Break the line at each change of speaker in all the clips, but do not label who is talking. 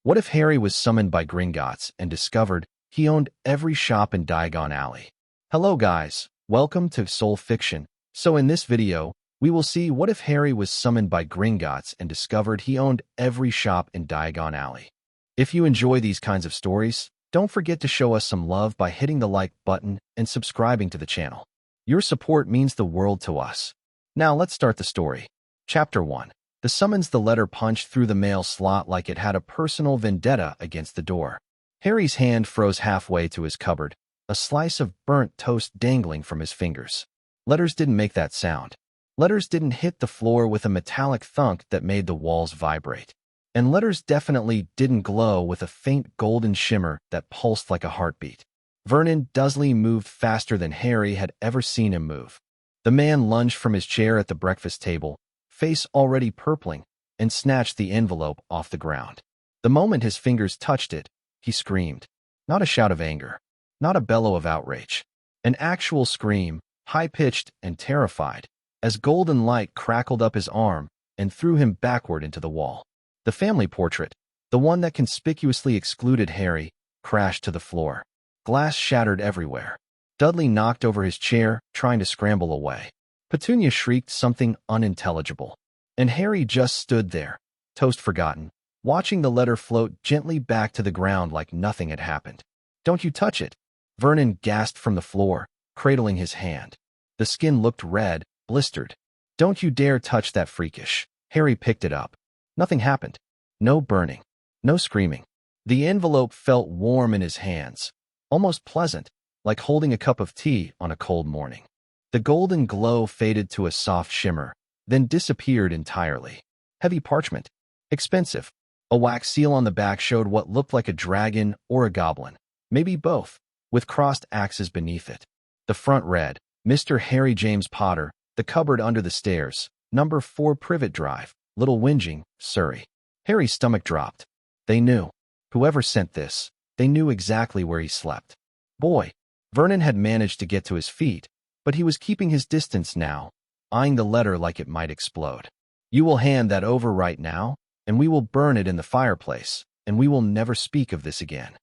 What if Harry was summoned by Gringotts and discovered he owned every shop in Diagon Alley? Hello guys, welcome to Soul Fiction. So in this video, we will see what if Harry was summoned by Gringotts and discovered he owned every shop in Diagon Alley. If you enjoy these kinds of stories, don't forget to show us some love by hitting the like button and subscribing to the channel. Your support means the world to us. Now let's start the story. Chapter 1. The summons. The letter punched through the mail slot like it had a personal vendetta against the door. Harry's hand froze halfway to his cupboard, a slice of burnt toast dangling from his fingers. Letters didn't make that sound. Letters didn't hit the floor with a metallic thunk that made the walls vibrate. And letters definitely didn't glow with a faint golden shimmer that pulsed like a heartbeat. Vernon Dursley moved faster than Harry had ever seen him move. The man lunged from his chair at the breakfast table, face already purpling, and snatched the envelope off the ground. The moment his fingers touched it, he screamed. Not a shout of anger, not a bellow of outrage. An actual scream, high-pitched and terrified, as golden light crackled up his arm and threw him backward into the wall. The family portrait, the one that conspicuously excluded Harry, crashed to the floor. Glass shattered everywhere. Dudley knocked over his chair, trying to scramble away. Petunia shrieked something unintelligible. And Harry just stood there, toast forgotten, watching the letter float gently back to the ground like nothing had happened. "Don't you touch it!" Vernon gasped from the floor, cradling his hand. The skin looked red, blistered. "Don't you dare touch that freakish." Harry picked it up. Nothing happened. No burning. No screaming. The envelope felt warm in his hands, almost pleasant, like holding a cup of tea on a cold morning. The golden glow faded to a soft shimmer, then disappeared entirely. Heavy parchment. Expensive. A wax seal on the back showed what looked like a dragon or a goblin, maybe both, with crossed axes beneath it. The front read, "Mr. Harry James Potter, The Cupboard Under the Stairs, Number 4 Privet Drive, Little Whinging, Surrey." Harry's stomach dropped. They knew. Whoever sent this, they knew exactly where he slept. Boy, Vernon had managed to get to his feet, but he was keeping his distance now, eyeing the letter like it might explode. "You will hand that over right now, and we will burn it in the fireplace, and we will never speak of this again."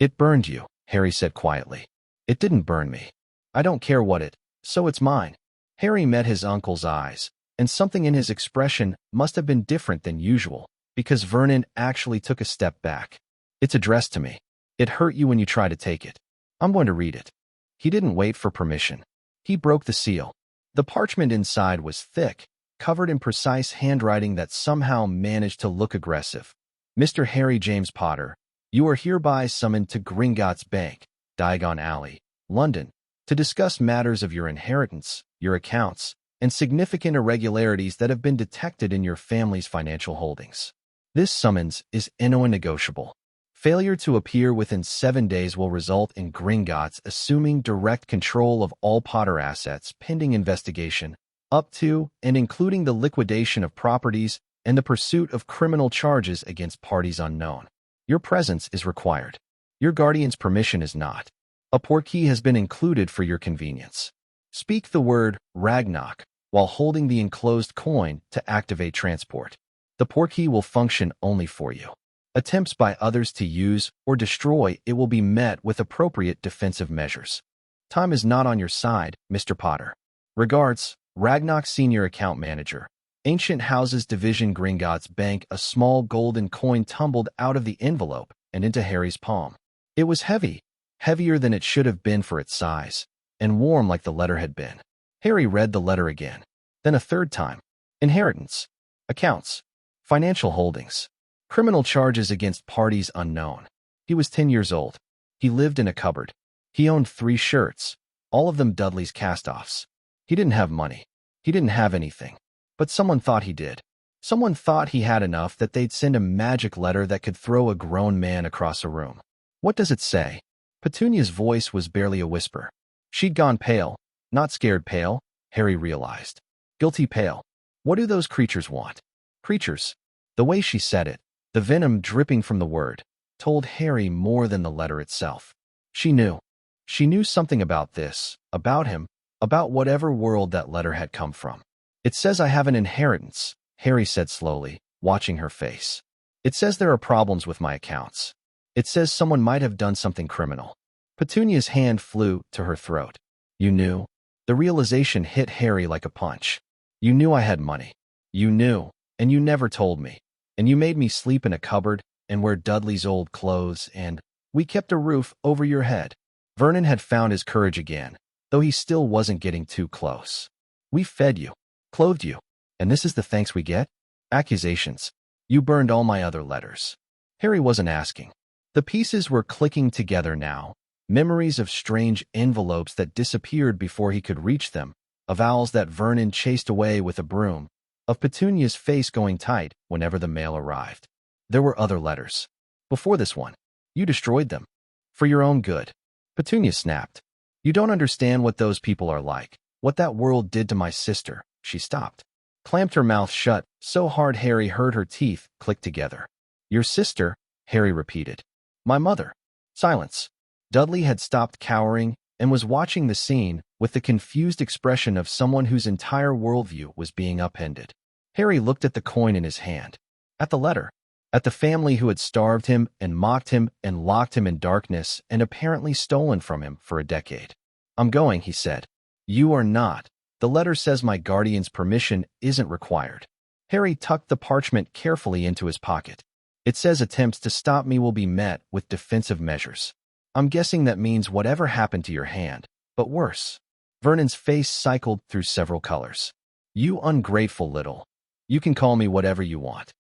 "It burned you," Harry said quietly. "It didn't burn me. I don't care what it, so it's mine." Harry met his uncle's eyes, and something in his expression must have been different than usual, because Vernon actually took a step back. "It's addressed to me. It hurt you when you tried to take it. I'm going to read it." He didn't wait for permission. He broke the seal. The parchment inside was thick, covered in precise handwriting that somehow managed to look aggressive. "Mr. Harry James Potter, you are hereby summoned to Gringotts Bank, Diagon Alley, London, to discuss matters of your inheritance, your accounts, and significant irregularities that have been detected in your family's financial holdings. This summons is non-negotiable. Failure to appear within 7 days will result in Gringotts assuming direct control of all Potter assets pending investigation, up to and including the liquidation of properties and the pursuit of criminal charges against parties unknown. Your presence is required. Your guardian's permission is not. A portkey has been included for your convenience. Speak the word Ragnarok while holding the enclosed coin to activate transport. The portkey will function only for you. Attempts by others to use or destroy it will be met with appropriate defensive measures. Time is not on your side, Mr. Potter. Regards, Ragnarok Senior Account Manager, Ancient Houses Division, Gringotts Bank." A small golden coin tumbled out of the envelope and into Harry's palm. It was heavy, heavier than it should have been for its size, and warm like the letter had been. Harry read the letter again, then a third time. Inheritance, accounts, financial holdings, criminal charges against parties unknown. He was 10 years old. He lived in a cupboard. He owned 3 shirts, all of them Dudley's cast-offs. He didn't have money. He didn't have anything. But someone thought he did. Someone thought he had enough that they'd send a magic letter that could throw a grown man across a room. "What does it say?" Petunia's voice was barely a whisper. She'd gone pale. Not scared pale, Harry realized. Guilty pale. What do those creatures want? Creatures. The way she said it, the venom dripping from the word, told Harry more than the letter itself. She knew. She knew something about this, about him, about whatever world that letter had come from. "It says I have an inheritance," Harry said slowly, watching her face. It says there are problems with my accounts. It says someone might have done something criminal. Petunia's hand flew to her throat. You knew? The realization hit Harry like a punch. You knew I had money. You knew, and you never told me. And you made me sleep in a cupboard and wear Dudley's old clothes, and we kept a roof over your head. Vernon had found his courage again, though he still wasn't getting too close. We fed you, clothed you, and this is the thanks we get? Accusations. You burned all my other letters. Harry wasn't asking. The pieces were clicking together now, memories of strange envelopes that disappeared before he could reach them, avowals that Vernon chased away with a broom, of Petunia's face going tight whenever the mail arrived. There were other letters. Before this one. You destroyed them. For your own good. Petunia snapped. You don't understand what those people are like, what that world did to my sister. She stopped. Clamped her mouth shut so hard Harry heard her teeth click together. Your sister, Harry repeated. My mother. Silence. Dudley had stopped cowering and was watching the scene with the confused expression of someone whose entire worldview was being upended. Harry looked at the coin in his hand, at the letter, at the family who had starved him and mocked him and locked him in darkness and apparently stolen from him for a decade. I'm going, he said. You are not. The letter says my guardian's permission isn't required. Harry tucked the parchment carefully into his pocket. It says attempts to stop me will be met with defensive measures. I'm guessing that means whatever happened to your hand, but worse. Vernon's face cycled through several colors. You ungrateful little. You can call me whatever you want.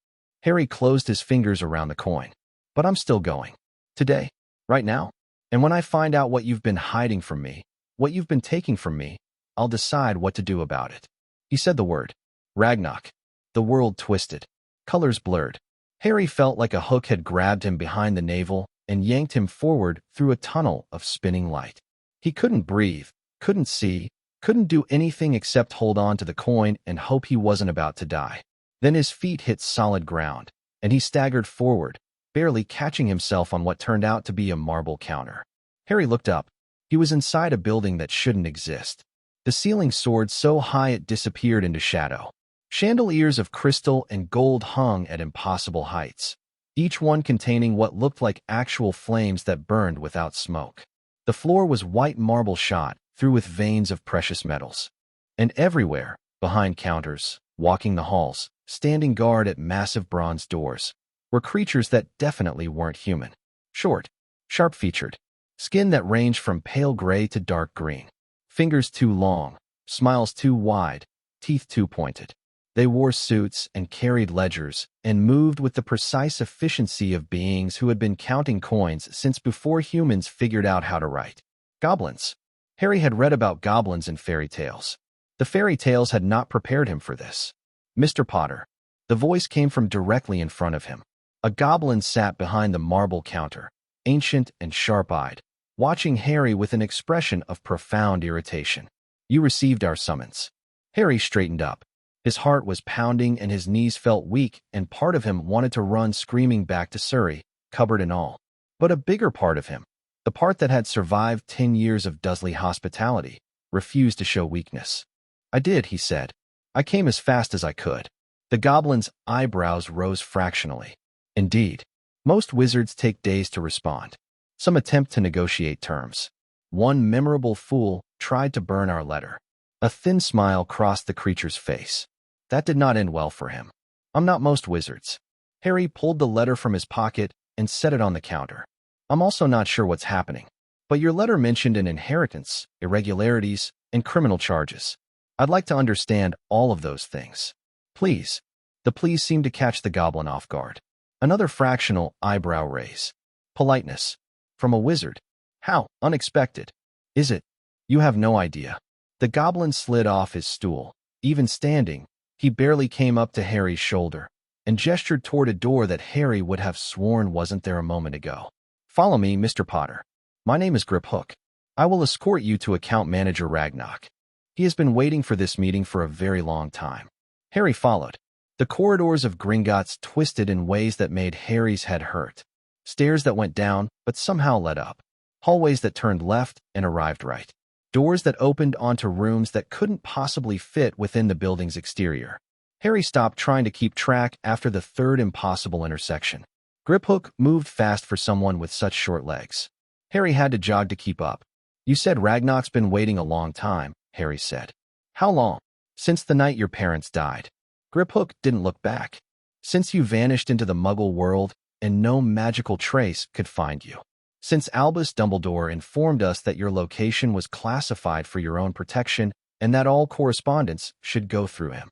Harry closed his fingers around the coin. But I'm still going. Today. Right now. And when I find out what you've been hiding from me, what you've been taking from me, I'll decide what to do about it. He said the word. Ragnarok. The world twisted. Colors blurred. Harry felt like a hook had grabbed him behind the navel and yanked him forward through a tunnel of spinning light. He couldn't breathe, couldn't see, couldn't do anything except hold on to the coin and hope he wasn't about to die. Then his feet hit solid ground, and he staggered forward, barely catching himself on what turned out to be a marble counter. Harry looked up. He was inside a building that shouldn't exist. The ceiling soared so high it disappeared into shadow. Chandeliers of crystal and gold hung at impossible heights, each one containing what looked like actual flames that burned without smoke. The floor was white marble shot through with veins of precious metals. And everywhere, behind counters, walking the halls, standing guard at massive bronze doors, were creatures that definitely weren't human. Short, sharp-featured, skin that ranged from pale gray to dark green. Fingers too long, smiles too wide, teeth too pointed. They wore suits and carried ledgers and moved with the precise efficiency of beings who had been counting coins since before humans figured out how to write. Goblins. Harry had read about goblins in fairy tales. The fairy tales had not prepared him for this. Mr. Potter. The voice came from directly in front of him. A goblin sat behind the marble counter, ancient and sharp-eyed, watching Harry with an expression of profound irritation. You received our summons. Harry straightened up. His heart was pounding and his knees felt weak, and part of him wanted to run screaming back to Surrey, cupboard and all. But a bigger part of him, the part that had survived 10 years of Dursley hospitality, refused to show weakness. I did, he said. I came as fast as I could. The goblin's eyebrows rose fractionally. Indeed, most wizards take days to respond. Some attempt to negotiate terms. One memorable fool tried to burn our letter. A thin smile crossed the creature's face. That did not end well for him. I'm not most wizards. Harry pulled the letter from his pocket and set it on the counter. I'm also not sure what's happening. But your letter mentioned an inheritance, irregularities, and criminal charges. I'd like to understand all of those things. Please. The please seemed to catch the goblin off guard. Another fractional eyebrow raise. Politeness. From a wizard. How unexpected. Is it? You have no idea. The goblin slid off his stool. Even standing, he barely came up to Harry's shoulder and gestured toward a door that Harry would have sworn wasn't there a moment ago. Follow me, Mr. Potter. My name is Grip Hook. I will escort you to Account Manager Ragnarok. He has been waiting for this meeting for a very long time. Harry followed. The corridors of Gringotts twisted in ways that made Harry's head hurt. Stairs that went down, but somehow led up. Hallways that turned left and arrived right. Doors that opened onto rooms that couldn't possibly fit within the building's exterior. Harry stopped trying to keep track after the third impossible intersection. Griphook moved fast for someone with such short legs. Harry had to jog to keep up. You said Ragnarok's been waiting a long time, Harry said. How long? Since the night your parents died. Griphook didn't look back. Since you vanished into the Muggle world and no magical trace could find you. Since Albus Dumbledore informed us that your location was classified for your own protection and that all correspondence should go through him.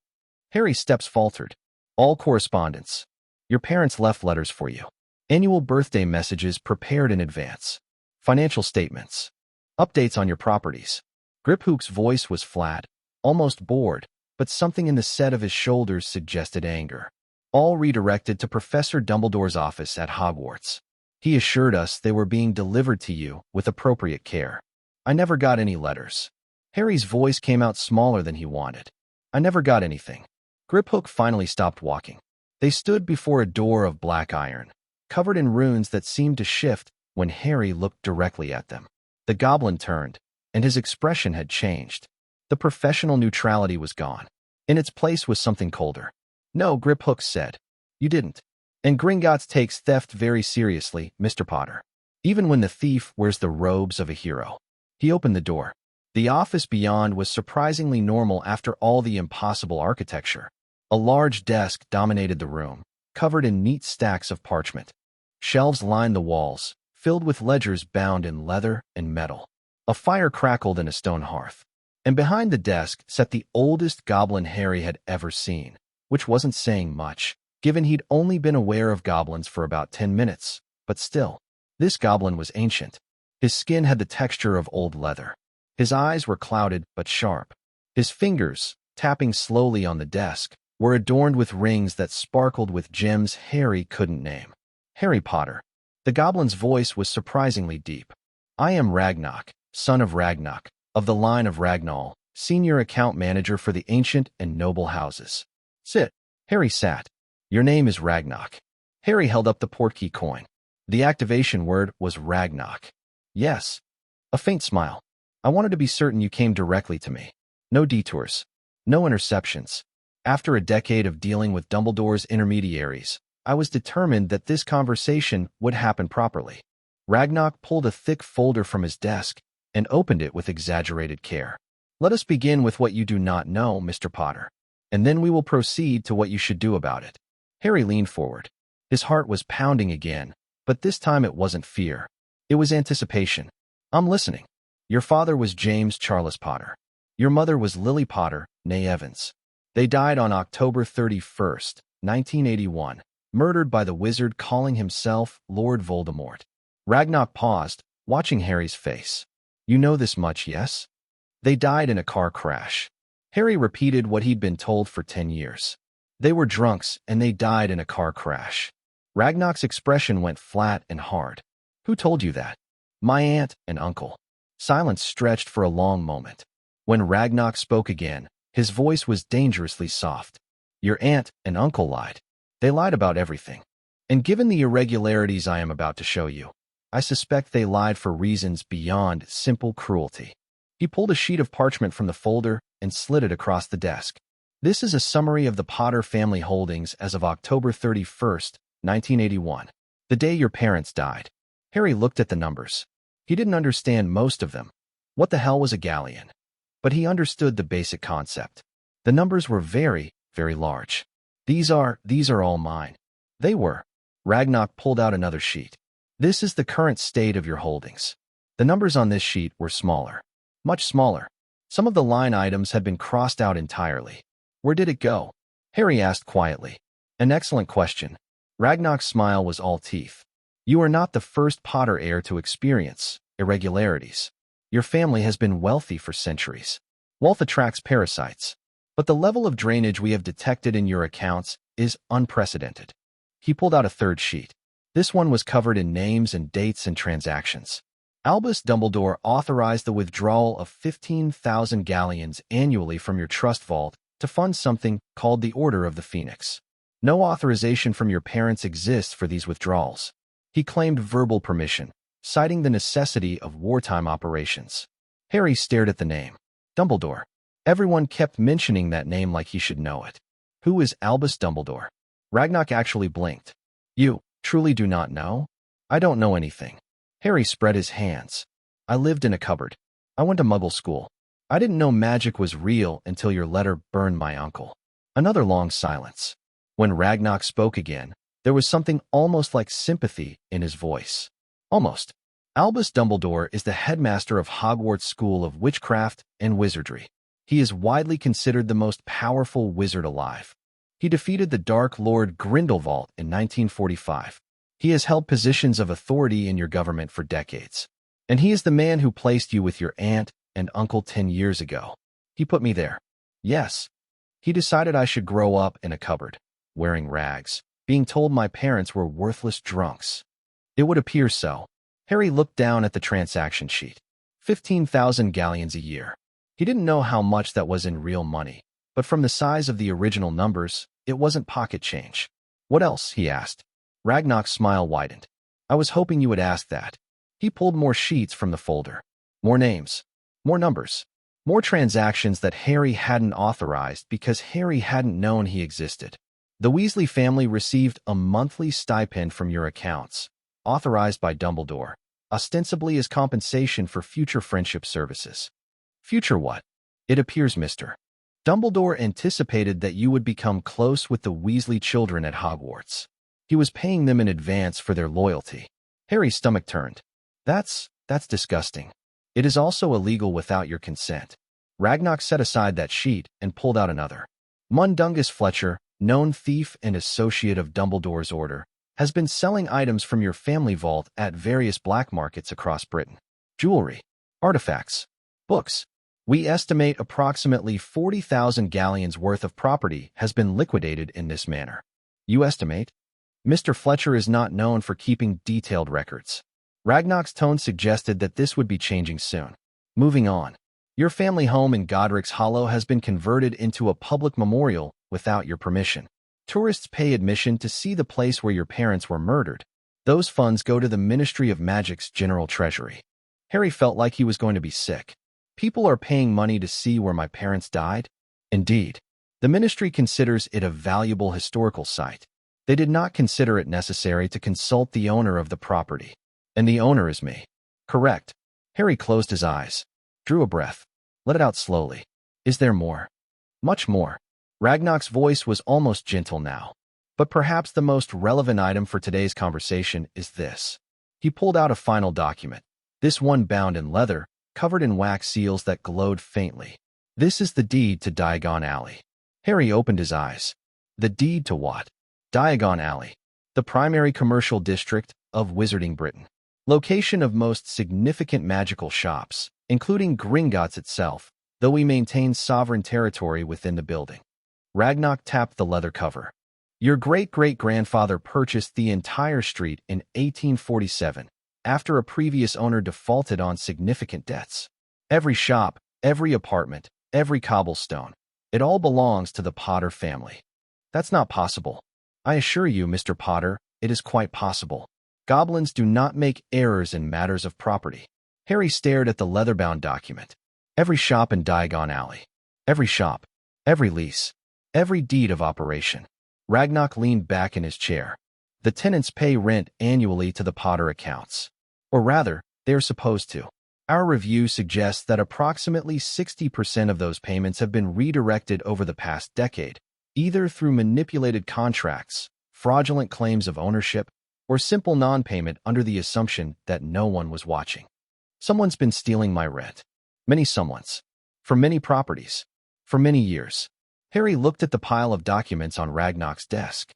Harry's steps faltered. All correspondence. Your parents left letters for you. Annual birthday messages prepared in advance. Financial statements. Updates on your properties. Griphook's voice was flat, almost bored, but something in the set of his shoulders suggested anger. All redirected to Professor Dumbledore's office at Hogwarts. He assured us they were being delivered to you with appropriate care. I never got any letters. Harry's voice came out smaller than he wanted. I never got anything. Griphook finally stopped walking. They stood before a door of black iron, covered in runes that seemed to shift when Harry looked directly at them. The goblin turned, and his expression had changed. The professional neutrality was gone. In its place was something colder. No, Griphook said. You didn't. And Gringotts takes theft very seriously, Mr. Potter. Even when the thief wears the robes of a hero. He opened the door. The office beyond was surprisingly normal after all the impossible architecture. A large desk dominated the room, covered in neat stacks of parchment. Shelves lined the walls, filled with ledgers bound in leather and metal. A fire crackled in a stone hearth. And behind the desk sat the oldest goblin Harry had ever seen, which wasn't saying much, given he'd only been aware of goblins for about 10 minutes. But still, this goblin was ancient. His skin had the texture of old leather. His eyes were clouded but sharp. His fingers, tapping slowly on the desk, were adorned with rings that sparkled with gems Harry couldn't name. Harry Potter. The goblin's voice was surprisingly deep. I am Ragnarok, son of Ragnarok, of the line of Ragnall, senior account manager for the ancient and noble houses. Sit. Harry sat. Your name is Ragnarok. Harry held up the portkey coin. The activation word was Ragnarok. Yes. A faint smile. I wanted to be certain you came directly to me. No detours. No interceptions. After a decade of dealing with Dumbledore's intermediaries, I was determined that this conversation would happen properly. Ragnarok pulled a thick folder from his desk and opened it with exaggerated care. Let us begin with what you do not know, Mr. Potter, and then we will proceed to what you should do about it. Harry leaned forward. His heart was pounding again, but this time it wasn't fear. It was anticipation. I'm listening. Your father was James Charles Potter. Your mother was Lily Potter, née Evans. They died on October 31st, 1981, murdered by the wizard calling himself Lord Voldemort. Ragnarok paused, watching Harry's face. You know this much, yes? They died in a car crash. Harry repeated what he'd been told for 10 years. They were drunks, and they died in a car crash. Ragnarok's expression went flat and hard. Who told you that? My aunt and uncle. Silence stretched for a long moment. When Ragnarok spoke again, his voice was dangerously soft. Your aunt and uncle lied. They lied about everything. And given the irregularities I am about to show you, I suspect they lied for reasons beyond simple cruelty. He pulled a sheet of parchment from the folder and slid it across the desk. This is a summary of the Potter family holdings as of October 31st, 1981, the day your parents died. Harry looked at the numbers. He didn't understand most of them. What the hell was a galleon? But he understood the basic concept. The numbers were very, very large. These are all mine. They were. Ragnarok pulled out another sheet. This is the current state of your holdings. The numbers on this sheet were smaller. Much smaller. Some of the line items had been crossed out entirely. Where did it go? Harry asked quietly. An excellent question. Ragnarok's smile was all teeth. You are not the first Potter heir to experience irregularities. Your family has been wealthy for centuries. Wealth attracts parasites. But the level of drainage we have detected in your accounts is unprecedented. He pulled out a third sheet. This one was covered in names and dates and transactions. Albus Dumbledore authorized the withdrawal of 15,000 galleons annually from your trust vault to fund something called the Order of the Phoenix. No authorization from your parents exists for these withdrawals. He claimed verbal permission, citing the necessity of wartime operations. Harry stared at the name. Dumbledore. Everyone kept mentioning that name like he should know it. Who is Albus Dumbledore? Ragnock actually blinked. You truly do not know? I don't know anything. Harry spread his hands. I lived in a cupboard. I went to Muggle school. I didn't know magic was real until your letter burned my uncle. Another long silence. When Ragnock spoke again, there was something almost like sympathy in his voice. Almost. Albus Dumbledore is the headmaster of Hogwarts School of Witchcraft and Wizardry. He is widely considered the most powerful wizard alive. He defeated the Dark Lord Grindelwald in 1945. He has held positions of authority in your government for decades. And he is the man who placed you with your aunt and uncle 10 years ago. He put me there. Yes. He decided I should grow up in a cupboard, wearing rags, being told my parents were worthless drunks. It would appear so. Harry looked down at the transaction sheet. 15,000 galleons a year. He didn't know how much that was in real money, but from the size of the original numbers, it wasn't pocket change. What else? He asked. Ragnock's smile widened. I was hoping you would ask that. He pulled more sheets from the folder. More names. More numbers. More transactions that Harry hadn't authorized because Harry hadn't known he existed. The Weasley family received a monthly stipend from your accounts, authorized by Dumbledore, ostensibly as compensation for future friendship services. Future what? It appears Mr. Dumbledore anticipated that you would become close with the Weasley children at Hogwarts. He was paying them in advance for their loyalty. Harry's stomach turned. That's disgusting. It is also illegal without your consent. Ragnock set aside that sheet and pulled out another. Mundungus Fletcher, known thief and associate of Dumbledore's order, has been selling items from your family vault at various black markets across Britain. Jewelry, artifacts, books. We estimate approximately 40,000 galleons worth of property has been liquidated in this manner. You estimate? Mr. Fletcher is not known for keeping detailed records. Ragnock's tone suggested that this would be changing soon. Moving on. Your family home in Godric's Hollow has been converted into a public memorial without your permission. Tourists pay admission to see the place where your parents were murdered. Those funds go to the Ministry of Magic's general treasury. Harry felt like he was going to be sick. People are paying money to see where my parents died? Indeed. The ministry considers it a valuable historical site. They did not consider it necessary to consult the owner of the property. And the owner is me. Correct. Harry closed his eyes, drew a breath, let it out slowly. Is there more? Much more. Ragnock's voice was almost gentle now. But perhaps the most relevant item for today's conversation is this. He pulled out a final document, this one bound in leather, covered in wax seals that glowed faintly. This is the deed to Diagon Alley. Harry opened his eyes. The deed to what? Diagon Alley, the primary commercial district of Wizarding Britain. Location of most significant magical shops, including Gringotts itself, though we maintain sovereign territory within the building. Ragnock tapped the leather cover. Your great-great-grandfather purchased the entire street in 1847, after a previous owner defaulted on significant debts. Every shop, every apartment, every cobblestone, it all belongs to the Potter family. That's not possible. I assure you, Mr. Potter, it is quite possible. Goblins do not make errors in matters of property. Harry stared at the leather-bound document. Every shop in Diagon Alley. Every shop. Every lease. Every deed of operation. Ragnock leaned back in his chair. The tenants pay rent annually to the Potter accounts. Or rather, they're supposed to. Our review suggests that approximately 60% of those payments have been redirected over the past decade, either through manipulated contracts, fraudulent claims of ownership, or simple non-payment under the assumption that no one was watching. Someone's been stealing my rent. Many someones. For many properties. For many years. Harry looked at the pile of documents on Ragnock's desk.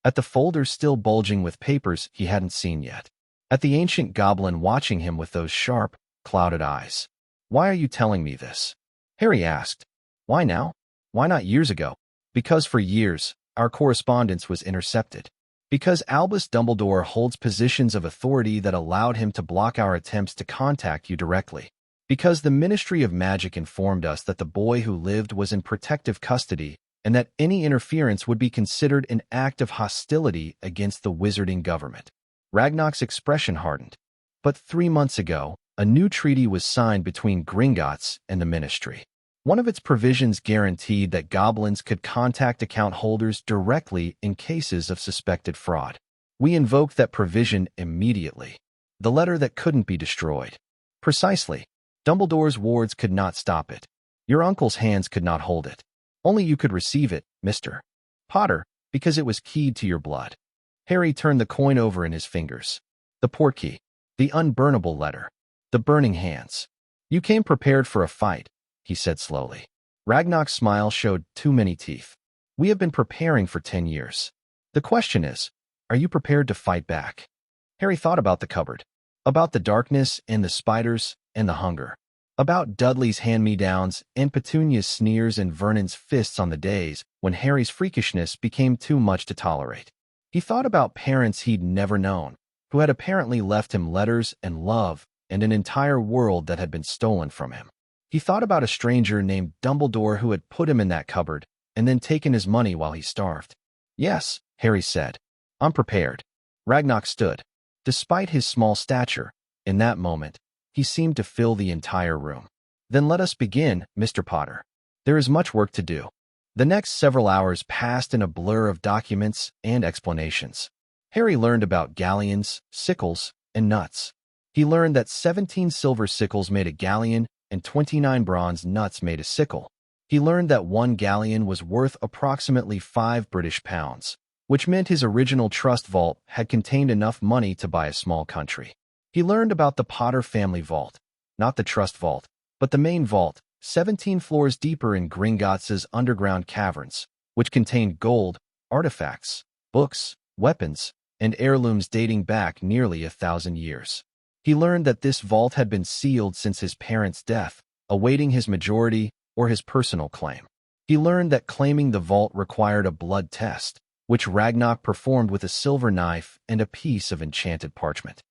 At the folders still bulging with papers he hadn't seen yet. At the ancient goblin watching him with those sharp, clouded eyes. Why are you telling me this? Harry asked. Why now? Why not years ago? Because for years, our correspondence was intercepted. Because Albus Dumbledore holds positions of authority that allowed him to block our attempts to contact you directly. Because the Ministry of Magic informed us that the boy who lived was in protective custody and that any interference would be considered an act of hostility against the wizarding government. Ragnock's expression hardened. But 3 months ago, a new treaty was signed between Gringotts and the Ministry. One of its provisions guaranteed that goblins could contact account holders directly in cases of suspected fraud. We invoked that provision immediately. The letter that couldn't be destroyed. Precisely. Dumbledore's wards could not stop it. Your uncle's hands could not hold it. Only you could receive it, Mr. Potter, because it was keyed to your blood. Harry turned the coin over in his fingers. The portkey. The unburnable letter. The burning hands. You came prepared for a fight, he said slowly. Ragnar's smile showed too many teeth. We have been preparing for 10 years. The question is, are you prepared to fight back? Harry thought about the cupboard. About the darkness and the spiders and the hunger. About Dudley's hand-me-downs and Petunia's sneers and Vernon's fists on the days when Harry's freakishness became too much to tolerate. He thought about parents he'd never known, who had apparently left him letters and love and an entire world that had been stolen from him. He thought about a stranger named Dumbledore who had put him in that cupboard and then taken his money while he starved. Yes, Harry said. I'm prepared. Ragnar stood. Despite his small stature, in that moment, he seemed to fill the entire room. Then let us begin, Mr. Potter. There is much work to do. The next several hours passed in a blur of documents and explanations. Harry learned about galleons, sickles, and nuts. He learned that 17 silver sickles made a galleon and 29 bronze nuts made a sickle. He learned that one galleon was worth approximately 5 British pounds, which meant his original trust vault had contained enough money to buy a small country. He learned about the Potter family vault, not the trust vault, but the main vault, 17 floors deeper in Gringotts' underground caverns, which contained gold, artifacts, books, weapons, and heirlooms dating back nearly 1,000 years. He learned that this vault had been sealed since his parents' death, awaiting his majority or his personal claim. He learned that claiming the vault required a blood test, which Ragnar performed with a silver knife and a piece of enchanted parchment.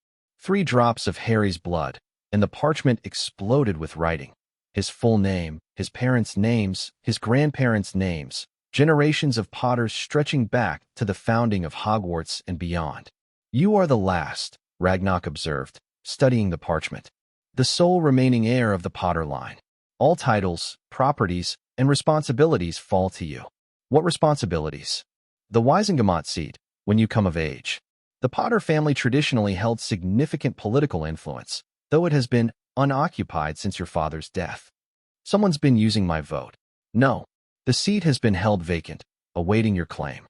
3 drops of Harry's blood, and the parchment exploded with writing. His full name, his parents' names, his grandparents' names, generations of Potters stretching back to the founding of Hogwarts and beyond. You are the last, Ragnar observed, studying the parchment. The sole remaining heir of the Potter line. All titles, properties, and responsibilities fall to you. What responsibilities? The Wisengamot seat, when you come of age. The Potter family traditionally held significant political influence, though it has been unoccupied since your father's death. Someone's been using my vote. No, the seat has been held vacant, awaiting your claim.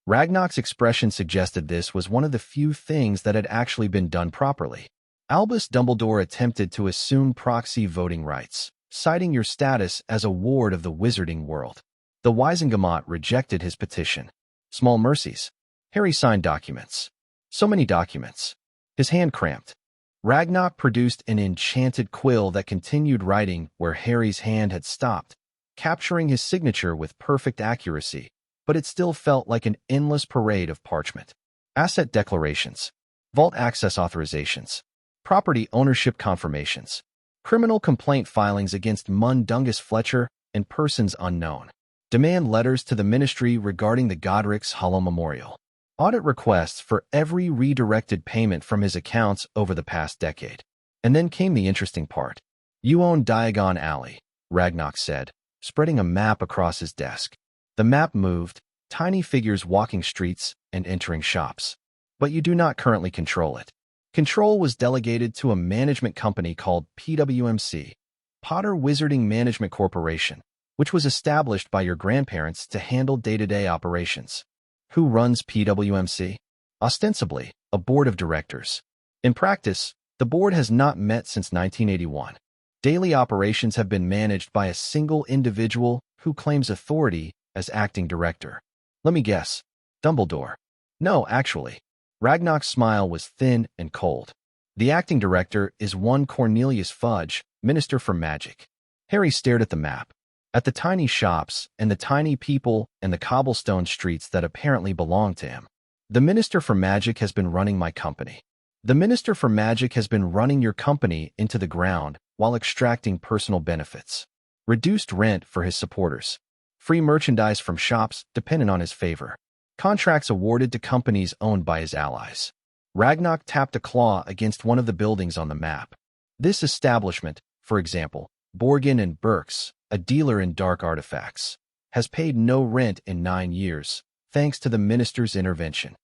Ragnar's expression suggested this was one of the few things that had actually been done properly. Albus Dumbledore attempted to assume proxy voting rights, citing your status as a ward of the wizarding world. The Wisengamot rejected his petition. Small mercies. Harry signed documents. So many documents. His hand cramped. Ragnar produced an enchanted quill that continued writing where Harry's hand had stopped, capturing his signature with perfect accuracy, but it still felt like an endless parade of parchment. Asset declarations. Vault access authorizations. Property ownership confirmations. Criminal complaint filings against Mundungus Fletcher and persons unknown. Demand letters to the Ministry regarding the Godric's Hollow Memorial. Audit requests for every redirected payment from his accounts over the past decade. And then came the interesting part. You own Diagon Alley, Ragnar said, spreading a map across his desk. The map moved, tiny figures walking streets and entering shops. But you do not currently control it. Control was delegated to a management company called PWMC, Potter Wizarding Management Corporation, which was established by your grandparents to handle day-to-day operations. Who runs PWMC? Ostensibly, a board of directors. In practice, the board has not met since 1981. Daily operations have been managed by a single individual who claims authority as acting director. Let me guess. Dumbledore. No, actually. Ragnar's smile was thin and cold. The acting director is one Cornelius Fudge, Minister for Magic. Harry stared at the map, at the tiny shops and the tiny people and the cobblestone streets that apparently belonged to him. The Minister for Magic has been running my company. The Minister for Magic has been running your company into the ground while extracting personal benefits. Reduced rent for his supporters. Free merchandise from shops dependent on his favor. Contracts awarded to companies owned by his allies. Ragnar tapped a claw against one of the buildings on the map. This establishment, for example, Borgin and Burke's, a dealer in dark artifacts, has paid no rent in 9 years, thanks to the minister's intervention.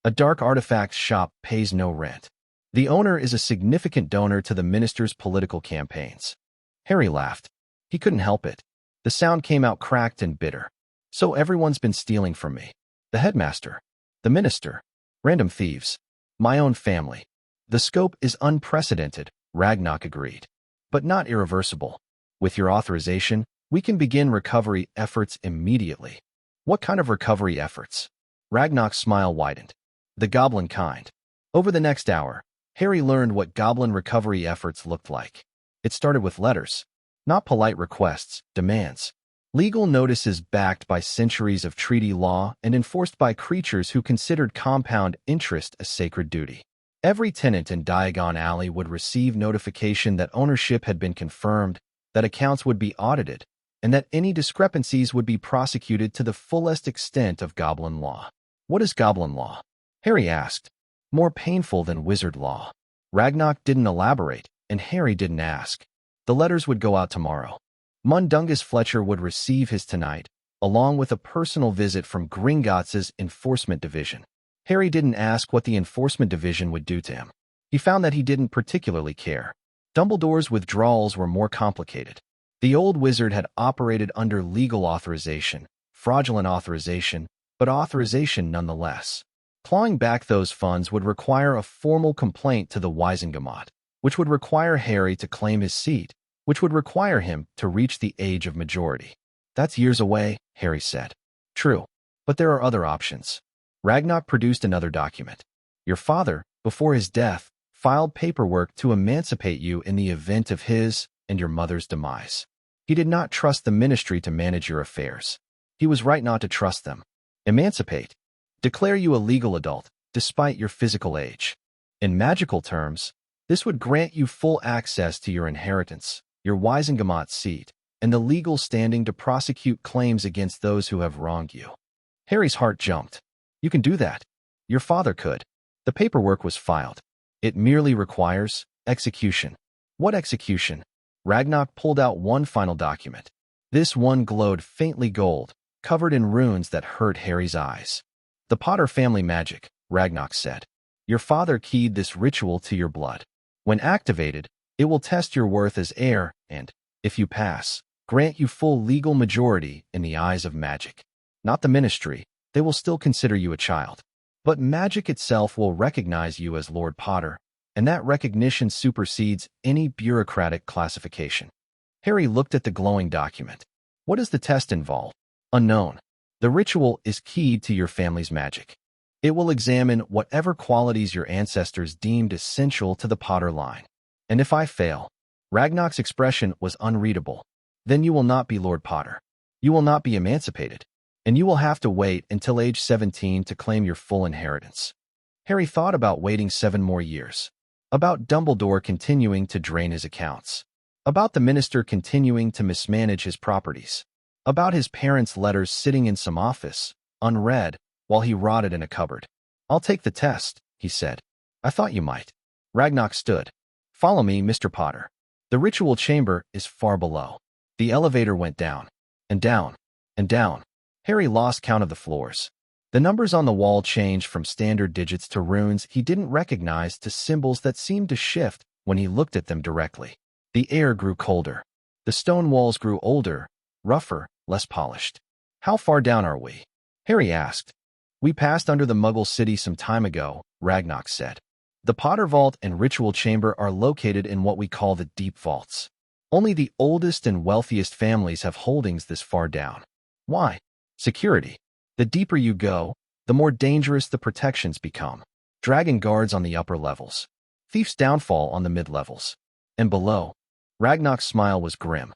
A dark artifacts shop pays no rent. The owner is a significant donor to the minister's political campaigns. Harry laughed. He couldn't help it. The sound came out cracked and bitter. So everyone's been stealing from me. The headmaster, the minister, random thieves, my own family. The scope is unprecedented, Ragnarok agreed, but not irreversible. With your authorization, we can begin recovery efforts immediately. What kind of recovery efforts? Ragnarok's smile widened. The goblin kind. Over the next hour, Harry learned what goblin recovery efforts looked like. It started with letters, not polite requests, demands. Legal notices backed by centuries of treaty law and enforced by creatures who considered compound interest a sacred duty. Every tenant in Diagon Alley would receive notification that ownership had been confirmed, that accounts would be audited, and that any discrepancies would be prosecuted to the fullest extent of goblin law. What is goblin law? Harry asked. More painful than wizard law. Ragnarok didn't elaborate, and Harry didn't ask. The letters would go out tomorrow. Mundungus Fletcher would receive his tonight, along with a personal visit from Gringotts' enforcement division. Harry didn't ask what the enforcement division would do to him. He found that he didn't particularly care. Dumbledore's withdrawals were more complicated. The old wizard had operated under legal authorization, fraudulent authorization, but authorization nonetheless. Clawing back those funds would require a formal complaint to the Wisengamot, which would require Harry to claim his seat, which would require him to reach the age of majority. That's years away, Harry said. True, but there are other options. Ragnarok produced another document. Your father, before his death, filed paperwork to emancipate you in the event of his and your mother's demise. He did not trust the ministry to manage your affairs. He was right not to trust them. Emancipate. Declare you a legal adult, despite your physical age. In magical terms, this would grant you full access to your inheritance, your Wisengamot seat, and the legal standing to prosecute claims against those who have wronged you. Harry's heart jumped. You can do that. Your father could. The paperwork was filed. It merely requires execution. What execution? Ragnarok pulled out one final document. This one glowed faintly gold, covered in runes that hurt Harry's eyes. The Potter family magic, Ragnarok said. Your father keyed this ritual to your blood. When activated, it will test your worth as heir and, if you pass, grant you full legal majority in the eyes of magic. Not the ministry, they will still consider you a child. But magic itself will recognize you as Lord Potter, and that recognition supersedes any bureaucratic classification. Harry looked at the glowing document. What does the test involve? Unknown. The ritual is keyed to your family's magic. It will examine whatever qualities your ancestors deemed essential to the Potter line. And if I fail, Ragnarok's expression was unreadable, then you will not be Lord Potter. You will not be emancipated, and you will have to wait until age 17 to claim your full inheritance. Harry thought about waiting 7 more years, about Dumbledore continuing to drain his accounts, about the minister continuing to mismanage his properties, about his parents' letters sitting in some office, unread, while he rotted in a cupboard. I'll take the test, he said. I thought you might. Ragnarok stood. Follow me, Mr. Potter. The ritual chamber is far below. The elevator went down, and down, and down. Harry lost count of the floors. The numbers on the wall changed from standard digits to runes he didn't recognize to symbols that seemed to shift when he looked at them directly. The air grew colder. The stone walls grew older, rougher, less polished. How far down are we? Harry asked. We passed under the Muggle city some time ago, Ragnarok said. The Potter Vault and Ritual Chamber are located in what we call the Deep Vaults. Only the oldest and wealthiest families have holdings this far down. Why? Security. The deeper you go, the more dangerous the protections become. Dragon guards on the upper levels. Thief's downfall on the mid-levels. And below, Ragnarok's smile was grim.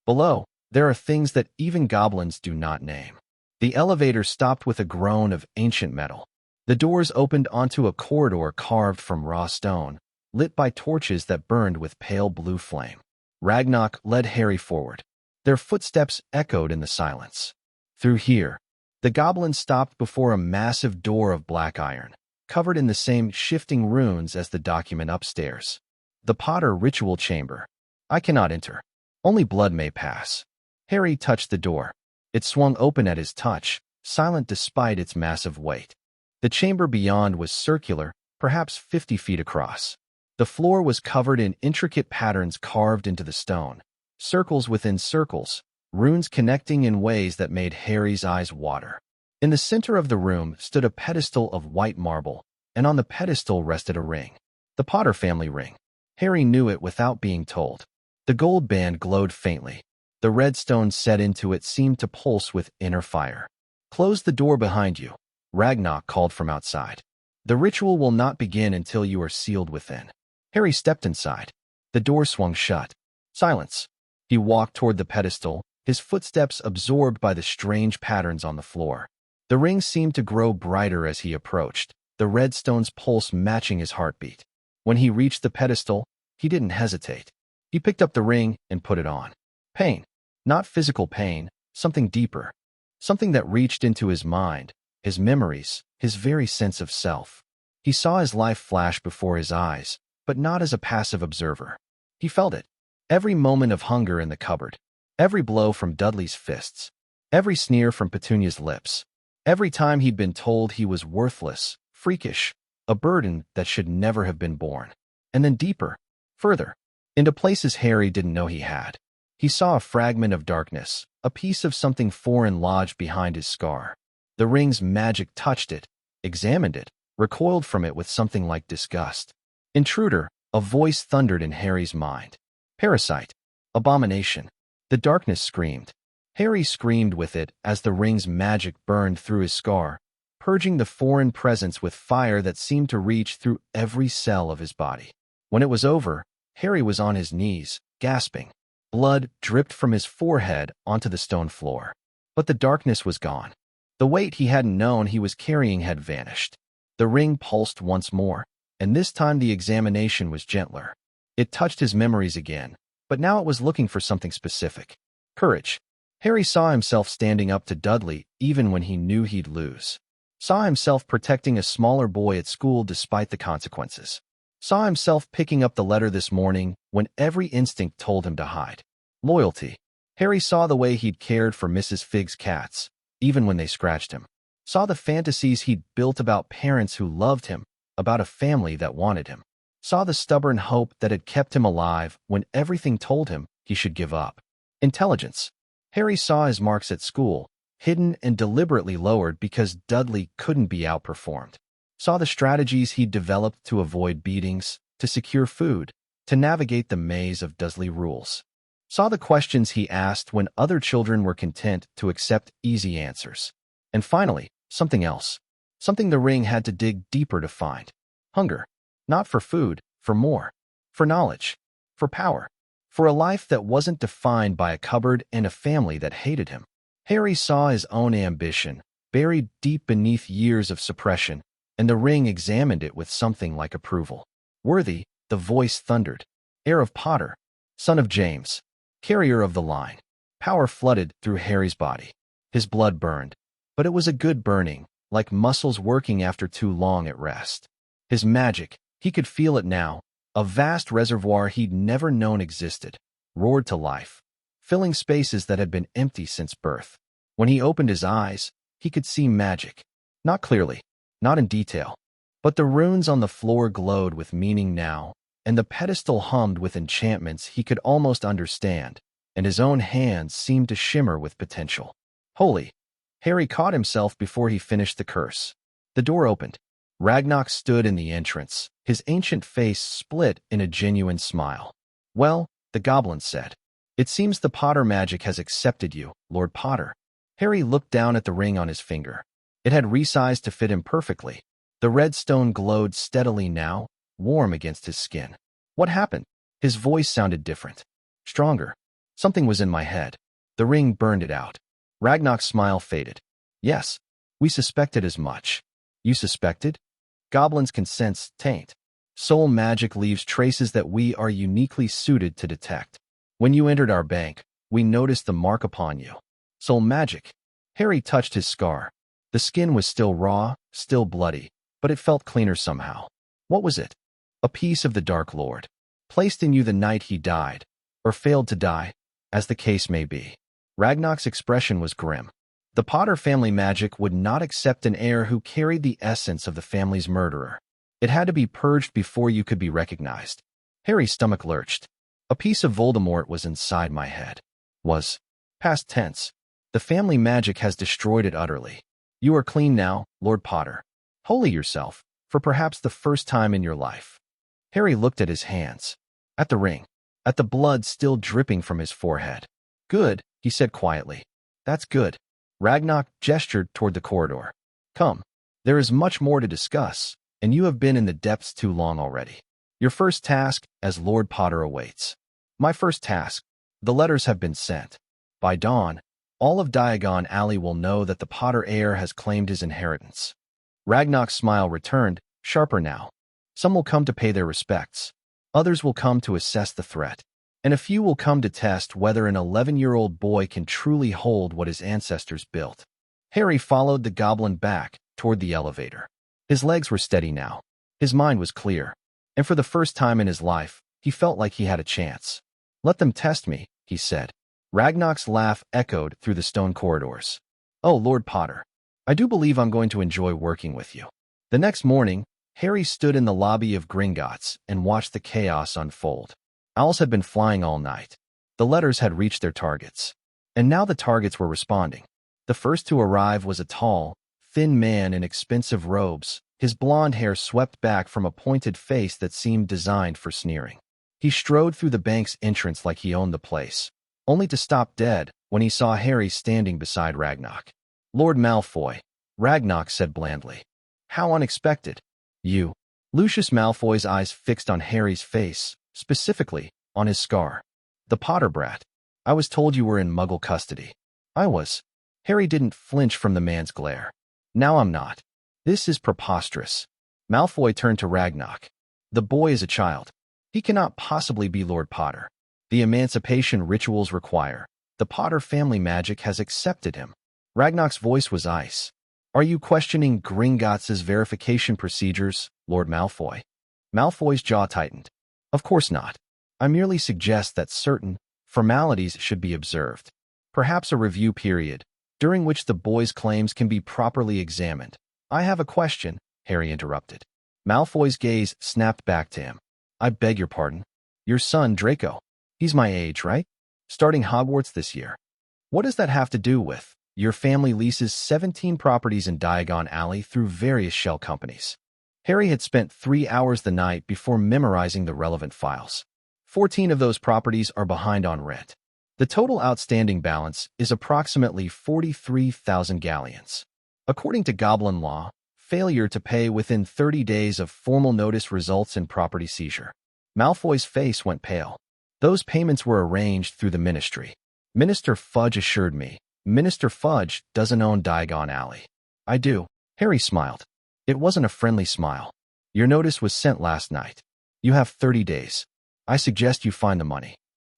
Below, there are things that even goblins do not name. The elevator stopped with a groan of ancient metal. The doors opened onto a corridor carved from raw stone, lit by torches that burned with pale blue flame. Ragnarok led Harry forward. Their footsteps echoed in the silence. Through here, the goblins stopped before a massive door of black iron, covered in the same shifting runes as the document upstairs. The Potter Ritual Chamber. I cannot enter. Only blood may pass. Harry touched the door. It swung open at his touch, silent despite its massive weight. The chamber beyond was circular, perhaps 50 feet across. The floor was covered in intricate patterns carved into the stone, circles within circles, runes connecting in ways that made Harry's eyes water. In the center of the room stood a pedestal of white marble, and on the pedestal rested a ring. The Potter family ring. Harry knew it without being told. The gold band glowed faintly. The red stone set into it seemed to pulse with inner fire. "Close the door behind you," Ragnarok called from outside. "The ritual will not begin until you are sealed within." Harry stepped inside. The door swung shut. Silence. He walked toward the pedestal, his footsteps absorbed by the strange patterns on the floor. The ring seemed to grow brighter as he approached, the red stone's pulse matching his heartbeat. When he reached the pedestal, he didn't hesitate. He picked up the ring and put it on. Pain. Not physical pain, something deeper. Something that reached into his mind, his memories, his very sense of self. He saw his life flash before his eyes, but not as a passive observer. He felt it. Every moment of hunger in the cupboard. Every blow from Dudley's fists. Every sneer from Petunia's lips. Every time he'd been told he was worthless, freakish, a burden that should never have been born. And then deeper, further, into places Harry didn't know he had. He saw a fragment of darkness, a piece of something foreign lodged behind his scar. The ring's magic touched it, examined it, recoiled from it with something like disgust. Intruder, a voice thundered in Harry's mind. Parasite, abomination. The darkness screamed. Harry screamed with it as the ring's magic burned through his scar, purging the foreign presence with fire that seemed to reach through every cell of his body. When it was over, Harry was on his knees, gasping. Blood dripped from his forehead onto the stone floor. But the darkness was gone. The weight he hadn't known he was carrying had vanished. The ring pulsed once more, and this time the examination was gentler. It touched his memories again, but now it was looking for something specific. Courage. Harry saw himself standing up to Dudley even when he knew he'd lose. Saw himself protecting a smaller boy at school despite the consequences. Saw himself picking up the letter this morning when every instinct told him to hide. Loyalty. Harry saw the way he'd cared for Mrs. Fig's cats, even when they scratched him. Saw the fantasies he'd built about parents who loved him, about a family that wanted him. Saw the stubborn hope that had kept him alive when everything told him he should give up. Intelligence. Harry saw his marks at school, hidden and deliberately lowered because Dudley couldn't be outperformed. Saw the strategies he'd developed to avoid beatings, to secure food, to navigate the maze of Dursley rules. Saw the questions he asked when other children were content to accept easy answers. And finally, something else. Something the ring had to dig deeper to find. Hunger. Not for food, for more. For knowledge. For power. For a life that wasn't defined by a cupboard and a family that hated him. Harry saw his own ambition, buried deep beneath years of suppression, and the ring examined it with something like approval. Worthy, the voice thundered. Heir of Potter. Son of James. Carrier of the line. Power flooded through Harry's body. His blood burned. But it was a good burning, like muscles working after too long at rest. His magic, he could feel it now, a vast reservoir he'd never known existed, roared to life, filling spaces that had been empty since birth. When he opened his eyes, he could see magic. Not clearly, not in detail, but the runes on the floor glowed with meaning now, and the pedestal hummed with enchantments he could almost understand, and his own hands seemed to shimmer with potential. Holy! Harry caught himself before he finished the curse. The door opened. Ragnarok stood in the entrance, his ancient face split in a genuine smile. Well, the goblin said, it seems the Potter magic has accepted you, Lord Potter. Harry looked down at the ring on his finger. It had resized to fit him perfectly. The red stone glowed steadily now, warm against his skin. What happened? His voice sounded different. Stronger. Something was in my head. The ring burned it out. Ragnarok's smile faded. Yes, we suspected as much. You suspected? Goblins can sense taint. Soul magic leaves traces that we are uniquely suited to detect. When you entered our bank, we noticed the mark upon you. Soul magic. Harry touched his scar. The skin was still raw, still bloody, but it felt cleaner somehow. What was it? A piece of the Dark Lord, placed in you the night he died, or failed to die, as the case may be. Ragnar's expression was grim. The Potter family magic would not accept an heir who carried the essence of the family's murderer. It had to be purged before you could be recognized. Harry's stomach lurched. A piece of Voldemort was inside my head. Was. Past tense. The family magic has destroyed it utterly. You are clean now, Lord Potter. Holy yourself, for perhaps the first time in your life. Harry looked at his hands. At the ring. At the blood still dripping from his forehead. Good, he said quietly. That's good. Ragnar gestured toward the corridor. Come. There is much more to discuss, and you have been in the depths too long already. Your first task as Lord Potter awaits. My first task. The letters have been sent. By dawn, all of Diagon Alley will know that the Potter heir has claimed his inheritance. Ragnar's smile returned, sharper now. Some will come to pay their respects. Others will come to assess the threat. And a few will come to test whether an 11-year-old boy can truly hold what his ancestors built. Harry followed the goblin back toward the elevator. His legs were steady now. His mind was clear. And for the first time in his life, he felt like he had a chance. Let them test me, he said. Ragnar's laugh echoed through the stone corridors. Oh, Lord Potter. I do believe I'm going to enjoy working with you. The next morning, Harry stood in the lobby of Gringotts and watched the chaos unfold. Owls had been flying all night. The letters had reached their targets. And now the targets were responding. The first to arrive was a tall, thin man in expensive robes, his blonde hair swept back from a pointed face that seemed designed for sneering. He strode through the bank's entrance like he owned the place, only to stop dead when he saw Harry standing beside Ragnar. Lord Malfoy, Ragnar said blandly. How unexpected. You. Lucius Malfoy's eyes fixed on Harry's face, specifically on his scar. The Potter brat. I was told you were in Muggle custody. I was. Harry didn't flinch from the man's glare. Now I'm not. This is preposterous. Malfoy turned to Ragnar. The boy is a child. He cannot possibly be Lord Potter. The emancipation rituals require. The Potter family magic has accepted him. Ragnar's voice was ice. Are you questioning Gringotts' verification procedures, Lord Malfoy? Malfoy's jaw tightened. Of course not. I merely suggest that certain formalities should be observed. Perhaps a review period, during which the boy's claims can be properly examined. I have a question, Harry interrupted. Malfoy's gaze snapped back to him. I beg your pardon. Your son, Draco. He's my age, right? Starting Hogwarts this year. What does that have to do with? Your family leases 17 properties in Diagon Alley through various shell companies. Harry had spent 3 hours the night before memorizing the relevant files. 14 of those properties are behind on rent. The total outstanding balance is approximately 43,000 galleons. According to Goblin law, failure to pay within 30 days of formal notice results in property seizure. Malfoy's face went pale. Those payments were arranged through the ministry. Minister Fudge assured me. Minister Fudge doesn't own Diagon Alley. I do. Harry smiled. It wasn't a friendly smile. Your notice was sent last night. You have 30 days. I suggest you find the money.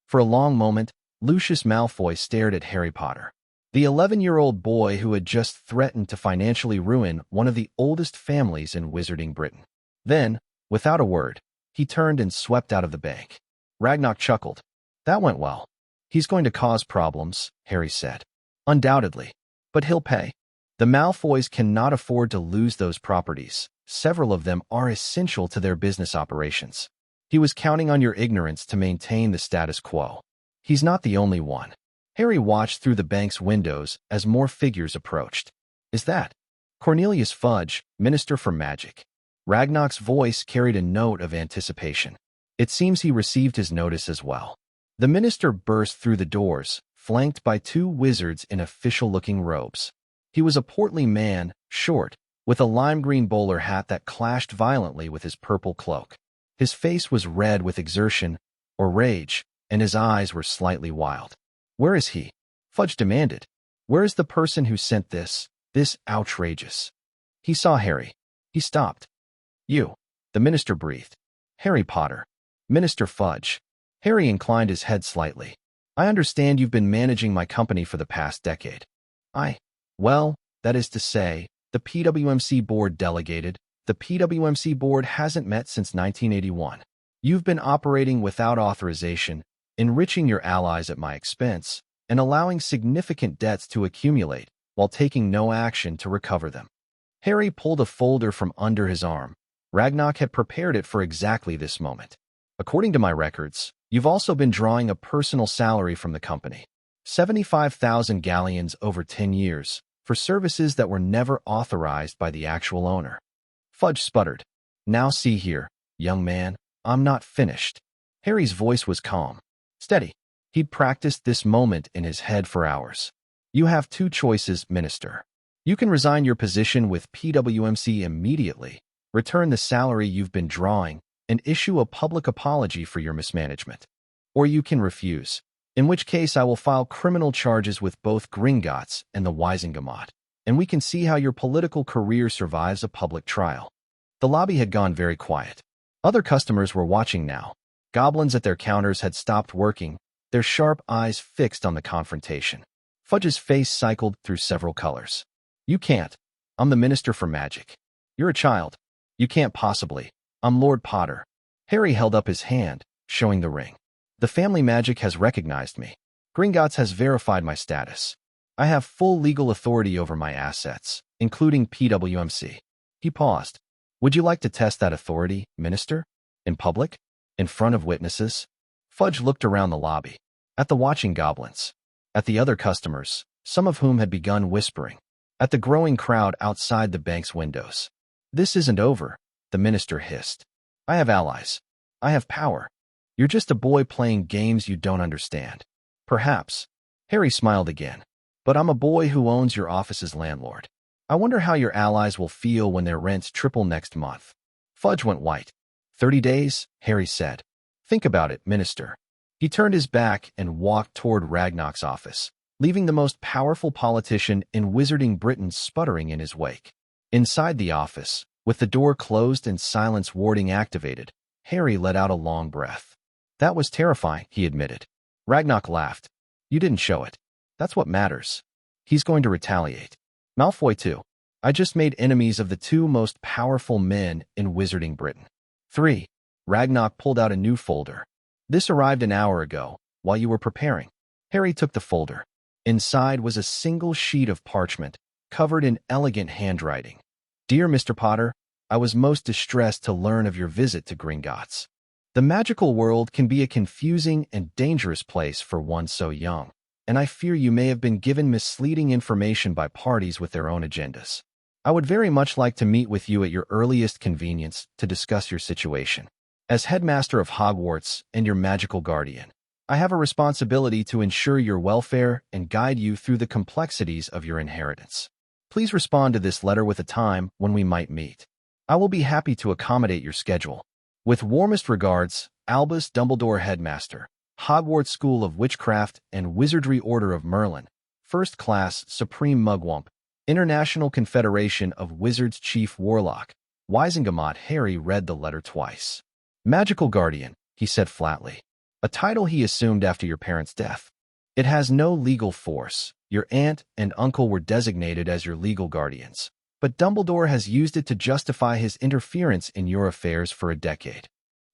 For a long moment, Lucius Malfoy stared at Harry Potter. The 11-year-old boy who had just threatened to financially ruin one of the oldest families in Wizarding Britain. Then, without a word, he turned and swept out of the bank. Ragnar chuckled. That went well. He's going to cause problems, Harry said. Undoubtedly. But he'll pay. The Malfoys cannot afford to lose those properties. Several of them are essential to their business operations. He was counting on your ignorance to maintain the status quo. He's not the only one. Harry watched through the bank's windows as more figures approached. Is that Cornelius Fudge, Minister for Magic? Ragnar's voice carried a note of anticipation. It seems he received his notice as well. The minister burst through the doors, flanked by 2 wizards in official-looking robes. He was a portly man, short, with a lime-green bowler hat that clashed violently with his purple cloak. His face was red with exertion, or rage, and his eyes were slightly wild. Where is he? Fudge demanded. Where is the person who sent this outrageous? He saw Harry. He stopped. You. The minister breathed. Harry Potter. Minister Fudge. Harry inclined his head slightly. I understand you've been managing my company for the past decade. Well, that is to say, the PWMC board delegated. The PWMC board hasn't met since 1981. You've been operating without authorization, enriching your allies at my expense, and allowing significant debts to accumulate while taking no action to recover them. Harry pulled a folder from under his arm. Ragnock had prepared it for exactly this moment. According to my records, you've also been drawing a personal salary from the company. 75,000 galleons over 10 years for services that were never authorized by the actual owner. Fudge sputtered. Now see here, young man, I'm not finished. Harry's voice was calm, steady. He'd practiced this moment in his head for hours. You have two choices, Minister. You can resign your position with PWMC immediately, return the salary you've been drawing, and issue a public apology for your mismanagement. Or you can refuse, in which case I will file criminal charges with both Gringotts and the Wisingamot, and we can see how your political career survives a public trial. The lobby had gone very quiet. Other customers were watching now. Goblins at their counters had stopped working, their sharp eyes fixed on the confrontation. Fudge's face cycled through several colors. You can't. I'm the Minister for Magic. You're a child. You can't possibly. I'm Lord Potter. Harry held up his hand, showing the ring. The family magic has recognized me. Gringotts has verified my status. I have full legal authority over my assets, including PWMC. He paused. Would you like to test that authority, Minister? In public? In front of witnesses? Fudge looked around the lobby. At the watching goblins. At the other customers, some of whom had begun whispering. At the growing crowd outside the bank's windows. This isn't over, the Minister hissed. I have allies. I have power. You're just a boy playing games you don't understand. Perhaps. Harry smiled again. But I'm a boy who owns your office's landlord. I wonder how your allies will feel when their rents triple next month. Fudge went white. 30 days, Harry said. Think about it, Minister. He turned his back and walked toward Ragnock's office, leaving the most powerful politician in Wizarding Britain sputtering in his wake. Inside the office, with the door closed and silence warding activated, Harry let out a long breath. That was terrifying, he admitted. Ragnock laughed. You didn't show it. That's what matters. He's going to retaliate. Malfoy too. I just made enemies of the two most powerful men in Wizarding Britain. 3. Ragnock pulled out a new folder. This arrived an hour ago, while you were preparing. Harry took the folder. Inside was a single sheet of parchment, covered in elegant handwriting. Dear Mr. Potter, I was most distressed to learn of your visit to Gringotts. The magical world can be a confusing and dangerous place for one so young, and I fear you may have been given misleading information by parties with their own agendas. I would very much like to meet with you at your earliest convenience to discuss your situation. As headmaster of Hogwarts and your magical guardian, I have a responsibility to ensure your welfare and guide you through the complexities of your inheritance. Please respond to this letter with a time when we might meet. I will be happy to accommodate your schedule. With warmest regards, Albus Dumbledore, Headmaster, Hogwarts School of Witchcraft and Wizardry Order of Merlin, First Class Supreme Mugwump, International Confederation of Wizards Chief Warlock. Wisingamot. Harry read the letter twice. Magical Guardian, he said flatly. A title he assumed after your parents' death. It has no legal force. Your aunt and uncle were designated as your legal guardians, but Dumbledore has used it to justify his interference in your affairs for a decade.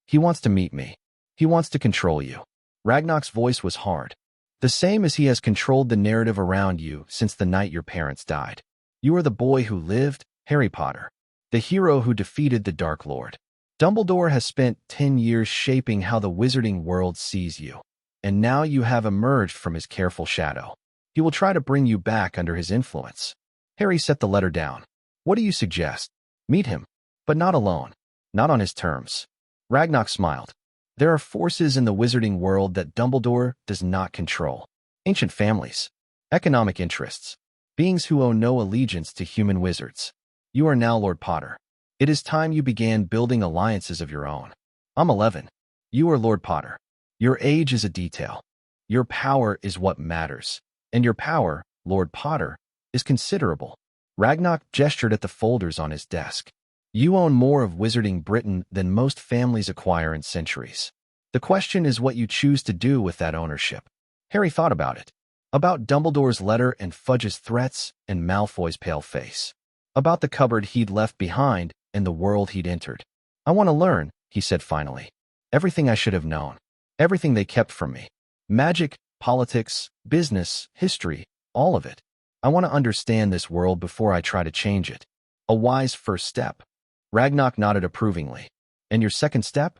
He wants to meet me. He wants to control you. Ragnock's voice was hard. The same as he has controlled the narrative around you since the night your parents died. You are the boy who lived, Harry Potter. The hero who defeated the Dark Lord. Dumbledore has spent 10 years shaping how the wizarding world sees you, and now you have emerged from his careful shadow. He will try to bring you back under his influence. Harry set the letter down. What do you suggest? Meet him, but not alone, not on his terms. Ragnock smiled. There are forces in the wizarding world that Dumbledore does not control. Ancient families, economic interests, beings who owe no allegiance to human wizards. You are now Lord Potter. It is time you began building alliances of your own. I'm 11. You are Lord Potter. Your age is a detail. Your power is what matters. And your power, Lord Potter, is considerable. Ragnock gestured at the folders on his desk. You own more of Wizarding Britain than most families acquire in centuries. The question is what you choose to do with that ownership. Harry thought about it. About Dumbledore's letter and Fudge's threats and Malfoy's pale face. About the cupboard he'd left behind and the world he'd entered. I want to learn, he said finally. Everything I should have known. Everything they kept from me. Magic, politics, business, history, all of it. I want to understand this world before I try to change it. A wise first step. Ragnar nodded approvingly. And your second step?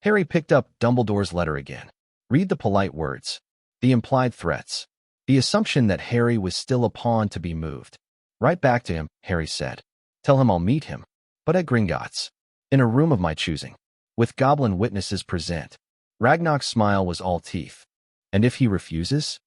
Harry picked up Dumbledore's letter again. Read the polite words, the implied threats, the assumption that Harry was still a pawn to be moved. Right back to him, Harry said. Tell him I'll meet him, but at Gringotts, in a room of my choosing, with goblin witnesses present. Ragnar's smile was all teeth. And if he refuses?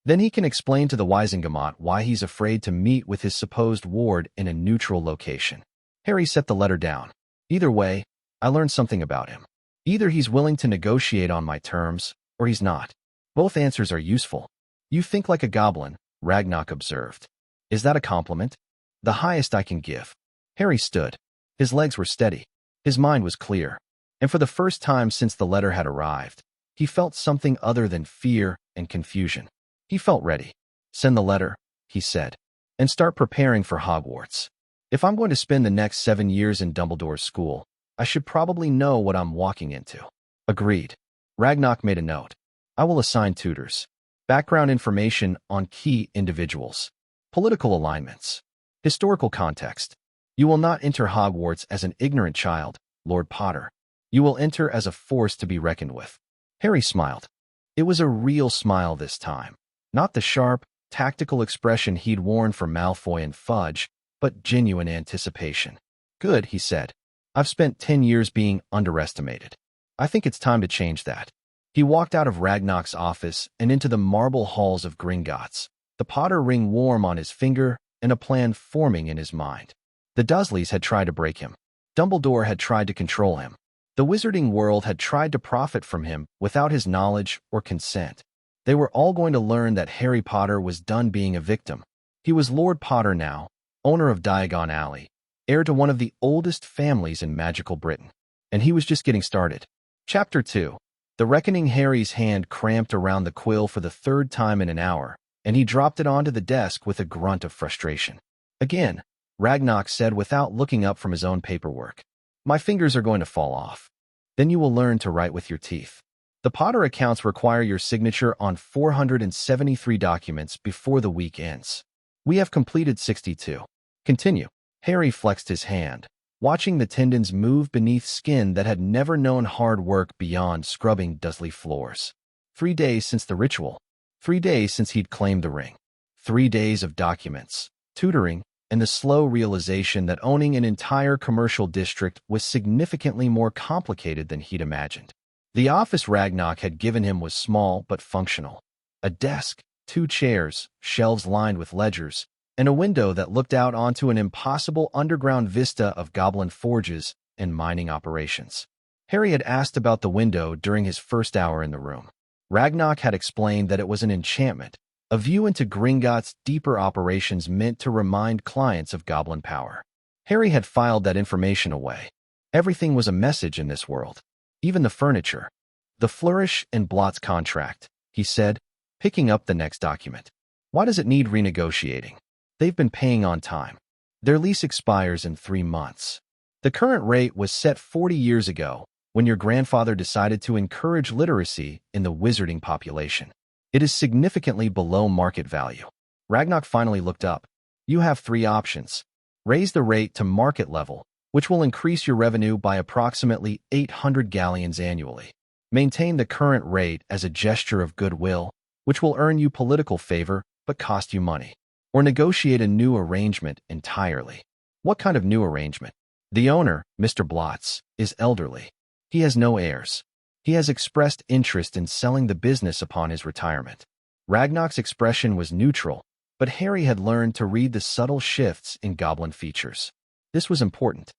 Then he can explain to the Wisengamot why he's afraid to meet with his supposed ward in a neutral location. Harry set the letter down. Either way, I learned something about him. Either he's willing to negotiate on my terms, or he's not. Both answers are useful. You think like a goblin, Ragnar observed. Is that a compliment? The highest I can give. Harry stood. His legs were steady. His mind was clear. And for the first time since the letter had arrived, he felt something other than fear and confusion. He felt ready. Send the letter, he said, and start preparing for Hogwarts. If I'm going to spend the next 7 years in Dumbledore's school, I should probably know what I'm walking into. Agreed. Ragnar made a note. I will assign tutors. Background information on key individuals. Political alignments. Historical context. You will not enter Hogwarts as an ignorant child, Lord Potter. You will enter as a force to be reckoned with. Harry smiled. It was a real smile this time. Not the sharp, tactical expression he'd worn for Malfoy and Fudge, but genuine anticipation. Good, he said. I've spent 10 years being underestimated. I think it's time to change that. He walked out of Ragnar's office and into the marble halls of Gringotts, the Potter ring warm on his finger and a plan forming in his mind. The Dursleys had tried to break him. Dumbledore had tried to control him. The wizarding world had tried to profit from him without his knowledge or consent. They were all going to learn that Harry Potter was done being a victim. He was Lord Potter now, owner of Diagon Alley, heir to one of the oldest families in magical Britain. And he was just getting started. Chapter 2. The Reckoning. Harry's hand cramped around the quill for the third time in an hour, and he dropped it onto the desk with a grunt of frustration. Again, Ragnar said without looking up from his own paperwork. My fingers are going to fall off. Then you will learn to write with your teeth. The Potter accounts require your signature on 473 documents before the week ends. We have completed 62. Continue. Harry flexed his hand, watching the tendons move beneath skin that had never known hard work beyond scrubbing Dursley floors. 3 days since the ritual. 3 days since he'd claimed the ring. 3 days of documents, tutoring, and the slow realization that owning an entire commercial district was significantly more complicated than he'd imagined. The office Ragnar had given him was small but functional. A desk, 2 chairs, shelves lined with ledgers, and a window that looked out onto an impossible underground vista of goblin forges and mining operations. Harry had asked about the window during his first hour in the room. Ragnar had explained that it was an enchantment, a view into Gringotts' deeper operations meant to remind clients of goblin power. Harry had filed that information away. Everything was a message in this world. Even the furniture. The Flourish and Blots contract, he said, picking up the next document. Why does it need renegotiating? They've been paying on time. Their lease expires in 3 months. The current rate was set 40 years ago, when your grandfather decided to encourage literacy in the wizarding population. It is significantly below market value. Ragnar finally looked up. You have 3 options. Raise the rate to market level, which will increase your revenue by approximately 800 galleons annually. Maintain the current rate as a gesture of goodwill, which will earn you political favor but cost you money. Or negotiate a new arrangement entirely. What kind of new arrangement? The owner, Mr. Blots, is elderly. He has no heirs. He has expressed interest in selling the business upon his retirement. Ragnar's expression was neutral, but Harry had learned to read the subtle shifts in goblin features. This was important.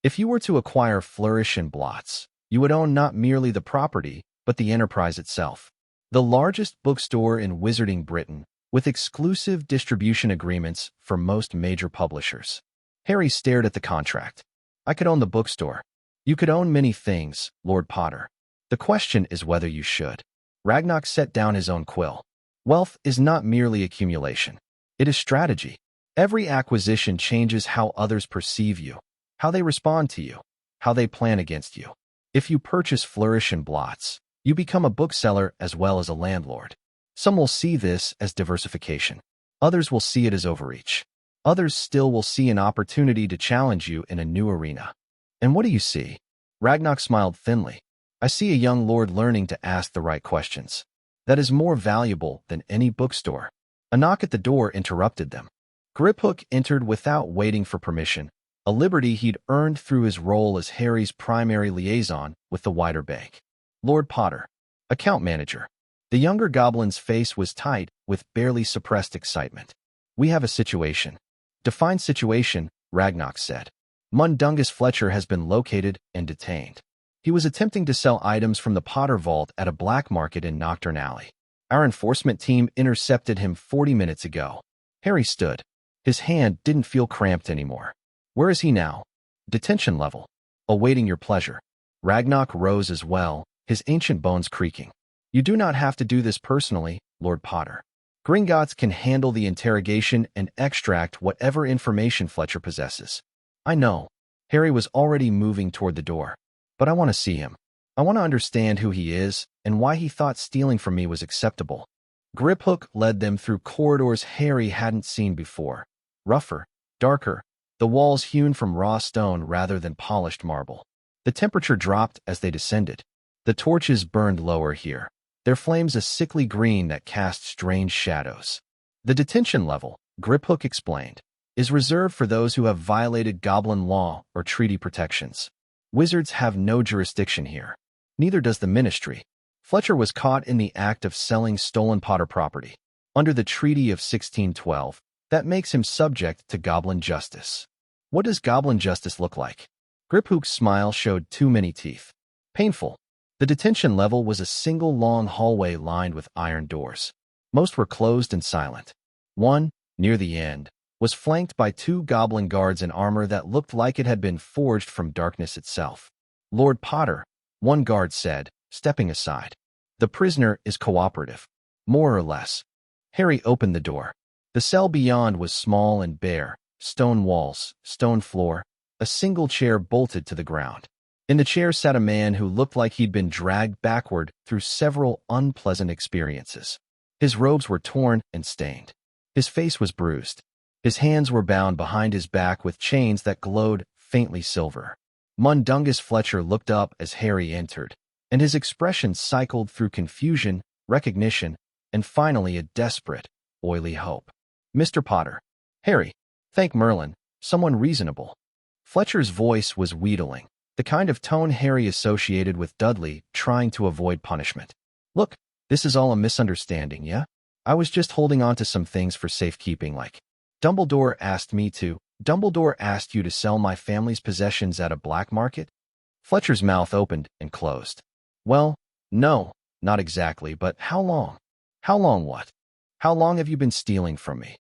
If you were to acquire Flourish and Blots, you would own not merely the property, but the enterprise itself. The largest bookstore in Wizarding Britain, with exclusive distribution agreements for most major publishers. Harry stared at the contract. I could own the bookstore. You could own many things, Lord Potter. The question is whether you should. Ragnar set down his own quill. Wealth is not merely accumulation. It is strategy. Every acquisition changes how others perceive you, how they respond to you, how they plan against you. If you purchase Flourish and Blots, you become a bookseller as well as a landlord. Some will see this as diversification. Others will see it as overreach. Others still will see an opportunity to challenge you in a new arena. And what do you see? Ragnak smiled thinly. I see a young lord learning to ask the right questions. That is more valuable than any bookstore. A knock at the door interrupted them. Griphook entered without waiting for permission, a liberty he'd earned through his role as Harry's primary liaison with the wider bank. Lord Potter, account manager. The younger goblin's face was tight with barely suppressed excitement. We have a situation. Define situation, Ragnak said. Mundungus Fletcher has been located and detained. He was attempting to sell items from the Potter Vault at a black market in Nocturne Alley. Our enforcement team intercepted him 40 minutes ago. Harry stood. His hand didn't feel cramped anymore. Where is he now? Detention level. Awaiting your pleasure. Ragnak rose as well, his ancient bones creaking. You do not have to do this personally, Lord Potter. Gringotts can handle the interrogation and extract whatever information Fletcher possesses. I know. Harry was already moving toward the door. But I want to see him. I want to understand who he is and why he thought stealing from me was acceptable. Griphook led them through corridors Harry hadn't seen before. Rougher, darker, the walls hewn from raw stone rather than polished marble. The temperature dropped as they descended. The torches burned lower here, their flames a sickly green that cast strange shadows. The detention level, Griphook explained, is reserved for those who have violated goblin law or treaty protections. Wizards have no jurisdiction here. Neither does the Ministry. Fletcher was caught in the act of selling stolen Potter property. Under the Treaty of 1612, that makes him subject to goblin justice. What does goblin justice look like? Griphook's smile showed too many teeth. Painful. The detention level was a single long hallway lined with iron doors. Most were closed and silent. One, near the end, was flanked by two goblin guards in armor that looked like it had been forged from darkness itself. Lord Potter, one guard said, stepping aside. The prisoner is cooperative. More or less. Harry opened the door. The cell beyond was small and bare, stone walls, stone floor, a single chair bolted to the ground. In the chair sat a man who looked like he'd been dragged backward through several unpleasant experiences. His robes were torn and stained. His face was bruised. His hands were bound behind his back with chains that glowed faintly silver. Mundungus Fletcher looked up as Harry entered, and his expression cycled through confusion, recognition, and finally a desperate, oily hope. Mr. Potter. Harry. Thank Merlin, someone reasonable. Fletcher's voice was wheedling, the kind of tone Harry associated with Dudley trying to avoid punishment. Look, this is all a misunderstanding, yeah? I was just holding on to some things for safekeeping like, Dumbledore asked you to sell my family's possessions at a black market? Fletcher's mouth opened and closed. Well, no, not exactly, but how long? How long what? How long have you been stealing from me?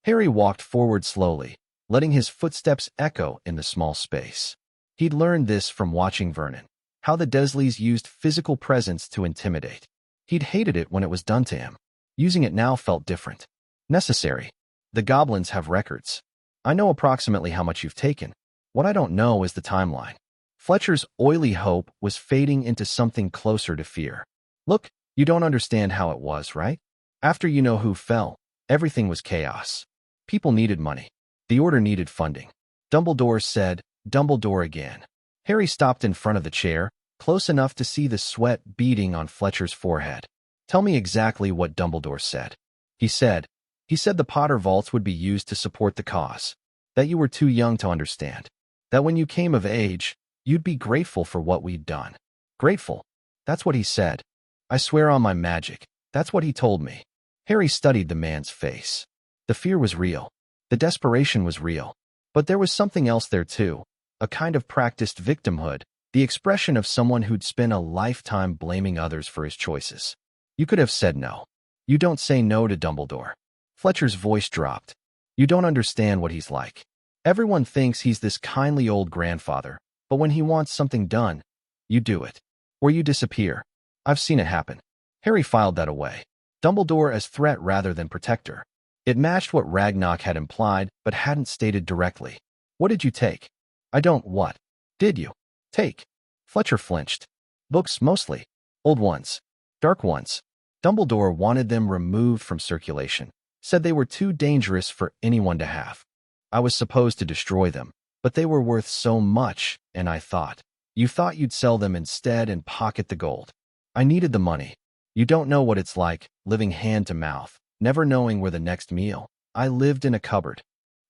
Harry walked forward slowly, letting his footsteps echo in the small space. He'd learned this from watching Vernon, how the Dursleys used physical presence to intimidate. He'd hated it when it was done to him. Using it now felt different. Necessary. The goblins have records. I know approximately how much you've taken. What I don't know is the timeline. Fletcher's oily hope was fading into something closer to fear. Look, you don't understand how it was, right? After you know who fell, everything was chaos. People needed money. The Order needed funding. Dumbledore said, Dumbledore again. Harry stopped in front of the chair, close enough to see the sweat beading on Fletcher's forehead. Tell me exactly what Dumbledore said. He said the Potter vaults would be used to support the cause. That you were too young to understand. That when you came of age, you'd be grateful for what we'd done. Grateful. That's what he said. I swear on my magic. That's what he told me. Harry studied the man's face. The fear was real. The desperation was real. But there was something else there too. A kind of practiced victimhood. The expression of someone who'd spent a lifetime blaming others for his choices. You could have said no. You don't say no to Dumbledore. Fletcher's voice dropped. You don't understand what he's like. Everyone thinks he's this kindly old grandfather, but when he wants something done, you do it. Or you disappear. I've seen it happen. Harry filed that away. Dumbledore as threat rather than protector. It matched what Ragnak had implied, but hadn't stated directly. What did you take? I don't what? Did you? Take? Fletcher flinched. Books mostly. Old ones. Dark ones. Dumbledore wanted them removed from circulation, said they were too dangerous for anyone to have. I was supposed to destroy them, but they were worth so much, and I thought, you thought you'd sell them instead and pocket the gold. I needed the money. You don't know what it's like, living hand to mouth, never knowing where the next meal. I lived in a cupboard.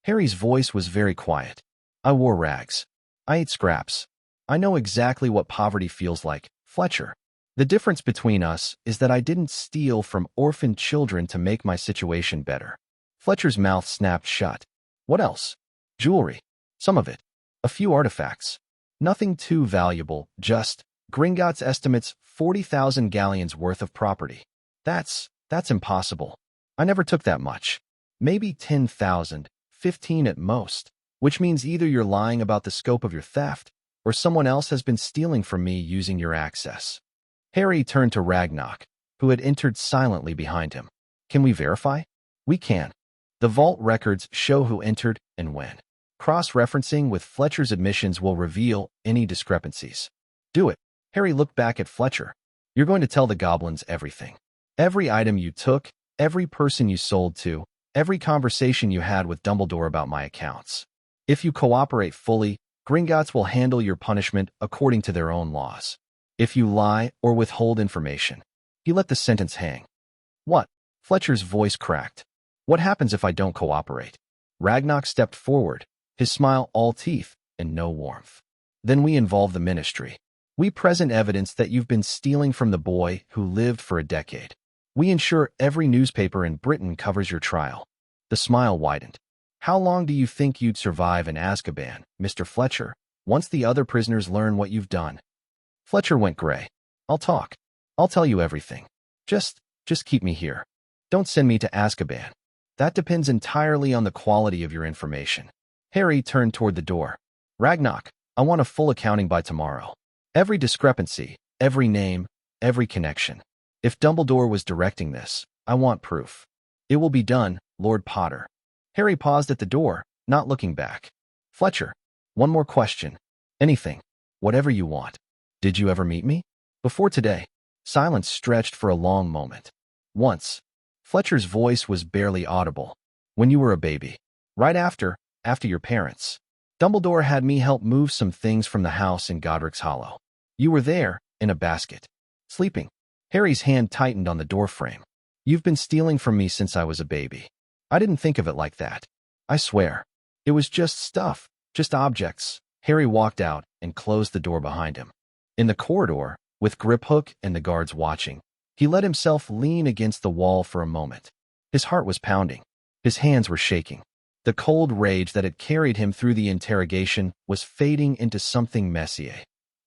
Harry's voice was very quiet. I wore rags. I ate scraps. I know exactly what poverty feels like, Fletcher. The difference between us is that I didn't steal from orphaned children to make my situation better. Fletcher's mouth snapped shut. What else? Jewelry. Some of it. A few artifacts. Nothing too valuable, just Gringotts estimates 40,000 galleons worth of property. That's impossible. I never took that much. Maybe 10,000, 15 at most, which means either you're lying about the scope of your theft, or someone else has been stealing from me using your access. Harry turned to Ragnarok, who had entered silently behind him. Can we verify? We can. The vault records show who entered and when. Cross-referencing with Fletcher's admissions will reveal any discrepancies. Do it. Harry looked back at Fletcher. You're going to tell the goblins everything. Every item you took, every person you sold to, every conversation you had with Dumbledore about my accounts. If you cooperate fully, Gringotts will handle your punishment according to their own laws. If you lie or withhold information, he let the sentence hang. What? Fletcher's voice cracked. What happens if I don't cooperate? Ragnarok stepped forward, his smile all teeth and no warmth. Then we involve the ministry. We present evidence that you've been stealing from the boy who lived for a decade. We ensure every newspaper in Britain covers your trial. The smile widened. How long do you think you'd survive in Azkaban, Mr. Fletcher, once the other prisoners learn what you've done? Fletcher went gray. I'll talk. I'll tell you everything. Just keep me here. Don't send me to Azkaban. That depends entirely on the quality of your information. Harry turned toward the door. Ragnarok, I want a full accounting by tomorrow. Every discrepancy, every name, every connection. If Dumbledore was directing this, I want proof. It will be done, Lord Potter. Harry paused at the door, not looking back. Fletcher, one more question. Anything. Whatever you want. Did you ever meet me? Before today. Silence stretched for a long moment. Once. Fletcher's voice was barely audible. When you were a baby. Right after your parents. Dumbledore had me help move some things from the house in Godric's Hollow. You were there, in a basket. Sleeping. Harry's hand tightened on the doorframe. You've been stealing from me since I was a baby. I didn't think of it like that. I swear. It was just stuff, just objects. Harry walked out and closed the door behind him. In the corridor, with Griphook and the guards watching, he let himself lean against the wall for a moment. His heart was pounding. His hands were shaking. The cold rage that had carried him through the interrogation was fading into something messier.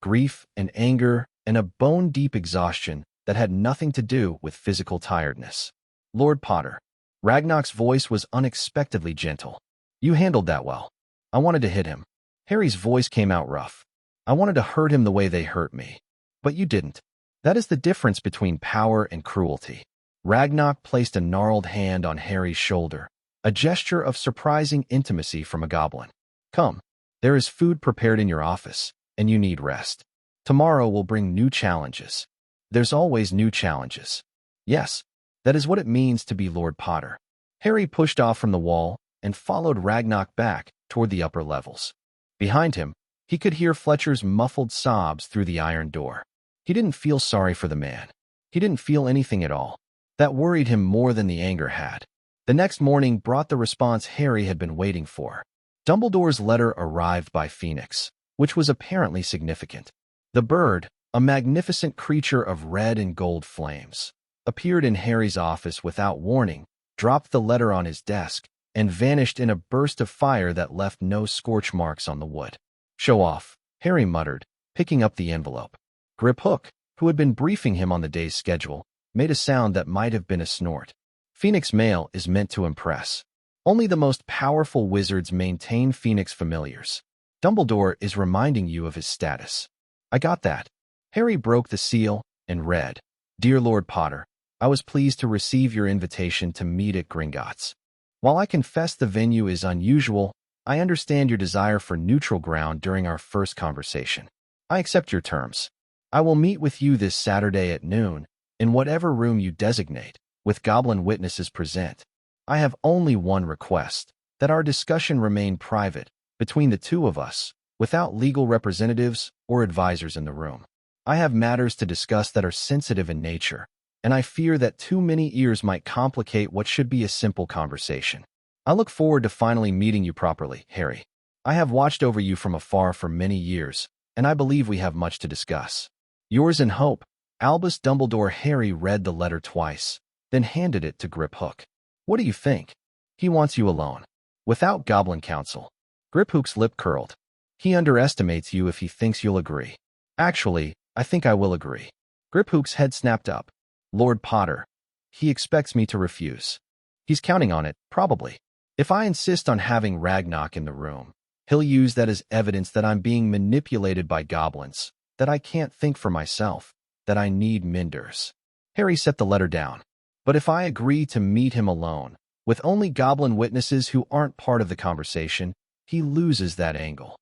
Grief and anger and a bone-deep exhaustion that had nothing to do with physical tiredness. Lord Potter. Ragnarok's voice was unexpectedly gentle. You handled that well. I wanted to hit him. Harry's voice came out rough. I wanted to hurt him the way they hurt me. But you didn't. That is the difference between power and cruelty. Ragnarok placed a gnarled hand on Harry's shoulder, a gesture of surprising intimacy from a goblin. Come. There is food prepared in your office, and you need rest. Tomorrow will bring new challenges. There's always new challenges. Yes, that is what it means to be Lord Potter. Harry pushed off from the wall and followed Ragnarok back toward the upper levels. Behind him, he could hear Fletcher's muffled sobs through the iron door. He didn't feel sorry for the man. He didn't feel anything at all. That worried him more than the anger had. The next morning brought the response Harry had been waiting for. Dumbledore's letter arrived by Phoenix, which was apparently significant. The bird, a magnificent creature of red and gold flames, appeared in Harry's office without warning, dropped the letter on his desk, and vanished in a burst of fire that left no scorch marks on the wood. Show off, Harry muttered, picking up the envelope. Griphook, who had been briefing him on the day's schedule, made a sound that might have been a snort. Phoenix mail is meant to impress. Only the most powerful wizards maintain Phoenix familiars. Dumbledore is reminding you of his status. I got that. Harry broke the seal and read, Dear Lord Potter, I was pleased to receive your invitation to meet at Gringotts. While I confess the venue is unusual, I understand your desire for neutral ground during our first conversation. I accept your terms. I will meet with you this Saturday at noon, In whatever room you designate, with goblin witnesses present. I have only one request, that our discussion remain private, between the two of us, without legal representatives or advisors in the room. I have matters to discuss that are sensitive in nature, and I fear that too many ears might complicate what should be a simple conversation. I look forward to finally meeting you properly, Harry. I have watched over you from afar for many years, and I believe we have much to discuss. Yours in hope, Albus Dumbledore. Harry read the letter twice, then handed it to Griphook. What do you think? He wants you alone. Without Goblin Council. Griphook's lip curled. He underestimates you if he thinks you'll agree. Actually, I think I will agree. Griphook's head snapped up. Lord Potter. He expects me to refuse. He's counting on it, probably. If I insist on having Ragnarok in the room, he'll use that as evidence that I'm being manipulated by goblins, that I can't think for myself, that I need Minders. Harry set the letter down. But if I agree to meet him alone, with only goblin witnesses who aren't part of the conversation, he loses that angle.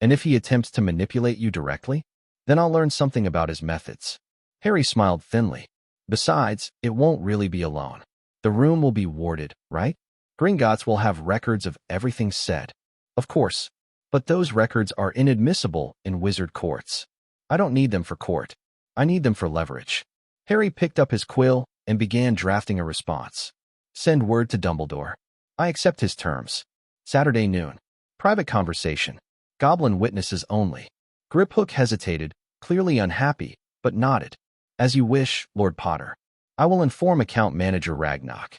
And if he attempts to manipulate you directly, then I'll learn something about his methods. Harry smiled thinly. Besides, it won't really be alone. The room will be warded, right? Gringotts will have records of everything said. Of course. But those records are inadmissible in wizard courts. I don't need them for court. I need them for leverage. Harry picked up his quill and began drafting a response. Send word to Dumbledore. I accept his terms. Saturday noon. Private conversation. Goblin witnesses only. Griphook hesitated, clearly unhappy, but nodded. As you wish, Lord Potter. I will inform account manager Ragnarok.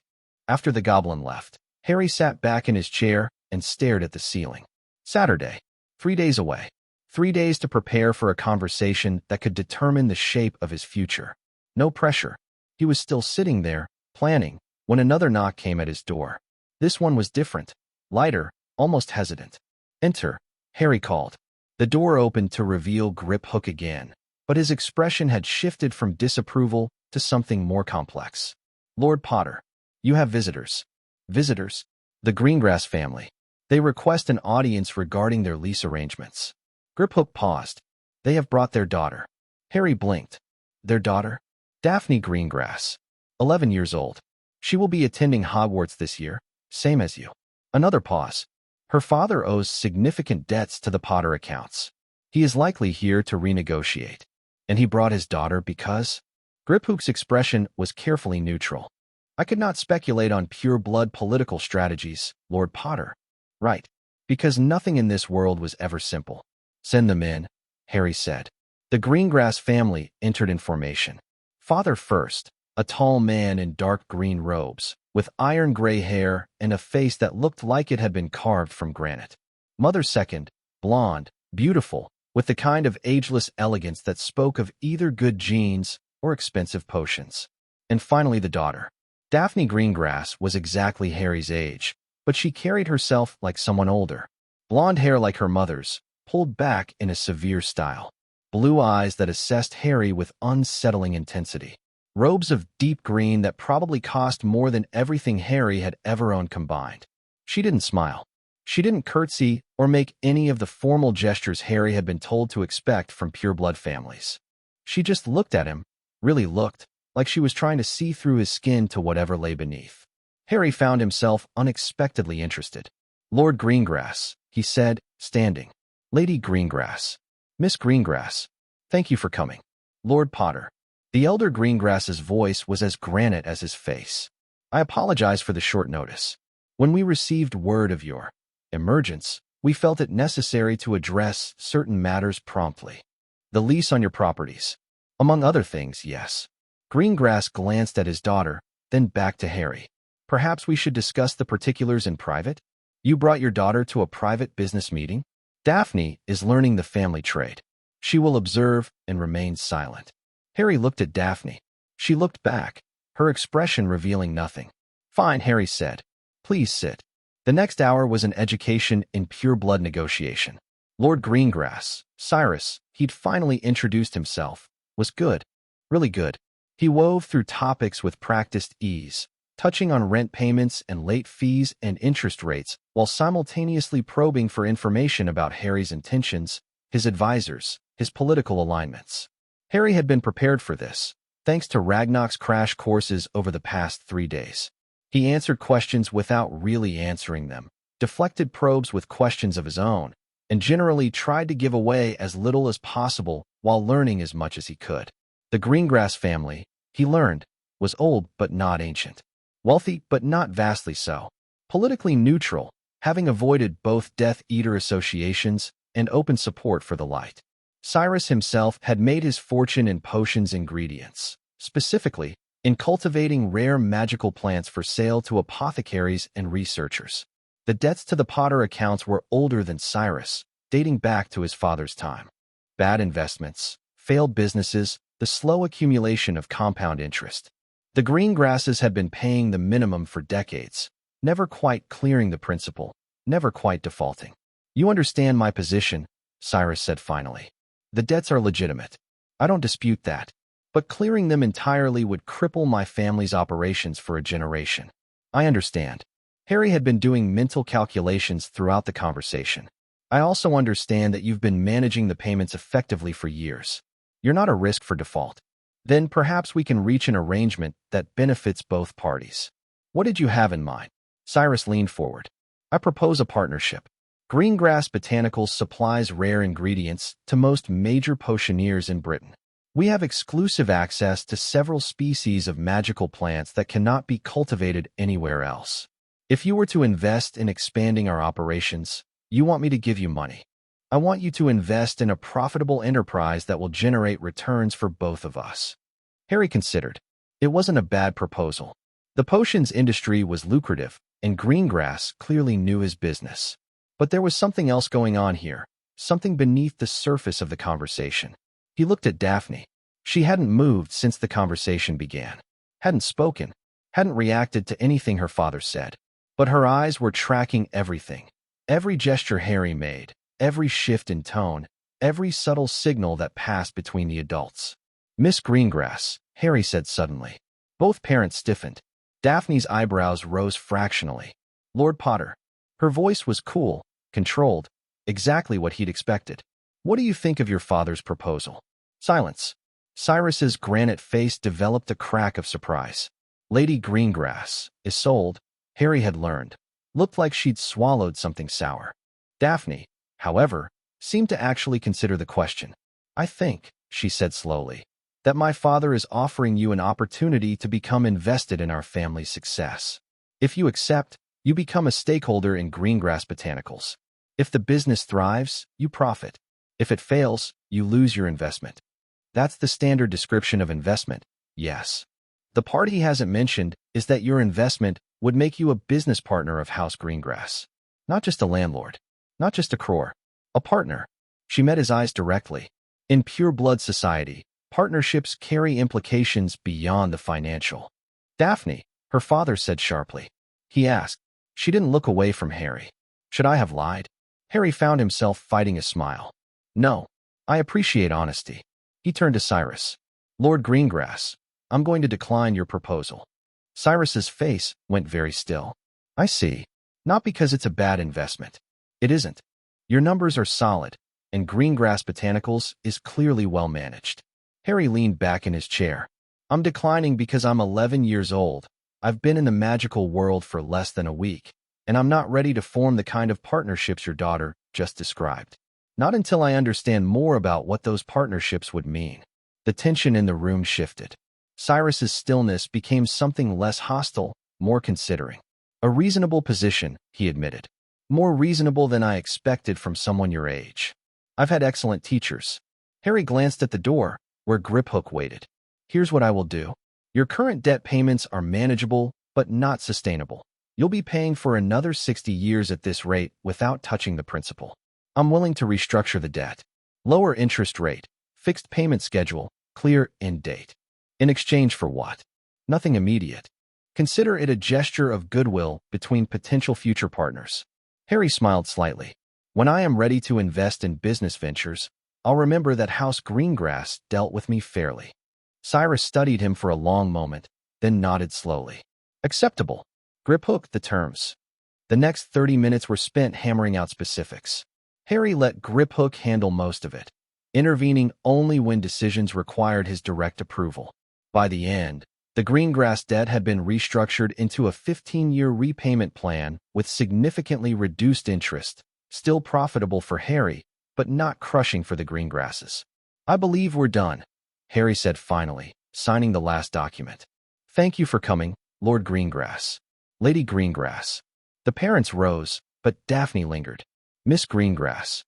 After the goblin left, Harry sat back in his chair and stared at the ceiling. Saturday. 3 days away. 3 days to prepare for a conversation that could determine the shape of his future. No pressure. He was still sitting there, planning, when another knock came at his door. This one was different, lighter, almost hesitant. Enter, Harry called. The door opened to reveal Griphook again, but his expression had shifted from disapproval to something more complex. Lord Potter, you have visitors. Visitors? The Greengrass family. They request an audience regarding their lease arrangements. Griphook paused. They have brought their daughter. Harry blinked. Their daughter? Daphne Greengrass. 11 years old. She will be attending Hogwarts this year, same as you. Another pause. Her father owes significant debts to the Potter accounts. He is likely here to renegotiate. And he brought his daughter because? Griphook's expression was carefully neutral. I could not speculate on pure-blood political strategies, Lord Potter. Right. Because nothing in this world was ever simple. Send them in, Harry said. The Greengrass family entered in formation. Father first, a tall man in dark green robes, with iron-gray hair and a face that looked like it had been carved from granite. Mother second, blonde, beautiful, with the kind of ageless elegance that spoke of either good genes or expensive potions. And finally the daughter. Daphne Greengrass was exactly Harry's age, but she carried herself like someone older. Blonde hair like her mother's, pulled back in a severe style. Blue eyes that assessed Harry with unsettling intensity. Robes of deep green that probably cost more than everything Harry had ever owned combined. She didn't smile. She didn't curtsy or make any of the formal gestures Harry had been told to expect from pureblood families. She just looked at him, really looked, like she was trying to see through his skin to whatever lay beneath. Harry found himself unexpectedly interested. Lord Greengrass, he said, standing. Lady Greengrass. Miss Greengrass. Thank you for coming. Lord Potter. The elder Greengrass's voice was as granite as his face. I apologize for the short notice. When we received word of your emergence, we felt it necessary to address certain matters promptly. The lease on your properties. Among other things, yes. Greengrass glanced at his daughter, then back to Harry. Perhaps we should discuss the particulars in private? You brought your daughter to a private business meeting? Daphne is learning the family trade. She will observe and remain silent. Harry looked at Daphne. She looked back, her expression revealing nothing. Fine, Harry said. Please sit. The next hour was an education in pure-blood negotiation. Lord Greengrass, Cyrus, he'd finally introduced himself, was good. Really good. He wove through topics with practiced ease, touching on rent payments and late fees and interest rates, while simultaneously probing for information about Harry's intentions, his advisors, his political alignments. Harry had been prepared for this. thanks to Ragnarok's crash courses over the past 3 days. He answered questions without really answering them, deflected probes with questions of his own, and generally tried to give away as little as possible while learning as much as he could. The Greengrass family, he learned, was old but not ancient, wealthy but not vastly so, politically neutral, having avoided both Death Eater associations and open support for the light. Cyrus himself had made his fortune in potions ingredients, specifically in cultivating rare magical plants for sale to apothecaries and researchers. The debts to the Potter accounts were older than Cyrus, dating back to his father's time. Bad investments, failed businesses, the slow accumulation of compound interest. The Greengrasses had been paying the minimum for decades, never quite clearing the principal, never quite defaulting. "You understand my position," Cyrus said finally. "The debts are legitimate. I don't dispute that. But clearing them entirely would cripple my family's operations for a generation." "I understand." Harry had been doing mental calculations throughout the conversation. "I also understand that you've been managing the payments effectively for years. You're not a risk for default. Then perhaps we can reach an arrangement that benefits both parties." "What did you have in mind?" Cyrus leaned forward. "I propose a partnership. Greengrass Botanicals supplies rare ingredients to most major potioneers in Britain. We have exclusive access to several species of magical plants that cannot be cultivated anywhere else. If you were to invest in expanding our operations, you want me to give you money. I want you to invest in a profitable enterprise that will generate returns for both of us." Harry considered. It wasn't a bad proposal. The potions industry was lucrative, and Greengrass clearly knew his business. But there was something else going on here, something beneath the surface of the conversation. He looked at Daphne. She hadn't moved since the conversation began, hadn't spoken, hadn't reacted to anything her father said. But her eyes were tracking everything. Every gesture Harry made, every shift in tone, every subtle signal that passed between the adults. "Miss Greengrass," Harry said suddenly. Both parents stiffened. Daphne's eyebrows rose fractionally. "Lord Potter." Her voice was cool, controlled, exactly what he'd expected. "What do you think of your father's proposal?" Silence. Cyrus's granite face developed a crack of surprise. Lady Greengrass, Isolde, Harry had learned, looked like she'd swallowed something sour. Daphne, however, seemed to actually consider the question. "I think," she said slowly, "that my father is offering you an opportunity to become invested in our family's success. If you accept, you become a stakeholder in Greengrass Botanicals. If the business thrives, you profit. If it fails, you lose your investment." "That's the standard description of investment, yes. The part he hasn't mentioned is that your investment would make you a business partner of House Greengrass. Not just a landlord, not just a crore, a partner." She met his eyes directly. In pure blood society, partnerships carry implications beyond the financial. "Daphne," her father said sharply. He asked. She didn't look away from Harry. "Should I have lied?" Harry found himself fighting a smile. "No, I appreciate honesty." He turned to Cyrus. "Lord Greengrass, I'm going to decline your proposal." Cyrus's face went very still. "I see. Not because it's a bad investment. It isn't. Your numbers are solid, and Greengrass Botanicals is clearly well managed." Harry leaned back in his chair. "I'm declining because I'm 11 years old. I've been in the magical world for less than a week, and I'm not ready to form the kind of partnerships your daughter just described. Not until I understand more about what those partnerships would mean." The tension in the room shifted. Cyrus's stillness became something less hostile, more considering. "A reasonable position," he admitted. "More reasonable than I expected from someone your age. I've had excellent teachers." Harry glanced at the door, where Griphook waited. "Here's what I will do. Your current debt payments are manageable, but not sustainable. You'll be paying for another 60 years at this rate without touching the principal. I'm willing to restructure the debt. Lower interest rate, fixed payment schedule, clear end date. In exchange for what? Nothing immediate. Consider it a gesture of goodwill between potential future partners." Harry smiled slightly. "When I am ready to invest in business ventures, I'll remember that House Greengrass dealt with me fairly." Cyrus studied him for a long moment, then nodded slowly. "Acceptable. Griphook the terms." The next 30 minutes were spent hammering out specifics. Harry let Griphook handle most of it, intervening only when decisions required his direct approval. By the end, the Greengrass debt had been restructured into a 15-year repayment plan with significantly reduced interest, still profitable for Harry, but not crushing for the Greengrasses. "I believe we're done," Harry said finally, signing the last document. "Thank you for coming, Lord Greengrass. Lady Greengrass." The parents rose, but Daphne lingered. "Miss Greengrass,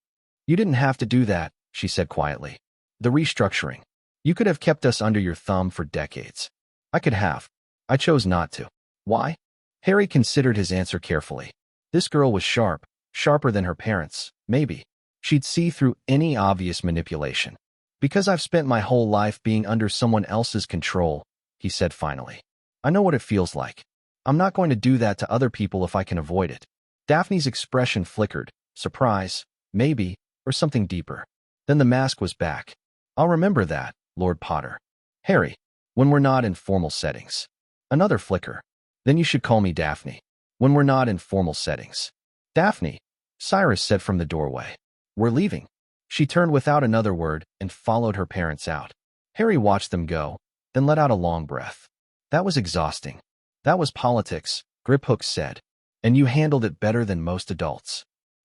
you didn't have to do that," she said quietly. "The restructuring. You could have kept us under your thumb for decades." "I could have. I chose not to." "Why?" Harry considered his answer carefully. This girl was sharp, sharper than her parents, maybe. She'd see through any obvious manipulation. "Because I've spent my whole life being under someone else's control," he said finally. "I know what it feels like. I'm not going to do that to other people if I can avoid it." Daphne's expression flickered, surprise, maybe, or something deeper. Then the mask was back. "I'll remember that, Lord Potter." "Harry, when we're not in formal settings." Another flicker. "Then you should call me Daphne. When we're not in formal settings." "Daphne," Cyrus said from the doorway. "We're leaving." She turned without another word and followed her parents out. Harry watched them go, then let out a long breath. That was exhausting. "That was politics," Griphook said. "And you handled it better than most adults."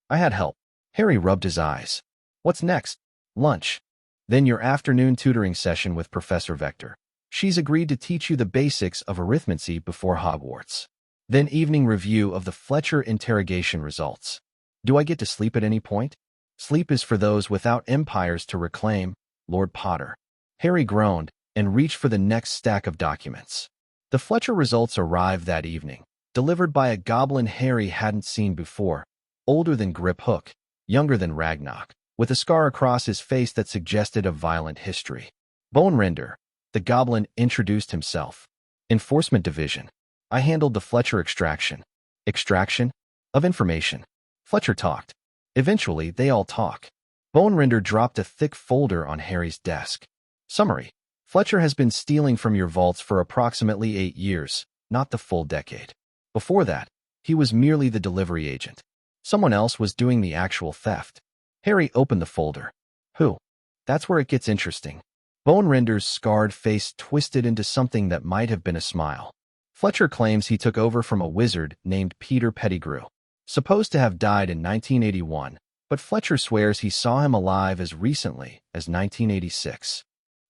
"I had help." Harry rubbed his eyes. "What's next?" "Lunch. Then your afternoon tutoring session with Professor Vector. She's agreed to teach you the basics of arithmancy before Hogwarts. Then evening review of the Fletcher interrogation results. Do I get to sleep at any point?" "Sleep is for those without empires to reclaim, Lord Potter." Harry groaned and reached for the next stack of documents. The Fletcher results arrived that evening, delivered by a goblin Harry hadn't seen before, older than Griphook, younger than Ragnarok, with a scar across his face that suggested a violent history. "Bonerender," the goblin introduced himself. "Enforcement Division. I handled the Fletcher extraction." "Extraction? Of information." Fletcher talked. Eventually, they all talk. Bonerender dropped a thick folder on Harry's desk. "Summary. Fletcher has been stealing from your vaults for approximately 8 years, not the full decade. Before that, he was merely the delivery agent. Someone else was doing the actual theft." Harry opened the folder. "Who?" "That's where it gets interesting." Bonerender's scarred face twisted into something that might have been a smile. "Fletcher claims he took over from a wizard named Peter Pettigrew, supposed to have died in 1981, but Fletcher swears he saw him alive as recently as 1986.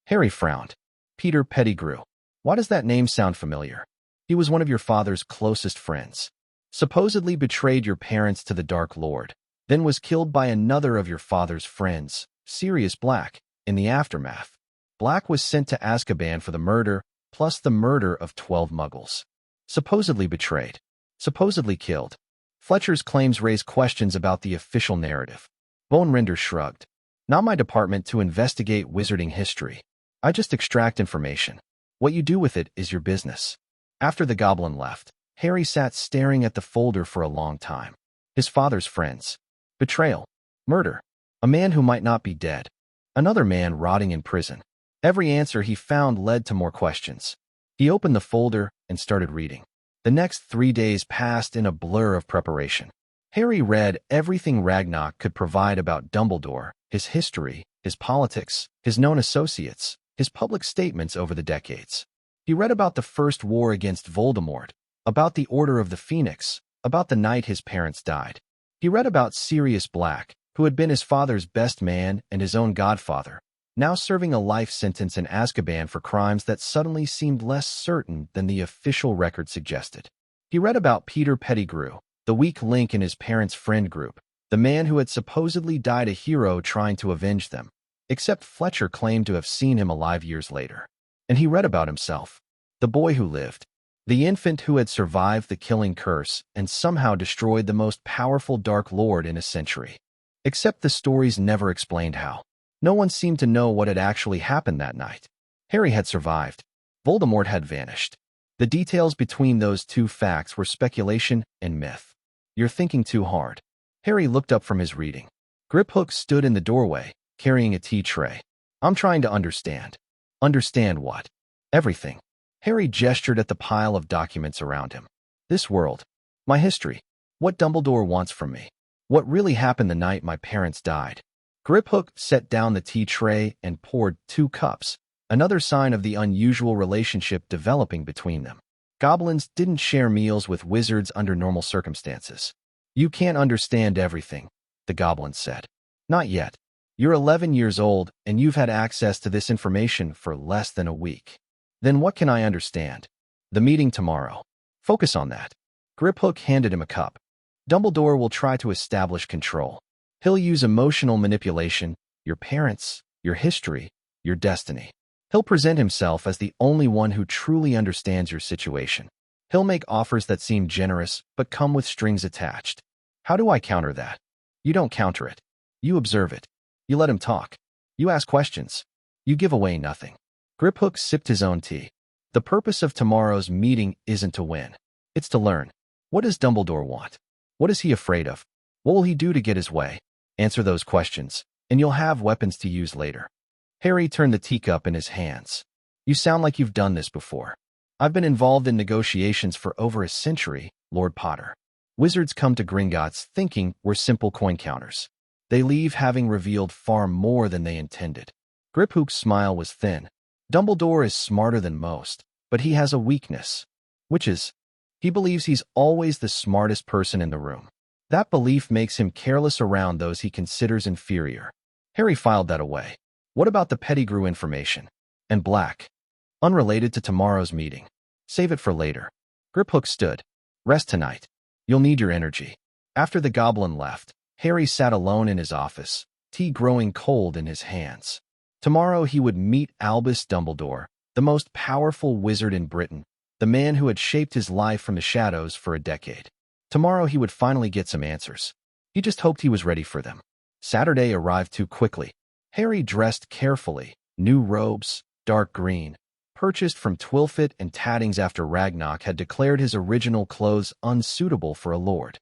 Harry frowned. "Peter Pettigrew. Why does that name sound familiar?" "He was one of your father's closest friends. Supposedly betrayed your parents to the Dark Lord, then was killed by another of your father's friends, Sirius Black, in the aftermath. Black was sent to Azkaban for the murder, plus the murder of 12 Muggles. Supposedly betrayed. Supposedly killed." Fletcher's claims raise questions about the official narrative. Bonerender shrugged. "Not my department to investigate wizarding history. I just extract information. What you do with it is your business." After the goblin left, Harry sat staring at the folder for a long time. His father's friends. Betrayal. Murder. A man who might not be dead. Another man rotting in prison. Every answer he found led to more questions. He opened the folder and started reading. The next 3 days passed in a blur of preparation. Harry read everything Ragnarok could provide about Dumbledore, his history, his politics, his known associates, his public statements over the decades. He read about the First War against Voldemort, about the Order of the Phoenix, about the night his parents died. He read about Sirius Black, who had been his father's best man and his own godfather, now serving a life sentence in Azkaban for crimes that suddenly seemed less certain than the official record suggested. He read about Peter Pettigrew, the weak link in his parents' friend group, the man who had supposedly died a hero trying to avenge them, except Fletcher claimed to have seen him alive years later. And he read about himself, the boy who lived, the infant who had survived the killing curse and somehow destroyed the most powerful Dark Lord in a century. Except the stories never explained how. No one seemed to know what had actually happened that night. Harry had survived. Voldemort had vanished. The details between those two facts were speculation and myth. "You're thinking too hard." Harry looked up from his reading. Griphook stood in the doorway, carrying a tea tray. "I'm trying to understand." "Understand what?" "Everything." Harry gestured at the pile of documents around him. "This world. My history. What Dumbledore wants from me. What really happened the night my parents died." Griphook set down the tea tray and poured 2 cups, another sign of the unusual relationship developing between them. Goblins didn't share meals with wizards under normal circumstances. You can't understand everything, the goblin said. Not yet. You're 11 years old, and you've had access to this information for less than a week. Then what can I understand? The meeting tomorrow. Focus on that. Griphook handed him a cup. Dumbledore will try to establish control. He'll use emotional manipulation, your parents, your history, your destiny. He'll present himself as the only one who truly understands your situation. He'll make offers that seem generous, but come with strings attached. How do I counter that? You don't counter it. You observe it. You let him talk. You ask questions. You give away nothing. Griphook sipped his own tea. The purpose of tomorrow's meeting isn't to win. It's to learn. What does Dumbledore want? What is he afraid of? What will he do to get his way? Answer those questions, and you'll have weapons to use later. Harry turned the teacup in his hands. You sound like you've done this before. I've been involved in negotiations for over a century, Lord Potter. Wizards come to Gringotts thinking we're simple coin counters. They leave having revealed far more than they intended. Griphook's smile was thin. Dumbledore is smarter than most, but he has a weakness, which is, he believes he's always the smartest person in the room. That belief makes him careless around those he considers inferior. Harry filed that away. What about the Pettigrew information? And Black? Unrelated to tomorrow's meeting. Save it for later. Griphook stood. Rest tonight. You'll need your energy. After the goblin left, Harry sat alone in his office, tea growing cold in his hands. Tomorrow he would meet Albus Dumbledore, the most powerful wizard in Britain, the man who had shaped his life from the shadows for a decade. Tomorrow he would finally get some answers. He just hoped he was ready for them. Saturday arrived too quickly. Harry dressed carefully, new robes, dark green, purchased from Twilfit and Taddings after Ragnarok had declared his original clothes unsuitable for a lord.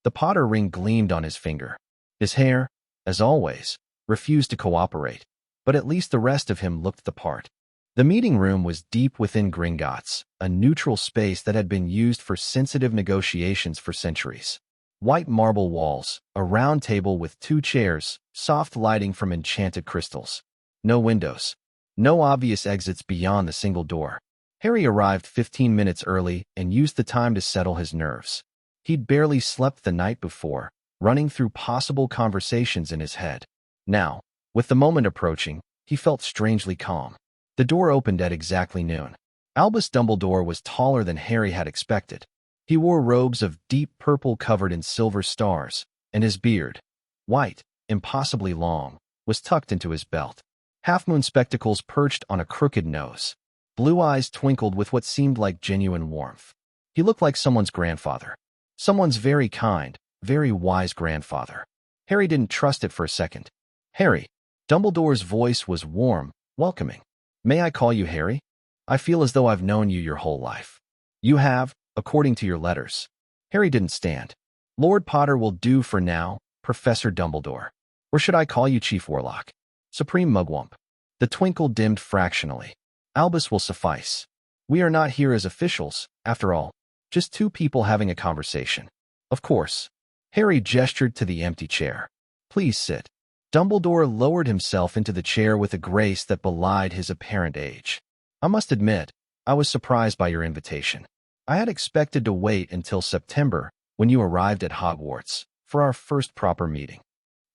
The Potter ring gleamed on his finger. His hair, as always, refused to cooperate, but at least the rest of him looked the part. The meeting room was deep within Gringotts, a neutral space that had been used for sensitive negotiations for centuries. White marble walls, a round table with 2 chairs, soft lighting from enchanted crystals. No windows. No obvious exits beyond the single door. Harry arrived 15 minutes early and used the time to settle his nerves. He'd barely slept the night before, running through possible conversations in his head. Now, with the moment approaching, he felt strangely calm. The door opened at exactly noon. Albus Dumbledore was taller than Harry had expected. He wore robes of deep purple covered in silver stars, and his beard, white, impossibly long, was tucked into his belt. Half-moon spectacles perched on a crooked nose. Blue eyes twinkled with what seemed like genuine warmth. He looked like someone's grandfather. Someone's very kind, very wise grandfather. Harry didn't trust it for a second. Harry. Dumbledore's voice was warm, welcoming. May I call you Harry? I feel as though I've known you your whole life. You have, according to your letters. Harry didn't stand. Lord Potter will do for now, Professor Dumbledore. Or should I call you Chief Warlock? Supreme Mugwump. The twinkle dimmed fractionally. Albus will suffice. We are not here as officials, after all. Just 2 people having a conversation. Of course. Harry gestured to the empty chair. Please sit. Dumbledore lowered himself into the chair with a grace that belied his apparent age. I must admit, I was surprised by your invitation. I had expected to wait until September, when you arrived at Hogwarts, for our first proper meeting.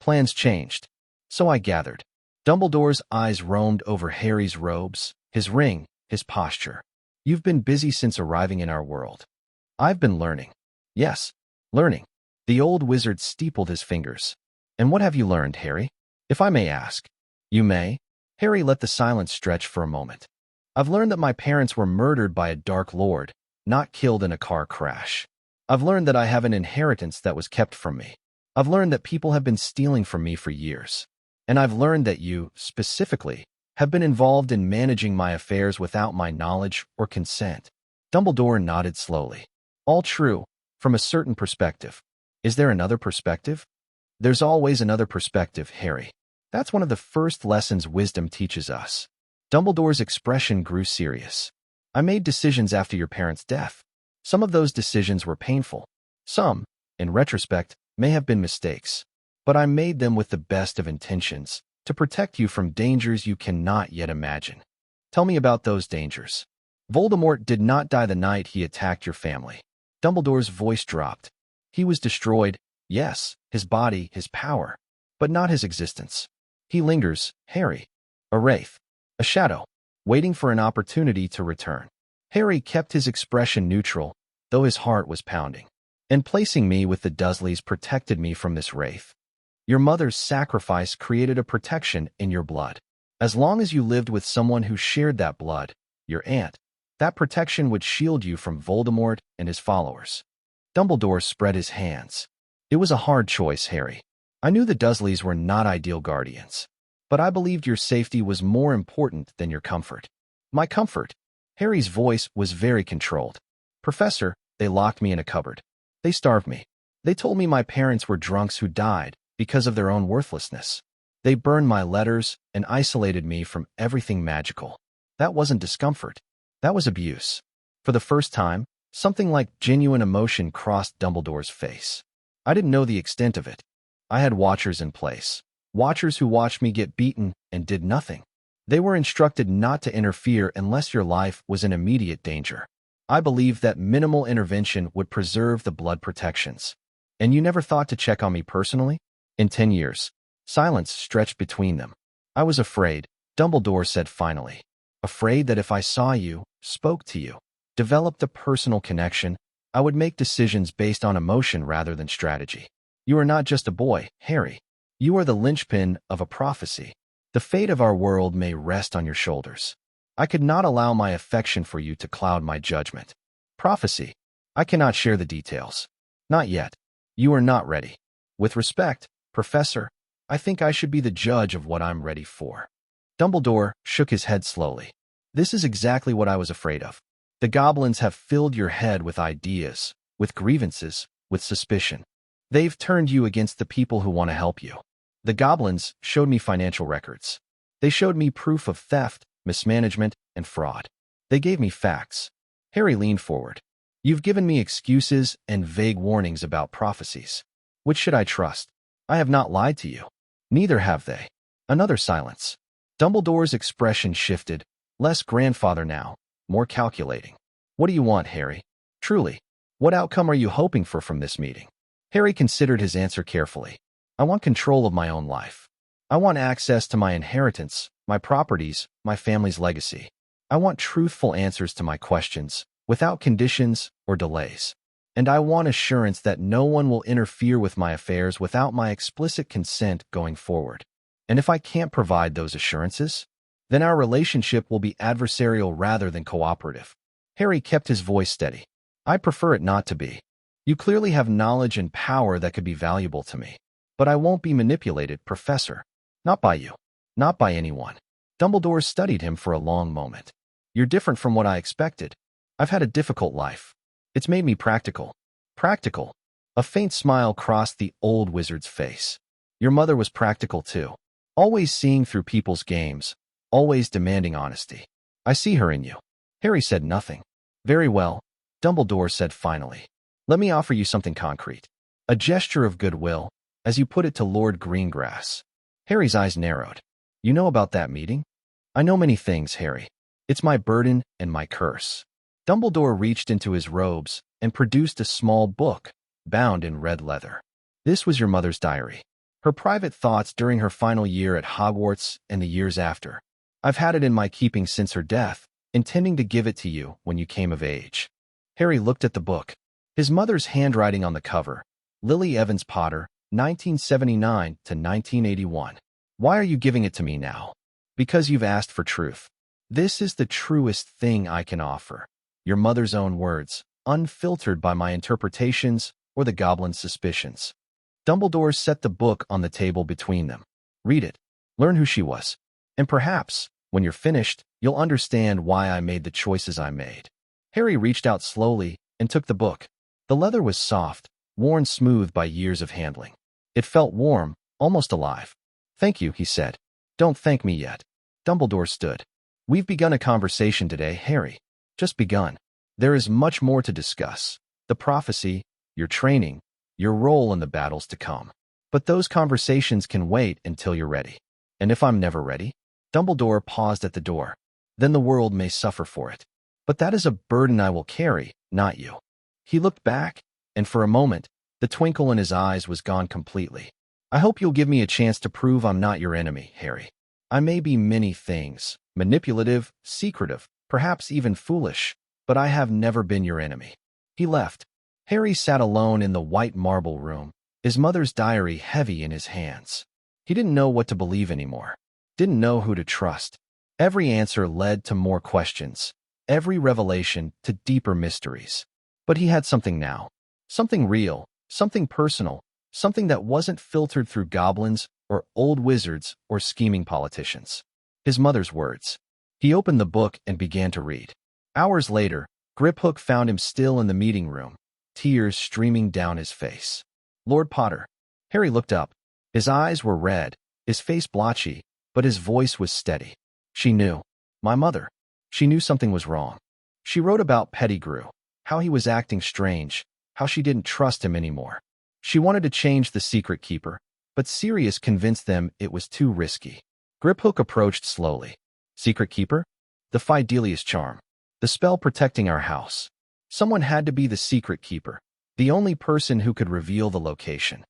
Plans changed. So I gathered. Dumbledore's eyes roamed over Harry's robes, his ring, his posture. You've been busy since arriving in our world. I've been learning. Yes, learning. The old wizard steepled his fingers. And what have you learned, Harry? If I may ask. You may. Harry let the silence stretch for a moment. I've learned that my parents were murdered by a Dark Lord, not killed in a car crash. I've learned that I have an inheritance that was kept from me. I've learned that people have been stealing from me for years. And I've learned that you, specifically, have been involved in managing my affairs without my knowledge or consent. Dumbledore nodded slowly. All true, from a certain perspective. Is there another perspective? There's always another perspective, Harry. That's one of the first lessons wisdom teaches us. Dumbledore's expression grew serious. I made decisions after your parents' death. Some of those decisions were painful. Some, in retrospect, may have been mistakes. But I made them with the best of intentions, to protect you from dangers you cannot yet imagine. Tell me about those dangers. Voldemort did not die the night he attacked your family. Dumbledore's voice dropped. He was destroyed, yes, his body, his power, but not his existence. He lingers, Harry. A wraith. A shadow. Waiting for an opportunity to return. Harry kept his expression neutral, though his heart was pounding. And placing me with the Dursleys protected me from this wraith. Your mother's sacrifice created a protection in your blood. As long as you lived with someone who shared that blood, your aunt, that protection would shield you from Voldemort and his followers. Dumbledore spread his hands. It was a hard choice, Harry. I knew the Dursleys were not ideal guardians, but I believed your safety was more important than your comfort. My comfort? Harry's voice was very controlled. Professor, they locked me in a cupboard. They starved me. They told me my parents were drunks who died because of their own worthlessness. They burned my letters and isolated me from everything magical. That wasn't discomfort. That was abuse. For the first time, something like genuine emotion crossed Dumbledore's face. I didn't know the extent of it. I had watchers in place. Watchers who watched me get beaten and did nothing. They were instructed not to interfere unless your life was in immediate danger. I believed that minimal intervention would preserve the blood protections. And you never thought to check on me personally? In 10 years. Silence stretched between them. I was afraid, Dumbledore said finally. Afraid that if I saw you, spoke to you, developed a personal connection, I would make decisions based on emotion rather than strategy. You are not just a boy, Harry. You are the linchpin of a prophecy. The fate of our world may rest on your shoulders. I could not allow my affection for you to cloud my judgment. Prophecy. I cannot share the details. Not yet. You are not ready. With respect, Professor, I think I should be the judge of what I'm ready for. Dumbledore shook his head slowly. This is exactly what I was afraid of. The goblins have filled your head with ideas, with grievances, with suspicion. They've turned you against the people who want to help you. The goblins showed me financial records. They showed me proof of theft, mismanagement, and fraud. They gave me facts. Harry leaned forward. You've given me excuses and vague warnings about prophecies. Which should I trust? I have not lied to you. Neither have they. Another silence. Dumbledore's expression shifted, less grandfather now, more calculating. What do you want, Harry? Truly, what outcome are you hoping for from this meeting? Harry considered his answer carefully. I want control of my own life. I want access to my inheritance, my properties, my family's legacy. I want truthful answers to my questions, without conditions or delays. And I want assurance that no one will interfere with my affairs without my explicit consent going forward. And if I can't provide those assurances, then our relationship will be adversarial rather than cooperative. Harry kept his voice steady. I prefer it not to be. You clearly have knowledge and power that could be valuable to me. But I won't be manipulated, Professor. Not by you. Not by anyone. Dumbledore studied him for a long moment. You're different from what I expected. I've had a difficult life. It's made me practical. Practical. A faint smile crossed the old wizard's face. Your mother was practical too. Always seeing through people's games. Always demanding honesty. I see her in you. Harry said nothing. Very well, Dumbledore said finally. Let me offer you something concrete. A gesture of goodwill, as you put it to Lord Greengrass. Harry's eyes narrowed. You know about that meeting? I know many things, Harry. It's my burden and my curse. Dumbledore reached into his robes and produced a small book, bound in red leather. This was your mother's diary. Her private thoughts during her final year at Hogwarts and the years after. I've had it in my keeping since her death, intending to give it to you when you came of age. Harry looked at the book. His mother's handwriting on the cover. Lily Evans Potter, 1979 to 1981. Why are you giving it to me now? Because you've asked for truth. This is the truest thing I can offer. Your mother's own words, unfiltered by my interpretations or the goblin's suspicions. Dumbledore set the book on the table between them. Read it. Learn who she was. And perhaps, when you're finished, you'll understand why I made the choices I made. Harry reached out slowly and took the book. The leather was soft, worn smooth by years of handling. It felt warm, almost alive. Thank you, he said. Don't thank me yet. Dumbledore stood. We've begun a conversation today, Harry. Just begun. There is much more to discuss. The prophecy, your training, your role in the battles to come. But those conversations can wait until you're ready. And if I'm never ready? Dumbledore paused at the door. then the world may suffer for it. But that is a burden I will carry, not you. He looked back, and for a moment, the twinkle in his eyes was gone completely. I hope you'll give me a chance to prove I'm not your enemy, Harry. I may be many things, manipulative, secretive, perhaps even foolish, but I have never been your enemy. He left. Harry sat alone in the white marble room, his mother's diary heavy in his hands. He didn't know what to believe anymore. Didn't know who to trust. Every answer led to more questions, every revelation to deeper mysteries. But he had something now. Something real, something personal, something that wasn't filtered through goblins or old wizards or scheming politicians. His mother's words. He opened the book and began to read. Hours later, Griphook found him still in the meeting room, tears streaming down his face. Lord Potter. Harry looked up. His eyes were red, his face blotchy, but his voice was steady. She knew. My mother. She knew something was wrong. She wrote about Pettigrew, how he was acting strange, how she didn't trust him anymore. She wanted to change the secret keeper, but Sirius convinced them it was too risky. Griphook approached slowly. Secret keeper? The Fidelius charm. The spell protecting our house. Someone had to be the secret keeper, the only person who could reveal the location.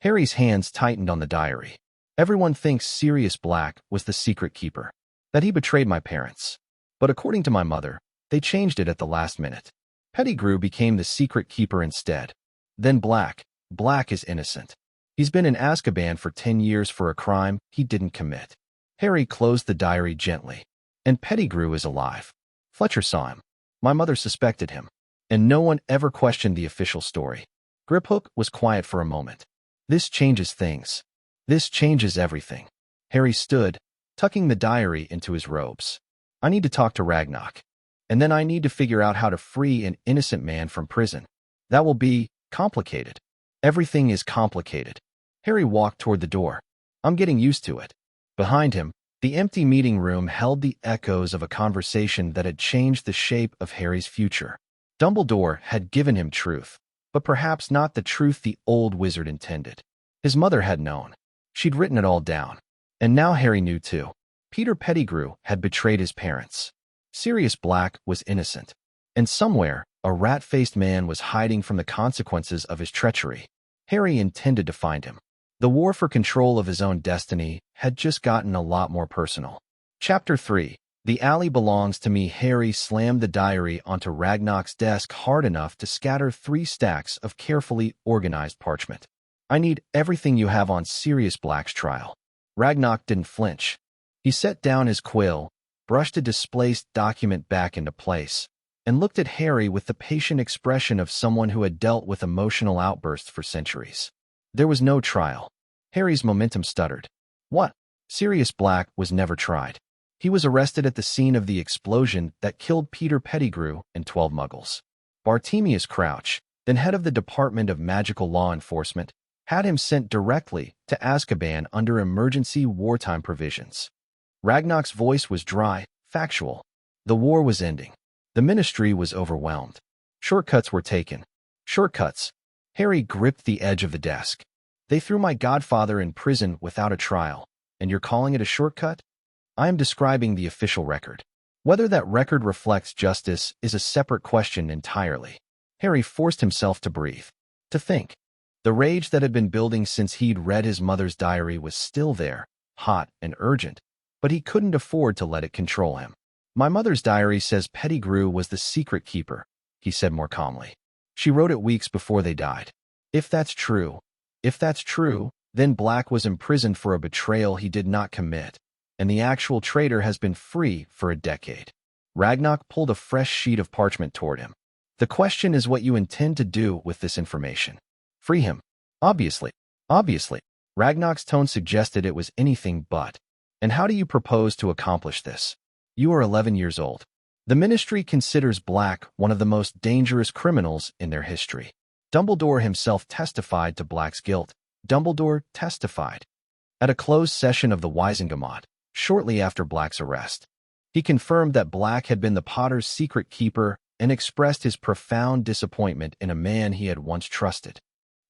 Harry's hands tightened on the diary. Everyone thinks Sirius Black was the secret keeper, that he betrayed my parents. But according to my mother, they changed it at the last minute. Pettigrew became the secret keeper instead. Then Black. Black is innocent. He's been in Azkaban for 10 years for a crime he didn't commit. Harry closed the diary gently. And Pettigrew is alive. Fletcher saw him. My mother suspected him. And no one ever questioned the official story. Griphook was quiet for a moment. This changes things. This changes everything. Harry stood, tucking the diary into his robes. I need to talk to Ragnarok. And then I need to figure out how to free an innocent man from prison. That will be complicated. Everything is complicated. Harry walked toward the door. I'm getting used to it. Behind him, the empty meeting room held the echoes of a conversation that had changed the shape of Harry's future. Dumbledore had given him truth, but perhaps not the truth the old wizard intended. His mother had known. She'd written it all down. And now Harry knew too. Peter Pettigrew had betrayed his parents. Sirius Black was innocent. And somewhere, a rat-faced man was hiding from the consequences of his treachery. Harry intended to find him. The war for control of his own destiny had just gotten a lot more personal. Chapter 3. The alley belongs to me. Harry slammed the diary onto Ragnarok's desk hard enough to scatter 3 stacks of carefully organized parchment. I need everything you have on Sirius Black's trial. Ragnarok didn't flinch. He set down his quill, brushed a displaced document back into place, and looked at Harry with the patient expression of someone who had dealt with emotional outbursts for centuries. There was no trial. Harry's momentum stuttered. What? Sirius Black was never tried. He was arrested at the scene of the explosion that killed Peter Pettigrew and 12 Muggles. Bartemius Crouch, then head of the Department of Magical Law Enforcement, had him sent directly to Azkaban under emergency wartime provisions. Ragnarok's voice was dry, factual. The war was ending. The Ministry was overwhelmed. Shortcuts were taken. Shortcuts. Harry gripped the edge of the desk. They threw my godfather in prison without a trial, and you're calling it a shortcut? I am describing the official record. Whether that record reflects justice is a separate question entirely. Harry forced himself to breathe, to think. The rage that had been building since he'd read his mother's diary was still there, hot and urgent, but he couldn't afford to let it control him. My mother's diary says Pettigrew was the secret keeper, he said more calmly. She wrote it weeks before they died. If that's true, then Black was imprisoned for a betrayal he did not commit, and the actual traitor has been free for a decade. Ragnarok pulled a fresh sheet of parchment toward him. The question is what you intend to do with this information. Free him. Obviously. Ragnarok's tone suggested it was anything but. And how do you propose to accomplish this? You are 11 years old. The Ministry considers Black one of the most dangerous criminals in their history. Dumbledore himself testified to Black's guilt. Dumbledore testified at a closed session of the Wisengamot, shortly after Black's arrest. He confirmed that Black had been the Potter's secret keeper and expressed his profound disappointment in a man he had once trusted.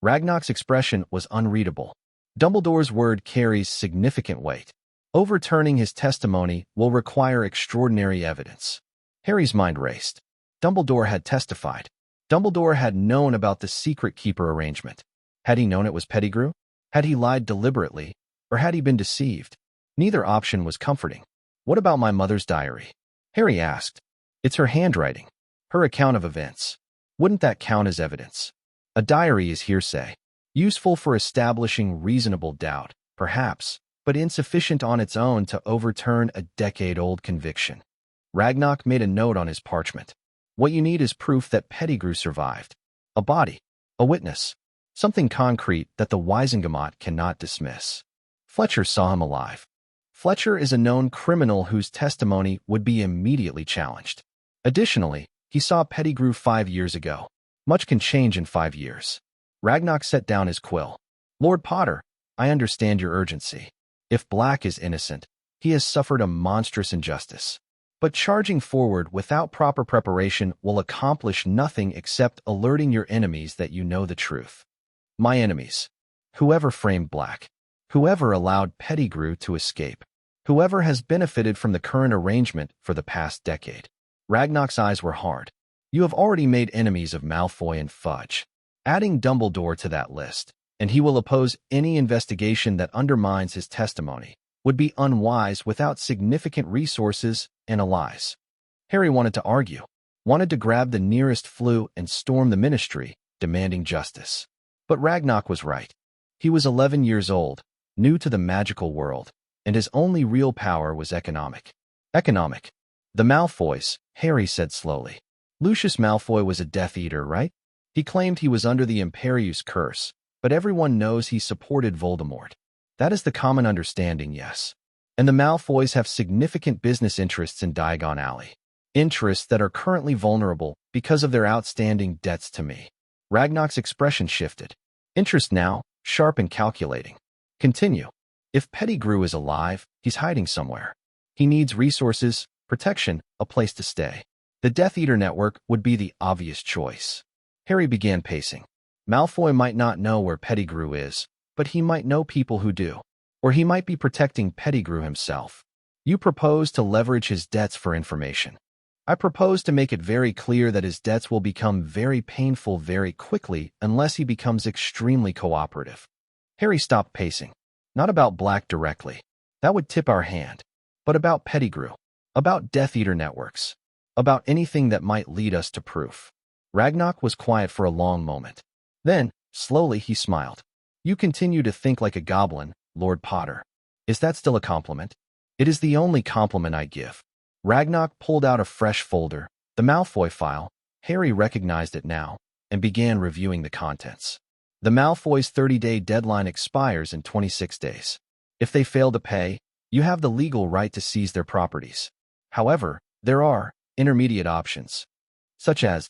Ragnarok's expression was unreadable. Dumbledore's word carries significant weight. Overturning his testimony will require extraordinary evidence. Harry's mind raced. Dumbledore had testified. Dumbledore had known about the secret keeper arrangement. Had he known it was Pettigrew? Had he lied deliberately? Or had he been deceived? Neither option was comforting. What about my mother's diary? Harry asked. It's her handwriting. Her account of events. Wouldn't that count as evidence? A diary is hearsay. Useful for establishing reasonable doubt, perhaps, but insufficient on its own to overturn a decade-old conviction. Ragnarok made a note on his parchment. What you need is proof that Pettigrew survived. A body. A witness. Something concrete that the Wisengamot cannot dismiss. Fletcher saw him alive. Fletcher is a known criminal whose testimony would be immediately challenged. Additionally, he saw Pettigrew 5 years ago. Much can change in 5 years. Ragnarok set down his quill. Lord Potter, I understand your urgency. If Black is innocent, he has suffered a monstrous injustice. But charging forward without proper preparation will accomplish nothing except alerting your enemies that you know the truth. My enemies. Whoever framed Black. Whoever allowed Pettigrew to escape. Whoever has benefited from the current arrangement for the past decade. Ragnarok's eyes were hard. You have already made enemies of Malfoy and Fudge. Adding Dumbledore to that list, and he will oppose any investigation that undermines his testimony, would be unwise without significant resources and allies. Harry wanted to argue, wanted to grab the nearest flue and storm the ministry, demanding justice. But Ragnarok was right. He was 11 years old, new to the magical world, and his only real power was economic. Economic. The Malfoys, Harry said slowly. Lucius Malfoy was a Death Eater, right? He claimed he was under the Imperius curse, but everyone knows he supported Voldemort. That is the common understanding, yes. And the Malfoys have significant business interests in Diagon Alley. Interests that are currently vulnerable because of their outstanding debts to me. Ragnarok's expression shifted. Interest now, sharp and calculating. Continue. If Pettigrew is alive, he's hiding somewhere. He needs resources, protection, a place to stay. The Death Eater network would be the obvious choice. Harry began pacing. Malfoy might not know where Pettigrew is, but he might know people who do. Or he might be protecting Pettigrew himself. You propose to leverage his debts for information. I propose to make it very clear that his debts will become very painful very quickly unless he becomes extremely cooperative. Harry stopped pacing. Not about Black directly. That would tip our hand. But about Pettigrew. About Death Eater networks. About anything that might lead us to proof. Ragnarok was quiet for a long moment. Then, slowly he smiled. You continue to think like a goblin, Lord Potter. Is that still a compliment? It is the only compliment I give. Ragnarok pulled out a fresh folder, the Malfoy file. Harry recognized it now, and began reviewing the contents. The Malfoys' 30-day deadline expires in 26 days. If they fail to pay, you have the legal right to seize their properties. However, there are intermediate options, such as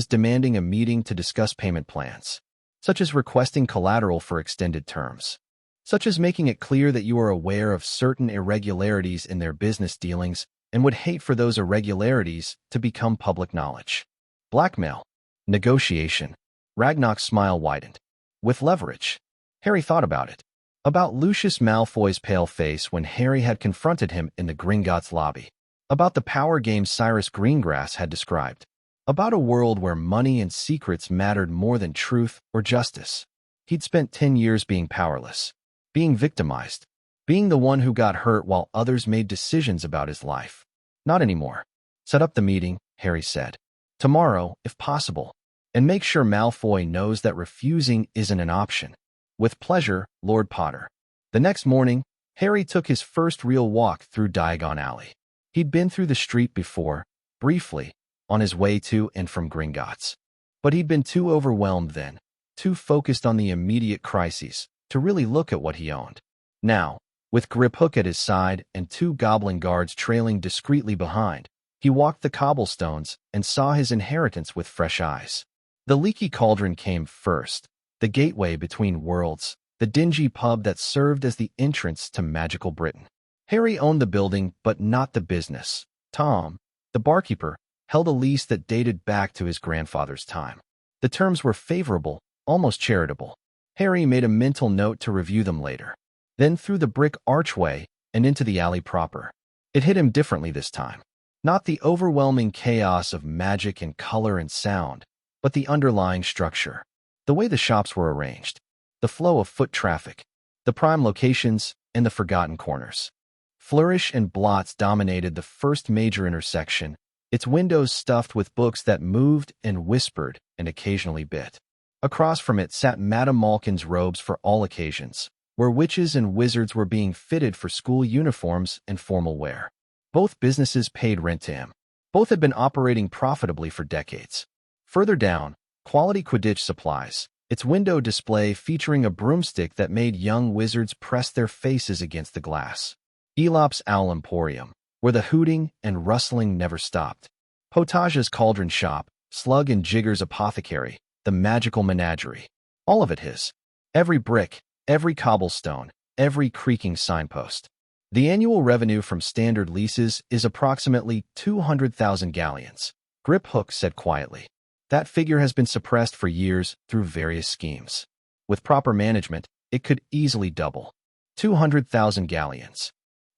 demanding a meeting to discuss payment plans, such as requesting collateral for extended terms, such as making it clear that you are aware of certain irregularities in their business dealings and would hate for those irregularities to become public knowledge. Blackmail. Negotiation. Ragnarok's smile widened. With leverage. Harry thought about it. About Lucius Malfoy's pale face when Harry had confronted him in the Gringotts lobby. About the power game Cyrus Greengrass had described. About a world where money and secrets mattered more than truth or justice. He'd spent 10 years being powerless, being victimized, being the one who got hurt while others made decisions about his life. Not anymore. Set up the meeting, Harry said. Tomorrow, if possible. And make sure Malfoy knows that refusing isn't an option. With pleasure, Lord Potter. The next morning, Harry took his first real walk through Diagon Alley. He'd been through the street before, briefly, on his way to and from Gringotts. But he'd been too overwhelmed then, too focused on the immediate crises, to really look at what he owned. Now, with Griphook at his side and 2 goblin guards trailing discreetly behind, he walked the cobblestones and saw his inheritance with fresh eyes. The Leaky Cauldron came first, the gateway between worlds, the dingy pub that served as the entrance to magical Britain. Harry owned the building, but not the business. Tom, the barkeeper, held a lease that dated back to his grandfather's time. The terms were favorable, almost charitable. Harry made a mental note to review them later. Then through the brick archway, and into the alley proper. It hit him differently this time. Not the overwhelming chaos of magic and color and sound, but the underlying structure. The way the shops were arranged, the flow of foot traffic, the prime locations, and the forgotten corners. Flourish and blots dominated the first major intersection, its windows stuffed with books that moved and whispered and occasionally bit. Across from it sat Madame Malkin's robes for all occasions, where witches and wizards were being fitted for school uniforms and formal wear. Both businesses paid rent to him. Both had been operating profitably for decades. Further down, Quality Quidditch Supplies, its window display featuring a broomstick that made young wizards press their faces against the glass. Elop's Owl Emporium, where the hooting and rustling never stopped. Potage's Cauldron Shop, Slug and Jigger's Apothecary, the magical menagerie. All of it his. Every brick, every cobblestone, every creaking signpost. The annual revenue from standard leases is approximately 200,000 galleons, Griphook said quietly. That figure has been suppressed for years through various schemes. With proper management, it could easily double. 200,000 galleons.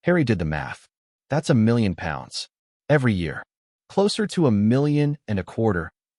Harry did the math. That's £1 million. Every year. Closer to £1.25 million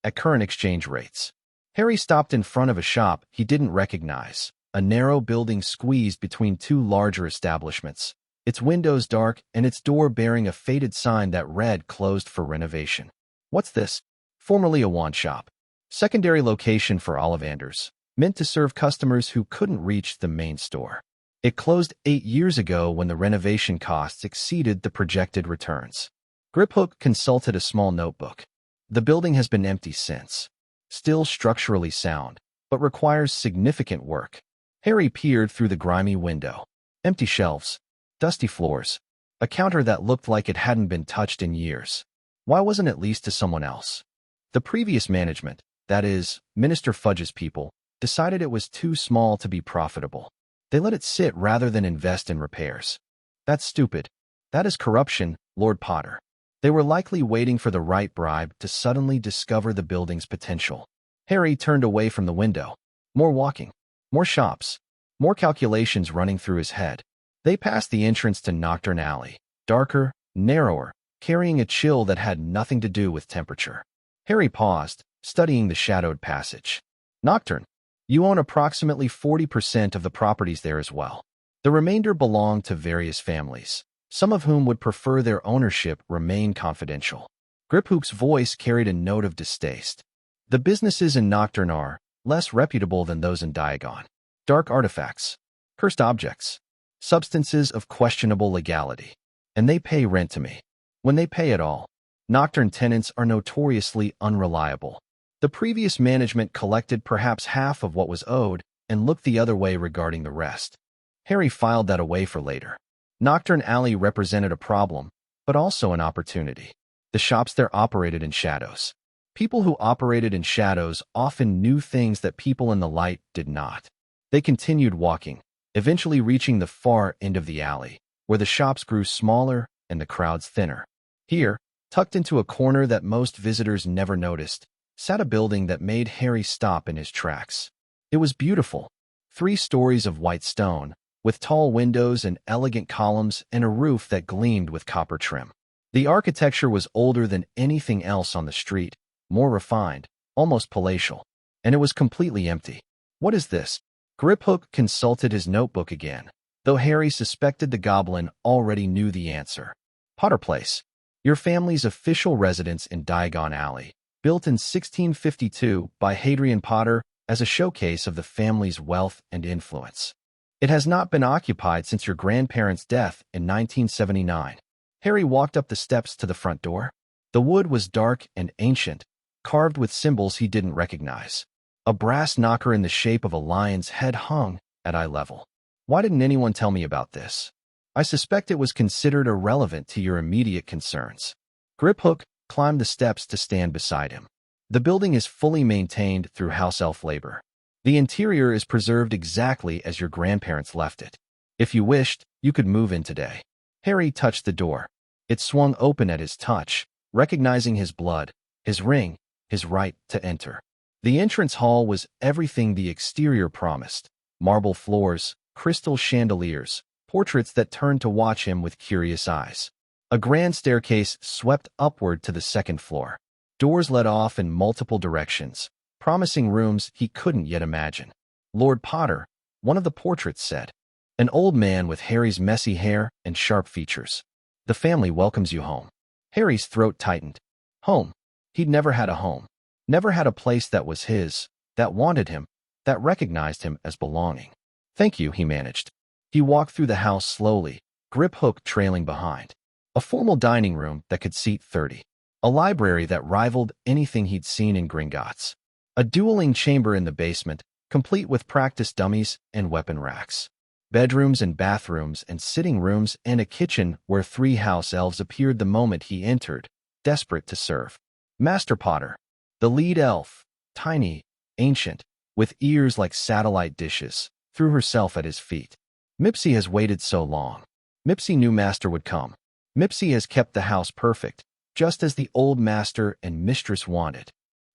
at current exchange rates. Harry stopped in front of a shop he didn't recognize, a narrow building squeezed between two larger establishments, its windows dark and its door bearing a faded sign that read closed for renovation. What's this? Formerly a wand shop. Secondary location for Ollivanders, meant to serve customers who couldn't reach the main store. It closed 8 years ago when the renovation costs exceeded the projected returns. Griphook consulted a small notebook. The building has been empty since. Still structurally sound, but requires significant work. Harry peered through the grimy window. Empty shelves, dusty floors, a counter that looked like it hadn't been touched in years. Why wasn't it leased to someone else? The previous management, that is, Minister Fudge's people, decided it was too small to be profitable. They let it sit rather than invest in repairs. That's stupid. That is corruption, Lord Potter. They were likely waiting for the right bribe to suddenly discover the building's potential. Harry turned away from the window. More walking. More shops. More calculations running through his head. They passed the entrance to Nocturne Alley. Darker, narrower, carrying a chill that had nothing to do with temperature. Harry paused, studying the shadowed passage. Nocturne. You own approximately 40% of the properties there as well. The remainder belong to various families, some of whom would prefer their ownership remain confidential. Griphook's voice carried a note of distaste. The businesses in Nocturne are less reputable than those in Diagon. Dark artifacts, cursed objects, substances of questionable legality. And they pay rent to me. When they pay at all. Nocturne tenants are notoriously unreliable. The previous management collected perhaps half of what was owed and looked the other way regarding the rest. Harry filed that away for later. Nocturne Alley represented a problem, but also an opportunity. The shops there operated in shadows. People who operated in shadows often knew things that people in the light did not. They continued walking, eventually reaching the far end of the alley, where the shops grew smaller and the crowds thinner. Here, tucked into a corner that most visitors never noticed, sat a building that made Harry stop in his tracks. It was beautiful. 3 stories of white stone, with tall windows and elegant columns and a roof that gleamed with copper trim. The architecture was older than anything else on the street, more refined, almost palatial, and it was completely empty. What is this? Griphook consulted his notebook again, though Harry suspected the goblin already knew the answer. Potter Place. Your family's official residence in Diagon Alley. Built in 1652 by Hadrian Potter as a showcase of the family's wealth and influence. It has not been occupied since your grandparents' death in 1979. Harry walked up the steps to the front door. The wood was dark and ancient, carved with symbols he didn't recognize. A brass knocker in the shape of a lion's head hung at eye level. Why didn't anyone tell me about this? I suspect it was considered irrelevant to your immediate concerns. Griphook climbed the steps to stand beside him. The building is fully maintained through house elf labor. The interior is preserved exactly as your grandparents left it. If you wished, you could move in today. Harry touched the door. It swung open at his touch, recognizing his blood, his ring, his right to enter. The entrance hall was everything the exterior promised. Marble floors, crystal chandeliers, portraits that turned to watch him with curious eyes. A grand staircase swept upward to the second floor. Doors led off in multiple directions, promising rooms he couldn't yet imagine. Lord Potter, one of the portraits said. An old man with Harry's messy hair and sharp features. The family welcomes you home. Harry's throat tightened. Home. He'd never had a home. Never had a place that was his, that wanted him, that recognized him as belonging. Thank you, he managed. He walked through the house slowly, grip hook trailing behind. A formal dining room that could seat 30. A library that rivaled anything he'd seen in Gringotts. A dueling chamber in the basement, complete with practice dummies and weapon racks. Bedrooms and bathrooms and sitting rooms and a kitchen where 3 house elves appeared the moment he entered, desperate to serve. Master Potter, the lead elf, tiny, ancient, with ears like satellite dishes, threw herself at his feet. Mipsy has waited so long. Mipsy knew Master would come. Mipsy has kept the house perfect, just as the old master and mistress wanted.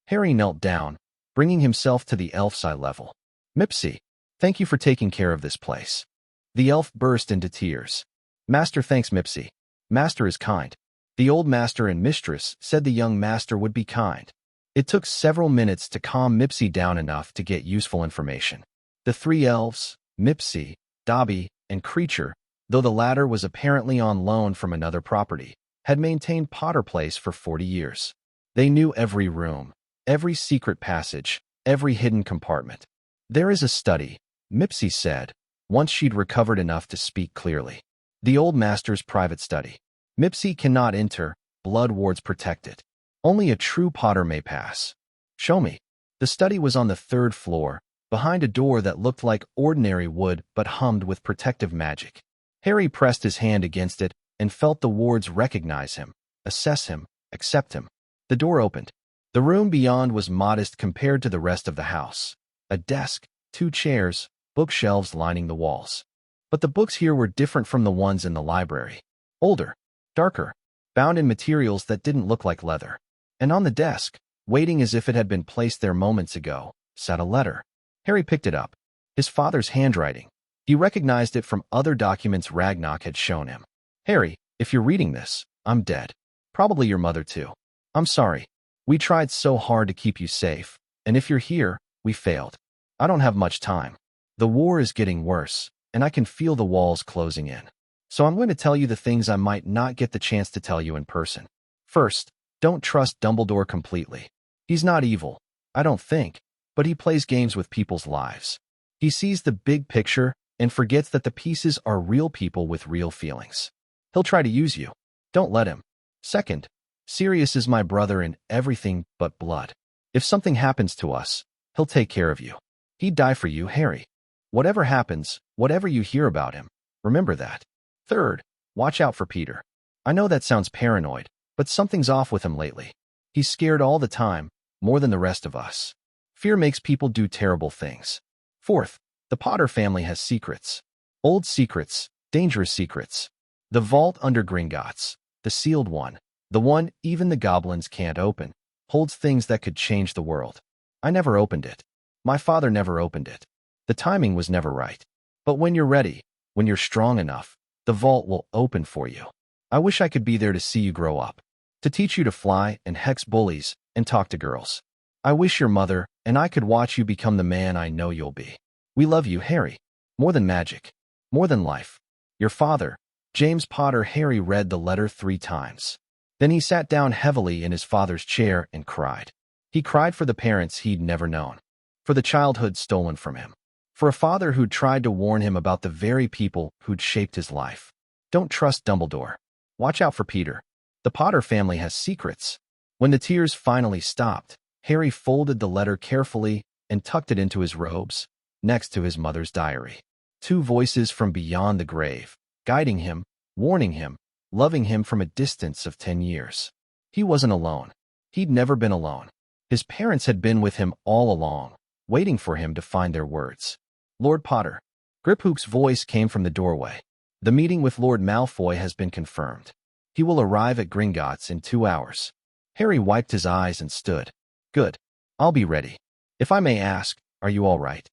Harry knelt down, bringing himself to the elf's eye level. Mipsy, thank you for taking care of this place. The elf burst into tears. Master thanks Mipsy. Master is kind. The old master and mistress said the young master would be kind. It took several minutes to calm Mipsy down enough to get useful information. The 3 elves, Mipsy, Dobby, and Creature, though the latter was apparently on loan from another property, had maintained Potter Place for 40 years. They knew every room, every secret passage, every hidden compartment. There is a study, Mipsy said, once she'd recovered enough to speak clearly. The old master's private study. Mipsy cannot enter, blood wards protect it. Only a true Potter may pass. Show me. The study was on the 3rd floor, behind a door that looked like ordinary wood but hummed with protective magic. Harry pressed his hand against it and felt the wards recognize him, assess him, accept him. The door opened. The room beyond was modest compared to the rest of the house. A desk, 2 chairs, bookshelves lining the walls. But the books here were different from the ones in the library. Older, darker, bound in materials that didn't look like leather. And on the desk, waiting as if it had been placed there moments ago, sat a letter. Harry picked it up. His father's handwriting. He recognized it from other documents Ragnarok had shown him. Harry, if you're reading this, I'm dead. Probably your mother too. I'm sorry. We tried so hard to keep you safe, and if you're here, we failed. I don't have much time. The war is getting worse, and I can feel the walls closing in. So I'm going to tell you the things I might not get the chance to tell you in person. First, don't trust Dumbledore completely. He's not evil, I don't think, but he plays games with people's lives. He sees the big picture and forgets that the pieces are real people with real feelings. He'll try to use you. Don't let him. Second, Sirius is my brother in everything but blood. If something happens to us, he'll take care of you. He'd die for you, Harry. Whatever happens, whatever you hear about him, remember that. Third, watch out for Peter. I know that sounds paranoid, but something's off with him lately. He's scared all the time, more than the rest of us. Fear makes people do terrible things. Fourth, the Potter family has secrets. Old secrets, dangerous secrets. The vault under Gringotts, the sealed one, the one even the goblins can't open, holds things that could change the world. I never opened it. My father never opened it. The timing was never right. But when you're ready, when you're strong enough, the vault will open for you. I wish I could be there to see you grow up, to teach you to fly and hex bullies and talk to girls. I wish your mother and I could watch you become the man I know you'll be. We love you, Harry. More than magic. More than life. Your father, James Potter. Harry read the letter 3 times. Then he sat down heavily in his father's chair and cried. He cried for the parents he'd never known, for the childhood stolen from him, for a father who'd tried to warn him about the very people who'd shaped his life. Don't trust Dumbledore. Watch out for Peter. The Potter family has secrets. When the tears finally stopped, Harry folded the letter carefully and tucked it into his robes, next to his mother's diary. 2 voices from beyond the grave, guiding him, warning him, loving him from a distance of 10 years. He wasn't alone. He'd never been alone. His parents had been with him all along, waiting for him to find their words. Lord Potter. Griphook's voice came from the doorway. The meeting with Lord Malfoy has been confirmed. He will arrive at Gringotts in 2 hours. Harry wiped his eyes and stood. Good. I'll be ready. If I may ask, are you all right?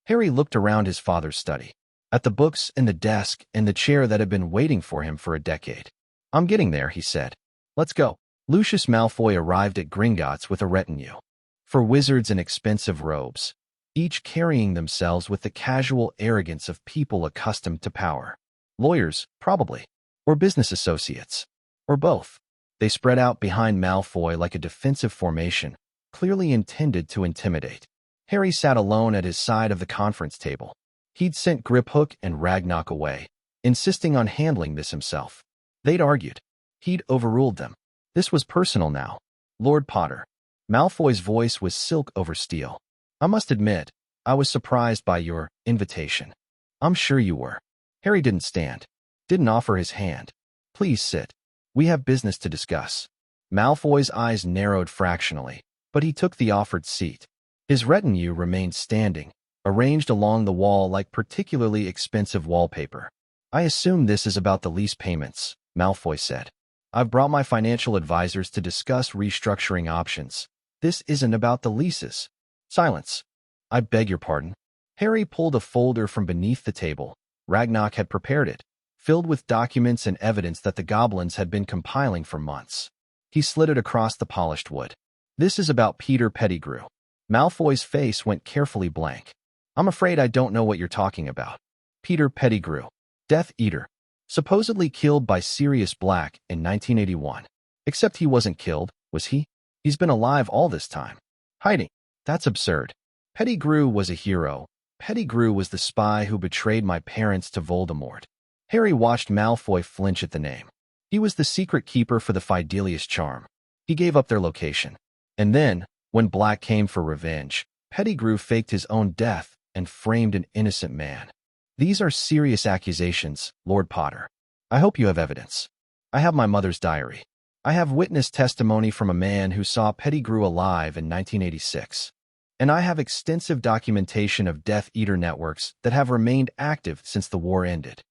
Harry looked around his father's study. at the books and the desk and the chair that had been waiting for him for a decade. "I'm getting there," he said. "Let's go." Lucius Malfoy arrived at Gringotts with a retinue. For wizards in expensive robes, each carrying themselves with the casual arrogance of people accustomed to power. Lawyers, probably, or business associates, or both. They spread out behind Malfoy like a defensive formation, clearly intended to intimidate. Harry sat alone at his side of the conference table. He'd sent Griphook and Ragnarok away, insisting on handling this himself. They'd argued. He'd overruled them. This was personal now. "Lord Potter." Malfoy's voice was silk over steel. "I must admit, I was surprised by your invitation." "I'm sure you were." Harry didn't stand, didn't offer his hand. "Please sit. We have business to discuss." Malfoy's eyes narrowed fractionally, but he took the offered seat. His retinue remained standing, arranged along the wall like particularly expensive wallpaper. "I assume this is about the lease payments," Malfoy said. "I've brought my financial advisors to discuss restructuring options. This isn't about the leases." Silence. "I beg your pardon." Harry pulled a folder from beneath the table. Ragnarok had prepared it, filled with documents and evidence that the goblins had been compiling for months. He slid it across the polished wood. "This is about Peter Pettigrew." Malfoy's face went carefully blank. "I'm afraid I don't know what you're talking about." Peter Pettigrew, Death Eater, supposedly killed by Sirius Black in 1981. Except he wasn't killed, was he? He's been alive all this time. Hiding. That's absurd. Pettigrew was a hero. Pettigrew was the spy who betrayed my parents to Voldemort. Harry watched Malfoy flinch at the name. He was the secret keeper for the Fidelius charm. He gave up their location. And then, when Black came for revenge, Pettigrew faked his own death and framed an innocent man. These are serious accusations, Lord Potter. I hope you have evidence. I have my mother's diary. I have witness testimony from a man who saw Pettigrew alive in 1986. And I have extensive documentation of Death Eater networks that have remained active since the war ended.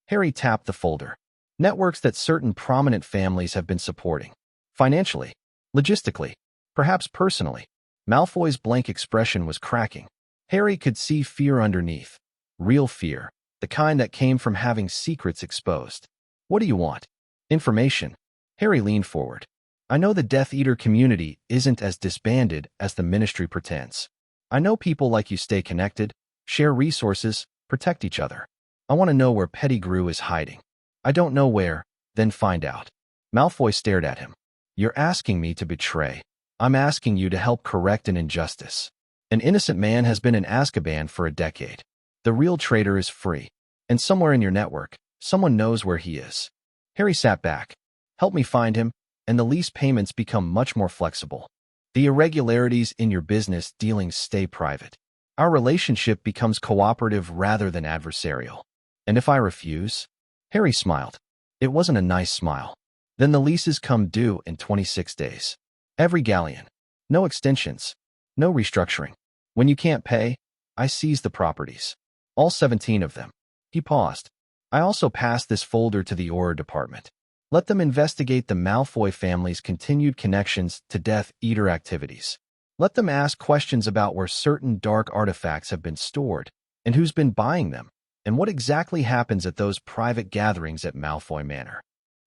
Harry tapped the folder. Networks that certain prominent families have been supporting. Financially, logistically, perhaps personally. Malfoy's blank expression was cracking. Harry could see fear underneath. Real fear, the kind that came from having secrets exposed. "What do you want?" "Information." Harry leaned forward. "I know the Death Eater community isn't as disbanded as the Ministry pretends. I know people like you stay connected, share resources, protect each other. I want to know where Pettigrew is hiding. I don't know where, then find out." Malfoy stared at him. "You're asking me to betray. I'm asking you to help correct an injustice. An innocent man has been in Azkaban for a decade. The real traitor is free. And somewhere in your network, someone knows where he is." Harry sat back. "Help me find him, and the lease payments become much more flexible. The irregularities in your business dealings stay private. Our relationship becomes cooperative rather than adversarial. And if I refuse?" Harry smiled. It wasn't a nice smile. "Then the leases come due in 26 days. Every galleon. No extensions. No restructuring. When you can't pay, I seize the properties. All 17 of them." He paused. "I also passed this folder to the Auror department. Let them investigate the Malfoy family's continued connections to Death Eater activities. Let them ask questions about where certain dark artifacts have been stored, and who's been buying them, and what exactly happens at those private gatherings at Malfoy Manor."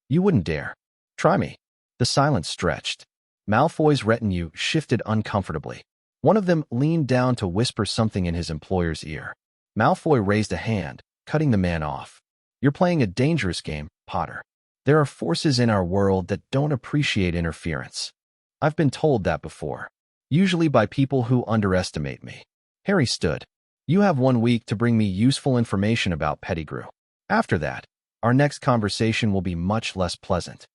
"You wouldn't dare." "Try me." The silence stretched. Malfoy's retinue shifted uncomfortably. One of them leaned down to whisper something in his employer's ear. Malfoy raised a hand, cutting the man off. "You're playing a dangerous game, Potter. There are forces in our world that don't appreciate interference. I've been told that before. Usually by people who underestimate me." Harry stood. "You have 1 week to bring me useful information about Pettigrew. After that, our next conversation will be much less pleasant."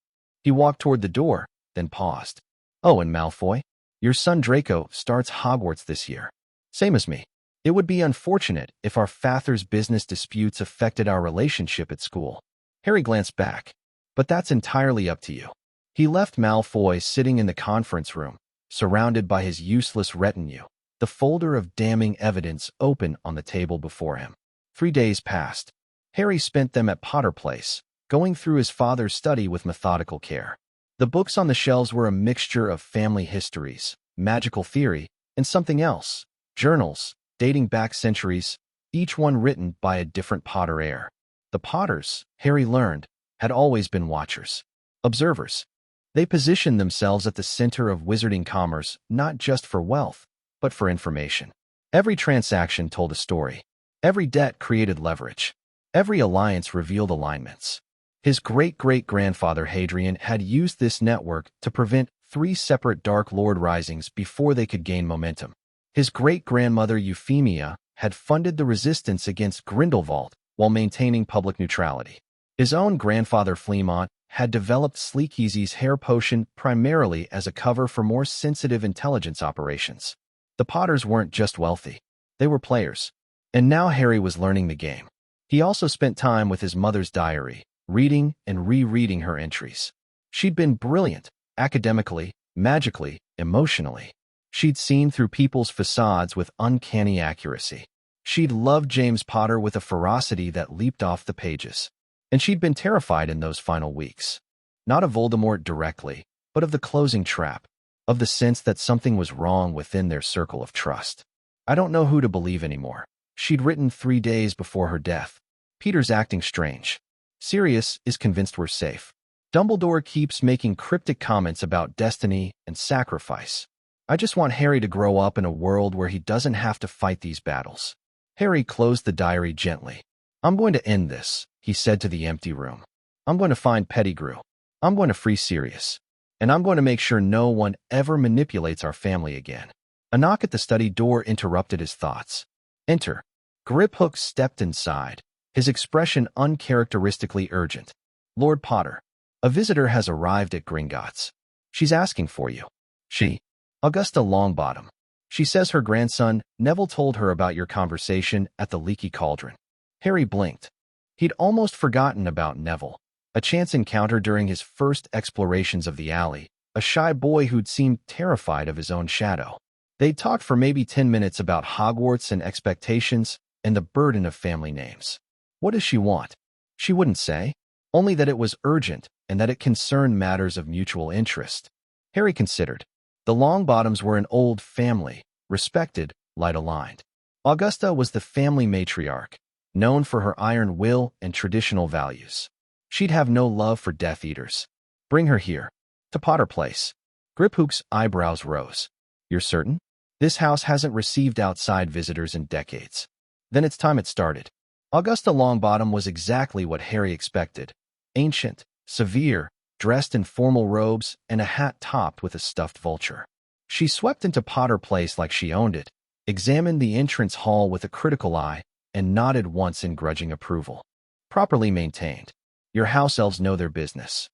He walked toward the door, then paused. "Oh, and Malfoy, your son Draco starts Hogwarts this year. Same as me. It would be unfortunate if our father's business disputes affected our relationship at school." Harry glanced back. "But that's entirely up to you." He left Malfoy sitting in the conference room, surrounded by his useless retinue, the folder of damning evidence open on the table before him. 3 days passed. Harry spent them at Potter Place, going through his father's study with methodical care. The books on the shelves were a mixture of family histories, magical theory, and something else, journals, dating back centuries. each one written by a different Potter heir. The Potters, Harry learned, had always been watchers, observers. They positioned themselves at the center of wizarding commerce not just for wealth, but for information. Every transaction told a story. Every debt created leverage. Every alliance revealed alignments. His great-great-grandfather Hadrian had used this network to prevent 3 separate Dark Lord risings before they could gain momentum. His great-grandmother Euphemia had funded the resistance against Grindelwald while maintaining public neutrality. His own grandfather Fleamont had developed Sleekeasy's hair potion primarily as a cover for more sensitive intelligence operations. The Potters weren't just wealthy. They were players. And now Harry was learning the game. He also spent time with his mother's diary, reading and rereading her entries. She'd been brilliant, academically, magically, emotionally. She'd seen through people's facades with uncanny accuracy. She'd loved James Potter with a ferocity that leaped off the pages. And she'd been terrified in those final weeks. Not of Voldemort directly, but of the closing trap, of the sense that something was wrong within their circle of trust. I don't know who to believe anymore. She'd written 3 days before her death. Peter's acting strange. Sirius is convinced we're safe. Dumbledore keeps making cryptic comments about destiny and sacrifice. I just want Harry to grow up in a world where he doesn't have to fight these battles. Harry closed the diary gently. I'm going to end this, he said to the empty room. I'm going to find Pettigrew. I'm going to free Sirius. And I'm going to make sure no one ever manipulates our family again. A knock at the study door interrupted his thoughts. Enter. Griphook stepped inside, his expression uncharacteristically urgent. Lord Potter, a visitor has arrived at Gringotts. She's asking for you. She? Augusta Longbottom. She says her grandson, Neville, told her about your conversation at the Leaky Cauldron. Harry blinked. He'd almost forgotten about Neville, a chance encounter during his first explorations of the alley, a shy boy who'd seemed terrified of his own shadow. They'd talked for maybe 10 minutes about Hogwarts and expectations and the burden of family names. What does she want? She wouldn't say, only that it was urgent and that it concerned matters of mutual interest. Harry considered. The Longbottoms were an old family, respected, light-aligned. Augusta was the family matriarch, known for her iron will and traditional values. She'd have no love for Death Eaters. Bring her here. To Potter Place. Griphook's eyebrows rose. You're certain? This house hasn't received outside visitors in decades. Then it's time it started. Augusta Longbottom was exactly what Harry expected. Ancient, severe, dressed in formal robes and a hat topped with a stuffed vulture. She swept into Potter Place like she owned it, examined the entrance hall with a critical eye, and nodded once in grudging approval. Properly maintained. Your house elves know their business.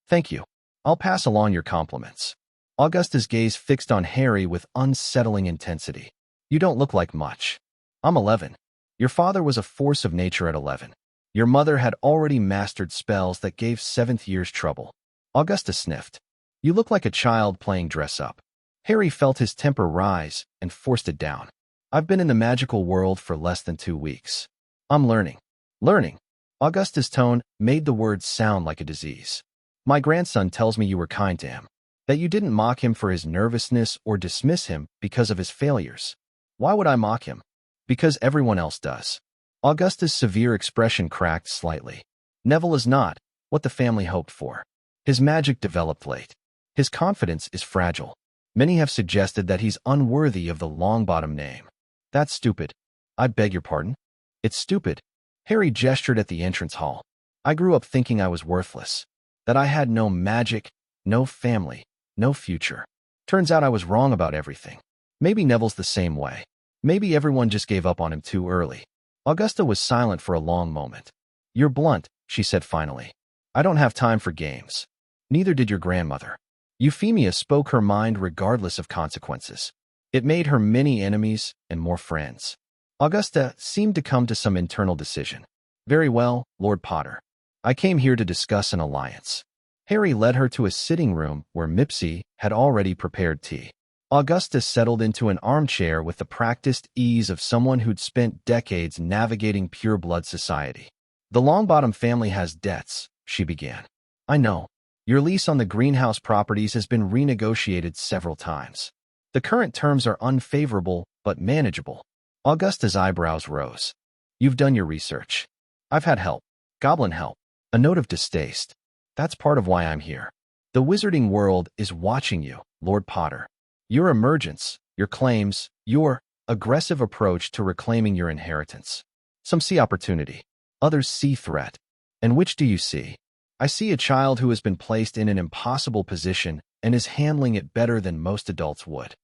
Thank you. I'll pass along your compliments. Augusta's gaze fixed on Harry with unsettling intensity. You don't look like much. I'm 11. Your father was a force of nature at 11. Your mother had already mastered spells that gave 7th years trouble. Augusta sniffed. You look like a child playing dress-up. Harry felt his temper rise and forced it down. I've been in the magical world for less than 2 weeks. I'm learning. Learning. Augusta's tone made the words sound like a disease. My grandson tells me you were kind to him, that you didn't mock him for his nervousness or dismiss him because of his failures. Why would I mock him? Because everyone else does. Augusta's severe expression cracked slightly. Neville is not what the family hoped for. His magic developed late. His confidence is fragile. Many have suggested that he's unworthy of the Longbottom name. That's stupid. I beg your pardon? It's stupid. Harry gestured at the entrance hall. I grew up thinking I was worthless, that I had no magic, no family, no future. Turns out I was wrong about everything. Maybe Neville's the same way. Maybe everyone just gave up on him too early. Augusta was silent for a long moment. You're blunt, she said finally. I don't have time for games. Neither did your grandmother. Euphemia spoke her mind regardless of consequences. It made her many enemies and more friends. Augusta seemed to come to some internal decision. Very well, Lord Potter. I came here to discuss an alliance. Harry led her to a sitting room where Mipsy had already prepared tea. Augusta settled into an armchair with the practiced ease of someone who'd spent decades navigating pure-blood society. The Longbottom family has debts, she began. I know. Your lease on the greenhouse properties has been renegotiated several times. The current terms are unfavorable, but manageable. Augusta's eyebrows rose. You've done your research. I've had help. Goblin help. A note of distaste. That's part of why I'm here. The wizarding world is watching you, Lord Potter. Your emergence, your claims, your aggressive approach to reclaiming your inheritance. Some see opportunity. Others see threat. And which do you see? I see a child who has been placed in an impossible position and is handling it better than most adults would.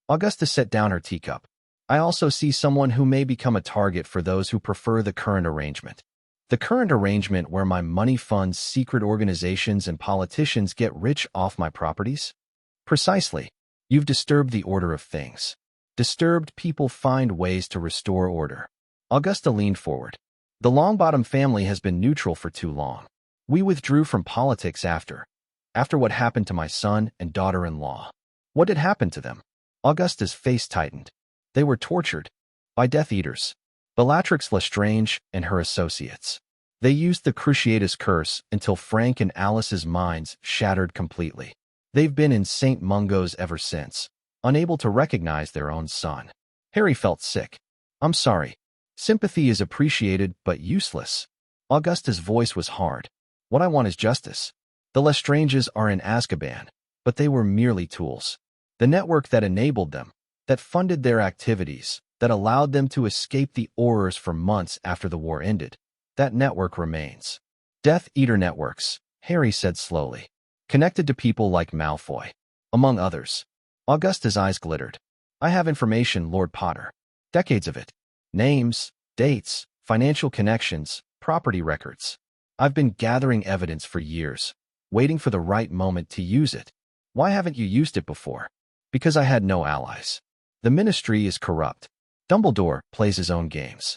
Augusta set down her teacup. I also see someone who may become a target for those who prefer the current arrangement. The current arrangement where my money funds secret organizations and politicians get rich off my properties? Precisely. You've disturbed the order of things. Disturbed people find ways to restore order. Augusta leaned forward. The Longbottom family has been neutral for too long. We withdrew from politics after what happened to my son and daughter-in-law. What did happen to them? Augusta's face tightened. They were tortured by Death Eaters, Bellatrix Lestrange and her associates. They used the Cruciatus curse until Frank and Alice's minds shattered completely. They've been in St. Mungo's ever since, unable to recognize their own son. Harry felt sick. I'm sorry. Sympathy is appreciated but useless. Augusta's voice was hard. What I want is justice. The Lestranges are in Azkaban, but they were merely tools. The network that enabled them, that funded their activities, that allowed them to escape the horrors for months after the war ended, that network remains. Death Eater networks, Harry said slowly, connected to people like Malfoy, among others. Augusta's eyes glittered. I have information, Lord Potter. Decades of it. Names, dates, financial connections, property records. I've been gathering evidence for years, waiting for the right moment to use it. Why haven't you used it before? Because I had no allies. The Ministry is corrupt. Dumbledore plays his own games.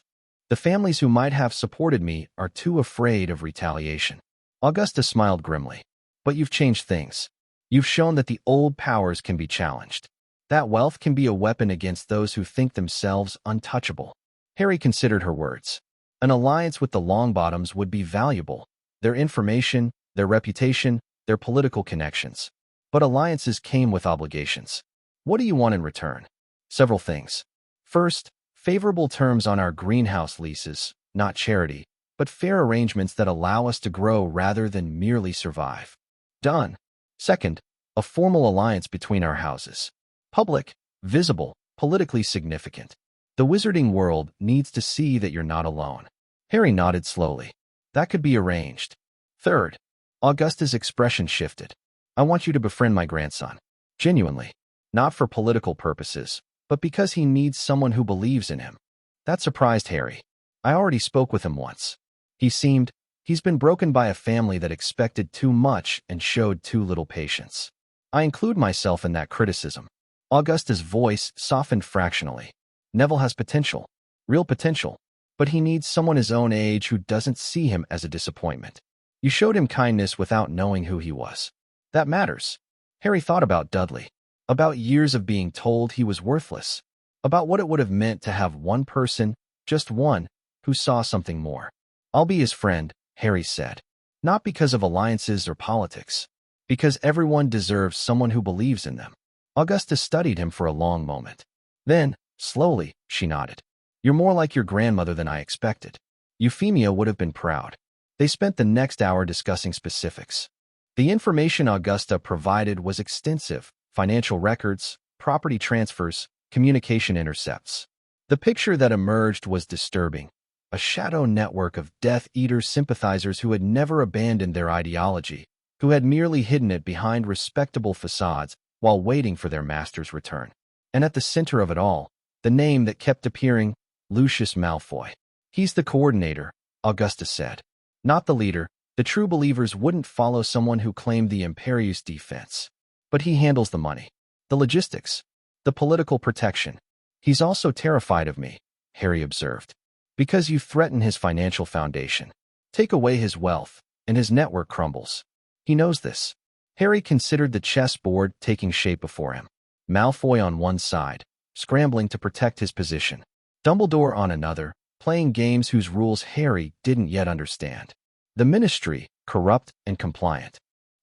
The families who might have supported me are too afraid of retaliation. Augusta smiled grimly. But you've changed things. You've shown that the old powers can be challenged. That wealth can be a weapon against those who think themselves untouchable. Harry considered her words. An alliance with the Longbottoms would be valuable. Their information, their reputation, their political connections. But alliances came with obligations. What do you want in return? Several things. First, favorable terms on our greenhouse leases, not charity, but fair arrangements that allow us to grow rather than merely survive. Done. Second, a formal alliance between our houses. Public, visible, politically significant. The wizarding world needs to see that you're not alone. Harry nodded slowly. That could be arranged. Third, Augusta's expression shifted. I want you to befriend my grandson. Genuinely. Not for political purposes, but because he needs someone who believes in him. That surprised Harry. I already spoke with him once. He's been broken by a family that expected too much and showed too little patience. I include myself in that criticism. Augusta's voice softened fractionally. Neville has potential. Real potential. But he needs someone his own age who doesn't see him as a disappointment. You showed him kindness without knowing who he was. That matters. Harry thought about Dudley. About years of being told he was worthless. About what it would have meant to have one person, just one, who saw something more. I'll be his friend, Harry said. Not because of alliances or politics. Because everyone deserves someone who believes in them. Augusta studied him for a long moment. Then, slowly, she nodded. You're more like your grandmother than I expected. Euphemia would have been proud. They spent the next hour discussing specifics. The information Augusta provided was extensive. Financial records, property transfers, communication intercepts. The picture that emerged was disturbing. A shadow network of Death Eater sympathizers who had never abandoned their ideology, who had merely hidden it behind respectable facades while waiting for their master's return. And at the center of it all, the name that kept appearing, Lucius Malfoy. He's the coordinator, Augusta said. Not the leader. The true believers wouldn't follow someone who claimed the Imperius defense. But he handles the money, the logistics, the political protection. He's also terrified of me, Harry observed. Because you threaten his financial foundation. Take away his wealth, and his network crumbles. He knows this. Harry considered the chessboard taking shape before him. Malfoy on one side, scrambling to protect his position. Dumbledore on another, playing games whose rules Harry didn't yet understand. The Ministry, corrupt and compliant.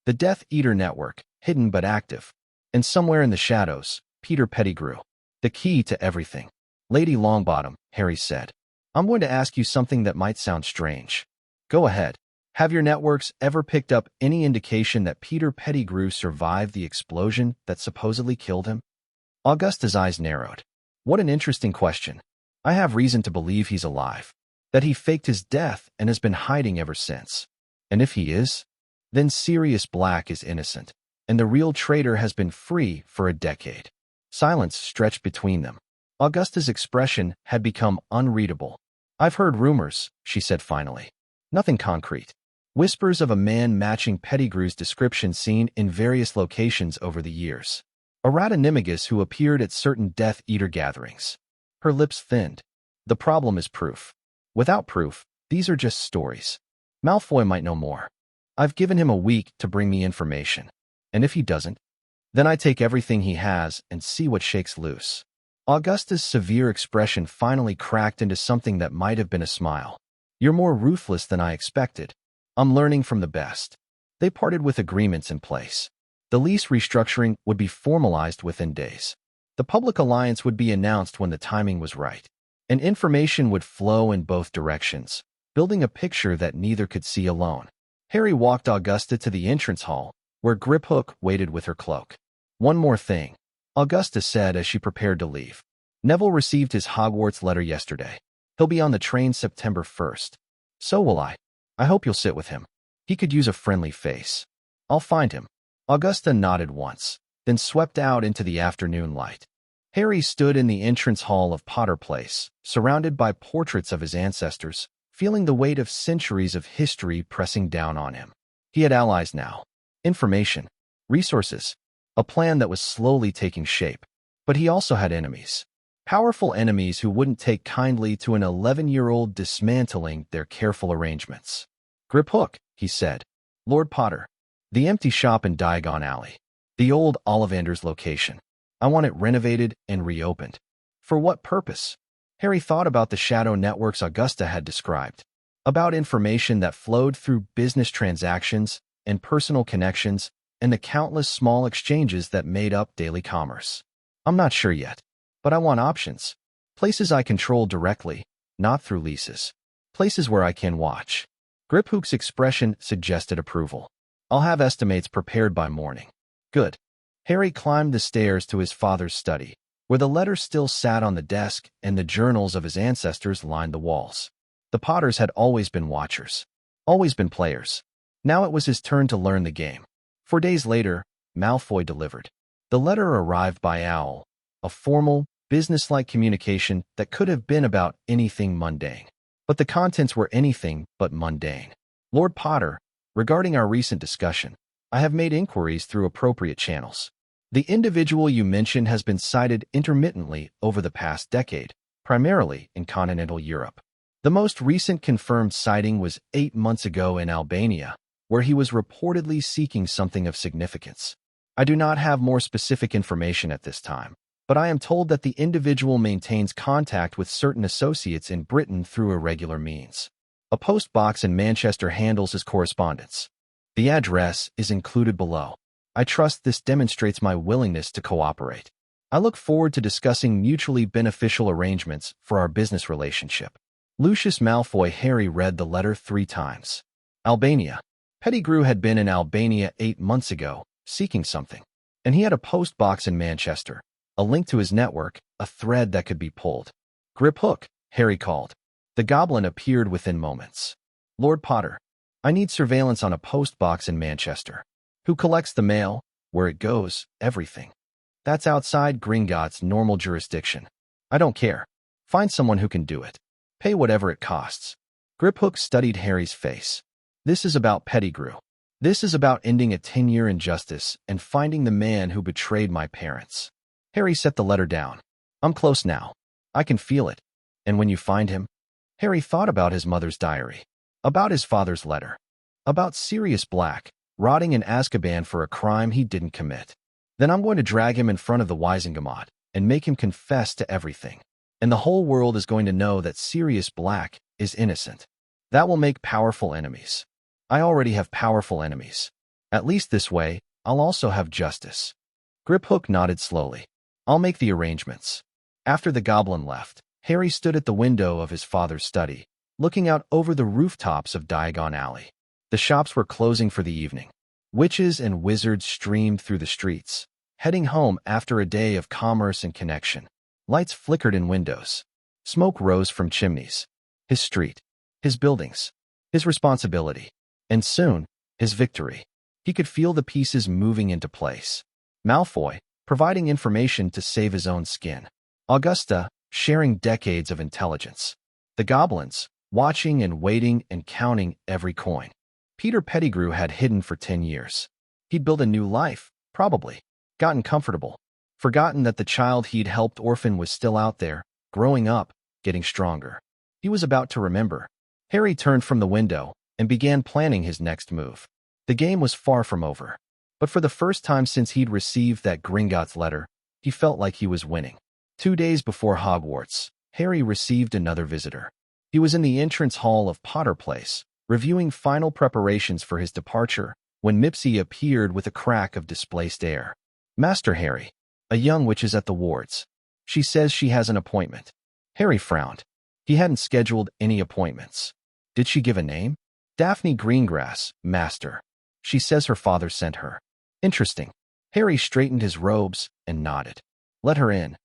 The Death Eater network, hidden but active. And somewhere in the shadows, Peter Pettigrew. The key to everything. Lady Longbottom, Harry said. I'm going to ask you something that might sound strange. Go ahead. Have your networks ever picked up any indication that Peter Pettigrew survived the explosion that supposedly killed him? Augusta's eyes narrowed. What an interesting question. I have reason to believe he's alive, that he faked his death and has been hiding ever since. And if he is, then Sirius Black is innocent, and the real traitor has been free for a decade. Silence stretched between them. Augusta's expression had become unreadable. I've heard rumors, she said finally. Nothing concrete. Whispers of a man matching Pettigrew's description seen in various locations over the years. A ratonymagus who appeared at certain Death Eater gatherings. Her lips thinned. The problem is proof. Without proof, these are just stories. Malfoy might know more. I've given him a week to bring me information. And if he doesn't, then I take everything he has and see what shakes loose. Augusta's severe expression finally cracked into something that might have been a smile. You're more ruthless than I expected. I'm learning from the best. They parted with agreements in place. The lease restructuring would be formalized within days. The public alliance would be announced when the timing was right. And information would flow in both directions, building a picture that neither could see alone. Harry walked Augusta to the entrance hall, where Griphook waited with her cloak. One more thing, Augusta said as she prepared to leave. Neville received his Hogwarts letter yesterday. He'll be on the train September 1st. So will I. I hope you'll sit with him. He could use a friendly face. I'll find him. Augusta nodded once, then swept out into the afternoon light. Harry stood in the entrance hall of Potter Place, surrounded by portraits of his ancestors, feeling the weight of centuries of history pressing down on him. He had allies now. Information. Resources. A plan that was slowly taking shape. But he also had enemies. Powerful enemies who wouldn't take kindly to an 11-year-old dismantling their careful arrangements. Griphook, he said. Lord Potter. The empty shop in Diagon Alley. The old Ollivander's location. I want it renovated and reopened. For what purpose? Harry thought about the shadow networks Augusta had described. About information that flowed through business transactions and personal connections and the countless small exchanges that made up daily commerce. I'm not sure yet. But I want options. Places I control directly, not through leases. Places where I can watch. Griphook's expression suggested approval. I'll have estimates prepared by morning. Good. Harry climbed the stairs to his father's study, where the letter still sat on the desk and the journals of his ancestors lined the walls. The Potters had always been watchers. Always been players. Now it was his turn to learn the game. 4 days later, Malfoy delivered. The letter arrived by owl. A formal, business-like communication that could have been about anything mundane. But the contents were anything but mundane. Lord Potter, regarding our recent discussion, I have made inquiries through appropriate channels. The individual you mentioned has been sighted intermittently over the past decade, primarily in continental Europe. The most recent confirmed sighting was 8 months ago in Albania, where he was reportedly seeking something of significance. I do not have more specific information at this time, but I am told that the individual maintains contact with certain associates in Britain through irregular means. A post box in Manchester handles his correspondence. The address is included below. I trust this demonstrates my willingness to cooperate. I look forward to discussing mutually beneficial arrangements for our business relationship. Lucius Malfoy. Harry read the letter 3 times. Albania. Pettigrew had been in Albania 8 months ago, seeking something. And he had a post box in Manchester. A link to his network, a thread that could be pulled. Griphook, Harry called. The goblin appeared within moments. Lord Potter, I need surveillance on a post box in Manchester. Who collects the mail, where it goes, everything. That's outside Gringotts' normal jurisdiction. I don't care. Find someone who can do it. Pay whatever it costs. Griphook studied Harry's face. This is about Pettigrew. This is about ending a 10-year injustice and finding the man who betrayed my parents. Harry set the letter down. I'm close now. I can feel it. And when you find him? Harry thought about his mother's diary. About his father's letter. About Sirius Black, rotting in Azkaban for a crime he didn't commit. Then I'm going to drag him in front of the Wizengamot and make him confess to everything. And the whole world is going to know that Sirius Black is innocent. That will make powerful enemies. I already have powerful enemies. At least this way, I'll also have justice. Griphook nodded slowly. I'll make the arrangements. After the goblin left, Harry stood at the window of his father's study, looking out over the rooftops of Diagon Alley. The shops were closing for the evening. Witches and wizards streamed through the streets, heading home after a day of commerce and connection. Lights flickered in windows. Smoke rose from chimneys. His street, his buildings, his responsibility, and soon, his victory. He could feel the pieces moving into place. Malfoy, providing information to save his own skin. Augusta, sharing decades of intelligence. The goblins, watching and waiting and counting every coin. Peter Pettigrew had hidden for 10 years. He'd built a new life, probably. Gotten comfortable. Forgotten that the child he'd helped orphan was still out there, growing up, getting stronger. He was about to remember. Harry turned from the window and began planning his next move. The game was far from over. But for the first time since he'd received that Gringotts letter, he felt like he was winning. 2 days before Hogwarts, Harry received another visitor. He was in the entrance hall of Potter Place, reviewing final preparations for his departure, when Mipsy appeared with a crack of displaced air. Master Harry, a young witch is at the wards. She says she has an appointment. Harry frowned. He hadn't scheduled any appointments. Did she give a name? Daphne Greengrass, Master. She says her father sent her. Interesting. Harry straightened his robes and nodded. Let her in.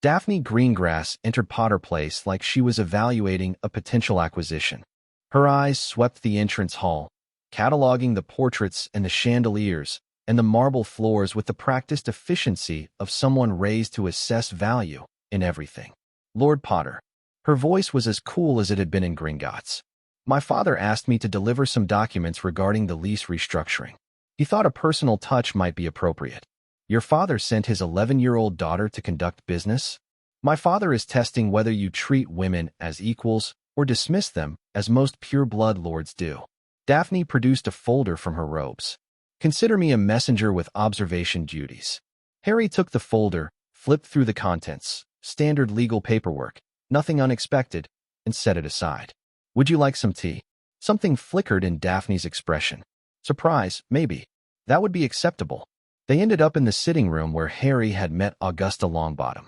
Daphne Greengrass entered Potter Place like she was evaluating a potential acquisition. Her eyes swept the entrance hall, cataloging the portraits and the chandeliers and the marble floors with the practiced efficiency of someone raised to assess value in everything. Lord Potter. Her voice was as cool as it had been in Gringotts. My father asked me to deliver some documents regarding the lease restructuring. He thought a personal touch might be appropriate. Your father sent his 11-year-old daughter to conduct business? My father is testing whether you treat women as equals or dismiss them as most pure-blood lords do. Daphne produced a folder from her robes. Consider me a messenger with observation duties. Harry took the folder, flipped through the contents, standard legal paperwork, nothing unexpected, and set it aside. Would you like some tea? Something flickered in Daphne's expression. Surprise, maybe. That would be acceptable. They ended up in the sitting room where Harry had met Augusta Longbottom.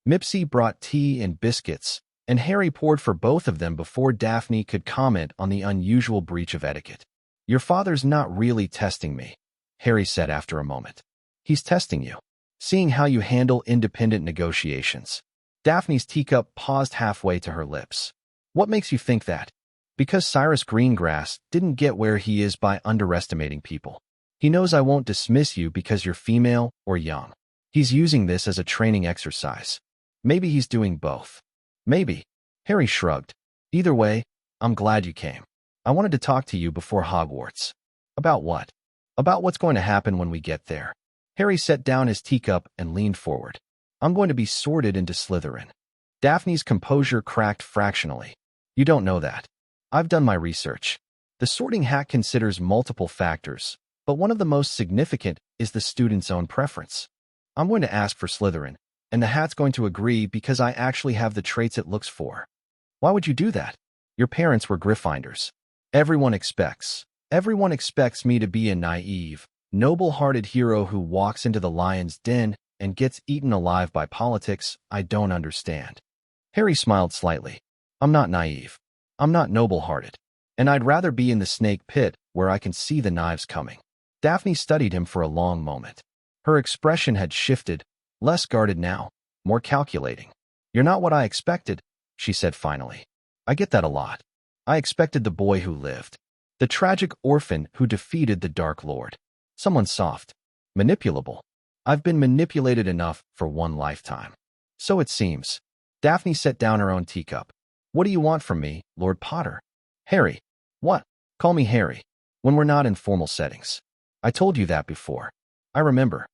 Mipsy brought tea and biscuits, and Harry poured for both of them before Daphne could comment on the unusual breach of etiquette. Your father's not really testing me, Harry said after a moment. He's testing you, seeing how you handle independent negotiations. Daphne's teacup paused halfway to her lips. What makes you think that? Because Cyrus Greengrass didn't get where he is by underestimating people. He knows I won't dismiss you because you're female or young. He's using this as a training exercise. Maybe he's doing both. Maybe. Harry shrugged. Either way, I'm glad you came. I wanted to talk to you before Hogwarts. About what? About what's going to happen when we get there. Harry set down his teacup and leaned forward. I'm going to be sorted into Slytherin. Daphne's composure cracked fractionally. You don't know that. I've done my research. The sorting hat considers multiple factors, but one of the most significant is the student's own preference. I'm going to ask for Slytherin, and the hat's going to agree because I actually have the traits it looks for. Why would you do that? Your parents were Gryffindors. Everyone expects me to be a naive, noble-hearted hero who walks into the lion's den and gets eaten alive by politics I don't understand. Harry smiled slightly. I'm not naive. I'm not noble-hearted. And I'd rather be in the snake pit where I can see the knives coming. Daphne studied him for a long moment. Her expression had shifted, less guarded now, more calculating. You're not what I expected, she said finally. I get that a lot. I expected the boy who lived. The tragic orphan who defeated the Dark Lord. Someone soft. Manipulable. I've been manipulated enough for one lifetime. So it seems. Daphne set down her own teacup. What do you want from me, Lord Potter? Harry. What? Call me Harry. When we're not in formal settings. I told you that before. I remember.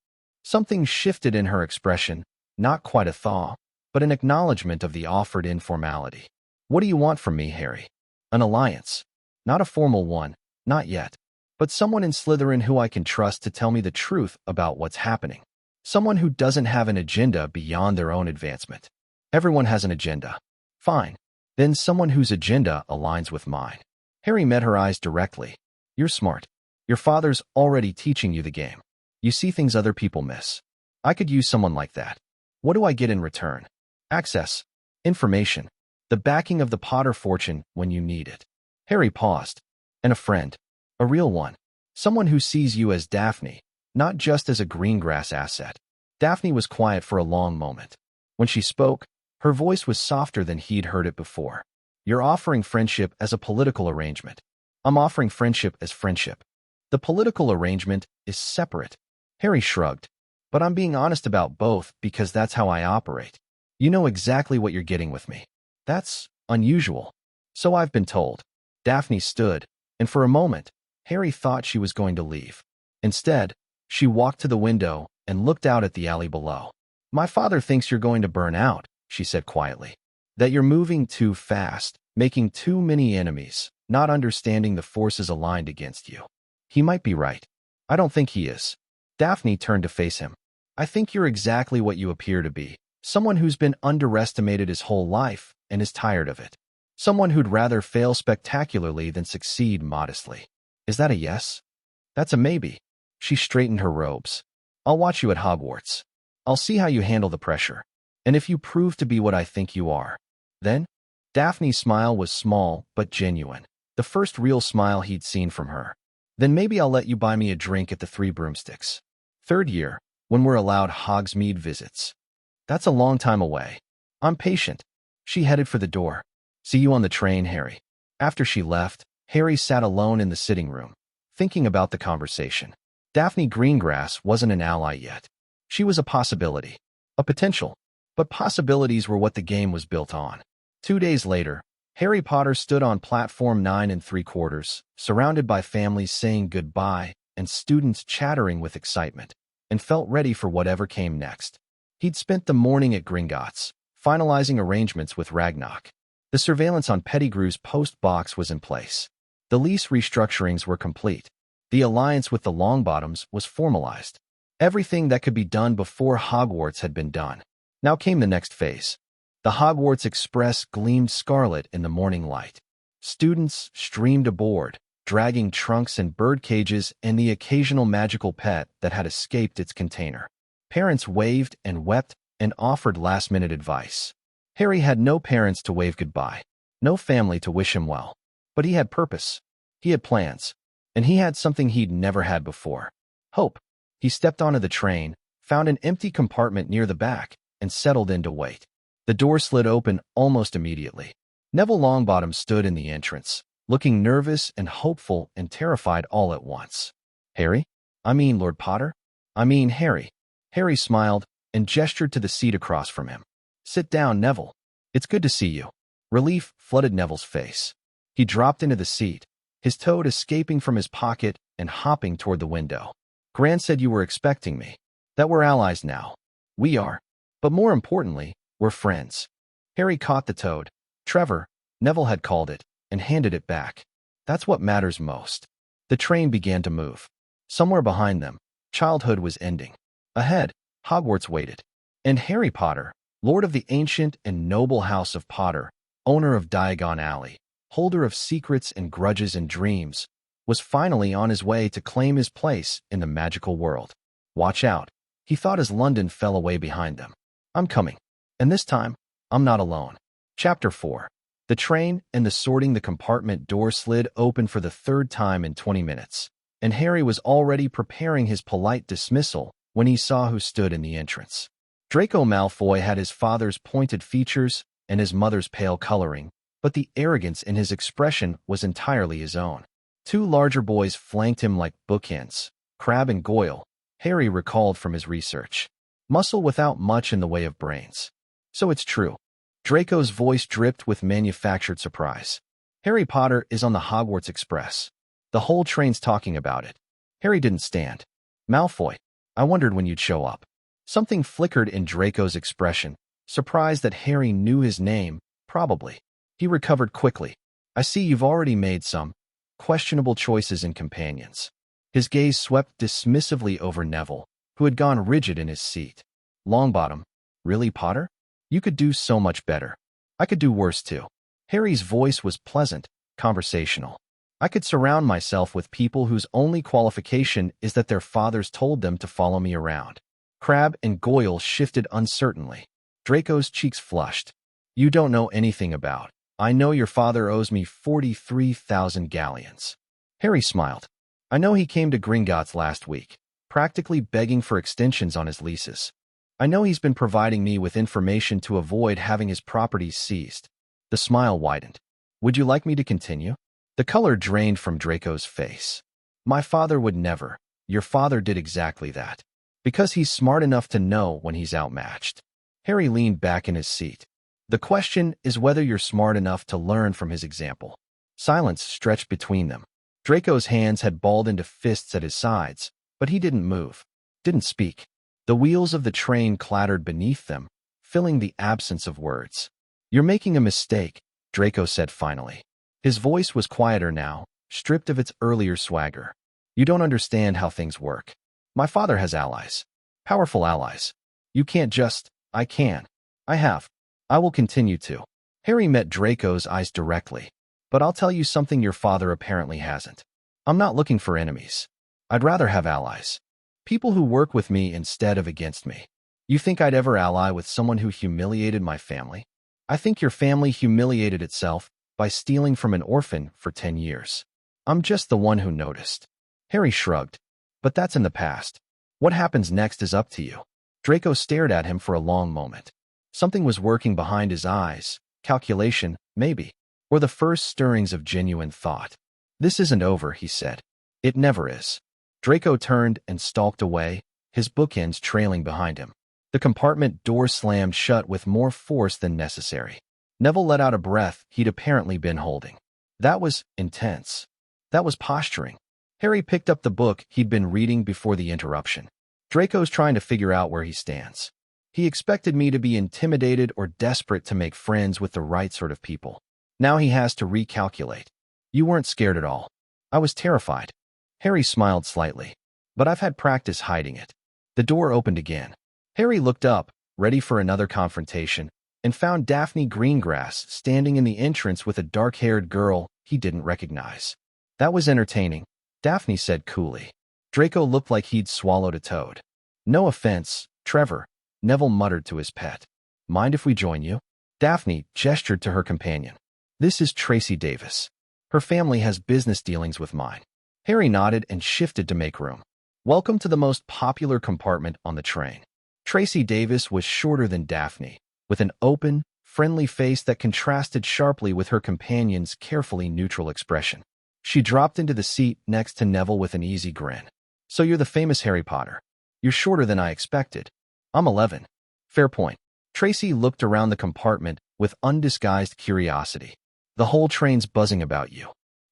Something shifted in her expression, not quite a thaw, but an acknowledgement of the offered informality. What do you want from me, Harry? An alliance. Not a formal one, not yet. But someone in Slytherin who I can trust to tell me the truth about what's happening. Someone who doesn't have an agenda beyond their own advancement. Everyone has an agenda. Fine. Then someone whose agenda aligns with mine. Harry met her eyes directly. You're smart. Your father's already teaching you the game. You see things other people miss. I could use someone like that. What do I get in return? Access. Information. The backing of the Potter fortune when you need it. Harry paused. And a friend. A real one. Someone who sees you as Daphne, not just as a greengrass asset. Daphne was quiet for a long moment. When she spoke, her voice was softer than he'd heard it before. You're offering friendship as a political arrangement. I'm offering friendship as friendship. The political arrangement is separate. Harry shrugged. But I'm being honest about both because that's how I operate. You know exactly what you're getting with me. That's unusual. So I've been told. Daphne stood, and for a moment, Harry thought she was going to leave. Instead, she walked to the window and looked out at the alley below. My father thinks you're going to burn out, she said quietly. That you're moving too fast, making too many enemies, not understanding the forces aligned against you. He might be right. I don't think he is. Daphne turned to face him. I think you're exactly what you appear to be. Someone who's been underestimated his whole life and is tired of it. Someone who'd rather fail spectacularly than succeed modestly. Is that a yes? That's a maybe. She straightened her robes. I'll watch you at Hogwarts. I'll see how you handle the pressure. And if you prove to be what I think you are, then? Daphne's smile was small but genuine. The first real smile he'd seen from her. Then maybe I'll let you buy me a drink at the Three Broomsticks. Third year, when we're allowed Hogsmeade visits. That's a long time away. I'm patient. She headed for the door. See you on the train, Harry. After she left, Harry sat alone in the sitting room, thinking about the conversation. Daphne Greengrass wasn't an ally yet. She was a possibility. A potential. But possibilities were what the game was built on. 2 days later, Harry Potter stood on platform 9 3/4, surrounded by families saying goodbye and students chattering with excitement, and felt ready for whatever came next. He'd spent the morning at Gringotts, finalizing arrangements with Ragnarok. The surveillance on Pettigrew's post box was in place. The lease restructurings were complete. The alliance with the Longbottoms was formalized. Everything that could be done before Hogwarts had been done. Now came the next phase. The Hogwarts Express gleamed scarlet in the morning light. Students streamed aboard, dragging trunks and bird cages and the occasional magical pet that had escaped its container. Parents waved and wept and offered last-minute advice. Harry had no parents to wave goodbye, no family to wish him well. But he had purpose. He had plans. And he had something he'd never had before. Hope. He stepped onto the train, found an empty compartment near the back, and settled in to wait. The door slid open almost immediately. Neville Longbottom stood in the entrance, looking nervous and hopeful and terrified all at once. Harry? I mean Lord Potter? I mean Harry. Harry smiled and gestured to the seat across from him. Sit down, Neville. It's good to see you. Relief flooded Neville's face. He dropped into the seat, his toad escaping from his pocket and hopping toward the window. Gran said you were expecting me. That we're allies now. We are. But more importantly, we're friends. Harry caught the toad. Trevor, Neville had called it, and handed it back. That's what matters most. The train began to move. Somewhere behind them, childhood was ending. Ahead, Hogwarts waited. And Harry Potter, Lord of the ancient and noble House of Potter, owner of Diagon Alley, holder of secrets and grudges and dreams, was finally on his way to claim his place in the magical world. Watch out, he thought as London fell away behind them. I'm coming. And this time, I'm not alone. Chapter 4. The train and the sorting the compartment door slid open for the third time in 20 minutes, and Harry was already preparing his polite dismissal when he saw who stood in the entrance. Draco Malfoy had his father's pointed features and his mother's pale coloring, but the arrogance in his expression was entirely his own. Two larger boys flanked him like bookends, Crabbe and Goyle, Harry recalled from his research. Muscle without much in the way of brains. So it's true. Draco's voice dripped with manufactured surprise. Harry Potter is on the Hogwarts Express. The whole train's talking about it. Harry didn't stand. Malfoy, I wondered when you'd show up. Something flickered in Draco's expression, surprised that Harry knew his name, probably. He recovered quickly. I see you've already made some questionable choices in companions. His gaze swept dismissively over Neville, who had gone rigid in his seat. Longbottom, really, Potter? You could do so much better. I could do worse too. Harry's voice was pleasant, conversational. I could surround myself with people whose only qualification is that their fathers told them to follow me around. Crabbe and Goyle shifted uncertainly. Draco's cheeks flushed. You don't know anything about. I know your father owes me 43,000 galleons. Harry smiled. I know he came to Gringotts last week, practically begging for extensions on his leases. I know he's been providing me with information to avoid having his properties seized. The smile widened. Would you like me to continue? The color drained from Draco's face. My father would never. Your father did exactly that. Because he's smart enough to know when he's outmatched. Harry leaned back in his seat. The question is whether you're smart enough to learn from his example. Silence stretched between them. Draco's hands had balled into fists at his sides, but he didn't move, didn't speak. The wheels of the train clattered beneath them, filling the absence of words. You're making a mistake, Draco said finally. His voice was quieter now, stripped of its earlier swagger. You don't understand how things work. My father has allies. Powerful allies. You can't just. I can. I have. I will continue to. Harry met Draco's eyes directly. But I'll tell you something your father apparently hasn't. I'm not looking for enemies. I'd rather have allies. People who work with me instead of against me. You think I'd ever ally with someone who humiliated my family? I think your family humiliated itself by stealing from an orphan for 10 years. I'm just the one who noticed. Harry shrugged. But that's in the past. What happens next is up to you. Draco stared at him for a long moment. Something was working behind his eyes. Calculation, maybe. Or the first stirrings of genuine thought. This isn't over, he said. It never is. Draco turned and stalked away, his bookends trailing behind him. The compartment door slammed shut with more force than necessary. Neville let out a breath he'd apparently been holding. That was intense. That was posturing. Harry picked up the book he'd been reading before the interruption. Draco's trying to figure out where he stands. He expected me to be intimidated or desperate to make friends with the right sort of people. Now he has to recalculate. You weren't scared at all. I was terrified. Harry smiled slightly. But I've had practice hiding it. The door opened again. Harry looked up, ready for another confrontation, and found Daphne Greengrass standing in the entrance with a dark-haired girl he didn't recognize. That was entertaining, Daphne said coolly. Draco looked like he'd swallowed a toad. No offense, Trevor, Neville muttered to his pet. Mind if we join you? Daphne gestured to her companion. This is Tracy Davis. Her family has business dealings with mine. Harry nodded and shifted to make room. Welcome to the most popular compartment on the train. Tracy Davis was shorter than Daphne, with an open, friendly face that contrasted sharply with her companion's carefully neutral expression. She dropped into the seat next to Neville with an easy grin. So you're the famous Harry Potter. You're shorter than I expected. I'm 11. Fair point. Tracy looked around the compartment with undisguised curiosity. The whole train's buzzing about you.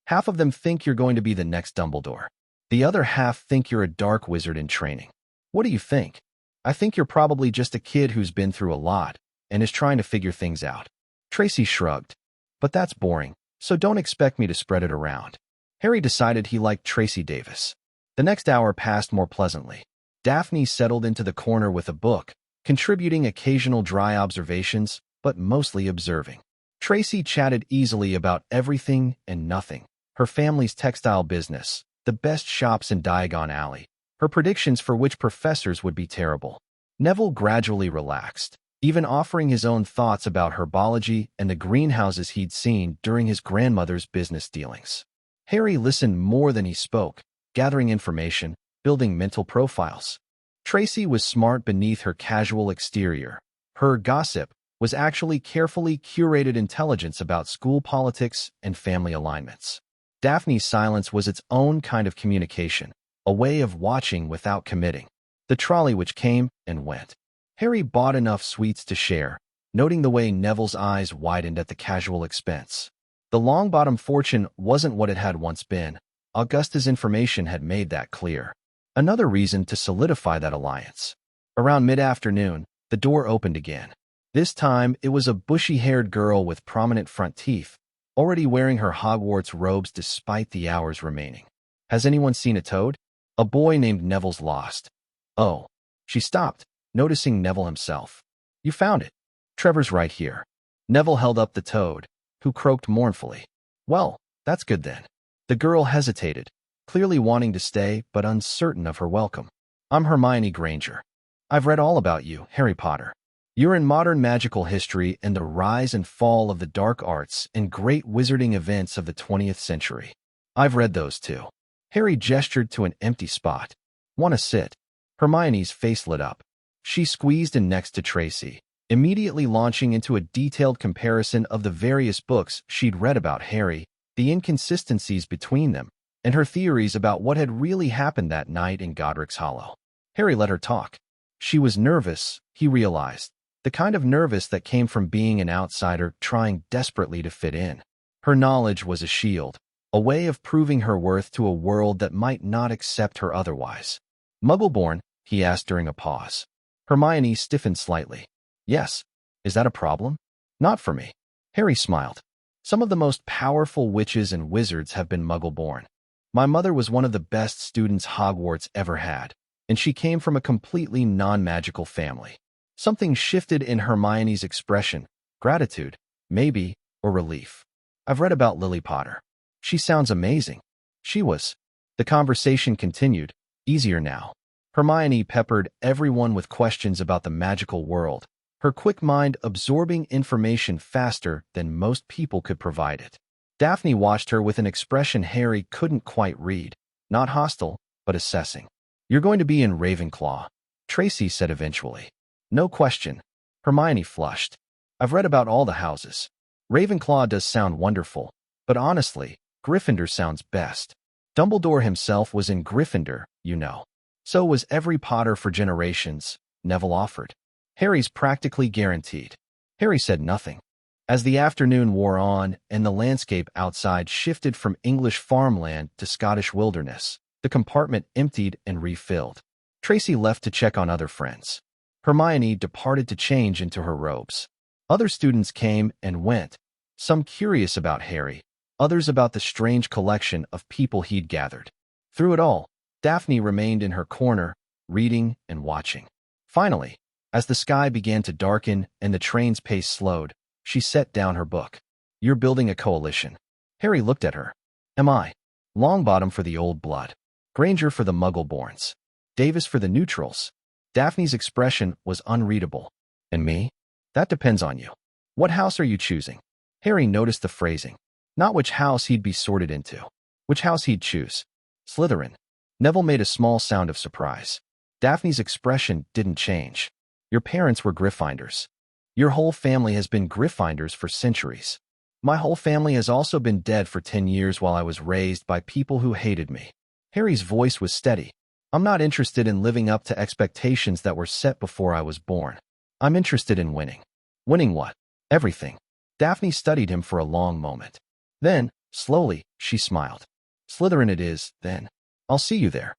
Half of them think you're going to be the next Dumbledore. The other half think you're a dark wizard in training. What do you think? I think you're probably just a kid who's been through a lot and is trying to figure things out. Tracy shrugged. But that's boring, so don't expect me to spread it around. Harry decided he liked Tracy Davis. The next hour passed more pleasantly. Daphne settled into the corner with a book, contributing occasional dry observations, but mostly observing. Tracy chatted easily about everything and nothing. Her family's textile business, the best shops in Diagon Alley, her predictions for which professors would be terrible. Neville gradually relaxed, even offering his own thoughts about herbology and the greenhouses he'd seen during his grandmother's business dealings. Harry listened more than he spoke, gathering information, building mental profiles. Tracy was smart beneath her casual exterior. Her gossip was actually carefully curated intelligence about school politics and family alignments. Daphne's silence was its own kind of communication, a way of watching without committing. The trolley which came and went. Harry bought enough sweets to share, noting the way Neville's eyes widened at the casual expense. The Longbottom fortune wasn't what it had once been. Augusta's information had made that clear. Another reason to solidify that alliance. Around mid-afternoon, the door opened again. This time, it was a bushy-haired girl with prominent front teeth, already wearing her Hogwarts robes despite the hours remaining. Has anyone seen a toad? A boy named Neville's lost. Oh. She stopped, noticing Neville himself. You found it. Trevor's right here. Neville held up the toad, who croaked mournfully. Well, that's good then. The girl hesitated, clearly wanting to stay but uncertain of her welcome. I'm Hermione Granger. I've read all about you, Harry Potter. You're in modern magical history and the rise and fall of the dark arts and great wizarding events of the 20th century. I've read those too. Harry gestured to an empty spot. Want to sit? Hermione's face lit up. She squeezed in next to Tracy, immediately launching into a detailed comparison of the various books she'd read about Harry, the inconsistencies between them, and her theories about what had really happened that night in Godric's Hollow. Harry let her talk. She was nervous, he realized, the kind of nervous that came from being an outsider trying desperately to fit in. Her knowledge was a shield, a way of proving her worth to a world that might not accept her otherwise. Muggle-born? He asked during a pause. Hermione stiffened slightly. Yes. Is that a problem? Not for me. Harry smiled. Some of the most powerful witches and wizards have been Muggle-born. My mother was one of the best students Hogwarts ever had, and she came from a completely non-magical family. Something shifted in Hermione's expression. Gratitude, maybe, or relief. I've read about Lily Potter. She sounds amazing. She was. The conversation continued, easier now. Hermione peppered everyone with questions about the magical world, her quick mind absorbing information faster than most people could provide it. Daphne watched her with an expression Harry couldn't quite read, not hostile, but assessing. You're going to be in Ravenclaw, Tracy said eventually. No question. Hermione flushed. I've read about all the houses. Ravenclaw does sound wonderful, but honestly, Gryffindor sounds best. Dumbledore himself was in Gryffindor, you know. So was every Potter for generations, Neville offered. Harry's practically guaranteed. Harry said nothing. As the afternoon wore on and the landscape outside shifted from English farmland to Scottish wilderness, the compartment emptied and refilled. Tracy left to check on other friends. Hermione departed to change into her robes. Other students came and went, some curious about Harry, others about the strange collection of people he'd gathered. Through it all, Daphne remained in her corner, reading and watching. Finally, as the sky began to darken and the train's pace slowed, she set down her book. You're building a coalition. Harry looked at her. Am I? Longbottom for the old blood. Granger for the Muggle-borns. Davis for the neutrals. Daphne's expression was unreadable. And me? That depends on you. What house are you choosing? Harry noticed the phrasing. Not which house he'd be sorted into. Which house he'd choose. Slytherin. Neville made a small sound of surprise. Daphne's expression didn't change. Your parents were Gryffindors. Your whole family has been Gryffindors for centuries. My whole family has also been dead for 10 years while I was raised by people who hated me. Harry's voice was steady. I'm not interested in living up to expectations that were set before I was born. I'm interested in winning. Winning what? Everything. Daphne studied him for a long moment. Then, slowly, she smiled. Slytherin it is, then. I'll see you there.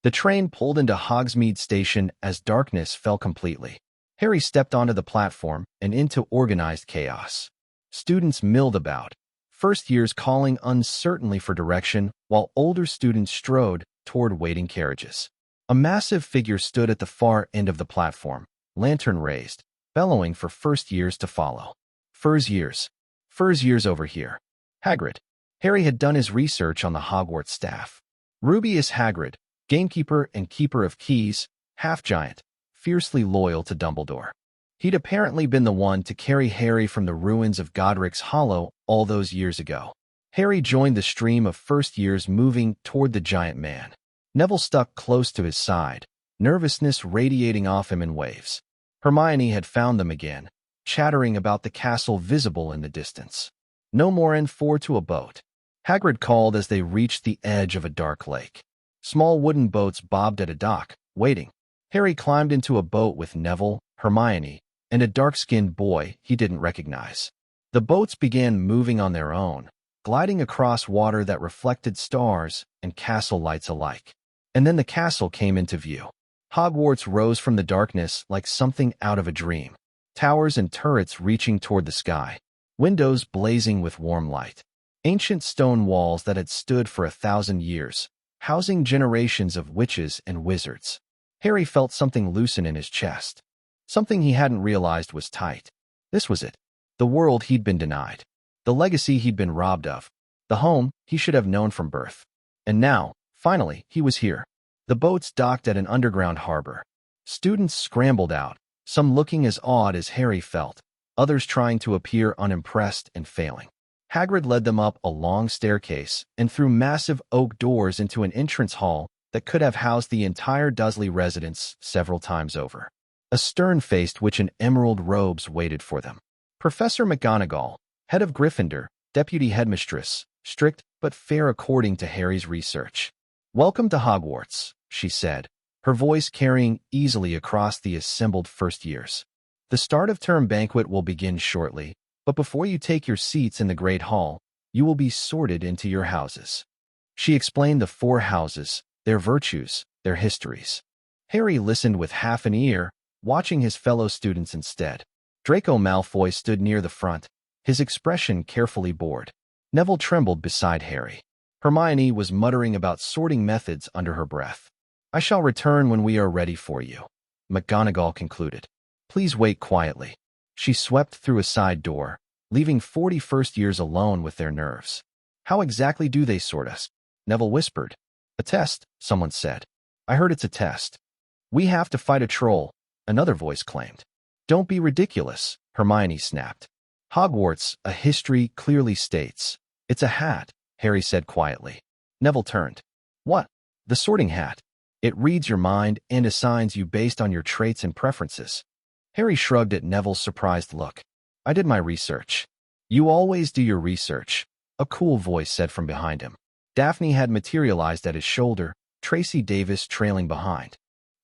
The train pulled into Hogsmeade Station as darkness fell completely. Harry stepped onto the platform and into organized chaos. Students milled about, first years calling uncertainly for direction, while older students strode toward waiting carriages. A massive figure stood at the far end of the platform, lantern raised, bellowing for first years to follow. Furs years. Furs years over here. Hagrid. Harry had done his research on the Hogwarts staff. Rubeus Hagrid, gamekeeper and keeper of keys, half-giant, fiercely loyal to Dumbledore. He'd apparently been the one to carry Harry from the ruins of Godric's Hollow all those years ago. Harry joined the stream of first years moving toward the giant man. Neville stuck close to his side, nervousness radiating off him in waves. Hermione had found them again, chattering about the castle visible in the distance. No more N4 to a boat. Hagrid called as they reached the edge of a dark lake. Small wooden boats bobbed at a dock, waiting. Harry climbed into a boat with Neville, Hermione, and a dark-skinned boy he didn't recognize. The boats began moving on their own, gliding across water that reflected stars and castle lights alike. And then the castle came into view. Hogwarts rose from the darkness like something out of a dream. Towers and turrets reaching toward the sky. Windows blazing with warm light. Ancient stone walls that had stood for 1,000 years, housing generations of witches and wizards. Harry felt something loosen in his chest. Something he hadn't realized was tight. This was it. The world he'd been denied. The legacy he'd been robbed of. The home he should have known from birth. And now, finally, he was here. The boats docked at an underground harbor. Students scrambled out, some looking as awed as Harry felt, others trying to appear unimpressed and failing. Hagrid led them up a long staircase and through massive oak doors into an entrance hall that could have housed the entire Dursley residence several times over. A stern-faced witch in emerald robes waited for them. Professor McGonagall, head of Gryffindor, deputy headmistress, strict but fair according to Harry's research. "Welcome to Hogwarts," she said, her voice carrying easily across the assembled first years. "The start of term banquet will begin shortly, but before you take your seats in the Great Hall, you will be sorted into your houses." She explained the 4 houses, their virtues, their histories. Harry listened with half an ear, watching his fellow students instead. Draco Malfoy stood near the front, his expression carefully bored. Neville trembled beside Harry. Hermione was muttering about sorting methods under her breath. "I shall return when we are ready for you," McGonagall concluded. "Please wait quietly." She swept through a side door, leaving 41st years alone with their nerves. "How exactly do they sort us?" Neville whispered. "A test," someone said. "I heard it's a test." "We have to fight a troll," another voice claimed. "Don't be ridiculous," Hermione snapped. "Hogwarts, a history clearly states. It's a hat," Harry said quietly. Neville turned. "What?" "The sorting hat. It reads your mind and assigns you based on your traits and preferences." Harry shrugged at Neville's surprised look. "I did my research." "You always do your research," a cool voice said from behind him. Daphne had materialized at his shoulder, Tracy Davis trailing behind.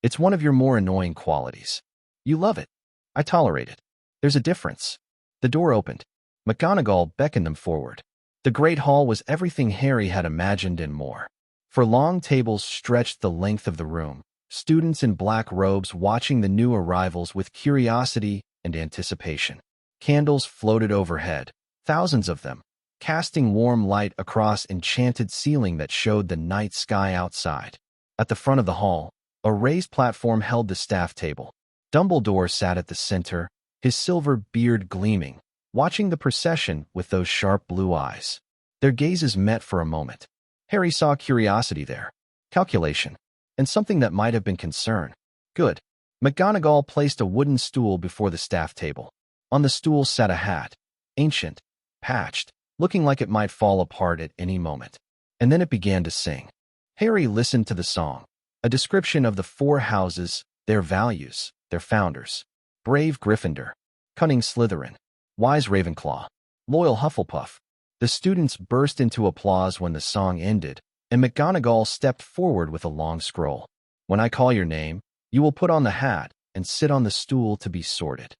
"It's one of your more annoying qualities. You love it. I tolerate it. There's a difference." The door opened. McGonagall beckoned them forward. The Great Hall was everything Harry had imagined and more. For long tables stretched the length of the room, students in black robes watching the new arrivals with curiosity and anticipation. Candles floated overhead, thousands of them, casting warm light across enchanted ceiling that showed the night sky outside. At the front of the hall, a raised platform held the staff table. Dumbledore sat at the center, his silver beard gleaming, watching the procession with those sharp blue eyes. Their gazes met for a moment. Harry saw curiosity there, calculation, and something that might have been concern. "Good." McGonagall placed a wooden stool before the staff table. On the stool sat a hat, ancient, patched, looking like it might fall apart at any moment. And then it began to sing. Harry listened to the song, a description of the 4 houses, their values, their founders. Brave Gryffindor, cunning Slytherin, wise Ravenclaw, loyal Hufflepuff. The students burst into applause when the song ended, and McGonagall stepped forward with a long scroll. "When I call your name, you will put on the hat and sit on the stool to be sorted."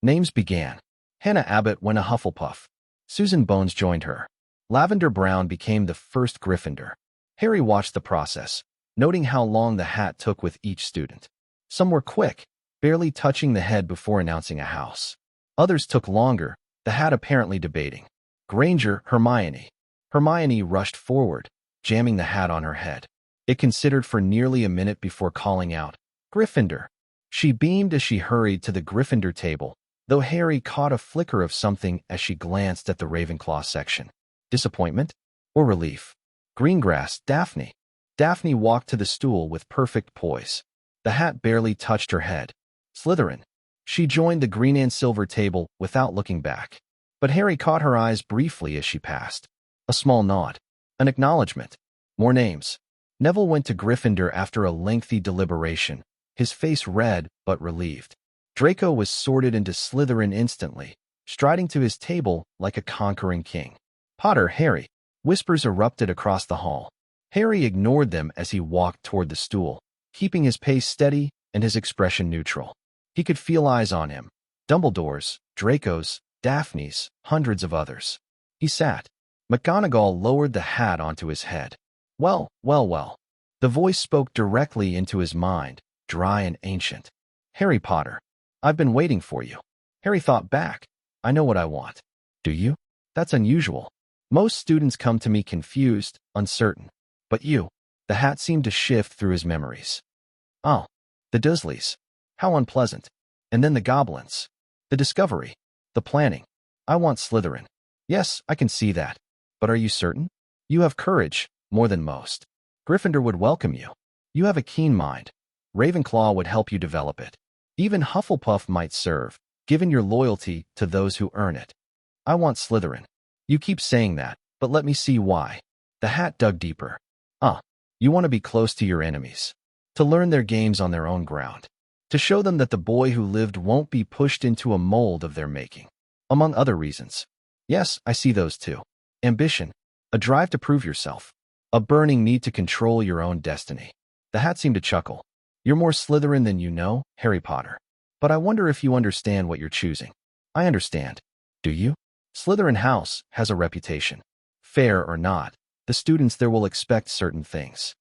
Names began. Hannah Abbott went a Hufflepuff. Susan Bones joined her. Lavender Brown became the first Gryffindor. Harry watched the process, noting how long the hat took with each student. Some were quick, barely touching the head before announcing a house. Others took longer, the hat apparently debating. Granger, Hermione. Hermione rushed forward, jamming the hat on her head. It considered for nearly a minute before calling out, "Gryffindor." She beamed as she hurried to the Gryffindor table, though Harry caught a flicker of something as she glanced at the Ravenclaw section. Disappointment? Or relief? Greengrass, Daphne. Daphne walked to the stool with perfect poise. The hat barely touched her head. Slytherin. She joined the green and silver table without looking back. But Harry caught her eyes briefly as she passed. A small nod. An acknowledgement. More names. Neville went to Gryffindor after a lengthy deliberation, his face red but relieved. Draco was sorted into Slytherin instantly, striding to his table like a conquering king. "Potter, Harry." Whispers erupted across the hall. Harry ignored them as he walked toward the stool, keeping his pace steady and his expression neutral. He could feel eyes on him. Dumbledore's, Draco's, Daphne's, hundreds of others. He sat. McGonagall lowered the hat onto his head. "Well, well, well." The voice spoke directly into his mind, dry and ancient. "Harry Potter, I've been waiting for you." Harry thought back. "I know what I want." "Do you? That's unusual. Most students come to me confused, uncertain. But you." The hat seemed to shift through his memories. "Oh, the Dursleys. How unpleasant. And then the goblins. The discovery. The planning. I want Slytherin." "Yes, I can see that. But are you certain? You have courage, more than most. Gryffindor would welcome you. You have a keen mind. Ravenclaw would help you develop it. Even Hufflepuff might serve, given your loyalty to those who earn it. I want Slytherin. You keep saying that, but let me see why. The hat dug deeper. You want to be close to your enemies. To learn their games on their own ground. To show them that the boy who lived won't be pushed into a mold of their making. Among other reasons. Yes, I see those too. Ambition. A drive to prove yourself. A burning need to control your own destiny. The hat seemed to chuckle. You're more Slytherin than you know, Harry Potter. But I wonder if you understand what you're choosing. I understand. Do you? Slytherin House has a reputation. Fair or not, the students there will expect certain things.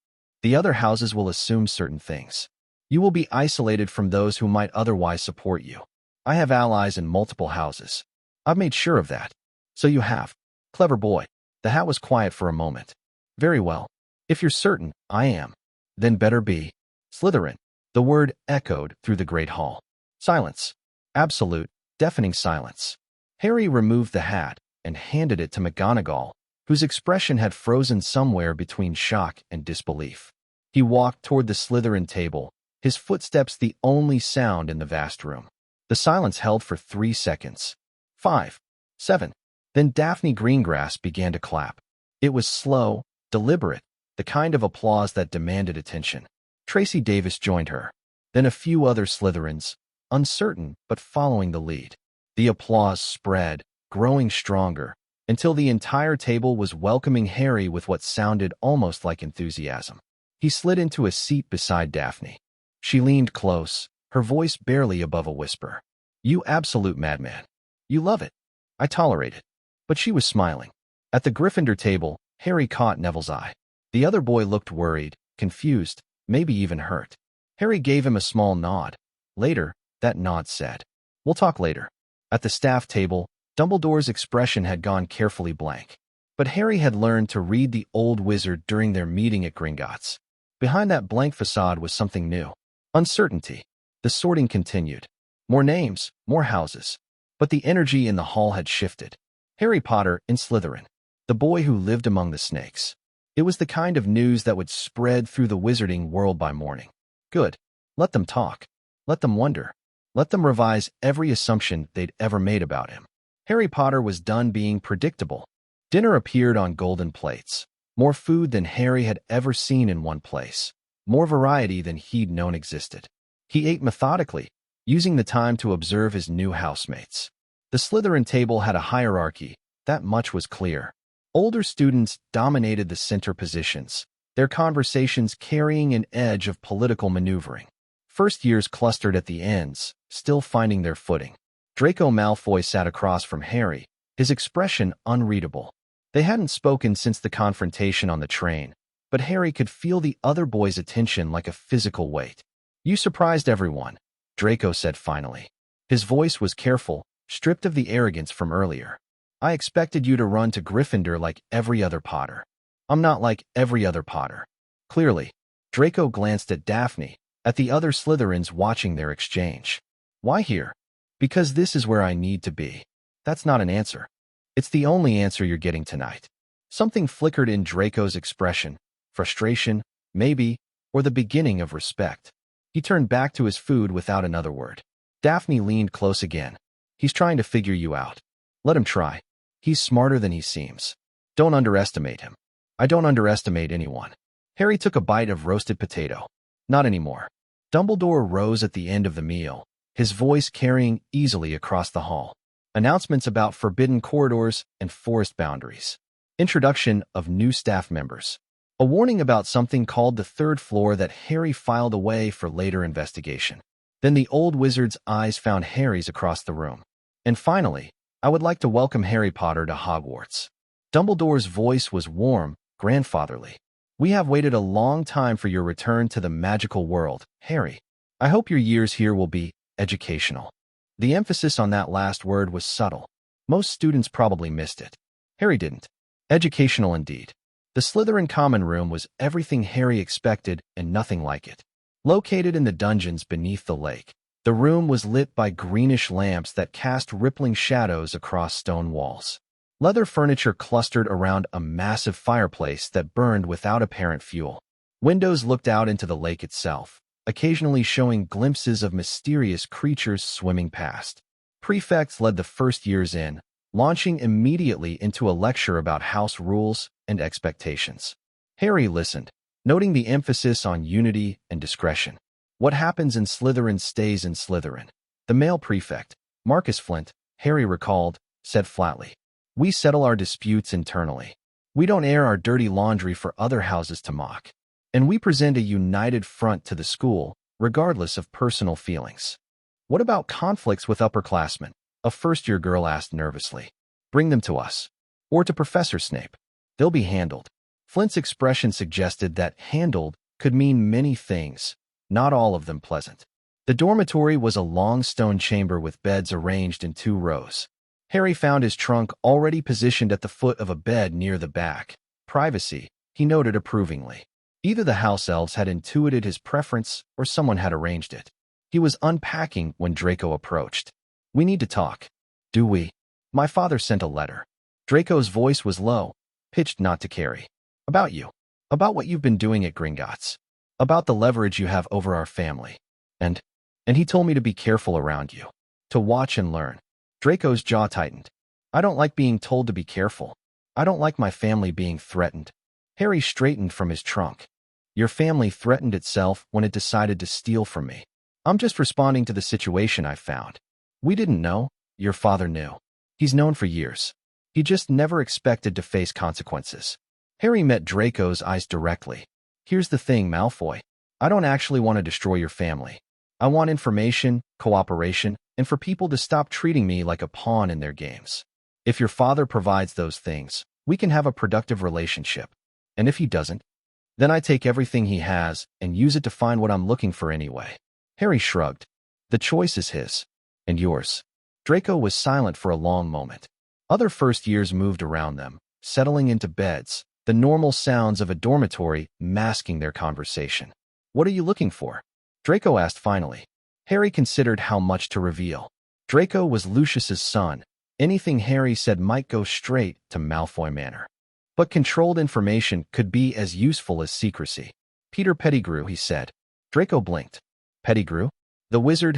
The other houses will assume certain things. You will be isolated from those who might otherwise support you. I have allies in multiple houses. I've made sure of that. So you have. Clever boy. The hat was quiet for a moment. Very well. If you're certain, I am. Then better be. Slytherin. The word echoed through the great hall. Silence. Absolute, deafening silence. Harry removed the hat and handed it to McGonagall, whose expression had frozen somewhere between shock and disbelief. He walked toward the Slytherin table, his footsteps the only sound in the vast room. The silence held for 3 seconds. 5. 7. Then Daphne Greengrass began to clap. It was slow, deliberate, the kind of applause that demanded attention. Tracy Davis joined her. Then a few other Slytherins, uncertain but following the lead. The applause spread, growing stronger, until the entire table was welcoming Harry with what sounded almost like enthusiasm. He slid into a seat beside Daphne. She leaned close, her voice barely above a whisper. You absolute madman. You love it. I tolerate it. But she was smiling. At the Gryffindor table, Harry caught Neville's eye. The other boy looked worried, confused, maybe even hurt. Harry gave him a small nod. Later, that nod said, "We'll talk later." At the staff table, Dumbledore's expression had gone carefully blank. But Harry had learned to read the old wizard during their meeting at Gringotts. Behind that blank facade was something new. Uncertainty. The sorting continued. More names, more houses. But the energy in the hall had shifted. Harry Potter in Slytherin. The boy who lived among the snakes. It was the kind of news that would spread through the wizarding world by morning. Good. Let them talk. Let them wonder. Let them revise every assumption they'd ever made about him. Harry Potter was done being predictable. Dinner appeared on golden plates. More food than Harry had ever seen in one place. More variety than he'd known existed. He ate methodically, using the time to observe his new housemates. The Slytherin table had a hierarchy, that much was clear. Older students dominated the center positions, their conversations carrying an edge of political maneuvering. First years clustered at the ends, still finding their footing. Draco Malfoy sat across from Harry, his expression unreadable. They hadn't spoken since the confrontation on the train, but Harry could feel the other boy's attention like a physical weight. You surprised everyone, Draco said finally. His voice was careful, stripped of the arrogance from earlier. I expected you to run to Gryffindor like every other Potter. I'm not like every other Potter. Clearly. Draco glanced at Daphne, at the other Slytherins watching their exchange. Why here? Because this is where I need to be. That's not an answer. It's the only answer you're getting tonight. Something flickered in Draco's expression. Frustration, maybe, or the beginning of respect. He turned back to his food without another word. Daphne leaned close again. He's trying to figure you out. Let him try. He's smarter than he seems. Don't underestimate him. I don't underestimate anyone. Harry took a bite of roasted potato. Not anymore. Dumbledore rose at the end of the meal, his voice carrying easily across the hall. Announcements about forbidden corridors and forest boundaries. Introduction of new staff members. A warning about something called the third floor that Harry filed away for later investigation. Then the old wizard's eyes found Harry's across the room. And finally, I would like to welcome Harry Potter to Hogwarts. Dumbledore's voice was warm, grandfatherly. We have waited a long time for your return to the magical world, Harry. I hope your years here will be educational. The emphasis on that last word was subtle. Most students probably missed it. Harry didn't. Educational indeed. The Slytherin common room was everything Harry expected and nothing like it. Located in the dungeons beneath the lake, the room was lit by greenish lamps that cast rippling shadows across stone walls. Leather furniture clustered around a massive fireplace that burned without apparent fuel. Windows looked out into the lake itself, occasionally showing glimpses of mysterious creatures swimming past. Prefects led the first years in, launching immediately into a lecture about house rules and expectations. Harry listened, noting the emphasis on unity and discretion. What happens in Slytherin stays in Slytherin. The male prefect, Marcus Flint, Harry recalled, said flatly, "We settle our disputes internally. We don't air our dirty laundry for other houses to mock. And we present a united front to the school, regardless of personal feelings." "What about conflicts with upperclassmen?" a first-year girl asked nervously. "Bring them to us. Or to Professor Snape. They'll be handled." Flint's expression suggested that handled could mean many things, not all of them pleasant. The dormitory was a long stone chamber with beds arranged in 2 rows. Harry found his trunk already positioned at the foot of a bed near the back. Privacy, he noted approvingly. Either the house elves had intuited his preference or someone had arranged it. He was unpacking when Draco approached. "We need to talk." "Do we?" "My father sent a letter." Draco's voice was low, pitched not to carry. "About you. About what you've been doing at Gringotts. About the leverage you have over our family. And he told me to be careful around you. To watch and learn." Draco's jaw tightened. "I don't like being told to be careful. I don't like my family being threatened." Harry straightened from his trunk. "Your family threatened itself when it decided to steal from me. I'm just responding to the situation I found. We didn't know. Your father knew. He's known for years. He just never expected to face consequences." Harry met Draco's eyes directly. "Here's the thing, Malfoy. I don't actually want to destroy your family. I want information, cooperation, and for people to stop treating me like a pawn in their games. If your father provides those things, we can have a productive relationship. And if he doesn't, then I take everything he has and use it to find what I'm looking for anyway." Harry shrugged. "The choice is his. And yours." Draco was silent for a long moment. Other first years moved around them, settling into beds, the normal sounds of a dormitory masking their conversation. "What are you looking for?" Draco asked finally. Harry considered how much to reveal. Draco was Lucius's son. Anything Harry said might go straight to Malfoy Manor. But controlled information could be as useful as secrecy. "Peter Pettigrew," he said. Draco blinked. "Pettigrew? The wizard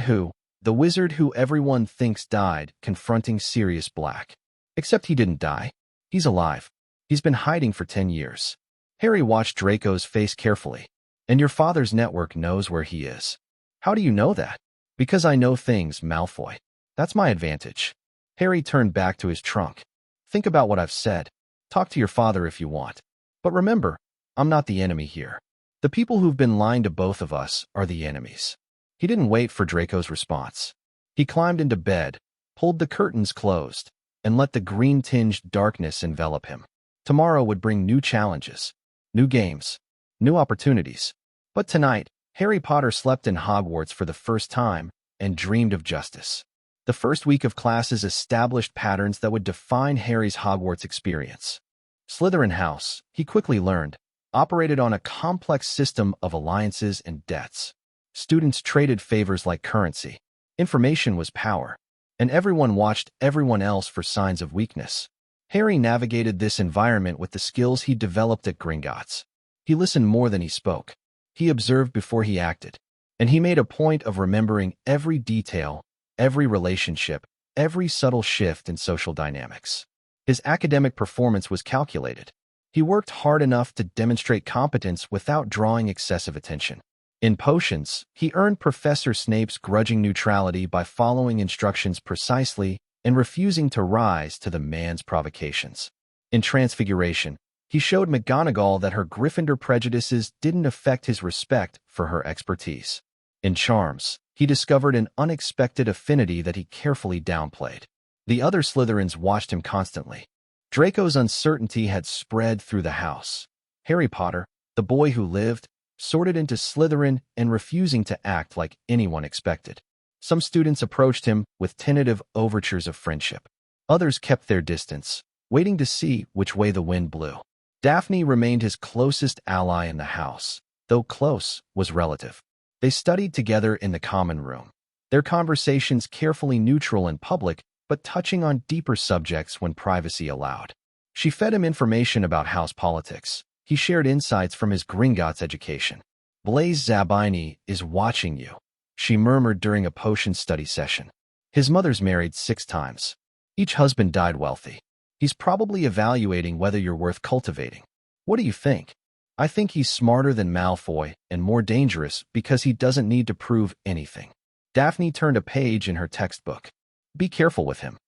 who everyone thinks died confronting Sirius Black. Except he didn't die. He's alive. He's been hiding for 10 years. Harry watched Draco's face carefully. "And your father's network knows where he is." "How do you know that?" "Because I know things, Malfoy. That's my advantage." Harry turned back to his trunk. "Think about what I've said. Talk to your father if you want. But remember, I'm not the enemy here. The people who've been lying to both of us are the enemies." He didn't wait for Draco's response. He climbed into bed, pulled the curtains closed, and let the green-tinged darkness envelop him. Tomorrow would bring new challenges, new games, new opportunities. But tonight, Harry Potter slept in Hogwarts for the first time and dreamed of justice. The first week of classes established patterns that would define Harry's Hogwarts experience. Slytherin House, he quickly learned, operated on a complex system of alliances and debts. Students traded favors like currency. Information was power, and everyone watched everyone else for signs of weakness. Harry navigated this environment with the skills he developed at Gringotts. He listened more than he spoke. He observed before he acted, and he made a point of remembering every detail, every relationship, every subtle shift in social dynamics. His academic performance was calculated. He worked hard enough to demonstrate competence without drawing excessive attention. In potions, he earned Professor Snape's grudging neutrality by following instructions precisely and refusing to rise to the man's provocations. In transfiguration, he showed McGonagall that her Gryffindor prejudices didn't affect his respect for her expertise. In charms, he discovered an unexpected affinity that he carefully downplayed. The other Slytherins watched him constantly. Draco's uncertainty had spread through the house. Harry Potter, the boy who lived, sorted into Slytherin and refusing to act like anyone expected. Some students approached him with tentative overtures of friendship. Others kept their distance, waiting to see which way the wind blew. Daphne remained his closest ally in the house, though close was relative. They studied together in the common room, their conversations carefully neutral in public, but touching on deeper subjects when privacy allowed. She fed him information about house politics. He shared insights from his Gringotts education. Blaise Zabini is watching you, she murmured during a potion study session. His mother's married 6 times. Each husband died wealthy. He's probably evaluating whether you're worth cultivating. What do you think? I think he's smarter than Malfoy and more dangerous because he doesn't need to prove anything. Daphne turned a page in her textbook. Be careful with him.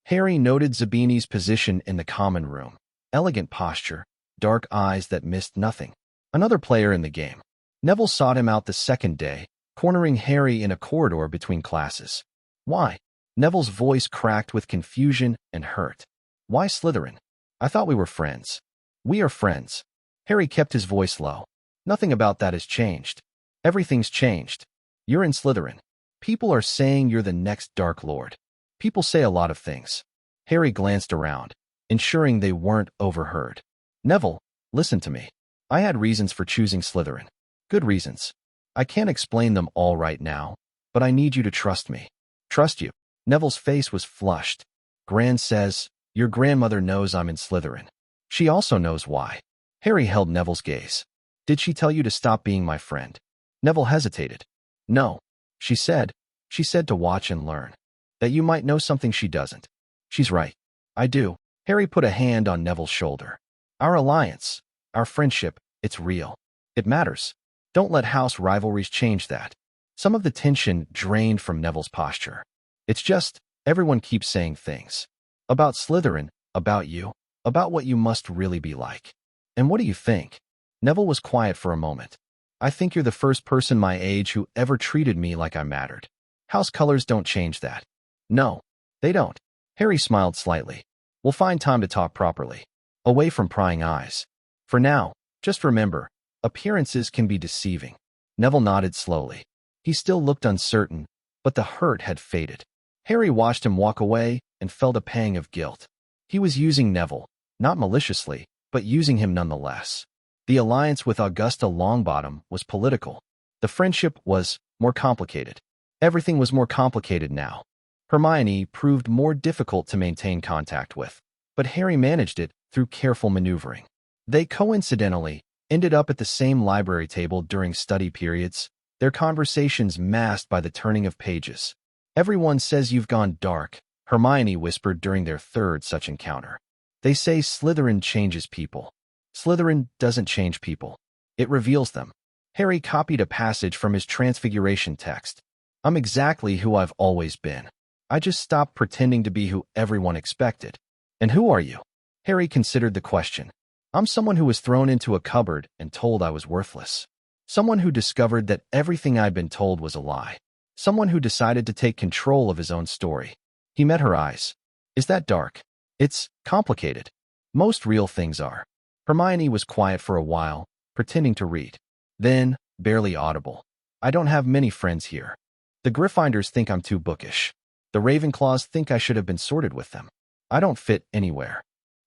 Harry noted Zabini's position in the common room. Elegant posture, dark eyes that missed nothing. Another player in the game. Neville sought him out the second day, cornering Harry in a corridor between classes. Why? Neville's voice cracked with confusion and hurt. Why Slytherin? I thought we were friends. We are friends. Harry kept his voice low. Nothing about that has changed. Everything's changed. You're in Slytherin. People are saying you're the next Dark Lord. People say a lot of things. Harry glanced around, ensuring they weren't overheard. Neville, listen to me. I had reasons for choosing Slytherin. Good reasons. I can't explain them all right now, but I need you to trust me. Trust you. Neville's face was flushed. Gran says, your grandmother knows I'm in Slytherin. She also knows why. Harry held Neville's gaze. Did she tell you to stop being my friend? Neville hesitated. No. She said to watch and learn. That you might know something she doesn't. She's right. I do. Harry put a hand on Neville's shoulder. Our alliance, our friendship, it's real. It matters. Don't let house rivalries change that. Some of the tension drained from Neville's posture. It's just, everyone keeps saying things. About Slytherin, about you, about what you must really be like. And what do you think? Neville was quiet for a moment. I think you're the first person my age who ever treated me like I mattered. House colors don't change that. No, they don't. Harry smiled slightly. We'll find time to talk properly. Away from prying eyes. For now, just remember, appearances can be deceiving. Neville nodded slowly. He still looked uncertain, but the hurt had faded. Harry watched him walk away and felt a pang of guilt. He was using Neville, not maliciously, but using him nonetheless. The alliance with Augusta Longbottom was political. The friendship was more complicated. Everything was more complicated now. Hermione proved more difficult to maintain contact with, but Harry managed it through careful maneuvering. They coincidentally ended up at the same library table during study periods, their conversations masked by the turning of pages. Everyone says you've gone dark, Hermione whispered during their third such encounter. They say Slytherin changes people. Slytherin doesn't change people. It reveals them. Harry copied a passage from his Transfiguration text. I'm exactly who I've always been. I just stopped pretending to be who everyone expected. And who are you? Harry considered the question. I'm someone who was thrown into a cupboard and told I was worthless. Someone who discovered that everything I'd been told was a lie. Someone who decided to take control of his own story. He met her eyes. Is that dark? It's complicated. Most real things are. Hermione was quiet for a while, pretending to read. Then, barely audible. I don't have many friends here. The Gryffindors think I'm too bookish. The Ravenclaws think I should have been sorted with them. I don't fit anywhere.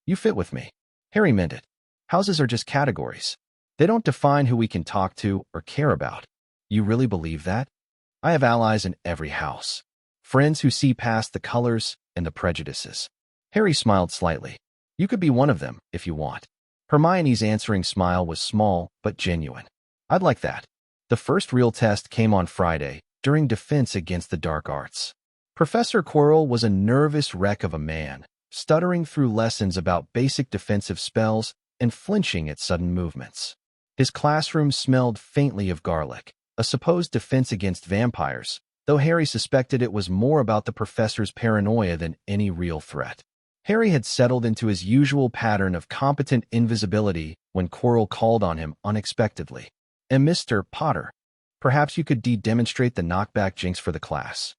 You fit with me. Harry meant it. Houses are just categories. They don't define who we can talk to or care about. You really believe that? I have allies in every house. Friends who see past the colors and the prejudices. Harry smiled slightly. You could be one of them, if you want. Hermione's answering smile was small but genuine. I'd like that. The first real test came on Friday, during defense against the dark arts. Professor Quirrell was a nervous wreck of a man, stuttering through lessons about basic defensive spells and flinching at sudden movements. His classroom smelled faintly of garlic, a supposed defense against vampires, though Harry suspected it was more about the professor's paranoia than any real threat. Harry had settled into his usual pattern of competent invisibility when Quirrell called on him unexpectedly. And Mr. Potter, perhaps you could demonstrate the knockback jinx for the class.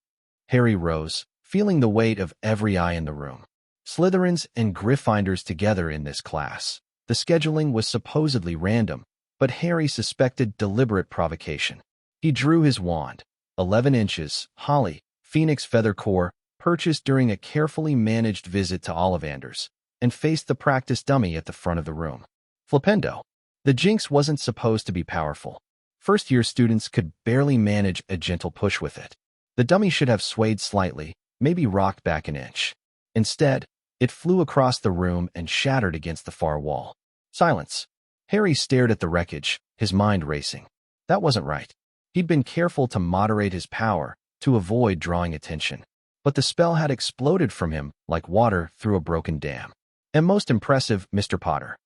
Harry rose, feeling the weight of every eye in the room. Slytherins and Gryffindors together in this class. The scheduling was supposedly random, but Harry suspected deliberate provocation. He drew his wand, 11 inches, holly, phoenix feather core, purchased during a carefully managed visit to Ollivanders, and faced the practice dummy at the front of the room. Flipendo. The jinx wasn't supposed to be powerful. First-year students could barely manage a gentle push with it. The dummy should have swayed slightly, maybe rocked back an inch. Instead, it flew across the room and shattered against the far wall. Silence. Harry stared at the wreckage, his mind racing. That wasn't right. He'd been careful to moderate his power, to avoid drawing attention. But the spell had exploded from him like water through a broken dam. And most impressive, Mr. Potter.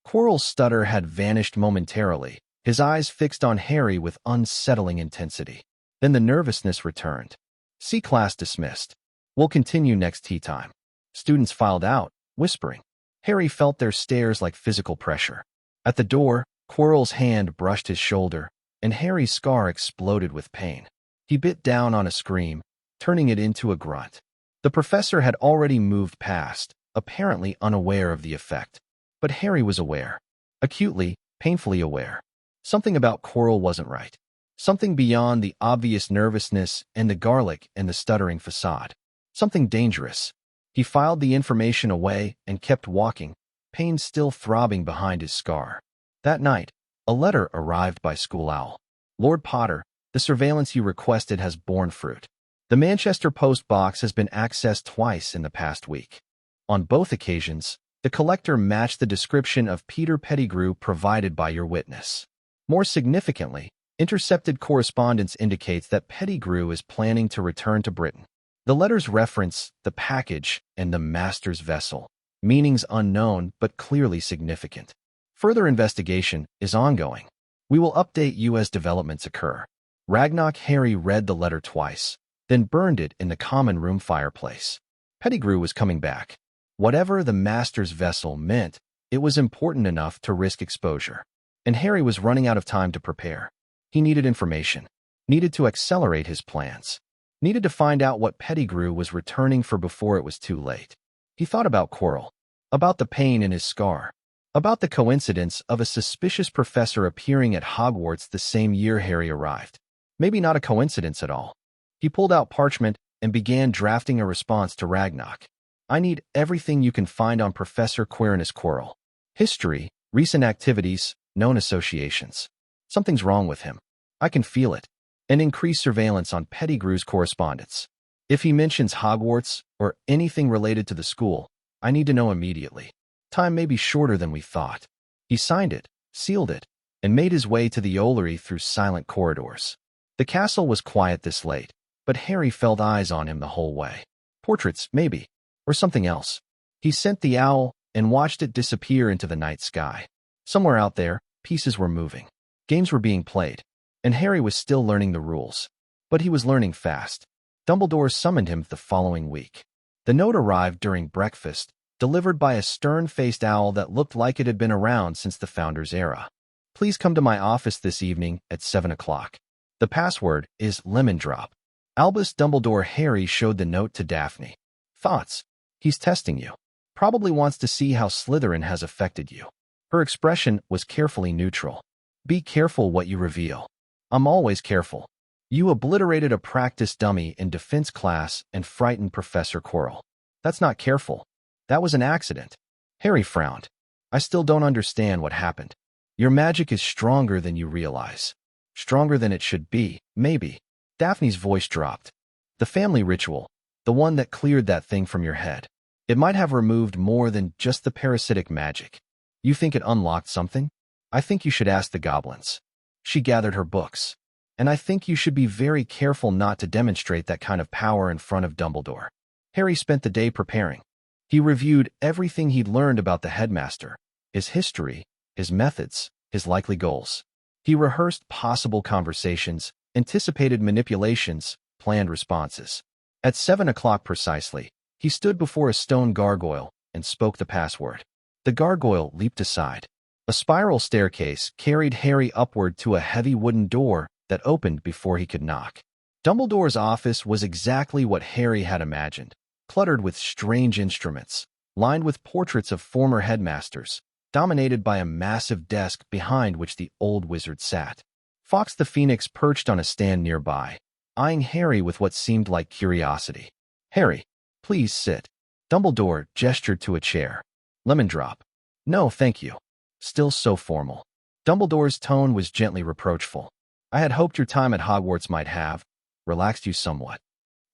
Quirrell's stutter had vanished momentarily, his eyes fixed on Harry with unsettling intensity. Then the nervousness returned. "C class dismissed. We'll continue next tea time." Students filed out, whispering. Harry felt their stares like physical pressure. At the door, Quirrell's hand brushed his shoulder, and Harry's scar exploded with pain. He bit down on a scream, turning it into a grunt. The professor had already moved past, apparently unaware of the effect. But Harry was aware. Acutely, painfully aware. Something about Quirrell wasn't right. Something beyond the obvious nervousness and the garlic and the stuttering facade. Something dangerous. He filed the information away and kept walking, pain still throbbing behind his scar. That night, a letter arrived by School Owl. "Lord Potter, the surveillance you requested has borne fruit. The Manchester Post box has been accessed twice in the past week. On both occasions, the collector matched the description of Peter Pettigrew provided by your witness. More significantly, intercepted correspondence indicates that Pettigrew is planning to return to Britain. The letters reference the package and the master's vessel, meanings unknown but clearly significant. Further investigation is ongoing. We will update you as developments occur." Ragnarok Harry read the letter twice, then burned it in the common room fireplace. Pettigrew was coming back. Whatever the master's vessel meant, it was important enough to risk exposure. And Harry was running out of time to prepare. He needed information, needed to accelerate his plans, needed to find out what Pettigrew was returning for before it was too late. He thought about Quirrell, about the pain in his scar, about the coincidence of a suspicious professor appearing at Hogwarts the same year Harry arrived. Maybe not a coincidence at all. He pulled out parchment and began drafting a response to Ragnarok. "I need everything you can find on Professor Quirinus Quirrell. History, recent activities, known associations. Something's wrong with him. I can feel it. And increase surveillance on Pettigrew's correspondence. If he mentions Hogwarts or anything related to the school, I need to know immediately. Time may be shorter than we thought." He signed it, sealed it, and made his way to the Ollery through silent corridors. The castle was quiet this late, but Harry felt eyes on him the whole way. Portraits, maybe, or something else. He sent the owl and watched it disappear into the night sky. Somewhere out there, pieces were moving. Games were being played, and Harry was still learning the rules. But he was learning fast. Dumbledore summoned him the following week. The note arrived during breakfast, delivered by a stern-faced owl that looked like it had been around since the Founder's era. "Please come to my office this evening at 7 o'clock. The password is Lemon Drop." Albus Dumbledore Harry showed the note to Daphne. "Thoughts? He's testing you. Probably wants to see how Slytherin has affected you." Her expression was carefully neutral. "Be careful what you reveal." "I'm always careful. You obliterated a practice dummy in defense class and frightened Professor Quirrell. That's not careful. That was an accident." Harry frowned. "I still don't understand what happened. Your magic is stronger than you realize. Stronger than it should be, maybe." Daphne's voice dropped. "The family ritual, the one that cleared that thing from your head. It might have removed more than just the parasitic magic. You think it unlocked something? I think you should ask the goblins." She gathered her books. "And I think you should be very careful not to demonstrate that kind of power in front of Dumbledore." Harry spent the day preparing. He reviewed everything he'd learned about the headmaster, his history, his methods, his likely goals. He rehearsed possible conversations, anticipated manipulations, planned responses. At 7 o'clock precisely, he stood before a stone gargoyle and spoke the password. The gargoyle leaped aside. A spiral staircase carried Harry upward to a heavy wooden door that opened before he could knock. Dumbledore's office was exactly what Harry had imagined, cluttered with strange instruments, lined with portraits of former headmasters, dominated by a massive desk behind which the old wizard sat. Fawkes the Phoenix perched on a stand nearby, eyeing Harry with what seemed like curiosity. "Harry, please sit." Dumbledore gestured to a chair. "Lemon Drop." "No, thank you." Still so formal. Dumbledore's tone was gently reproachful. "I had hoped your time at Hogwarts might have relaxed you somewhat.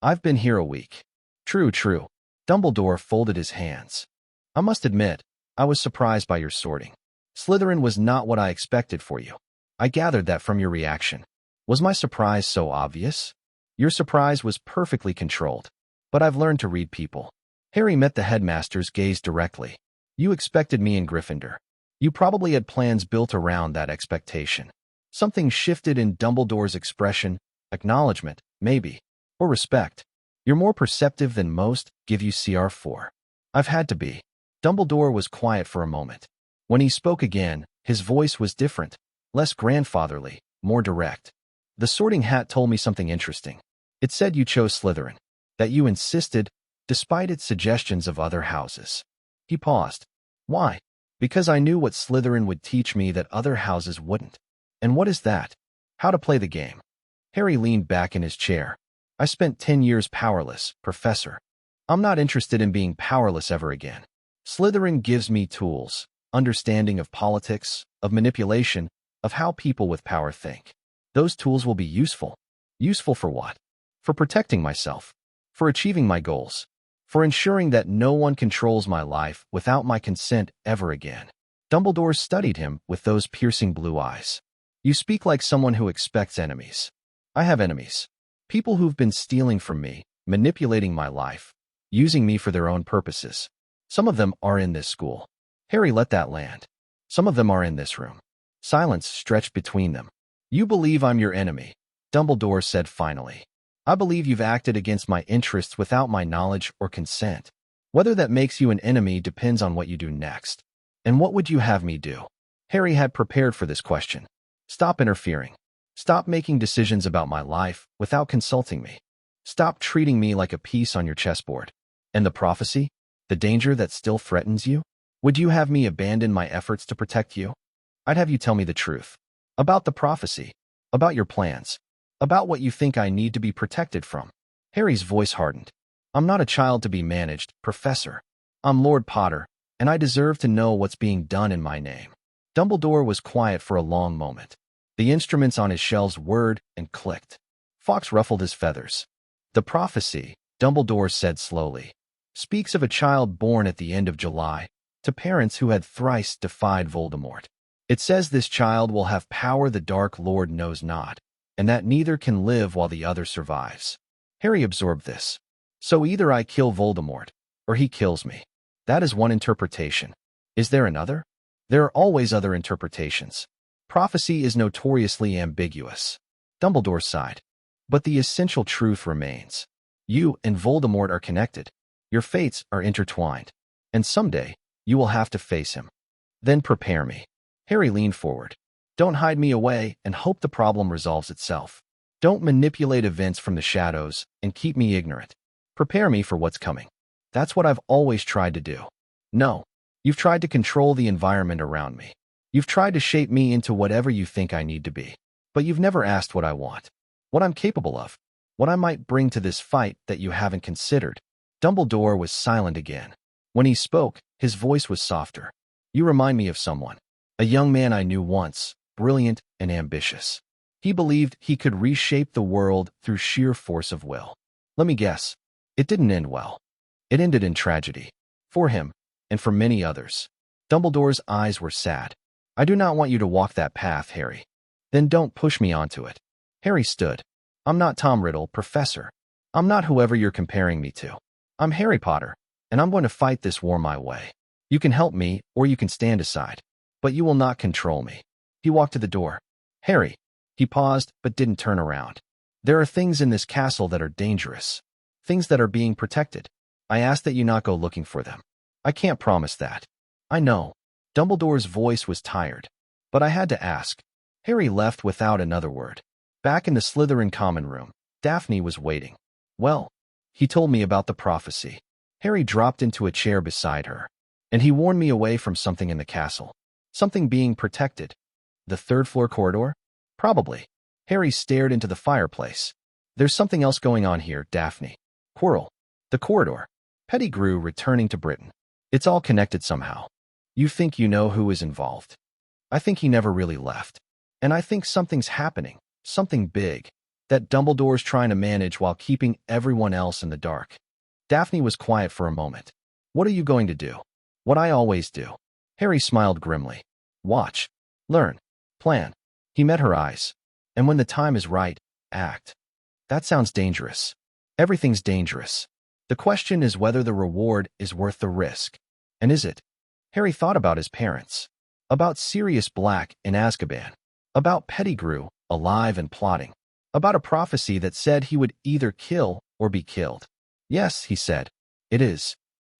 I've been here a week." True. Dumbledore folded his hands. "I must admit, I was surprised by your sorting. Slytherin was not what I expected for you. I gathered that from your reaction. Was my surprise so obvious? Your surprise was perfectly controlled. But I've learned to read people. Harry met the headmaster's gaze directly. You expected me in Gryffindor. You probably had plans built around that expectation. Something shifted in Dumbledore's expression, acknowledgement, maybe, or respect. You're more perceptive than most, give you CR4. I've had to be. Dumbledore was quiet for a moment. When he spoke again, his voice was different, less grandfatherly, more direct. The Sorting Hat told me something interesting. It said you chose Slytherin, that you insisted, despite its suggestions of other houses. He paused. Why? Because I knew what Slytherin would teach me that other houses wouldn't. And what is that? How to play the game. Harry leaned back in his chair. I spent 10 years powerless, Professor. I'm not interested in being powerless ever again. Slytherin gives me tools, understanding of politics, of manipulation, of how people with power think. Those tools will be useful. Useful for what? For protecting myself. For achieving my goals. For ensuring that no one controls my life without my consent ever again. Dumbledore studied him with those piercing blue eyes. You speak like someone who expects enemies. I have enemies. People who've been stealing from me, manipulating my life, using me for their own purposes. Some of them are in this school. Harry let that land. Some of them are in this room. Silence stretched between them. You believe I'm your enemy, Dumbledore said finally. I believe you've acted against my interests without my knowledge or consent. Whether that makes you an enemy depends on what you do next. And what would you have me do? Harry had prepared for this question. Stop interfering. Stop making decisions about my life without consulting me. Stop treating me like a piece on your chessboard. And the prophecy? The danger that still threatens you? Would you have me abandon my efforts to protect you? I'd have you tell me the truth. About the prophecy. About your plans. About what you think I need to be protected from. Harry's voice hardened. I'm not a child to be managed, Professor. I'm Lord Potter, and I deserve to know what's being done in my name. Dumbledore was quiet for a long moment. The instruments on his shelves whirred and clicked. Fawkes ruffled his feathers. The prophecy, Dumbledore said slowly, speaks of a child born at the end of July, to parents who had thrice defied Voldemort. It says this child will have power the Dark Lord knows not, and that neither can live while the other survives. Harry absorbed this. So either I kill Voldemort, or he kills me. That is one interpretation. Is there another? There are always other interpretations. Prophecy is notoriously ambiguous. Dumbledore sighed. But the essential truth remains. You and Voldemort are connected. Your fates are intertwined. And someday, you will have to face him. Then prepare me. Harry leaned forward. Don't hide me away and hope the problem resolves itself. Don't manipulate events from the shadows and keep me ignorant. Prepare me for what's coming. That's what I've always tried to do. No, you've tried to control the environment around me. You've tried to shape me into whatever you think I need to be. But you've never asked what I want. What I'm capable of. What I might bring to this fight that you haven't considered. Dumbledore was silent again. When he spoke, his voice was softer. You remind me of someone. A young man I knew once, brilliant and ambitious. He believed he could reshape the world through sheer force of will. Let me guess. It didn't end well. It ended in tragedy. For him, and for many others. Dumbledore's eyes were sad. I do not want you to walk that path, Harry. Then don't push me onto it. Harry stood. I'm not Tom Riddle, Professor. I'm not whoever you're comparing me to. I'm Harry Potter, and I'm going to fight this war my way. You can help me, or you can stand aside. But you will not control me. He walked to the door. Harry. He paused, but didn't turn around. There are things in this castle that are dangerous. Things that are being protected. I ask that you not go looking for them. I can't promise that. I know. Dumbledore's voice was tired. But I had to ask. Harry left without another word. Back in the Slytherin common room, Daphne was waiting. Well, he told me about the prophecy. Harry dropped into a chair beside her. And he warned me away from something in the castle. Something being protected. The third-floor corridor? Probably. Harry stared into the fireplace. There's something else going on here, Daphne. Quirrell. The corridor. Pettigrew returning to Britain. It's all connected somehow. You think you know who is involved. I think he never really left. And I think something's happening. Something big. That Dumbledore's trying to manage while keeping everyone else in the dark. Daphne was quiet for a moment. What are you going to do? What I always do. Harry smiled grimly. Watch. Learn. Plan. He met her eyes. And when the time is right, act. That sounds dangerous. Everything's dangerous. The question is whether the reward is worth the risk. And is it? Harry thought about his parents. About Sirius Black in Azkaban. About Pettigrew, alive and plotting. About a prophecy that said he would either kill or be killed. Yes, he said. It is.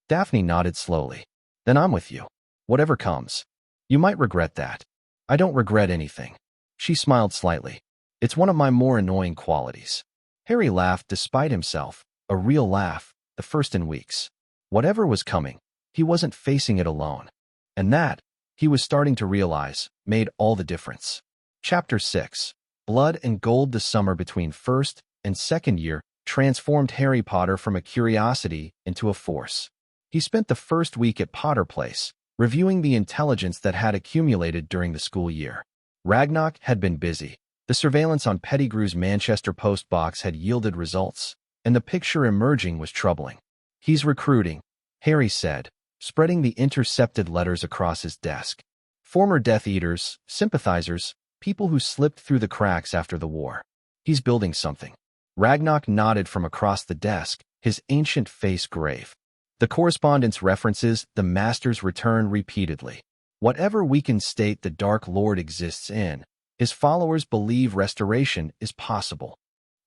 Daphne nodded slowly. Then I'm with you. Whatever comes. You might regret that. I don't regret anything. She smiled slightly. It's one of my more annoying qualities. Harry laughed despite himself, a real laugh, the first in weeks. Whatever was coming, he wasn't facing it alone. And that, he was starting to realize, made all the difference. Chapter 6. Blood and Gold. The summer between first and second year transformed Harry Potter from a curiosity into a force. He spent the first week at Potter Place, reviewing the intelligence that had accumulated during the school year. Ragnarok had been busy. The surveillance on Pettigrew's Manchester Post box had yielded results, and the picture emerging was troubling. He's recruiting, Harry said, spreading the intercepted letters across his desk. Former Death Eaters, sympathizers, people who slipped through the cracks after the war. He's building something. Ragnarok nodded from across the desk, his ancient face grave. The correspondence references the Master's return repeatedly. Whatever weakened state the Dark Lord exists in, his followers believe restoration is possible.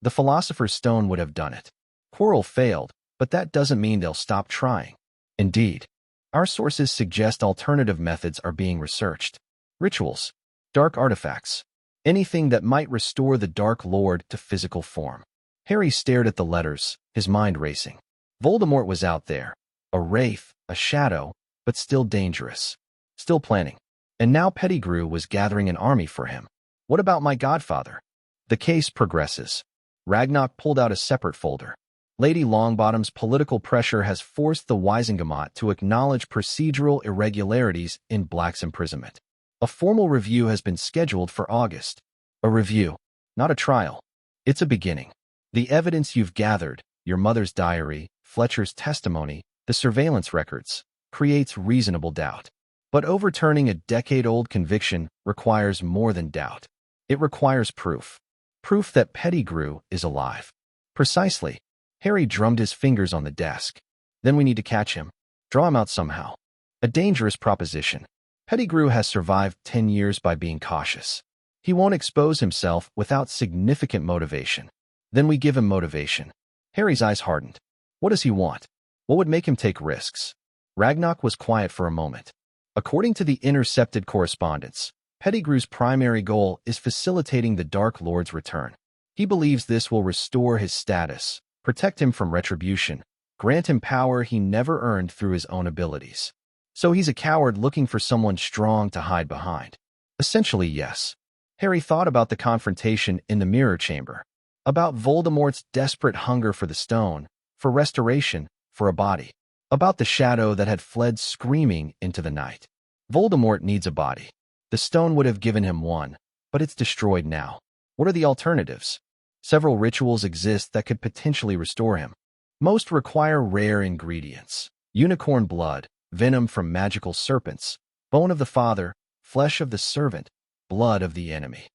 The Philosopher's Stone would have done it. Quirrell failed, but that doesn't mean they'll stop trying. Indeed, our sources suggest alternative methods are being researched. Rituals, dark artifacts, anything that might restore the Dark Lord to physical form. Harry stared at the letters, his mind racing. Voldemort was out there, a wraith, a shadow, but still dangerous. Still planning. And now Pettigrew was gathering an army for him. What about my godfather? The case progresses. Ragnarok pulled out a separate folder. Lady Longbottom's political pressure has forced the Wisengamot to acknowledge procedural irregularities in Black's imprisonment. A formal review has been scheduled for August. A review, not a trial. It's a beginning. The evidence you've gathered, your mother's diary, Fletcher's testimony, the surveillance records, creates reasonable doubt. But overturning a decade-old conviction requires more than doubt. It requires proof. Proof that Pettigrew is alive. Precisely. Harry drummed his fingers on the desk. Then we need to catch him. Draw him out somehow. A dangerous proposition. Pettigrew has survived 10 years by being cautious. He won't expose himself without significant motivation. Then we give him motivation. Harry's eyes hardened. What does he want? What would make him take risks? Ragnarok was quiet for a moment. According to the intercepted correspondence, Pettigrew's primary goal is facilitating the Dark Lord's return. He believes this will restore his status, protect him from retribution, grant him power he never earned through his own abilities. So he's a coward looking for someone strong to hide behind. Essentially, yes. Harry thought about the confrontation in the mirror chamber, about Voldemort's desperate hunger for the stone, for restoration, for a body, about the shadow that had fled screaming into the night. Voldemort needs a body. The stone would have given him one, but it's destroyed now. What are the alternatives? Several rituals exist that could potentially restore him. Most require rare ingredients. Unicorn blood, venom from magical serpents, bone of the father, flesh of the servant, blood of the enemy.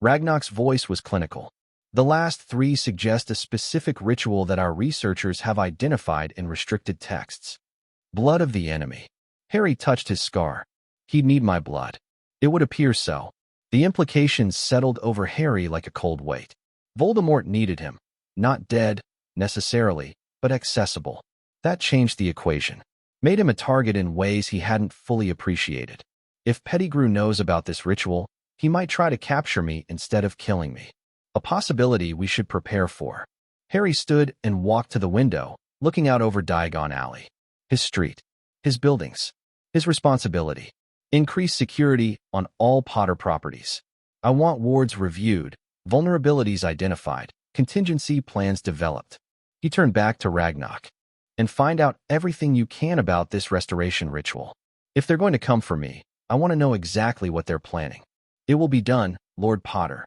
Ragnarok's voice was clinical. The last three suggest a specific ritual that our researchers have identified in restricted texts. Blood of the enemy. Harry touched his scar. He'd need my blood. It would appear so. The implications settled over Harry like a cold weight. Voldemort needed him. Not dead, necessarily, but accessible. That changed the equation. Made him a target in ways he hadn't fully appreciated. If Pettigrew knows about this ritual, he might try to capture me instead of killing me. A possibility we should prepare for. Harry stood and walked to the window, looking out over Diagon Alley. His street. His buildings. His responsibility. Increase security on all Potter properties. I want wards reviewed, vulnerabilities identified, contingency plans developed. He turned back to Ragnarok. And find out everything you can about this restoration ritual. If they're going to come for me, I want to know exactly what they're planning. It will be done, Lord Potter.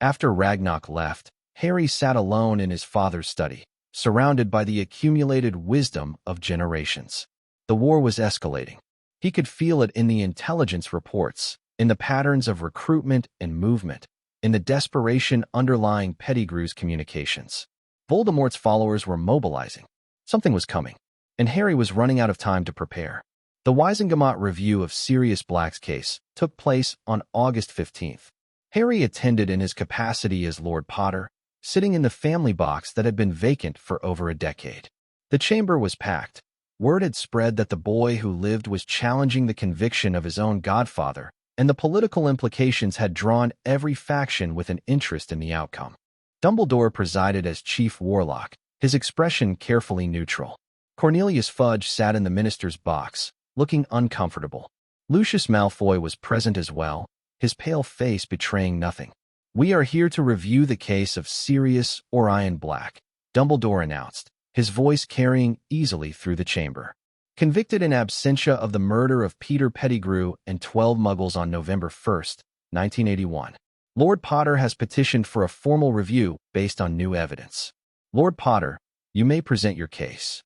After Ragnarok left, Harry sat alone in his father's study, surrounded by the accumulated wisdom of generations. The war was escalating. He could feel it in the intelligence reports, in the patterns of recruitment and movement, in the desperation underlying Pettigrew's communications. Voldemort's followers were mobilizing. Something was coming, and Harry was running out of time to prepare. The Wisengamot review of Sirius Black's case took place on August 15th. Harry attended in his capacity as Lord Potter, sitting in the family box that had been vacant for over a decade. The chamber was packed. Word had spread that the boy who lived was challenging the conviction of his own godfather, and the political implications had drawn every faction with an interest in the outcome. Dumbledore presided as Chief Warlock, his expression carefully neutral. Cornelius Fudge sat in the minister's box, looking uncomfortable. Lucius Malfoy was present as well, his pale face betraying nothing. "We are here to review the case of Sirius Orion Black," Dumbledore announced, his voice carrying easily through the chamber. Convicted in absentia of the murder of Peter Pettigrew and 12 Muggles on November 1st, 1981. Lord Potter has petitioned for a formal review based on new evidence. Lord Potter, you may present your case.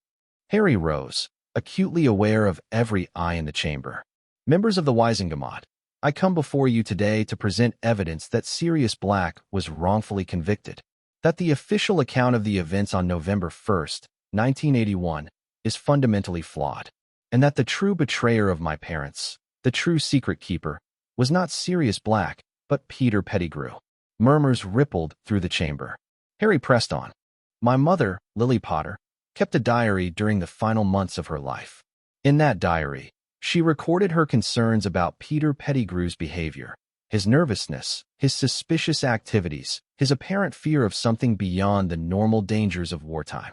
Harry rose, acutely aware of every eye in the chamber. Members of the Wisengamot, I come before you today to present evidence that Sirius Black was wrongfully convicted, that the official account of the events on November 1st, 1981, is fundamentally flawed, and that the true betrayer of my parents, the true secret keeper, was not Sirius Black, but Peter Pettigrew. Murmurs rippled through the chamber. Harry pressed on. My mother, Lily Potter, kept a diary during the final months of her life. In that diary, she recorded her concerns about Peter Pettigrew's behavior, his nervousness, his suspicious activities, his apparent fear of something beyond the normal dangers of wartime.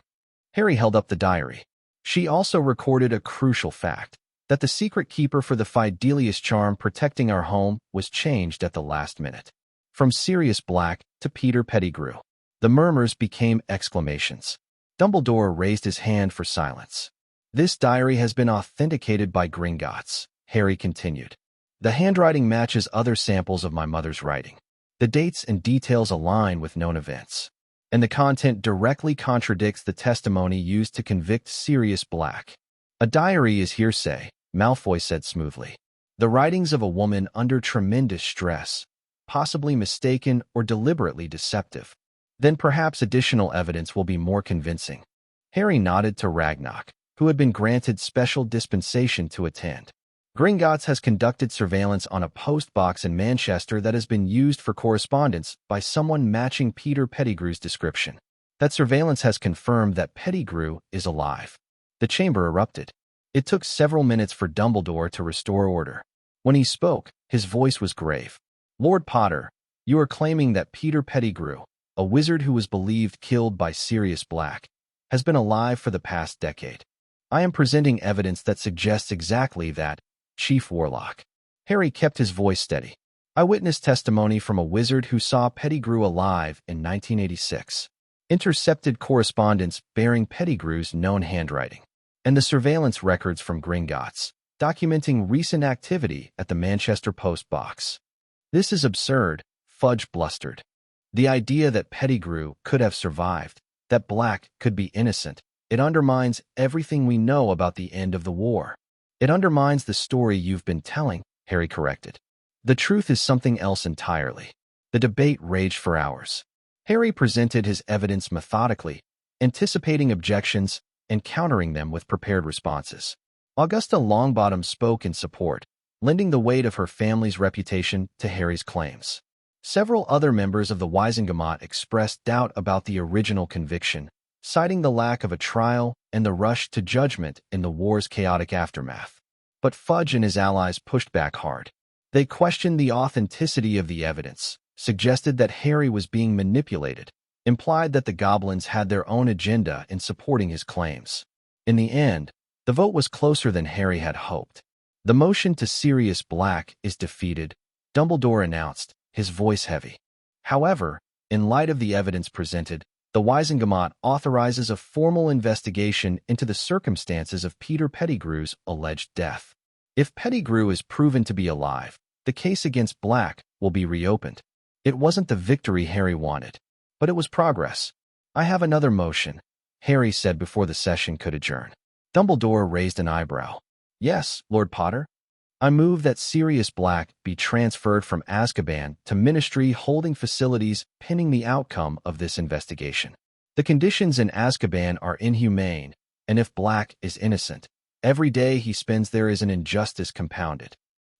Harry held up the diary. She also recorded a crucial fact, that the secret keeper for the Fidelius charm protecting our home was changed at the last minute. From Sirius Black to Peter Pettigrew. The murmurs became exclamations. Dumbledore raised his hand for silence. This diary has been authenticated by Gringotts, Harry continued. The handwriting matches other samples of my mother's writing. The dates and details align with known events, and the content directly contradicts the testimony used to convict Sirius Black. A diary is hearsay, Malfoy said smoothly. The writings of a woman under tremendous stress, possibly mistaken or deliberately deceptive. Then perhaps additional evidence will be more convincing. Harry nodded to Ragnarok, who had been granted special dispensation to attend. Gringotts has conducted surveillance on a post box in Manchester that has been used for correspondence by someone matching Peter Pettigrew's description. That surveillance has confirmed that Pettigrew is alive. The chamber erupted. It took several minutes for Dumbledore to restore order. When he spoke, his voice was grave. Lord Potter, you are claiming that Peter Pettigrew, a wizard who was believed killed by Sirius Black, has been alive for the past decade. I am presenting evidence that suggests exactly that, Chief Warlock. Harry kept his voice steady. I witnessed testimony from a wizard who saw Pettigrew alive in 1986. Intercepted correspondence bearing Pettigrew's known handwriting, and the surveillance records from Gringotts, documenting recent activity at the Manchester Post box. This is absurd, Fudge blustered. The idea that Pettigrew could have survived, that Black could be innocent, it undermines everything we know about the end of the war. It undermines the story you've been telling, Harry corrected. The truth is something else entirely. The debate raged for hours. Harry presented his evidence methodically, anticipating objections and countering them with prepared responses. Augusta Longbottom spoke in support, lending the weight of her family's reputation to Harry's claims. Several other members of the Wisengamot expressed doubt about the original conviction, citing the lack of a trial and the rush to judgment in the war's chaotic aftermath. But Fudge and his allies pushed back hard. They questioned the authenticity of the evidence, suggested that Harry was being manipulated, implied that the goblins had their own agenda in supporting his claims. In the end, the vote was closer than Harry had hoped. The motion to Sirius Black is defeated, Dumbledore announced, his voice heavy. However, in light of the evidence presented, the Wisengamot authorizes a formal investigation into the circumstances of Peter Pettigrew's alleged death. If Pettigrew is proven to be alive, the case against Black will be reopened. It wasn't the victory Harry wanted, but it was progress. I have another motion, Harry said before the session could adjourn. Dumbledore raised an eyebrow. Yes, Lord Potter. I move that Sirius Black be transferred from Azkaban to Ministry holding facilities pending the outcome of this investigation. The conditions in Azkaban are inhumane, and if Black is innocent, every day he spends there is an injustice compounded.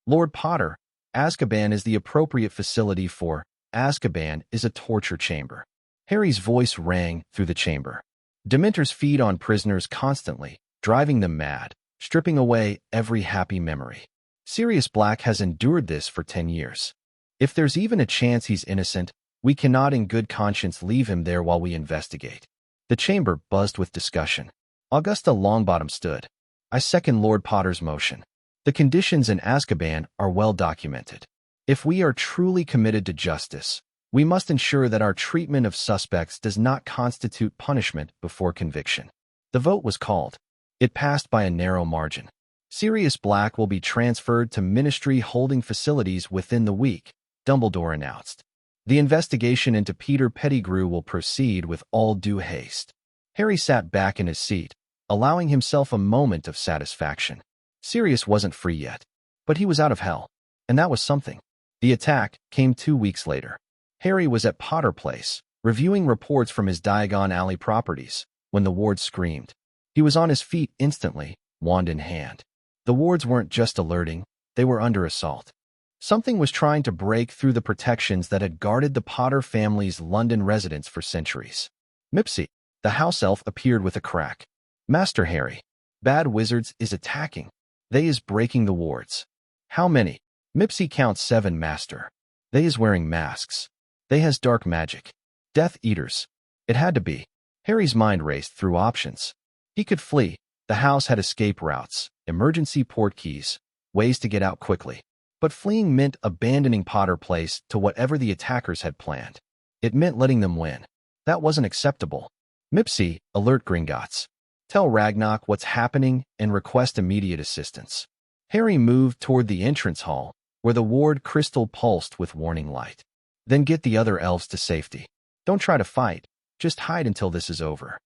Lord Potter, Azkaban is the appropriate facility for Azkaban is a torture chamber. Harry's voice rang through the chamber. Dementors feed on prisoners constantly, driving them mad, stripping away every happy memory. Sirius Black has endured this for 10 years. If there's even a chance he's innocent, we cannot in good conscience leave him there while we investigate. The chamber buzzed with discussion. Augusta Longbottom stood. I second Lord Potter's motion. The conditions in Azkaban are well documented. If we are truly committed to justice, we must ensure that our treatment of suspects does not constitute punishment before conviction. The vote was called. It passed by a narrow margin. Sirius Black will be transferred to Ministry holding facilities within the week, Dumbledore announced. The investigation into Peter Pettigrew will proceed with all due haste. Harry sat back in his seat, allowing himself a moment of satisfaction. Sirius wasn't free yet, but he was out of hell, and that was something. The attack came 2 weeks later. Harry was at Potter Place, reviewing reports from his Diagon Alley properties, when the ward screamed. He was on his feet instantly, wand in hand. The wards weren't just alerting, they were under assault. Something was trying to break through the protections that had guarded the Potter family's London residence for centuries. Mipsy, the house elf, appeared with a crack. Master Harry, bad wizards is attacking. They is breaking the wards. How many? Mipsy counts 7, Master. They is wearing masks. They has dark magic. Death Eaters. It had to be. Harry's mind raced through options. He could flee. The house had escape routes, emergency port keys, ways to get out quickly. But fleeing meant abandoning Potter Place to whatever the attackers had planned. It meant letting them win. That wasn't acceptable. Mipsy, alert Gringotts. Tell Ragnarok what's happening and request immediate assistance. Harry moved toward the entrance hall, where the ward crystal pulsed with warning light. Then get the other elves to safety. Don't try to fight, just hide until this is over.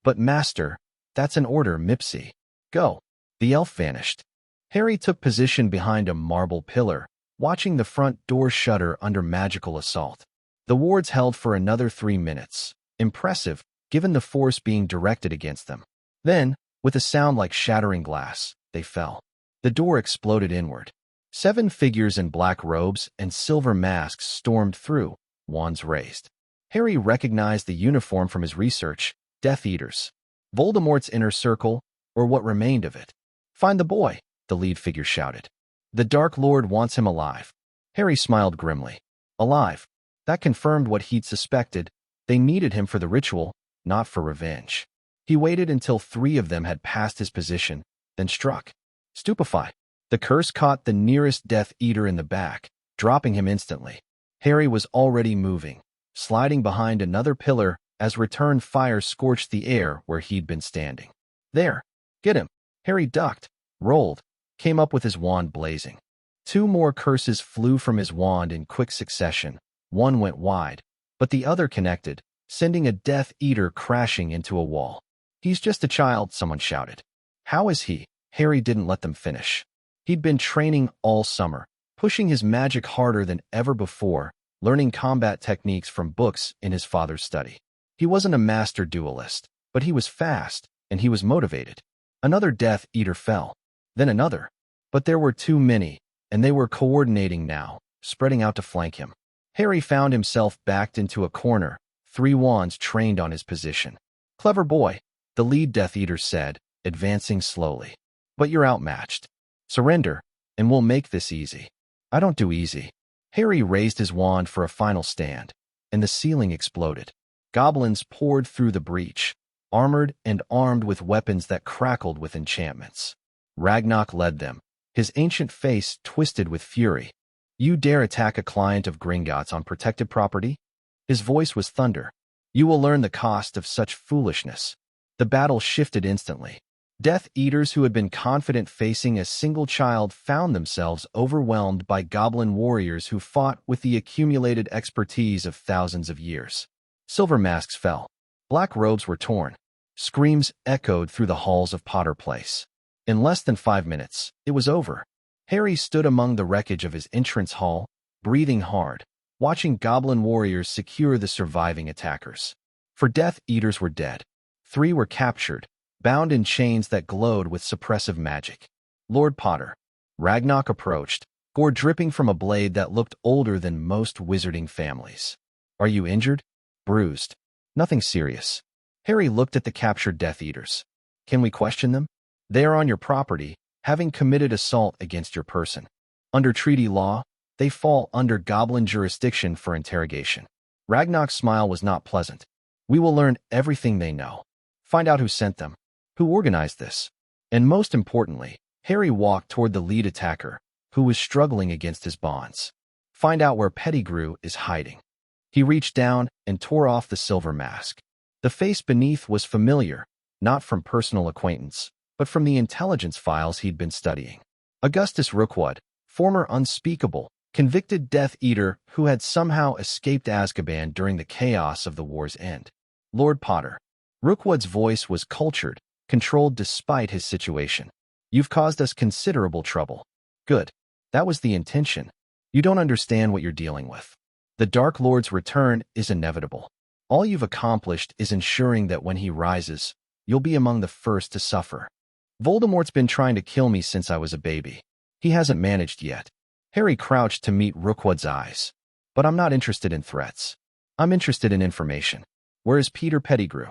But Master, that's an order, Mipsy. Go. The elf vanished. Harry took position behind a marble pillar, watching the front door shutter under magical assault. The wards held for another 3 minutes. Impressive, given the force being directed against them. Then, with a sound like shattering glass, they fell. The door exploded inward. 7 figures in black robes and silver masks stormed through, wands raised. Harry recognized the uniform from his research, Death Eaters. Voldemort's inner circle, or what remained of it. Find the boy, the lead figure shouted. The Dark Lord wants him alive. Harry smiled grimly. Alive. That confirmed what he'd suspected. They needed him for the ritual, not for revenge. He waited until 3 of them had passed his position, then struck. Stupefy. The curse caught the nearest Death Eater in the back, dropping him instantly. Harry was already moving, sliding behind another pillar as return fire scorched the air where he'd been standing. There. Get him. Harry ducked, rolled, came up with his wand blazing. 2 more curses flew from his wand in quick succession. One went wide, but the other connected, sending a Death Eater crashing into a wall. He's just a child, someone shouted. How is he? Harry didn't let them finish. He'd been training all summer, pushing his magic harder than ever before, learning combat techniques from books in his father's study. He wasn't a master duelist, but he was fast, and he was motivated. Another Death Eater fell, then another. But there were too many, and they were coordinating now, spreading out to flank him. Harry found himself backed into a corner, 3 wands trained on his position. Clever boy, the lead Death Eater said, advancing slowly. But you're outmatched. Surrender, and we'll make this easy. I don't do easy. Harry raised his wand for a final stand, and the ceiling exploded. Goblins poured through the breach, armored and armed with weapons that crackled with enchantments. Ragnarok led them, his ancient face twisted with fury. You dare attack a client of Gringotts on protected property? His voice was thunder. You will learn the cost of such foolishness. The battle shifted instantly. Death Eaters who had been confident facing a single child found themselves overwhelmed by goblin warriors who fought with the accumulated expertise of thousands of years. Silver masks fell. Black robes were torn. Screams echoed through the halls of Potter Place. In less than 5 minutes, it was over. Harry stood among the wreckage of his entrance hall, breathing hard, watching goblin warriors secure the surviving attackers. 4 Death Eaters were dead. 3 were captured, bound in chains that glowed with suppressive magic. Lord Potter. Ragnarok approached, gore dripping from a blade that looked older than most wizarding families. Are you injured? Bruised? Nothing serious. Harry looked at the captured Death Eaters. Can we question them? They are on your property, having committed assault against your person. Under treaty law, they fall under goblin jurisdiction for interrogation. Ragnarok's smile was not pleasant. We will learn everything they know. Find out who sent them, who organized this. And most importantly, Harry walked toward the lead attacker, who was struggling against his bonds. Find out where Pettigrew is hiding. He reached down and tore off the silver mask. The face beneath was familiar, not from personal acquaintance, but from the intelligence files he'd been studying. Augustus Rookwood, former unspeakable, convicted Death Eater who had somehow escaped Azkaban during the chaos of the war's end. Lord Potter. Rookwood's voice was cultured, controlled despite his situation. You've caused us considerable trouble. Good. That was the intention. You don't understand what you're dealing with. The Dark Lord's return is inevitable. All you've accomplished is ensuring that when he rises, you'll be among the first to suffer. Voldemort's been trying to kill me since I was a baby. He hasn't managed yet. Harry crouched to meet Rookwood's eyes. But I'm not interested in threats. I'm interested in information. Where is Peter Pettigrew?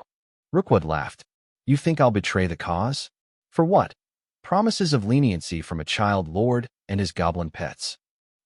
Rookwood laughed. You think I'll betray the cause? For what? Promises of leniency from a child lord and his goblin pets.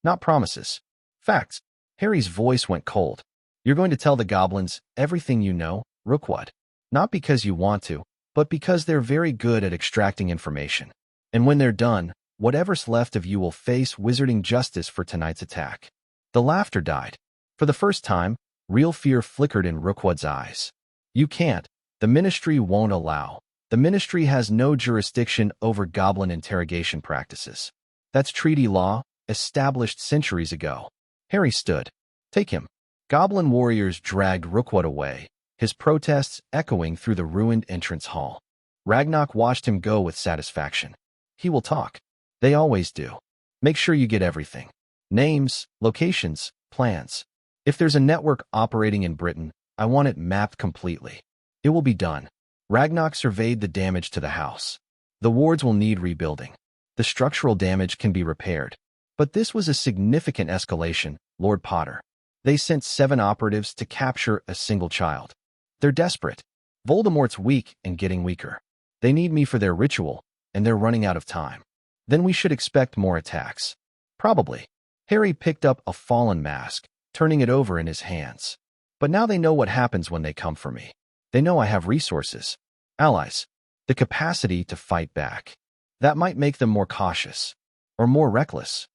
Not promises. Facts. Harry's voice went cold. You're going to tell the goblins everything you know, Rookwood. Not because you want to, but because they're very good at extracting information. And when they're done, whatever's left of you will face wizarding justice for tonight's attack. The laughter died. For the first time, real fear flickered in Rookwood's eyes. You can't. The Ministry won't allow. The Ministry has no jurisdiction over goblin interrogation practices. That's treaty law, established centuries ago. Harry stood. Take him. Goblin warriors dragged Rookwood away, his protests echoing through the ruined entrance hall. Ragnarok watched him go with satisfaction. He will talk. They always do. Make sure you get everything. Names, locations, plans. If there's a network operating in Britain, I want it mapped completely. It will be done. Ragnarok surveyed the damage to the house. The wards will need rebuilding. The structural damage can be repaired. But this was a significant escalation, Lord Potter. They sent 7 operatives to capture a single child. They're desperate. Voldemort's weak and getting weaker. They need me for their ritual, and they're running out of time. Then we should expect more attacks. Probably. Harry picked up a fallen mask, turning it over in his hands. But now they know what happens when they come for me. They know I have resources, allies, the capacity to fight back. That might make them more cautious, or more reckless.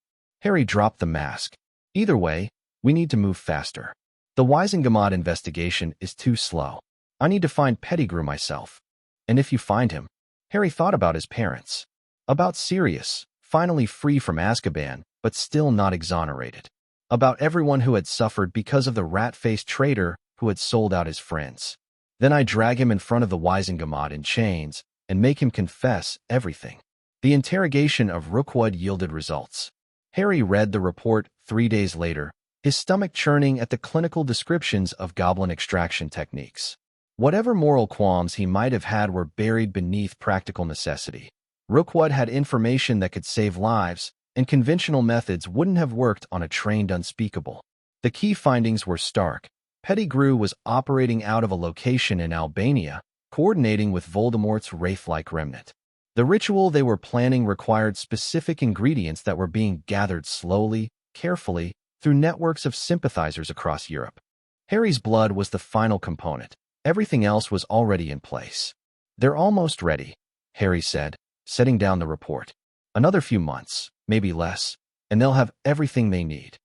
Harry dropped the mask. Either way, we need to move faster. The Wisengamot investigation is too slow. I need to find Pettigrew myself. And if you find him, Harry thought about his parents. About Sirius, finally free from Azkaban, but still not exonerated. About everyone who had suffered because of the rat-faced traitor who had sold out his friends. Then I drag him in front of the Wisengamot in chains and make him confess everything. The interrogation of Rookwood yielded results. Harry read the report 3 days later, his stomach churning at the clinical descriptions of goblin extraction techniques. Whatever moral qualms he might have had were buried beneath practical necessity. Rookwood had information that could save lives, and conventional methods wouldn't have worked on a trained unspeakable. The key findings were stark. Pettigrew was operating out of a location in Albania, coordinating with Voldemort's wraith-like remnant. The ritual they were planning required specific ingredients that were being gathered slowly, carefully, through networks of sympathizers across Europe. Harry's blood was the final component. Everything else was already in place. They're almost ready, Harry said, setting down the report. Another few months, maybe less, and they'll have everything they need.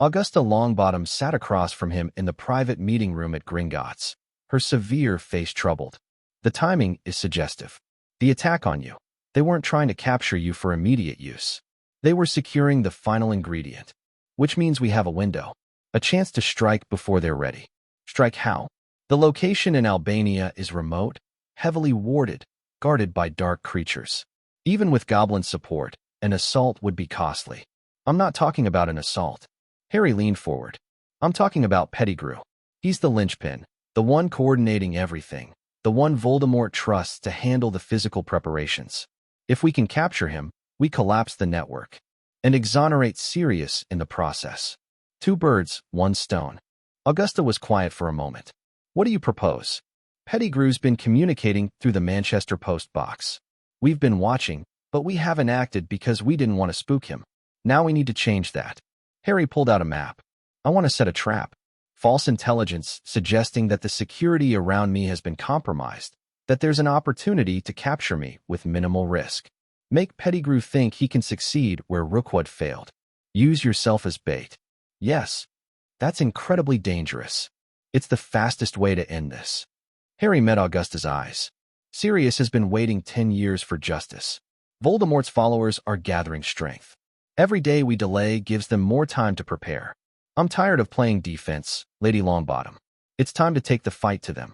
Augusta Longbottom sat across from him in the private meeting room at Gringotts, her severe face troubled. The timing is suggestive. The attack on you. They weren't trying to capture you for immediate use. They were securing the final ingredient, which means we have a window, a chance to strike before they're ready. Strike how? The location in Albania is remote, heavily warded, guarded by dark creatures. Even with goblin support, An assault would be costly. I'm not talking about an assault. Harry leaned forward. I'm talking about Pettigrew. He's the linchpin, the one coordinating everything, the one Voldemort trusts to handle the physical preparations. If we can capture him, we collapse the network and exonerate Sirius in the process. Two birds, one stone. Augusta was quiet for a moment. What do you propose? Pettigrew's been communicating through the Manchester Post box. We've been watching, but we haven't acted because we didn't want to spook him. Now we need to change that. Harry pulled out a map. I want to set a trap. False intelligence suggesting that the security around me has been compromised, that there's an opportunity to capture me with minimal risk. Make Pettigrew think he can succeed where Rookwood failed. Use yourself as bait. Yes, that's incredibly dangerous. It's the fastest way to end this. Harry met Augusta's eyes. Sirius has been waiting 10 years for justice. Voldemort's followers are gathering strength. Every day we delay gives them more time to prepare. I'm tired of playing defense, Lady Longbottom. It's time to take the fight to them.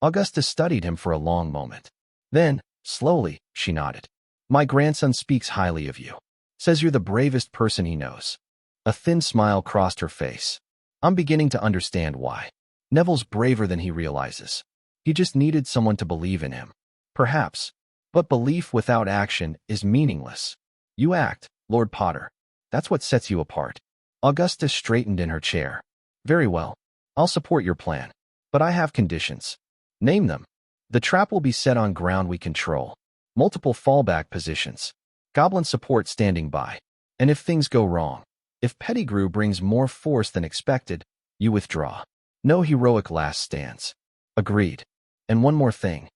Augusta studied him for a long moment. Then, slowly, she nodded. My grandson speaks highly of you. Says you're the bravest person he knows. A thin smile crossed her face. I'm beginning to understand why. Neville's braver than he realizes. He just needed someone to believe in him. Perhaps. But belief without action is meaningless. You act, Lord Potter. That's what sets you apart. Augusta straightened in her chair. Very well. I'll support your plan. But I have conditions. Name them. The trap will be set on ground we control. Multiple fallback positions. Goblin support standing by. And if things go wrong, if Pettigrew brings more force than expected, you withdraw. No heroic last stands. Agreed. And one more thing.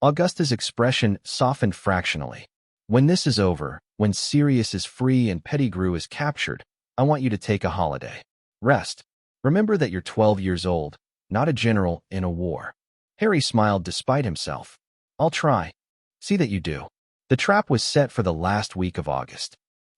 Augusta's expression softened fractionally. When this is over, when Sirius is free and Pettigrew is captured, I want you to take a holiday. Rest. Remember that you're 12 years old, not a general in a war. Harry smiled despite himself. I'll try. See that you do. The trap was set for the last week of August.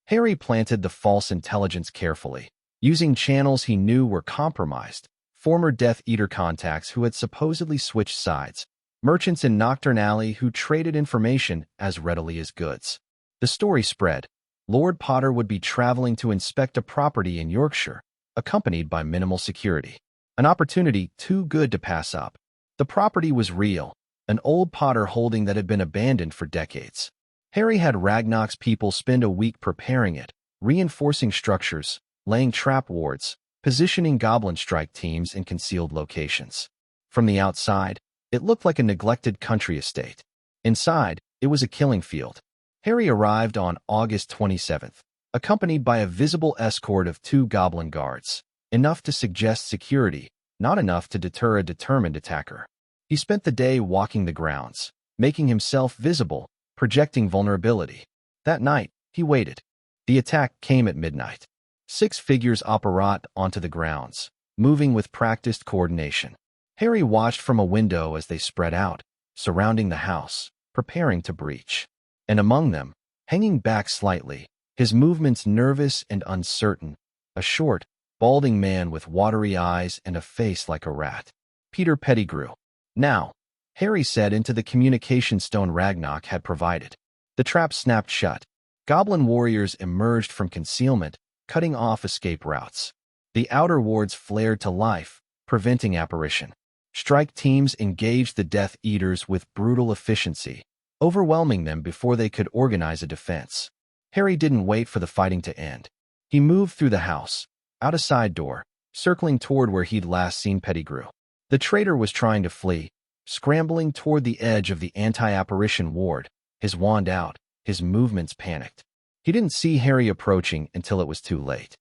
Harry planted the false intelligence carefully, using channels he knew were compromised, former Death Eater contacts who had supposedly switched sides, merchants in Nocturne Alley who traded information as readily as goods. The story spread. Lord Potter would be traveling to inspect a property in Yorkshire, accompanied by minimal security. An opportunity too good to pass up. The property was real, an old Potter holding that had been abandoned for decades. Harry had Ragnarok's people spend a week preparing it, reinforcing structures, laying trap wards, positioning goblin strike teams in concealed locations. From the outside, it looked like a neglected country estate. Inside, it was a killing field. Harry arrived on August 27th, accompanied by a visible escort of 2 goblin guards, enough to suggest security, not enough to deter a determined attacker. He spent the day walking the grounds, making himself visible, projecting vulnerability. That night, he waited. The attack came at midnight. 6 figures apparat onto the grounds, moving with practiced coordination. Harry watched from a window as they spread out, surrounding the house, preparing to breach. And among them, hanging back slightly, his movements nervous and uncertain, a short, balding man with watery eyes and a face like a rat. Peter Pettigrew. Now, Harry said into the communication stone Ragnarok had provided. The trap snapped shut. Goblin warriors emerged from concealment, cutting off escape routes. The outer wards flared to life, preventing apparition. Strike teams engaged the Death Eaters with brutal efficiency, overwhelming them before they could organize a defense. Harry didn't wait for the fighting to end. He moved through the house, out a side door, circling toward where he'd last seen Pettigrew. The traitor was trying to flee, scrambling toward the edge of the anti-apparition ward, his wand out, his movements panicked. He didn't see Harry approaching until it was too late.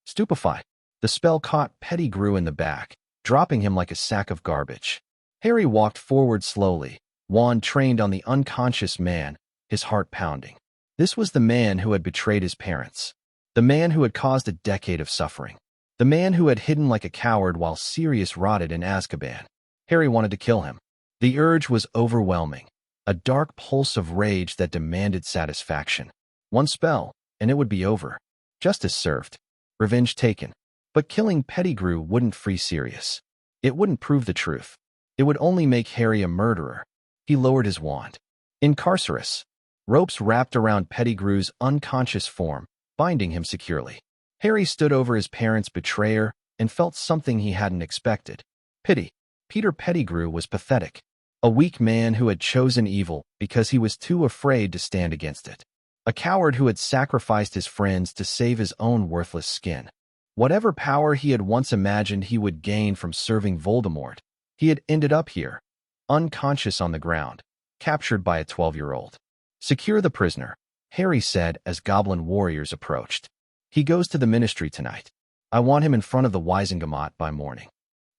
Stupefied, the spell caught Pettigrew in the back, dropping him like a sack of garbage. Harry walked forward slowly, wand trained on the unconscious man, his heart pounding. This was the man who had betrayed his parents. The man who had caused a decade of suffering. The man who had hidden like a coward while Sirius rotted in Azkaban. Harry wanted to kill him. The urge was overwhelming, a dark pulse of rage that demanded satisfaction. One spell, and it would be over. Justice served. Revenge taken. But killing Pettigrew wouldn't free Sirius. It wouldn't prove the truth. It would only make Harry a murderer. He lowered his wand. Incarcerus. ropes wrapped around Pettigrew's unconscious form, binding him securely. Harry stood over his parents' betrayer and felt something he hadn't expected. Pity. Peter Pettigrew was pathetic. A weak man who had chosen evil because he was too afraid to stand against it. A coward who had sacrificed his friends to save his own worthless skin. Whatever power he had once imagined he would gain from serving Voldemort, he had ended up here, unconscious on the ground, captured by a 12-year-old. Secure the prisoner, Harry said as goblin warriors approached. He goes to the ministry tonight. I want him in front of the Wizengamot by morning.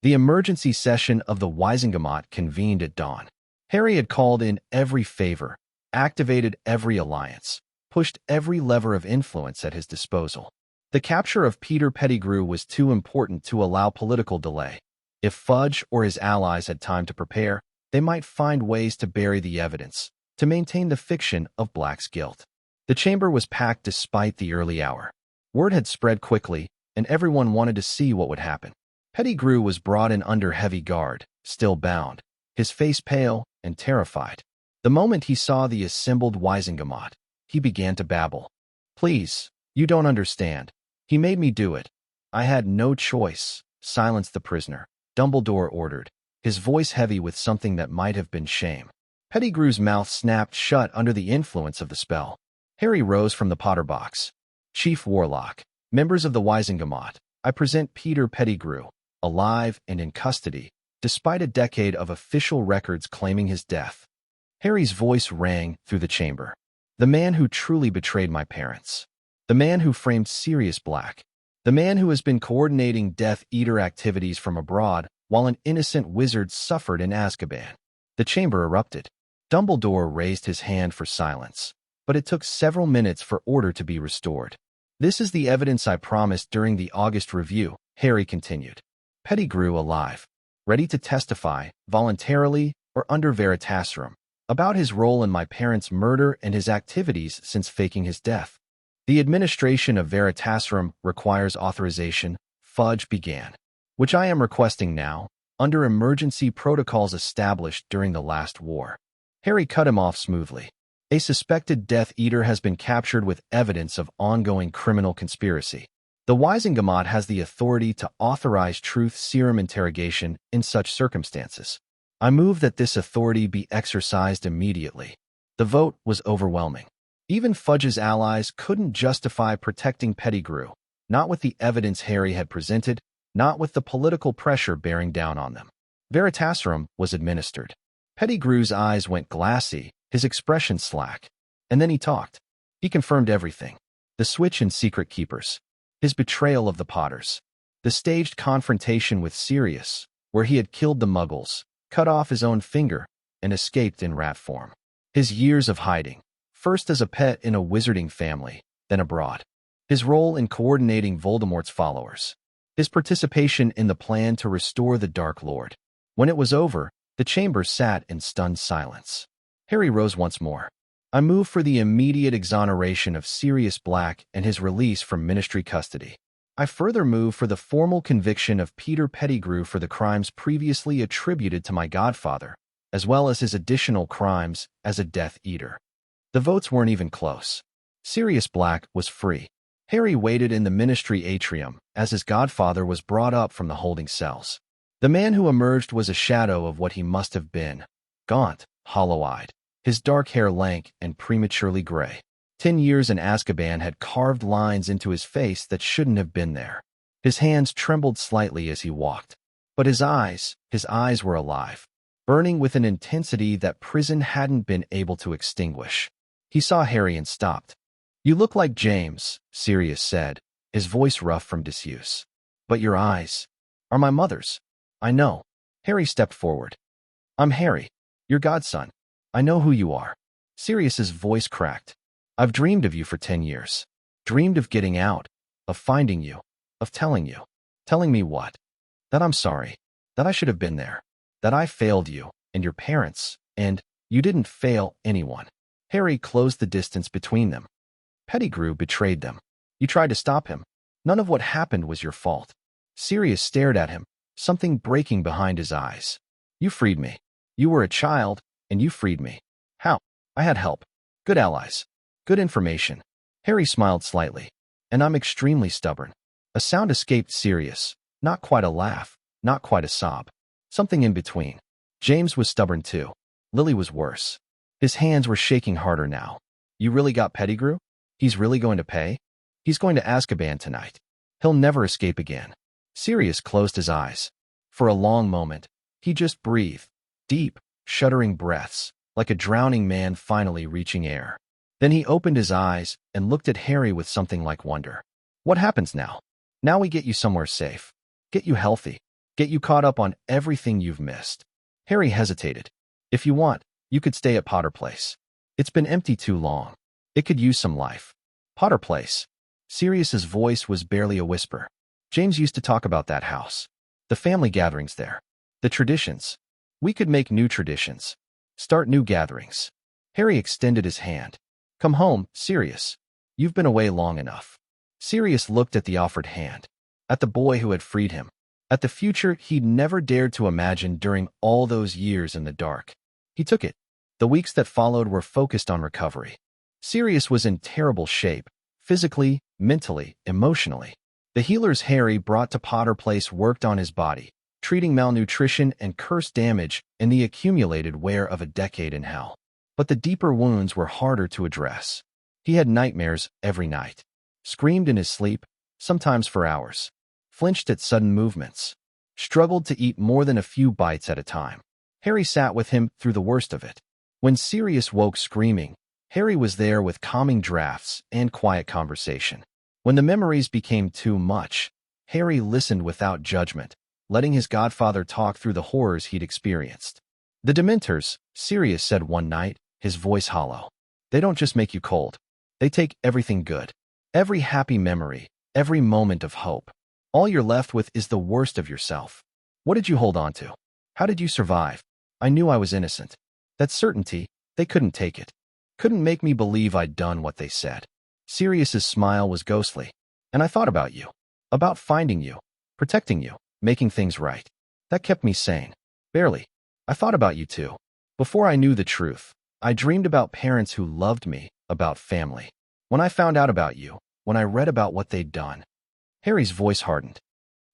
The emergency session of the Wizengamot convened at dawn. Harry had called in every favor, activated every alliance, pushed every lever of influence at his disposal. The capture of Peter Pettigrew was too important to allow political delay. If Fudge or his allies had time to prepare, they might find ways to bury the evidence, to maintain the fiction of Black's guilt. The chamber was packed despite the early hour. Word had spread quickly, and everyone wanted to see what would happen. Pettigrew was brought in under heavy guard, still bound, his face pale and terrified. The moment he saw the assembled Wizengamot, he began to babble. Please, you don't understand. He made me do it. I had no choice. Silence the prisoner, Dumbledore ordered, his voice heavy with something that might have been shame. Pettigrew's mouth snapped shut under the influence of the spell. Harry rose from the Potter box. Chief Warlock, members of the Wizengamot, I present Peter Pettigrew, alive and in custody, despite a decade of official records claiming his death. Harry's voice rang through the chamber. The man who truly betrayed my parents. The man who framed Sirius Black. The man who has been coordinating Death Eater activities from abroad while an innocent wizard suffered in Azkaban. The chamber erupted. Dumbledore raised his hand for silence, but it took several minutes for order to be restored. This is the evidence I promised during the August review, Harry continued. Pettigrew alive, ready to testify, voluntarily or under Veritaserum, about his role in my parents' murder and his activities since faking his death. The administration of Veritaserum requires authorization, Fudge began, which I am requesting now, under emergency protocols established during the last war. Harry cut him off smoothly. A suspected Death Eater has been captured with evidence of ongoing criminal conspiracy. The Wizengamot has the authority to authorize truth serum interrogation in such circumstances. I move that this authority be exercised immediately. The vote was overwhelming. Even Fudge's allies couldn't justify protecting Pettigrew, not with the evidence Harry had presented, not with the political pressure bearing down on them. Veritaserum was administered. Pettigrew's eyes went glassy, his expression slack. And then he talked. He confirmed everything. The switch in Secret Keepers. His betrayal of the Potters. The staged confrontation with Sirius, where he had killed the Muggles, cut off his own finger, and escaped in rat form. His years of hiding, first as a pet in a wizarding family, then abroad. His role in coordinating Voldemort's followers. His participation in the plan to restore the Dark Lord. When it was over, the chamber sat in stunned silence. Harry rose once more. I move for the immediate exoneration of Sirius Black and his release from ministry custody. I further move for the formal conviction of Peter Pettigrew for the crimes previously attributed to my godfather, as well as his additional crimes as a Death Eater. The votes weren't even close. Sirius Black was free. Harry waited in the ministry atrium as his godfather was brought up from the holding cells. The man who emerged was a shadow of what he must have been. Gaunt, hollow-eyed, his dark hair lank and prematurely gray. 10 years in Azkaban had carved lines into his face that shouldn't have been there. His hands trembled slightly as he walked. But his eyes were alive, burning with an intensity that prison hadn't been able to extinguish. He saw Harry and stopped. You look like James, Sirius said, his voice rough from disuse. But your eyes are my mother's. I know. Harry stepped forward. I'm Harry, your godson. I know who you are. Sirius's voice cracked. I've dreamed of you for 10 years. Dreamed of getting out, of finding you, of telling you. Telling me what? That I'm sorry. That I should have been there. That I failed you, and your parents, and you didn't fail anyone. Harry closed the distance between them. Pettigrew betrayed them. You tried to stop him. None of what happened was your fault. Sirius stared at him, something breaking behind his eyes. You freed me. You were a child, and you freed me. How? I had help. Good allies. Good information. Harry smiled slightly. And I'm extremely stubborn. A sound escaped Sirius. Not quite a laugh. Not quite a sob. Something in between. James was stubborn too. Lily was worse. His hands were shaking harder now. You really got Pettigrew? He's really going to pay? He's going to Azkaban tonight. He'll never escape again. Sirius closed his eyes. For a long moment, he just breathed. Deep, shuddering breaths, like a drowning man finally reaching air. Then he opened his eyes and looked at Harry with something like wonder. What happens now? Now we get you somewhere safe. Get you healthy. Get you caught up on everything you've missed. Harry hesitated. If you want, you could stay at Potter Place. It's been empty too long. It could use some life. Potter Place. Sirius's voice was barely a whisper. James used to talk about that house. The family gatherings there. The traditions. We could make new traditions. Start new gatherings. Harry extended his hand. Come home, Sirius. You've been away long enough. Sirius looked at the offered hand. At the boy who had freed him. At the future he'd never dared to imagine during all those years in the dark. He took it. The weeks that followed were focused on recovery. Sirius was in terrible shape, physically, mentally, emotionally. The healers Harry brought to Potter Place worked on his body, treating malnutrition and curse damage and the accumulated wear of a decade in hell. But the deeper wounds were harder to address. He had nightmares every night. Screamed in his sleep, sometimes for hours. Flinched at sudden movements. Struggled to eat more than a few bites at a time. Harry sat with him through the worst of it. When Sirius woke screaming, Harry was there with calming drafts and quiet conversation. When the memories became too much, Harry listened without judgment, letting his godfather talk through the horrors he'd experienced. The Dementors, Sirius said one night, his voice hollow. They don't just make you cold. They take everything good. Every happy memory, every moment of hope. All you're left with is the worst of yourself. What did you hold on to? How did you survive? I knew I was innocent. That certainty, they couldn't take it. Couldn't make me believe I'd done what they said. Sirius's smile was ghostly. And I thought about you. About finding you. Protecting you. Making things right. That kept me sane. Barely. I thought about you too. Before I knew the truth, I dreamed about parents who loved me, about family. When I found out about you, when I read about what they'd done. Harry's voice hardened.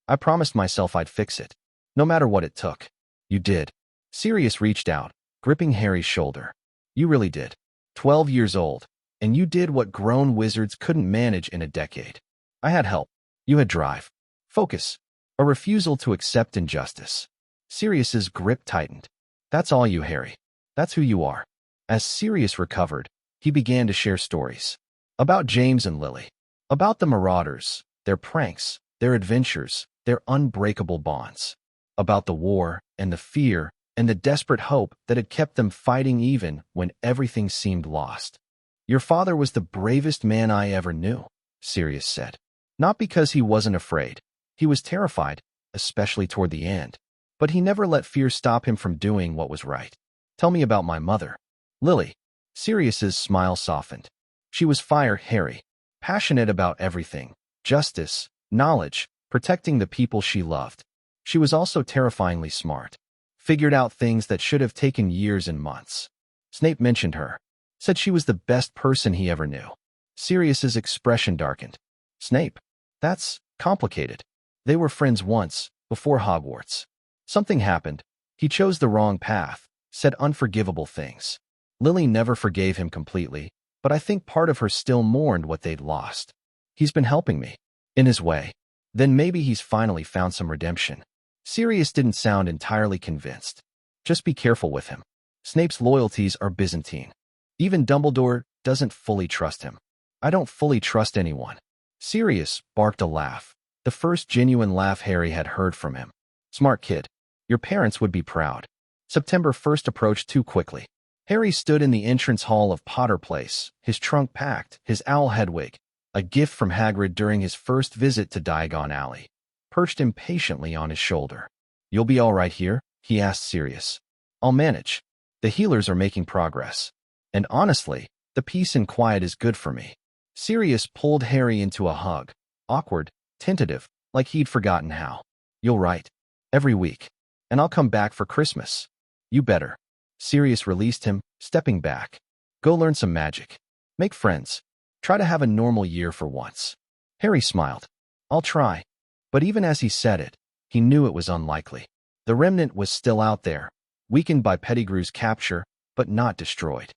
I promised myself I'd fix it. No matter what it took. You did. Sirius reached out, gripping Harry's shoulder. You really did. 12 years old, and you did what grown wizards couldn't manage in a decade. I had help. You had drive. Focus. A refusal to accept injustice. Sirius's grip tightened. That's all you, Harry. That's who you are. As Sirius recovered, he began to share stories. About James and Lily. About the Marauders, their pranks, their adventures, their unbreakable bonds. About the war and the fear and the desperate hope that had kept them fighting even when everything seemed lost. Your father was the bravest man I ever knew, Sirius said. Not because he wasn't afraid. He was terrified, especially toward the end. But he never let fear stop him from doing what was right. Tell me about my mother. Lily. Sirius's smile softened. She was fire, Harry. Passionate about everything. Justice, knowledge, protecting the people she loved. She was also terrifyingly smart. Figured out things that should have taken years and months. Snape mentioned her. Said she was the best person he ever knew. Sirius's expression darkened. Snape. That's complicated. They were friends once, before Hogwarts. Something happened. He chose the wrong path, said unforgivable things. Lily never forgave him completely, but I think part of her still mourned what they'd lost. He's been helping me. In his way. Then maybe he's finally found some redemption. Sirius didn't sound entirely convinced. Just be careful with him. Snape's loyalties are Byzantine. Even Dumbledore doesn't fully trust him. I don't fully trust anyone. Sirius barked a laugh. The first genuine laugh Harry had heard from him. Smart kid. Your parents would be proud. September 1st approached too quickly. Harry stood in the entrance hall of Potter Place, his trunk packed, his owl head wig, a gift from Hagrid during his first visit to Diagon Alley, perched impatiently on his shoulder. You'll be all right here? He asked Sirius. I'll manage. The healers are making progress. And honestly, the peace and quiet is good for me. Sirius pulled Harry into a hug, awkward, tentative, like he'd forgotten how. You'll write. Every week. And I'll come back for Christmas. You better. Sirius released him, stepping back. Go learn some magic. Make friends. Try to have a normal year for once. Harry smiled. I'll try. But even as he said it, he knew it was unlikely. The remnant was still out there, weakened by Pettigrew's capture, but not destroyed.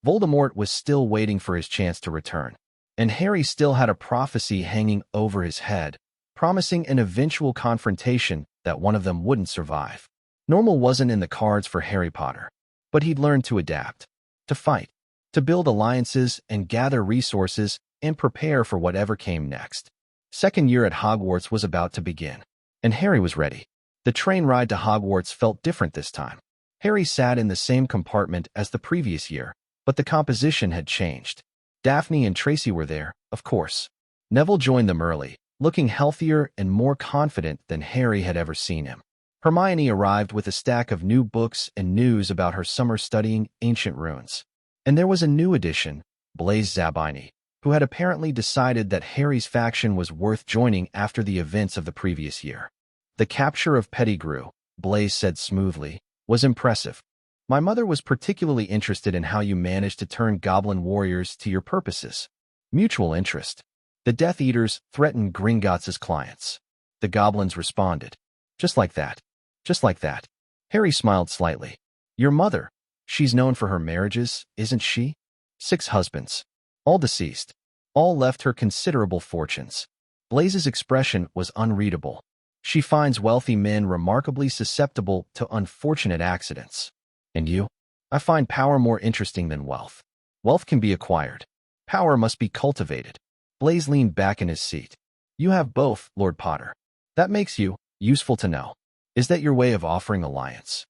Voldemort was still waiting for his chance to return, and Harry still had a prophecy hanging over his head, promising an eventual confrontation that one of them wouldn't survive. Normal wasn't in the cards for Harry Potter, but he'd learned to adapt, to fight, to build alliances and gather resources and prepare for whatever came next. Second year at Hogwarts was about to begin, and Harry was ready. The train ride to Hogwarts felt different this time. Harry sat in the same compartment as the previous year, but the composition had changed. Daphne and Tracy were there, of course. Neville joined them early, looking healthier and more confident than Harry had ever seen him. Hermione arrived with a stack of new books and news about her summer studying ancient runes. And there was a new addition, Blaise Zabini, who had apparently decided that Harry's faction was worth joining after the events of the previous year. The capture of Pettigrew, Blaise said smoothly, was impressive. My mother was particularly interested in how you managed to turn goblin warriors to your purposes. Mutual interest. The Death Eaters threatened Gringotts as clients. The goblins responded. Just like that. Just like that. Harry smiled slightly. Your mother. She's known for her marriages, isn't she? 6 husbands. All deceased. All left her considerable fortunes. Blaise's expression was unreadable. She finds wealthy men remarkably susceptible to unfortunate accidents. And you? I find power more interesting than wealth. Wealth can be acquired. Power must be cultivated. Blaise leaned back in his seat. You have both, Lord Potter. That makes you useful to know. Is that your way of offering alliance?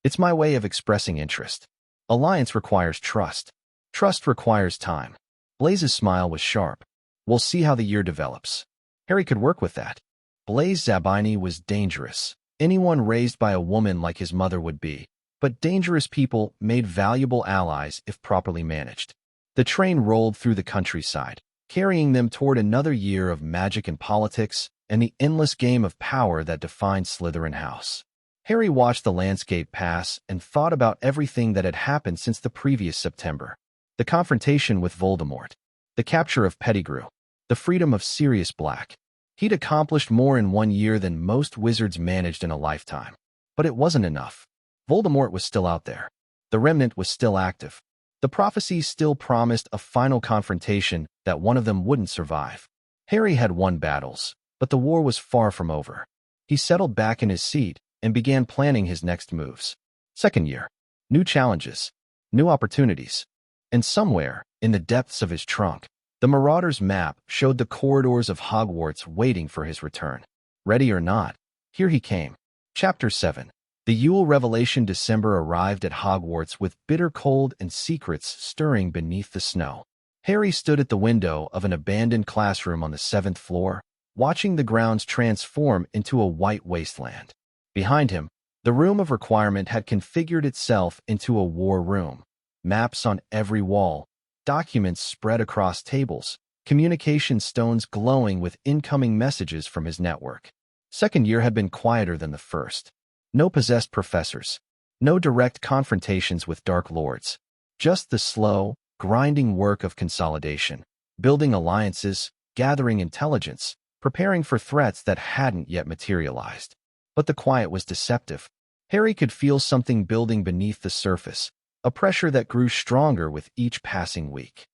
It's my way of expressing interest. Alliance requires trust. Trust requires time. Blaise's smile was sharp. We'll see how the year develops. Harry could work with that. Blaise Zabini was dangerous. Anyone raised by a woman like his mother would be. But dangerous people made valuable allies if properly managed. The train rolled through the countryside, carrying them toward another year of magic and politics and the endless game of power that defined Slytherin House. Harry watched the landscape pass and thought about everything that had happened since the previous September. The confrontation with Voldemort, the capture of Pettigrew, the freedom of Sirius Black. He'd accomplished more in 1 year than most wizards managed in a lifetime. But it wasn't enough. Voldemort was still out there. The remnant was still active. The prophecies still promised a final confrontation that one of them wouldn't survive. Harry had won battles, but the war was far from over. He settled back in his seat and began planning his next moves. Second year. New challenges. New opportunities. And somewhere, in the depths of his trunk, the Marauder's map showed the corridors of Hogwarts waiting for his return. Ready or not, here he came. Chapter 7. The Yule Revelation. December arrived at Hogwarts with bitter cold and secrets stirring beneath the snow. Harry stood at the window of an abandoned classroom on the 7th floor, watching the grounds transform into a white wasteland. Behind him, the Room of Requirement had configured itself into a war room. Maps on every wall, documents spread across tables, communication stones glowing with incoming messages from his network. Second year had been quieter than the first. No possessed professors. No direct confrontations with Dark Lords. Just the slow, grinding work of consolidation, building alliances, gathering intelligence, preparing for threats that hadn't yet materialized. But the quiet was deceptive. Harry could feel something building beneath the surface, a pressure that grew stronger with each passing week.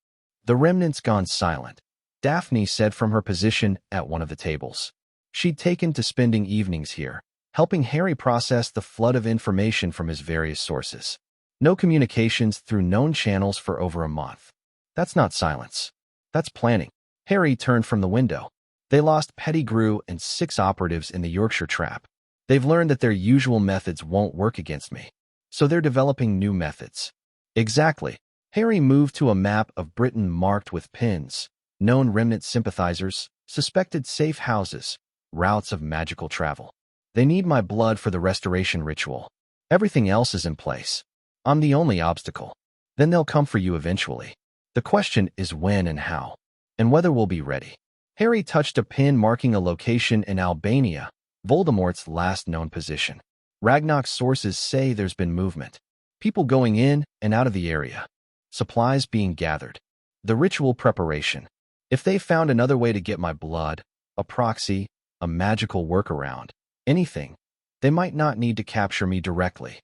The remnant's gone silent, Daphne said from her position at one of the tables. She'd taken to spending evenings here, helping Harry process the flood of information from his various sources. No communications through known channels for over a month. That's not silence. That's planning. Harry turned from the window. They lost Pettigrew and 6 operatives in the Yorkshire trap. They've learned that their usual methods won't work against me. So they're developing new methods. Exactly. Harry moved to a map of Britain marked with pins, known remnant sympathizers, suspected safe houses, routes of magical travel. They need my blood for the restoration ritual. Everything else is in place. I'm the only obstacle. Then they'll come for you eventually. The question is when and how, and whether we'll be ready. Harry touched a pin marking a location in Albania, Voldemort's last known position. Ragnarok's sources say there's been movement. People going in and out of the area. supplies being gathered. The ritual preparation. If they found another way to get my blood, a proxy, a magical workaround, anything, they might not need to capture me directly.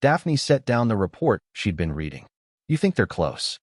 Daphne set down the report she'd been reading. You think they're close?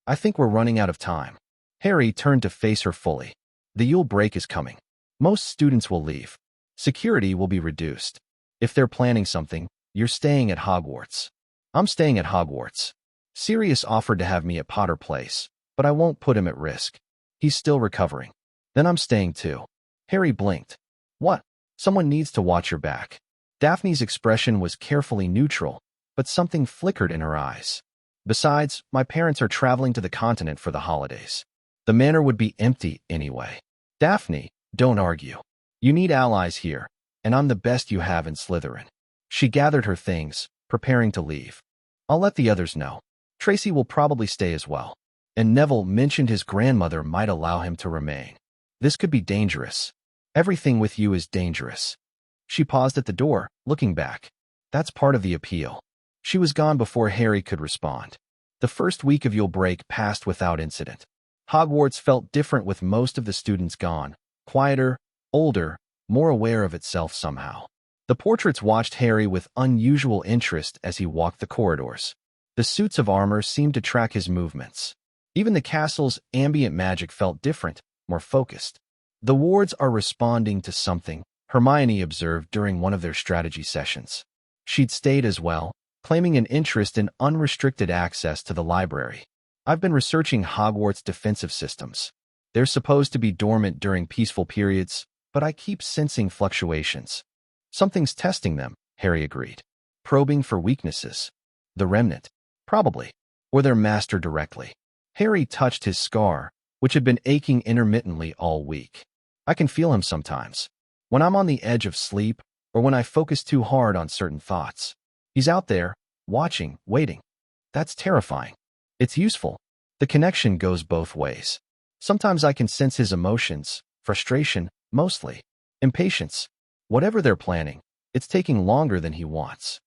I think we're running out of time. Harry turned to face her fully. The Yule break is coming. Most students will leave. Security will be reduced. If they're planning something, you're staying at Hogwarts. I'm staying at Hogwarts. Sirius offered to have me at Potter Place, but I won't put him at risk. He's still recovering. Then I'm staying too. Harry blinked. What? Someone needs to watch your back. Daphne's expression was carefully neutral, but something flickered in her eyes. Besides, my parents are traveling to the continent for the holidays. The manor would be empty anyway. Daphne, don't argue. You need allies here, and I'm the best you have in Slytherin. She gathered her things, preparing to leave. I'll let the others know. Tracy will probably stay as well. And Neville mentioned his grandmother might allow him to remain. This could be dangerous. Everything with you is dangerous. She paused at the door, looking back. That's part of the appeal. She was gone before Harry could respond. The first week of Yule break passed without incident. Hogwarts felt different with most of the students gone, quieter, older, more aware of itself somehow. The portraits watched Harry with unusual interest as he walked the corridors. The suits of armor seemed to track his movements. Even the castle's ambient magic felt different, more focused. The wards are responding to something, Hermione observed during one of their strategy sessions. She'd stayed as well, claiming an interest in unrestricted access to the library. I've been researching Hogwarts' defensive systems. They're supposed to be dormant during peaceful periods, but I keep sensing fluctuations. Something's testing them, Harry agreed. Probing for weaknesses. The Remnant. Probably. Or their master directly. Harry touched his scar, which had been aching intermittently all week. I can feel him sometimes. When I'm on the edge of sleep, or when I focus too hard on certain thoughts. He's out there, watching, waiting. That's terrifying. It's useful. The connection goes both ways. Sometimes I can sense his emotions, frustration, mostly. Impatience. Whatever they're planning, it's taking longer than he wants.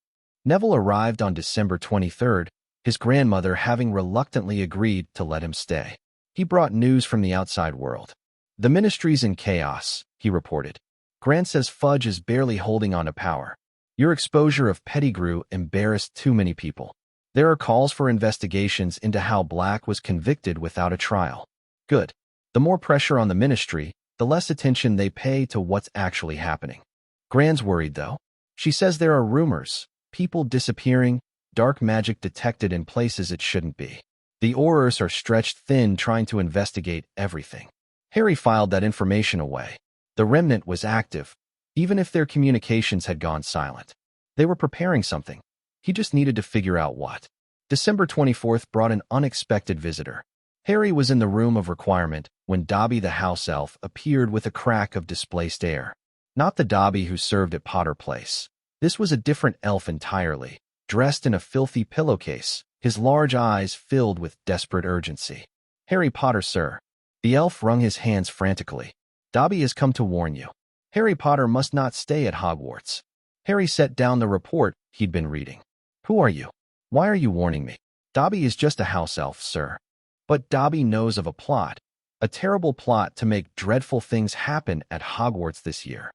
Neville arrived on December 23rd, his grandmother having reluctantly agreed to let him stay. He brought news from the outside world. The ministry's in chaos, he reported. Gran says Fudge is barely holding on to power. Your exposure of Pettigrew embarrassed too many people. There are calls for investigations into how Black was convicted without a trial. Good. The more pressure on the ministry, the less attention they pay to what's actually happening. Gran's worried, though. She says there are rumors, people disappearing, dark magic detected in places it shouldn't be. The Aurors are stretched thin trying to investigate everything. Harry filed that information away. The Remnant was active, even if their communications had gone silent. They were preparing something. He just needed to figure out what. December 24th brought an unexpected visitor. Harry was in the room of requirement when Dobby the house elf appeared with a crack of displaced air. Not the Dobby who served at Potter Place. This was a different elf entirely, dressed in a filthy pillowcase, his large eyes filled with desperate urgency. Harry Potter, sir. The elf wrung his hands frantically. Dobby has come to warn you. Harry Potter must not stay at Hogwarts. Harry set down the report he'd been reading. Who are you? Why are you warning me? Dobby is just a house elf, sir. But Dobby knows of a plot. A terrible plot to make dreadful things happen at Hogwarts this year.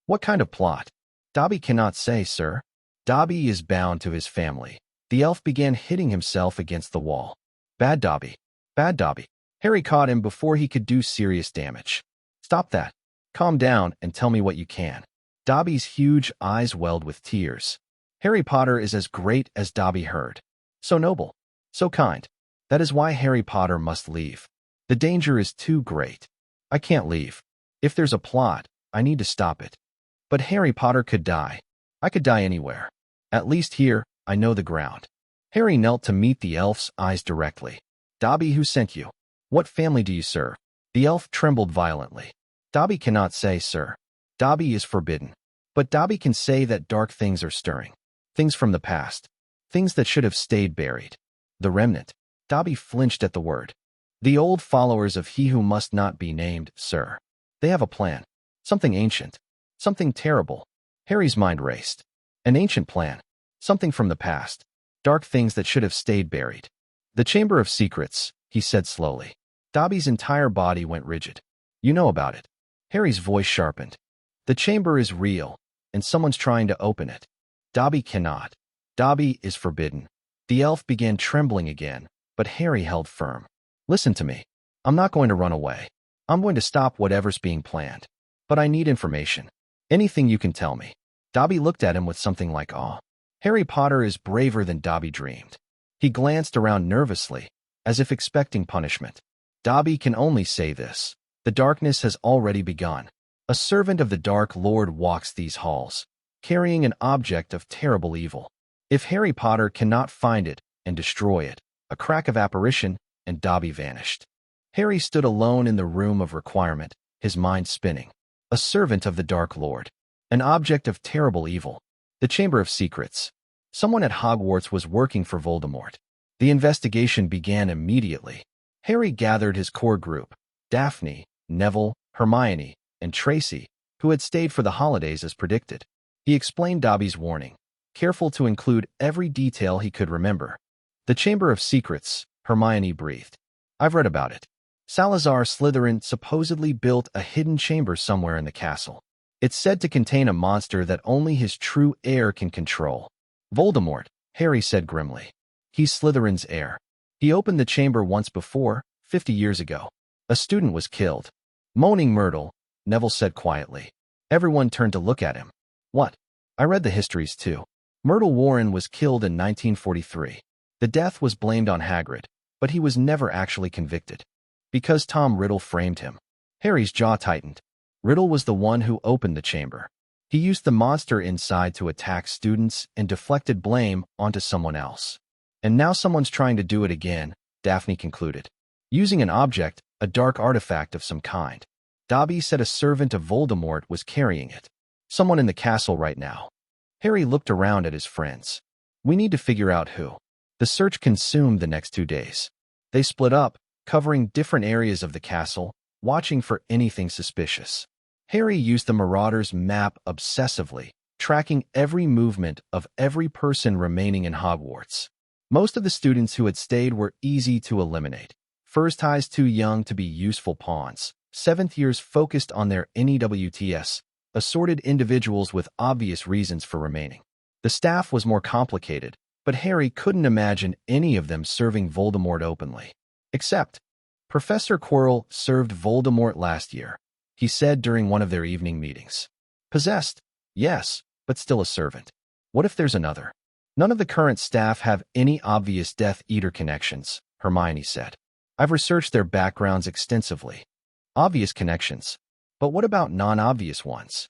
What kind of plot? Dobby cannot say, sir. Dobby is bound to his family. The elf began hitting himself against the wall. Bad Dobby. Bad Dobby. Harry caught him before he could do serious damage. Stop that. Calm down and tell me what you can. Dobby's huge eyes welled with tears. Harry Potter is as great as Dobby heard. So noble. So kind. That is why Harry Potter must leave. The danger is too great. I can't leave. If there's a plot, I need to stop it. But Harry Potter could die. I could die anywhere. At least here, I know the ground. Harry knelt to meet the elf's eyes directly. Dobby, who sent you? What family do you serve? The elf trembled violently. Dobby cannot say, sir. Dobby is forbidden. But Dobby can say that dark things are stirring. Things from the past. Things that should have stayed buried. The Remnant. Dobby flinched at the word. The old followers of He Who Must Not Be Named, sir. They have a plan. Something ancient. Something terrible. Harry's mind raced. An ancient plan. Something from the past. Dark things that should have stayed buried. The Chamber of Secrets, he said slowly. Dobby's entire body went rigid. You know about it. Harry's voice sharpened. The chamber is real, and someone's trying to open it. Dobby cannot. Dobby is forbidden. The elf began trembling again, but Harry held firm. Listen to me. I'm not going to run away. I'm going to stop whatever's being planned. But I need information. Anything you can tell me. Dobby looked at him with something like awe. Harry Potter is braver than Dobby dreamed. He glanced around nervously, as if expecting punishment. Dobby can only say this. The darkness has already begun. A servant of the Dark Lord walks these halls, carrying an object of terrible evil. If Harry Potter cannot find it and destroy it, a crack of apparition, and Dobby vanished. Harry stood alone in the room of requirement, his mind spinning. A servant of the Dark Lord. An object of terrible evil. The Chamber of Secrets. Someone at Hogwarts was working for Voldemort. The investigation began immediately. Harry gathered his core group, Daphne, Neville, Hermione, and Tracy, who had stayed for the holidays as predicted. He explained Dobby's warning, careful to include every detail he could remember. The Chamber of Secrets, Hermione breathed. I've read about it. Salazar Slytherin supposedly built a hidden chamber somewhere in the castle. It's said to contain a monster that only his true heir can control. Voldemort, Harry said grimly. He's Slytherin's heir. He opened the chamber once before, 50 years ago. A student was killed. Moaning Myrtle, Neville said quietly. Everyone turned to look at him. What? I read the histories too. Myrtle Warren was killed in 1943. The death was blamed on Hagrid, but he was never actually convicted. Because Tom Riddle framed him. Harry's jaw tightened. Riddle was the one who opened the chamber. He used the monster inside to attack students and deflected blame onto someone else. And now someone's trying to do it again, Daphne concluded. Using an object, a dark artifact of some kind. Dobby said a servant of Voldemort was carrying it. Someone in the castle right now. Harry looked around at his friends. We need to figure out who. The search consumed the next 2 days. They split up, covering different areas of the castle, watching for anything suspicious. Harry used the Marauder's map obsessively, tracking every movement of every person remaining in Hogwarts. Most of the students who had stayed were easy to eliminate. First highs too young to be useful pawns. Seventh years focused on their NEWTS, assorted individuals with obvious reasons for remaining. The staff was more complicated, but Harry couldn't imagine any of them serving Voldemort openly. Except, Professor Quirrell served Voldemort last year, he said during one of their evening meetings. Possessed, yes, but still a servant. What if there's another? None of the current staff have any obvious Death Eater connections, Hermione said. I've researched their backgrounds extensively. Obvious connections. But what about non-obvious ones?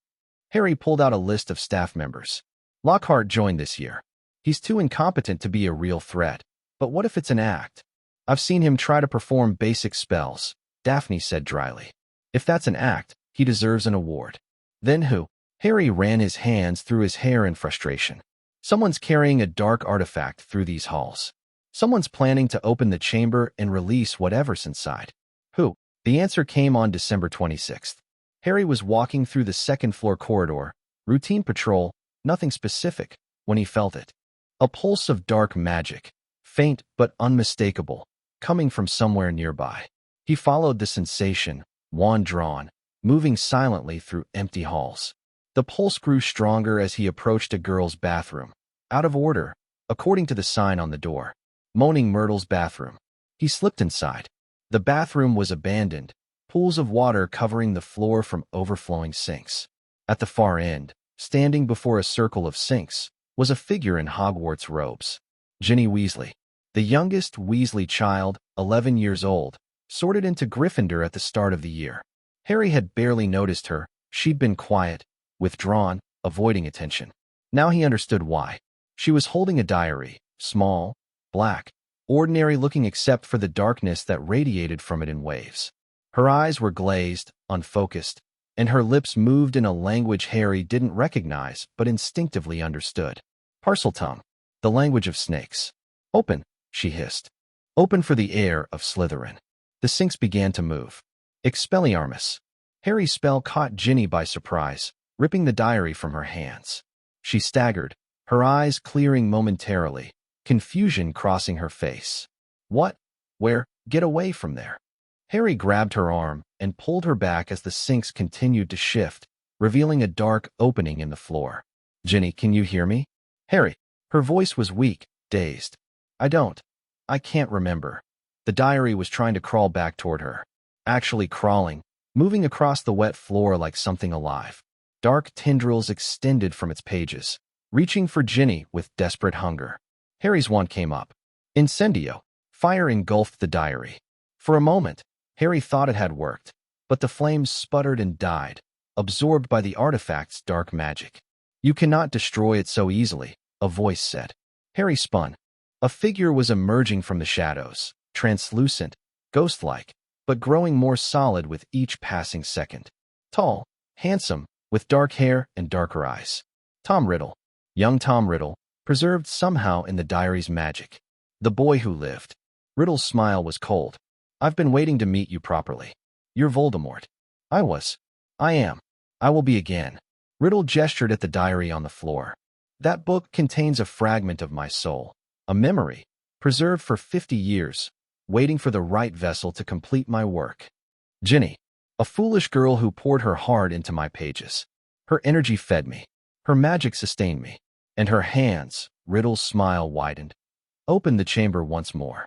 Harry pulled out a list of staff members. Lockhart joined this year. He's too incompetent to be a real threat. But what if it's an act? I've seen him try to perform basic spells, Daphne said dryly. If that's an act, he deserves an award. Then who? Harry ran his hands through his hair in frustration. Someone's carrying a dark artifact through these halls. Someone's planning to open the chamber and release whatever's inside. Who? The answer came on December 26th. Harry was walking through the second-floor corridor, routine patrol, nothing specific, when he felt it. A pulse of dark magic, faint but unmistakable, coming from somewhere nearby. He followed the sensation, wand drawn, moving silently through empty halls. The pulse grew stronger as he approached a girl's bathroom. Out of order, according to the sign on the door. Moaning Myrtle's bathroom. He slipped inside. The bathroom was abandoned, pools of water covering the floor from overflowing sinks. At the far end, standing before a circle of sinks, was a figure in Hogwarts robes. Ginny Weasley. The youngest Weasley child, 11 years old, sorted into Gryffindor at the start of the year. Harry had barely noticed her. She'd been quiet, withdrawn, avoiding attention. Now he understood why. She was holding a diary, small, black, ordinary-looking except for the darkness that radiated from it in waves. Her eyes were glazed, unfocused, and her lips moved in a language Harry didn't recognize but instinctively understood. Parseltongue, the language of snakes. Open, she hissed. Open for the heir of Slytherin. The sinks began to move. Expelliarmus. Harry's spell caught Ginny by surprise, ripping the diary from her hands. She staggered, her eyes clearing momentarily, confusion crossing her face. What? Where? Get away from there. Harry grabbed her arm and pulled her back as the sinks continued to shift, revealing a dark opening in the floor. Ginny, can you hear me? Harry. Her voice was weak, dazed. I can't remember. The diary was trying to crawl back toward her. Actually crawling, moving across the wet floor like something alive. Dark tendrils extended from its pages, reaching for Ginny with desperate hunger. Harry's wand came up. Incendio. Fire engulfed the diary. For a moment, Harry thought it had worked, but the flames sputtered and died, absorbed by the artifact's dark magic. You cannot destroy it so easily, a voice said. Harry spun. A figure was emerging from the shadows, translucent, ghost-like, but growing more solid with each passing second. Tall, handsome, with dark hair and darker eyes. Tom Riddle. Young Tom Riddle, preserved somehow in the diary's magic. The boy who lived. Riddle's smile was cold. I've been waiting to meet you properly. You're Voldemort. I am. I will be again. Riddle gestured at the diary on the floor. That book contains a fragment of my soul, a memory, preserved for 50 years, waiting for the right vessel to complete my work. Ginny, a foolish girl who poured her heart into my pages. Her energy fed me. Her magic sustained me. And her hands, Riddle's smile widened. Opened the chamber once more.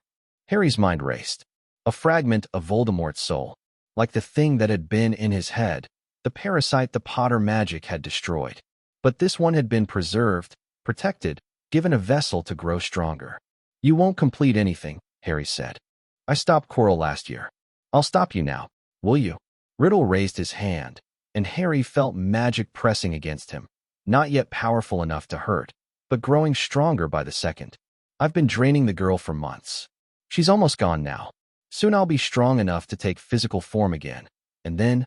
Harry's mind raced. A fragment of Voldemort's soul, like the thing that had been in his head, the parasite the Potter magic had destroyed. But this one had been preserved, protected, given a vessel to grow stronger. You won't complete anything, Harry said. I stopped Quirrell last year. I'll stop you now, will you? Riddle raised his hand, and Harry felt magic pressing against him. Not yet powerful enough to hurt, but growing stronger by the second. I've been draining the girl for months. She's almost gone now. Soon I'll be strong enough to take physical form again. And then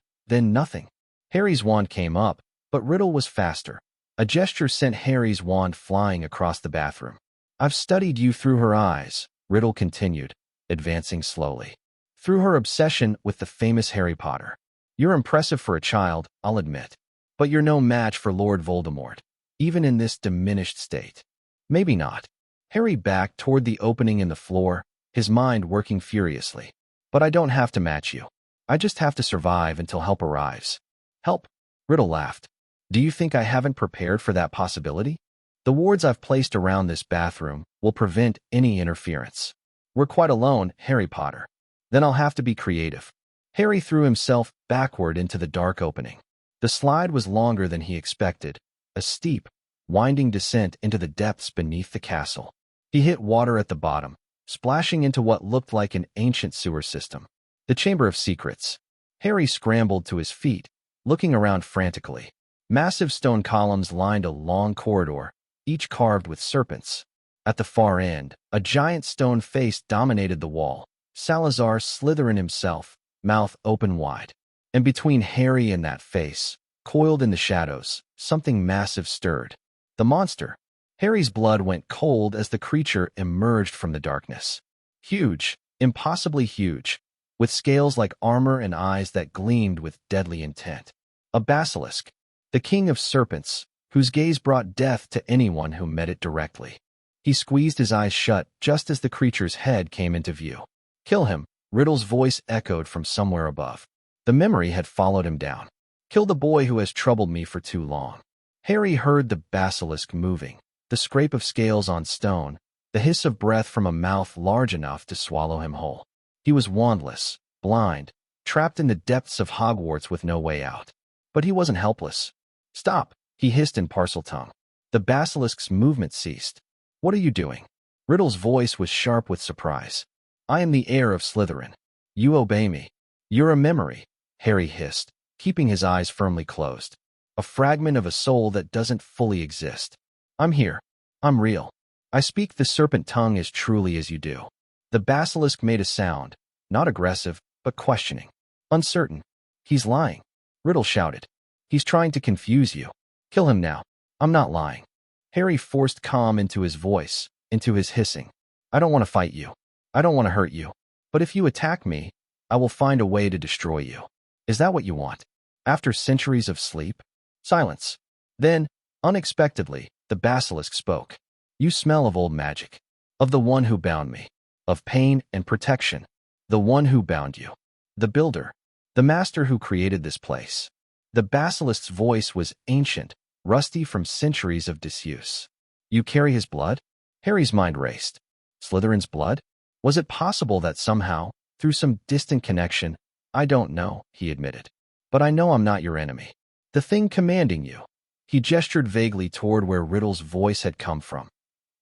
nothing. Harry's wand came up, but Riddle was faster. A gesture sent Harry's wand flying across the bathroom. I've studied you through her eyes, Riddle continued, advancing slowly. Through her obsession with the famous Harry Potter. You're impressive for a child, I'll admit. But you're no match for Lord Voldemort, even in this diminished state. Maybe not. Harry backed toward the opening in the floor, his mind working furiously. But I don't have to match you. I just have to survive until help arrives. Help? Riddle laughed. Do you think I haven't prepared for that possibility? The wards I've placed around this bathroom will prevent any interference. We're quite alone, Harry Potter. Then I'll have to be creative. Harry threw himself backward into the dark opening. The slide was longer than he expected, a steep, winding descent into the depths beneath the castle. He hit water at the bottom, splashing into what looked like an ancient sewer system. The Chamber of Secrets. Harry scrambled to his feet, looking around frantically. Massive stone columns lined a long corridor, each carved with serpents. At the far end, a giant stone face dominated the wall, Salazar Slytherin himself, mouth open wide. And between Harry and that face, coiled in the shadows, something massive stirred. The monster. Harry's blood went cold as the creature emerged from the darkness. Huge, impossibly huge, with scales like armor and eyes that gleamed with deadly intent. A basilisk, the king of serpents, whose gaze brought death to anyone who met it directly. He squeezed his eyes shut just as the creature's head came into view. Kill him, Riddle's voice echoed from somewhere above. The memory had followed him down. Kill the boy who has troubled me for too long. Harry heard the basilisk moving, the scrape of scales on stone, the hiss of breath from a mouth large enough to swallow him whole. He was wandless, blind, trapped in the depths of Hogwarts with no way out. But he wasn't helpless. Stop, he hissed in Parseltongue. The basilisk's movement ceased. What are you doing? Riddle's voice was sharp with surprise. I am the heir of Slytherin. You obey me. You're a memory, Harry hissed, keeping his eyes firmly closed. A fragment of a soul that doesn't fully exist. I'm here. I'm real. I speak the serpent tongue as truly as you do. The basilisk made a sound, not aggressive, but questioning. Uncertain. He's lying. Riddle shouted. He's trying to confuse you. Kill him now. I'm not lying. Harry forced calm into his voice, into his hissing. I don't want to fight you. I don't want to hurt you. But if you attack me, I will find a way to destroy you. Is that what you want? After centuries of sleep? Silence. Then, unexpectedly, the basilisk spoke. You smell of old magic. Of the one who bound me. of pain and protection. The one who bound you. The builder. The master who created this place. The basilisk's voice was ancient, rusty from centuries of disuse. You carry his blood? Harry's mind raced. Slytherin's blood? Was it possible that somehow, through some distant connection, I don't know, he admitted. But I know I'm not your enemy. The thing commanding you. He gestured vaguely toward where Riddle's voice had come from.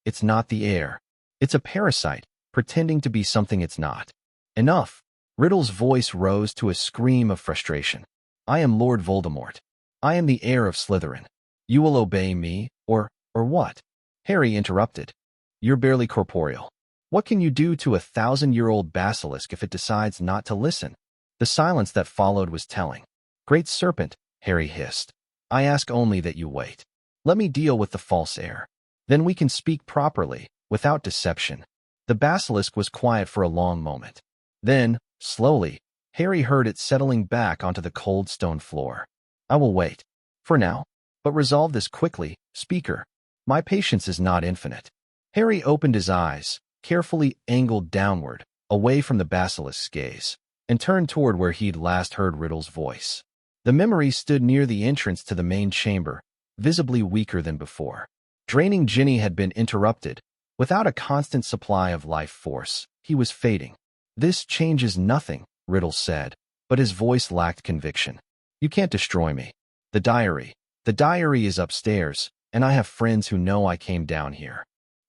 It's not the air. It's a parasite, pretending to be something it's not. Enough. Riddle's voice rose to a scream of frustration. I am Lord Voldemort. I am the heir of Slytherin. You will obey me, or what? Harry interrupted. You're barely corporeal. What can you do to a 1,000-year-old basilisk if it decides not to listen? The silence that followed was telling. Great serpent, Harry hissed. I ask only that you wait. Let me deal with the false heir. Then we can speak properly, without deception. The basilisk was quiet for a long moment. Then, slowly, Harry heard it settling back onto the cold stone floor. I will wait. For now. But resolve this quickly, speaker. My patience is not infinite. Harry opened his eyes, carefully angled downward, away from the basilisk's gaze, and turned toward where he'd last heard Riddle's voice. The memory stood near the entrance to the main chamber, visibly weaker than before. Draining Ginny had been interrupted. Without a constant supply of life force, he was fading. This changes nothing, Riddle said, but his voice lacked conviction. You can't destroy me. The diary. The diary is upstairs, and I have friends who know I came down here.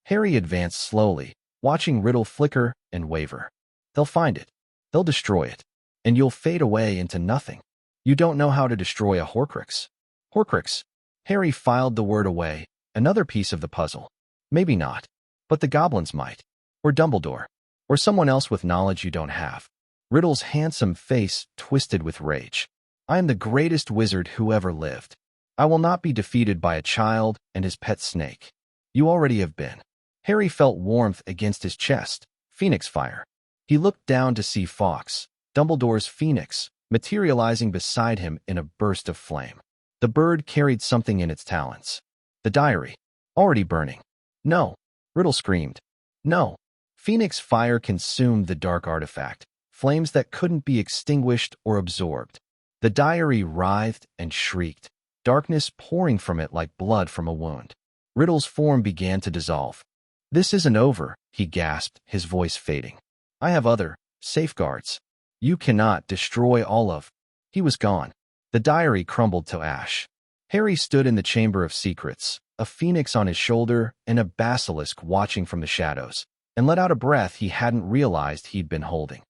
Harry advanced slowly, watching Riddle flicker and waver. They'll find it. They'll destroy it. And you'll fade away into nothing. You don't know how to destroy a Horcrux. Horcrux. Harry filed the word away, another piece of the puzzle. Maybe not. But the goblins might. Or Dumbledore. Or someone else with knowledge you don't have. Riddle's handsome face twisted with rage. I am the greatest wizard who ever lived. I will not be defeated by a child and his pet snake. You already have been. Harry felt warmth against his chest. Phoenix fire. He looked down to see Fawkes, Dumbledore's phoenix, materializing beside him in a burst of flame. The bird carried something in its talons. The diary. Already burning. No. Riddle screamed. No. Phoenix fire consumed the dark artifact, flames that couldn't be extinguished or absorbed. The diary writhed and shrieked, darkness pouring from it like blood from a wound. Riddle's form began to dissolve. This isn't over, he gasped, his voice fading. I have other safeguards. You cannot destroy all of. He was gone. The diary crumbled to ash. Harry stood in the Chamber of Secrets, a phoenix on his shoulder and a basilisk watching from the shadows, and let out a breath he hadn't realized he'd been holding.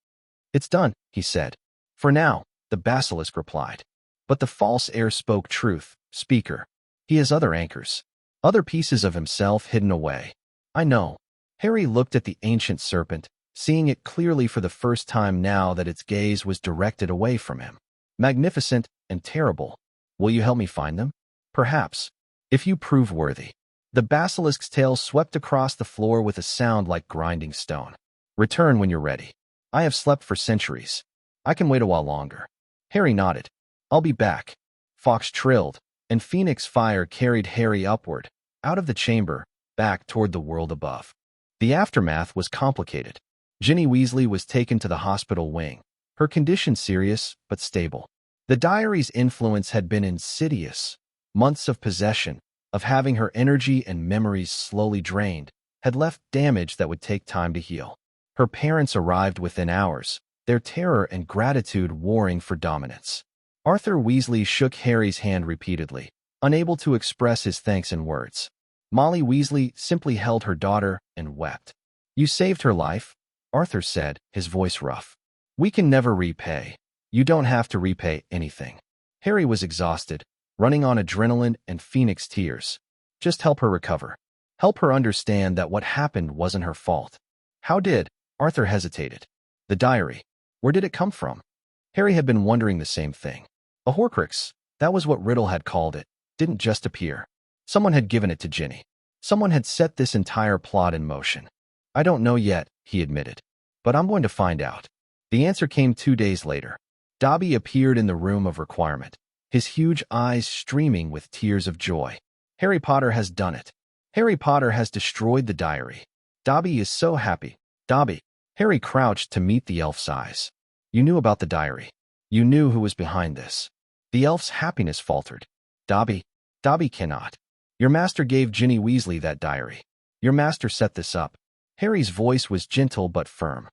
It's done, he said. For now, the basilisk replied. But the false heir spoke truth, speaker. He has other anchors. Other pieces of himself hidden away. I know. Harry looked at the ancient serpent, seeing it clearly for the first time now that its gaze was directed away from him. Magnificent and terrible. Will you help me find them? Perhaps. If you prove worthy. The basilisk's tail swept across the floor with a sound like grinding stone. Return when you're ready. I have slept for centuries. I can wait a while longer. Harry nodded. I'll be back. Fawkes trilled, and Phoenix fire carried Harry upward, out of the chamber, back toward the world above. The aftermath was complicated. Ginny Weasley was taken to the hospital wing, her condition serious but stable. The diary's influence had been insidious. Months of possession, of having her energy and memories slowly drained, had left damage that would take time to heal. Her parents arrived within hours, their terror and gratitude warring for dominance. Arthur Weasley shook Harry's hand repeatedly, unable to express his thanks in words. Molly Weasley simply held her daughter and wept. You saved her life, Arthur said, his voice rough. We can never repay. You don't have to repay anything. Harry was exhausted, running on adrenaline and phoenix tears. Just help her recover. Help her understand that what happened wasn't her fault. How did? Arthur hesitated. The diary. Where did it come from? Harry had been wondering the same thing. A Horcrux, that was what Riddle had called it, didn't just appear. Someone had given it to Ginny. Someone had set this entire plot in motion. I don't know yet, he admitted. But I'm going to find out. The answer came 2 days later. Dobby appeared in the room of requirement, his huge eyes streaming with tears of joy. Harry Potter has done it. Harry Potter has destroyed the diary. Dobby is so happy. Dobby. Harry crouched to meet the elf's eyes. You knew about the diary. You knew who was behind this. The elf's happiness faltered. Dobby cannot. Your master gave Ginny Weasley that diary. Your master set this up. Harry's voice was gentle but firm.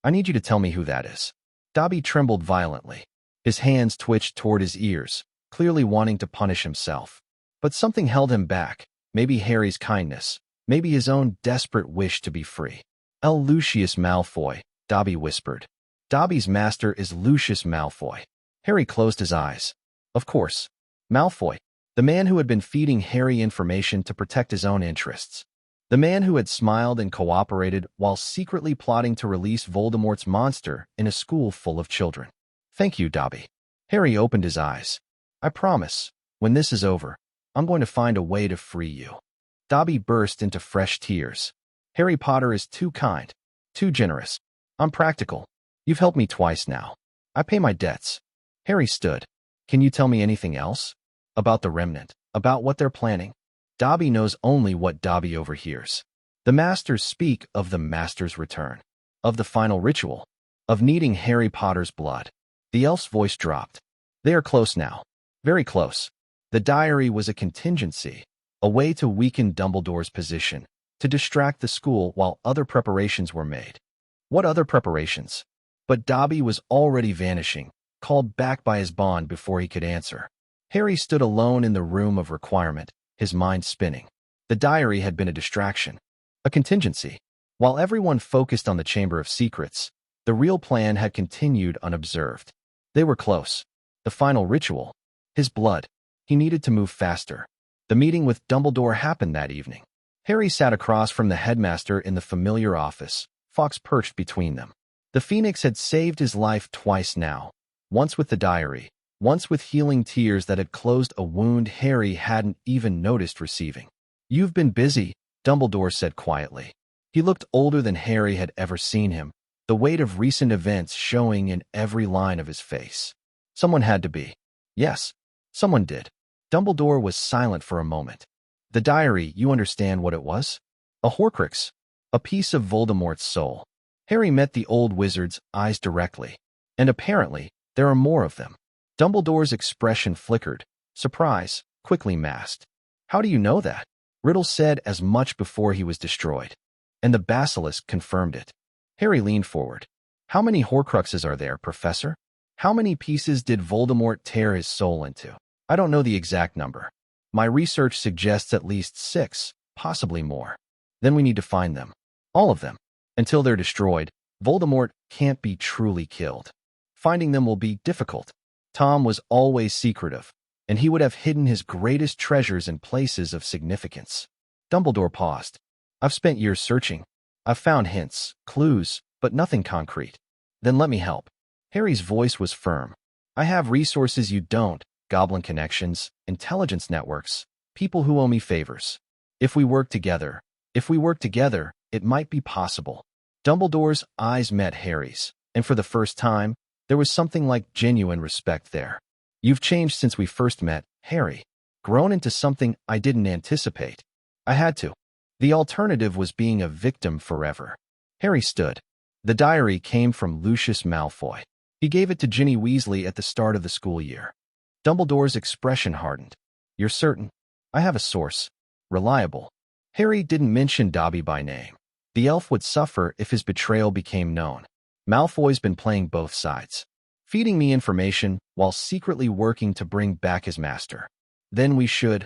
I need you to tell me who that is. Dobby trembled violently. His hands twitched toward his ears, clearly wanting to punish himself. But something held him back. Maybe Harry's kindness. Maybe his own desperate wish to be free. Lucius Malfoy, Dobby whispered. Dobby's master is Lucius Malfoy. Harry closed his eyes. Of course. Malfoy, the man who had been feeding Harry information to protect his own interests. The man who had smiled and cooperated while secretly plotting to release Voldemort's monster in a school full of children. Thank you, Dobby. Harry opened his eyes. I promise, when this is over, I'm going to find a way to free you. Dobby burst into fresh tears. Harry Potter is too kind, too generous. I'm practical. You've helped me twice now. I pay my debts. Harry stood. Can you tell me anything else? About the remnant, about what they're planning? Dobby knows only what Dobby overhears. The Masters speak of the Master's return, of the final ritual, of needing Harry Potter's blood. The elf's voice dropped. They are close now. Very close. The diary was a contingency, a way to weaken Dumbledore's position, to distract the school while other preparations were made. What other preparations? But Dobby was already vanishing, called back by his bond before he could answer. Harry stood alone in the room of requirement, his mind spinning. The diary had been a distraction, a contingency. While everyone focused on the Chamber of Secrets, the real plan had continued unobserved. They were close. The final ritual. His blood. He needed to move faster. The meeting with Dumbledore happened that evening. Harry sat across from the headmaster in the familiar office, Fawkes perched between them. The Phoenix had saved his life twice now, once with the diary, once with healing tears that had closed a wound Harry hadn't even noticed receiving. You've been busy, Dumbledore said quietly. He looked older than Harry had ever seen him, the weight of recent events showing in every line of his face. Someone had to be. Yes, someone did. Dumbledore was silent for a moment. The diary, you understand what it was? A Horcrux. A piece of Voldemort's soul. Harry met the old wizard's eyes directly. And apparently, there are more of them. Dumbledore's expression flickered. Surprise, quickly masked. How do you know that? Riddle said as much before he was destroyed. And the basilisk confirmed it. Harry leaned forward. How many Horcruxes are there, Professor? How many pieces did Voldemort tear his soul into? I don't know the exact number. My research suggests at least 6, possibly more. Then we need to find them. All of them. Until they're destroyed, Voldemort can't be truly killed. Finding them will be difficult. Tom was always secretive, and he would have hidden his greatest treasures in places of significance. Dumbledore paused. I've spent years searching. I've found hints, clues, but nothing concrete. Then let me help. Harry's voice was firm. I have resources you don't, goblin connections, intelligence networks, people who owe me favors. If we work together, it might be possible. Dumbledore's eyes met Harry's, and for the first time, there was something like genuine respect there. You've changed since we first met, Harry. Grown into something I didn't anticipate. I had to. The alternative was being a victim forever. Harry stood. The diary came from Lucius Malfoy. He gave it to Ginny Weasley at the start of the school year. Dumbledore's expression hardened. You're certain? I have a source. Reliable. Harry didn't mention Dobby by name. The elf would suffer if his betrayal became known. Malfoy's been playing both sides, feeding me information while secretly working to bring back his master. Then we should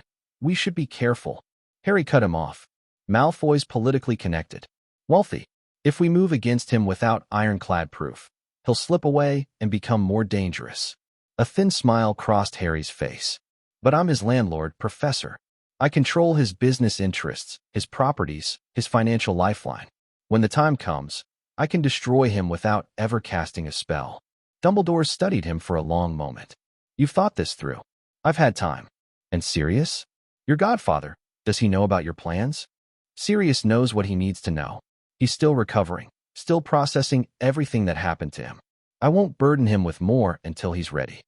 be careful. Harry cut him off. Malfoy's politically connected. Wealthy. If we move against him without ironclad proof, he'll slip away and become more dangerous. A thin smile crossed Harry's face. But I'm his landlord, Professor. I control his business interests, his properties, his financial lifeline. When the time comes, I can destroy him without ever casting a spell. Dumbledore studied him for a long moment. You've thought this through. I've had time. And Sirius? Your godfather, does he know about your plans? Sirius knows what he needs to know. He's still recovering, still processing everything that happened to him. I won't burden him with more until he's ready.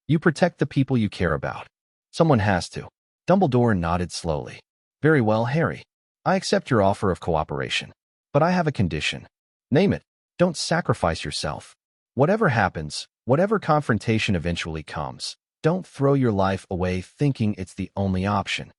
You protect the people you care about. Someone has to. Dumbledore nodded slowly. Very well, Harry. I accept your offer of cooperation. But I have a condition. Name it. Don't sacrifice yourself. Whatever happens, whatever confrontation eventually comes, don't throw your life away thinking it's the only option.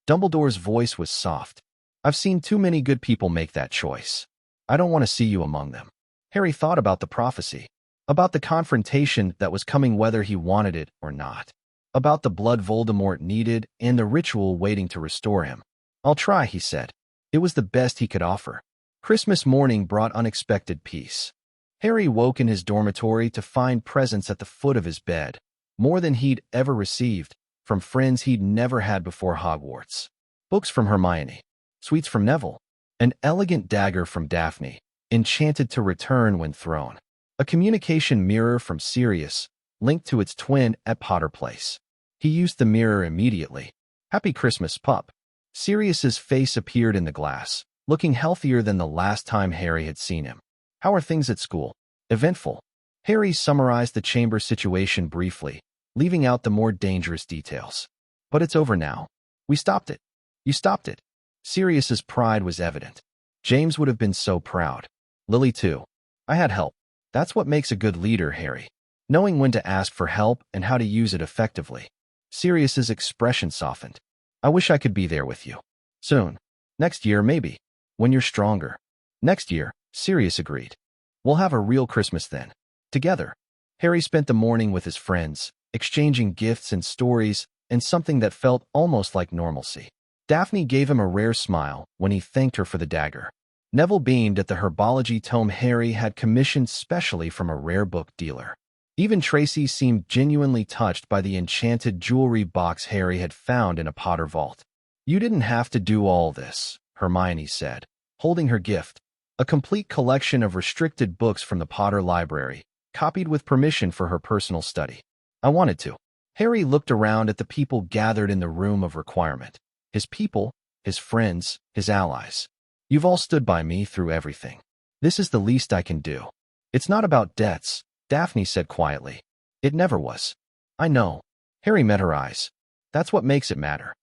Dumbledore's voice was soft. I've seen too many good people make that choice. I don't want to see you among them. Harry thought about the prophecy, about the confrontation that was coming whether he wanted it or not, about the blood Voldemort needed and the ritual waiting to restore him. I'll try, he said. It was the best he could offer. Christmas morning brought unexpected peace. Harry woke in his dormitory to find presents at the foot of his bed, more than he'd ever received, from friends he'd never had before Hogwarts. Books from Hermione, sweets from Neville, an elegant dagger from Daphne, enchanted to return when thrown, a communication mirror from Sirius, linked to its twin at Potter Place. He used the mirror immediately. Happy Christmas, pup. Sirius's face appeared in the glass, looking healthier than the last time Harry had seen him. How are things at school? Eventful. Harry summarized the chamber situation briefly, leaving out the more dangerous details. But it's over now. We stopped it. You stopped it. Sirius's pride was evident. James would have been so proud. Lily too. I had help. That's what makes a good leader, Harry. Knowing when to ask for help and how to use it effectively. Sirius's expression softened. I wish I could be there with you. Soon. Next year, maybe. When you're stronger. Next year, Sirius agreed. We'll have a real Christmas then. Together. Harry spent the morning with his friends, exchanging gifts and stories, and something that felt almost like normalcy. Daphne gave him a rare smile when he thanked her for the dagger. Neville beamed at the herbology tome Harry had commissioned specially from a rare book dealer. Even Tracy seemed genuinely touched by the enchanted jewelry box Harry had found in a Potter vault. You didn't have to do all this, Hermione said, holding her gift, a complete collection of restricted books from the Potter library, copied with permission for her personal study. I wanted to. Harry looked around at the people gathered in the room of requirement. His people, his friends, his allies. You've all stood by me through everything. This is the least I can do. It's not about debts, Daphne said quietly. It never was. I know. Harry met her eyes. That's what makes it matter.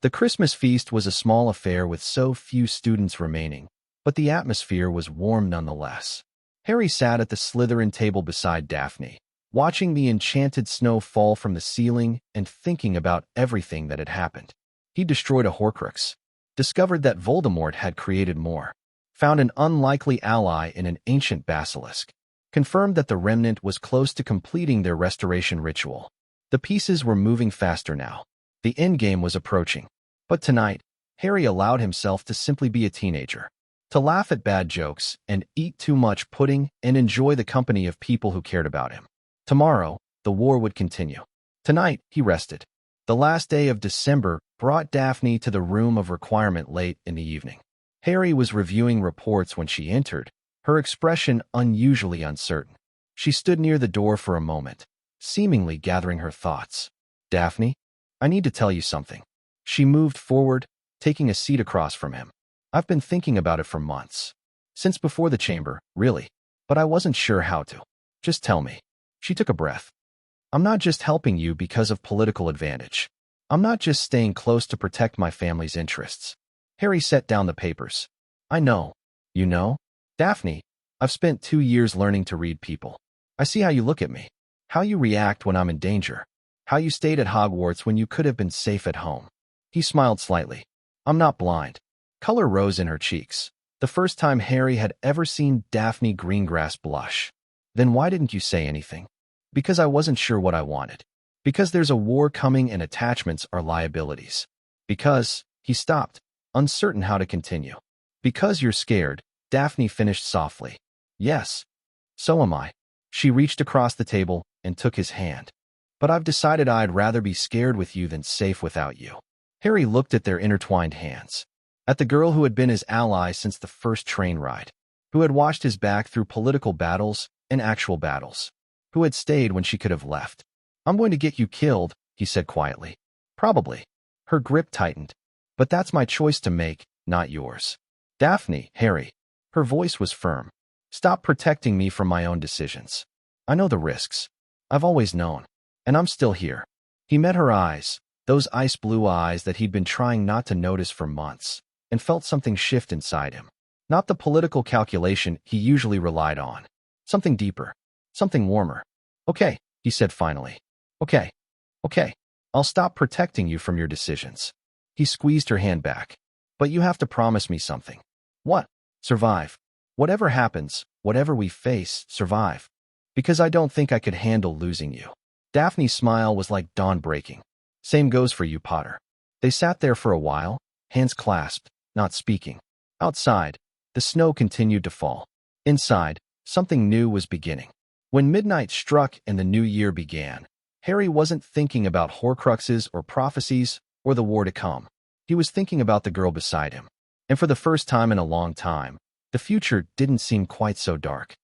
The Christmas feast was a small affair with so few students remaining, but the atmosphere was warm nonetheless. Harry sat at the Slytherin table beside Daphne, watching the enchanted snow fall from the ceiling and thinking about everything that had happened. He destroyed a Horcrux, discovered that Voldemort had created more, found an unlikely ally in an ancient basilisk, confirmed that the remnant was close to completing their restoration ritual. The pieces were moving faster now. The endgame was approaching. But tonight, Harry allowed himself to simply be a teenager, to laugh at bad jokes and eat too much pudding and enjoy the company of people who cared about him. Tomorrow, the war would continue. Tonight, he rested. The last day of December brought Daphne to the room of requirement late in the evening. Harry was reviewing reports when she entered, her expression unusually uncertain. She stood near the door for a moment, seemingly gathering her thoughts. Daphne, I need to tell you something. She moved forward, taking a seat across from him. I've been thinking about it for months. Since before the chamber, really. But I wasn't sure how to. Just tell me. She took a breath. I'm not just helping you because of political advantage. I'm not just staying close to protect my family's interests. Harry set down the papers. I know. You know? Daphne, I've spent 2 years learning to read people. I see how you look at me. How you react when I'm in danger. How you stayed at Hogwarts when you could have been safe at home. He smiled slightly. I'm not blind. Color rose in her cheeks. The first time Harry had ever seen Daphne Greengrass blush. Then why didn't you say anything? Because I wasn't sure what I wanted. Because there's a war coming and attachments are liabilities. Because, he stopped, uncertain how to continue. Because you're scared, Daphne finished softly. Yes. So am I. She reached across the table and took his hand. But I've decided I'd rather be scared with you than safe without you. Harry looked at their intertwined hands. At the girl who had been his ally since the first train ride. Who had watched his back through political battles and actual battles. Who had stayed when she could have left. I'm going to get you killed, he said quietly. Probably. Her grip tightened. But that's my choice to make, not yours. Daphne, Harry. Her voice was firm. Stop protecting me from my own decisions. I know the risks. I've always known. And I'm still here. He met her eyes, those ice blue eyes that he'd been trying not to notice for months, and felt something shift inside him. Not the political calculation he usually relied on. Something deeper. Something warmer. Okay, he said finally. Okay. Okay. I'll stop protecting you from your decisions. He squeezed her hand back. But you have to promise me something. What? Survive. Whatever happens, whatever we face, survive. Because I don't think I could handle losing you. Daphne's smile was like dawn breaking. Same goes for you, Potter. They sat there for a while, hands clasped, not speaking. Outside, the snow continued to fall. Inside, something new was beginning. When midnight struck and the new year began, Harry wasn't thinking about Horcruxes or prophecies or the war to come. He was thinking about the girl beside him. And for the first time in a long time, the future didn't seem quite so dark.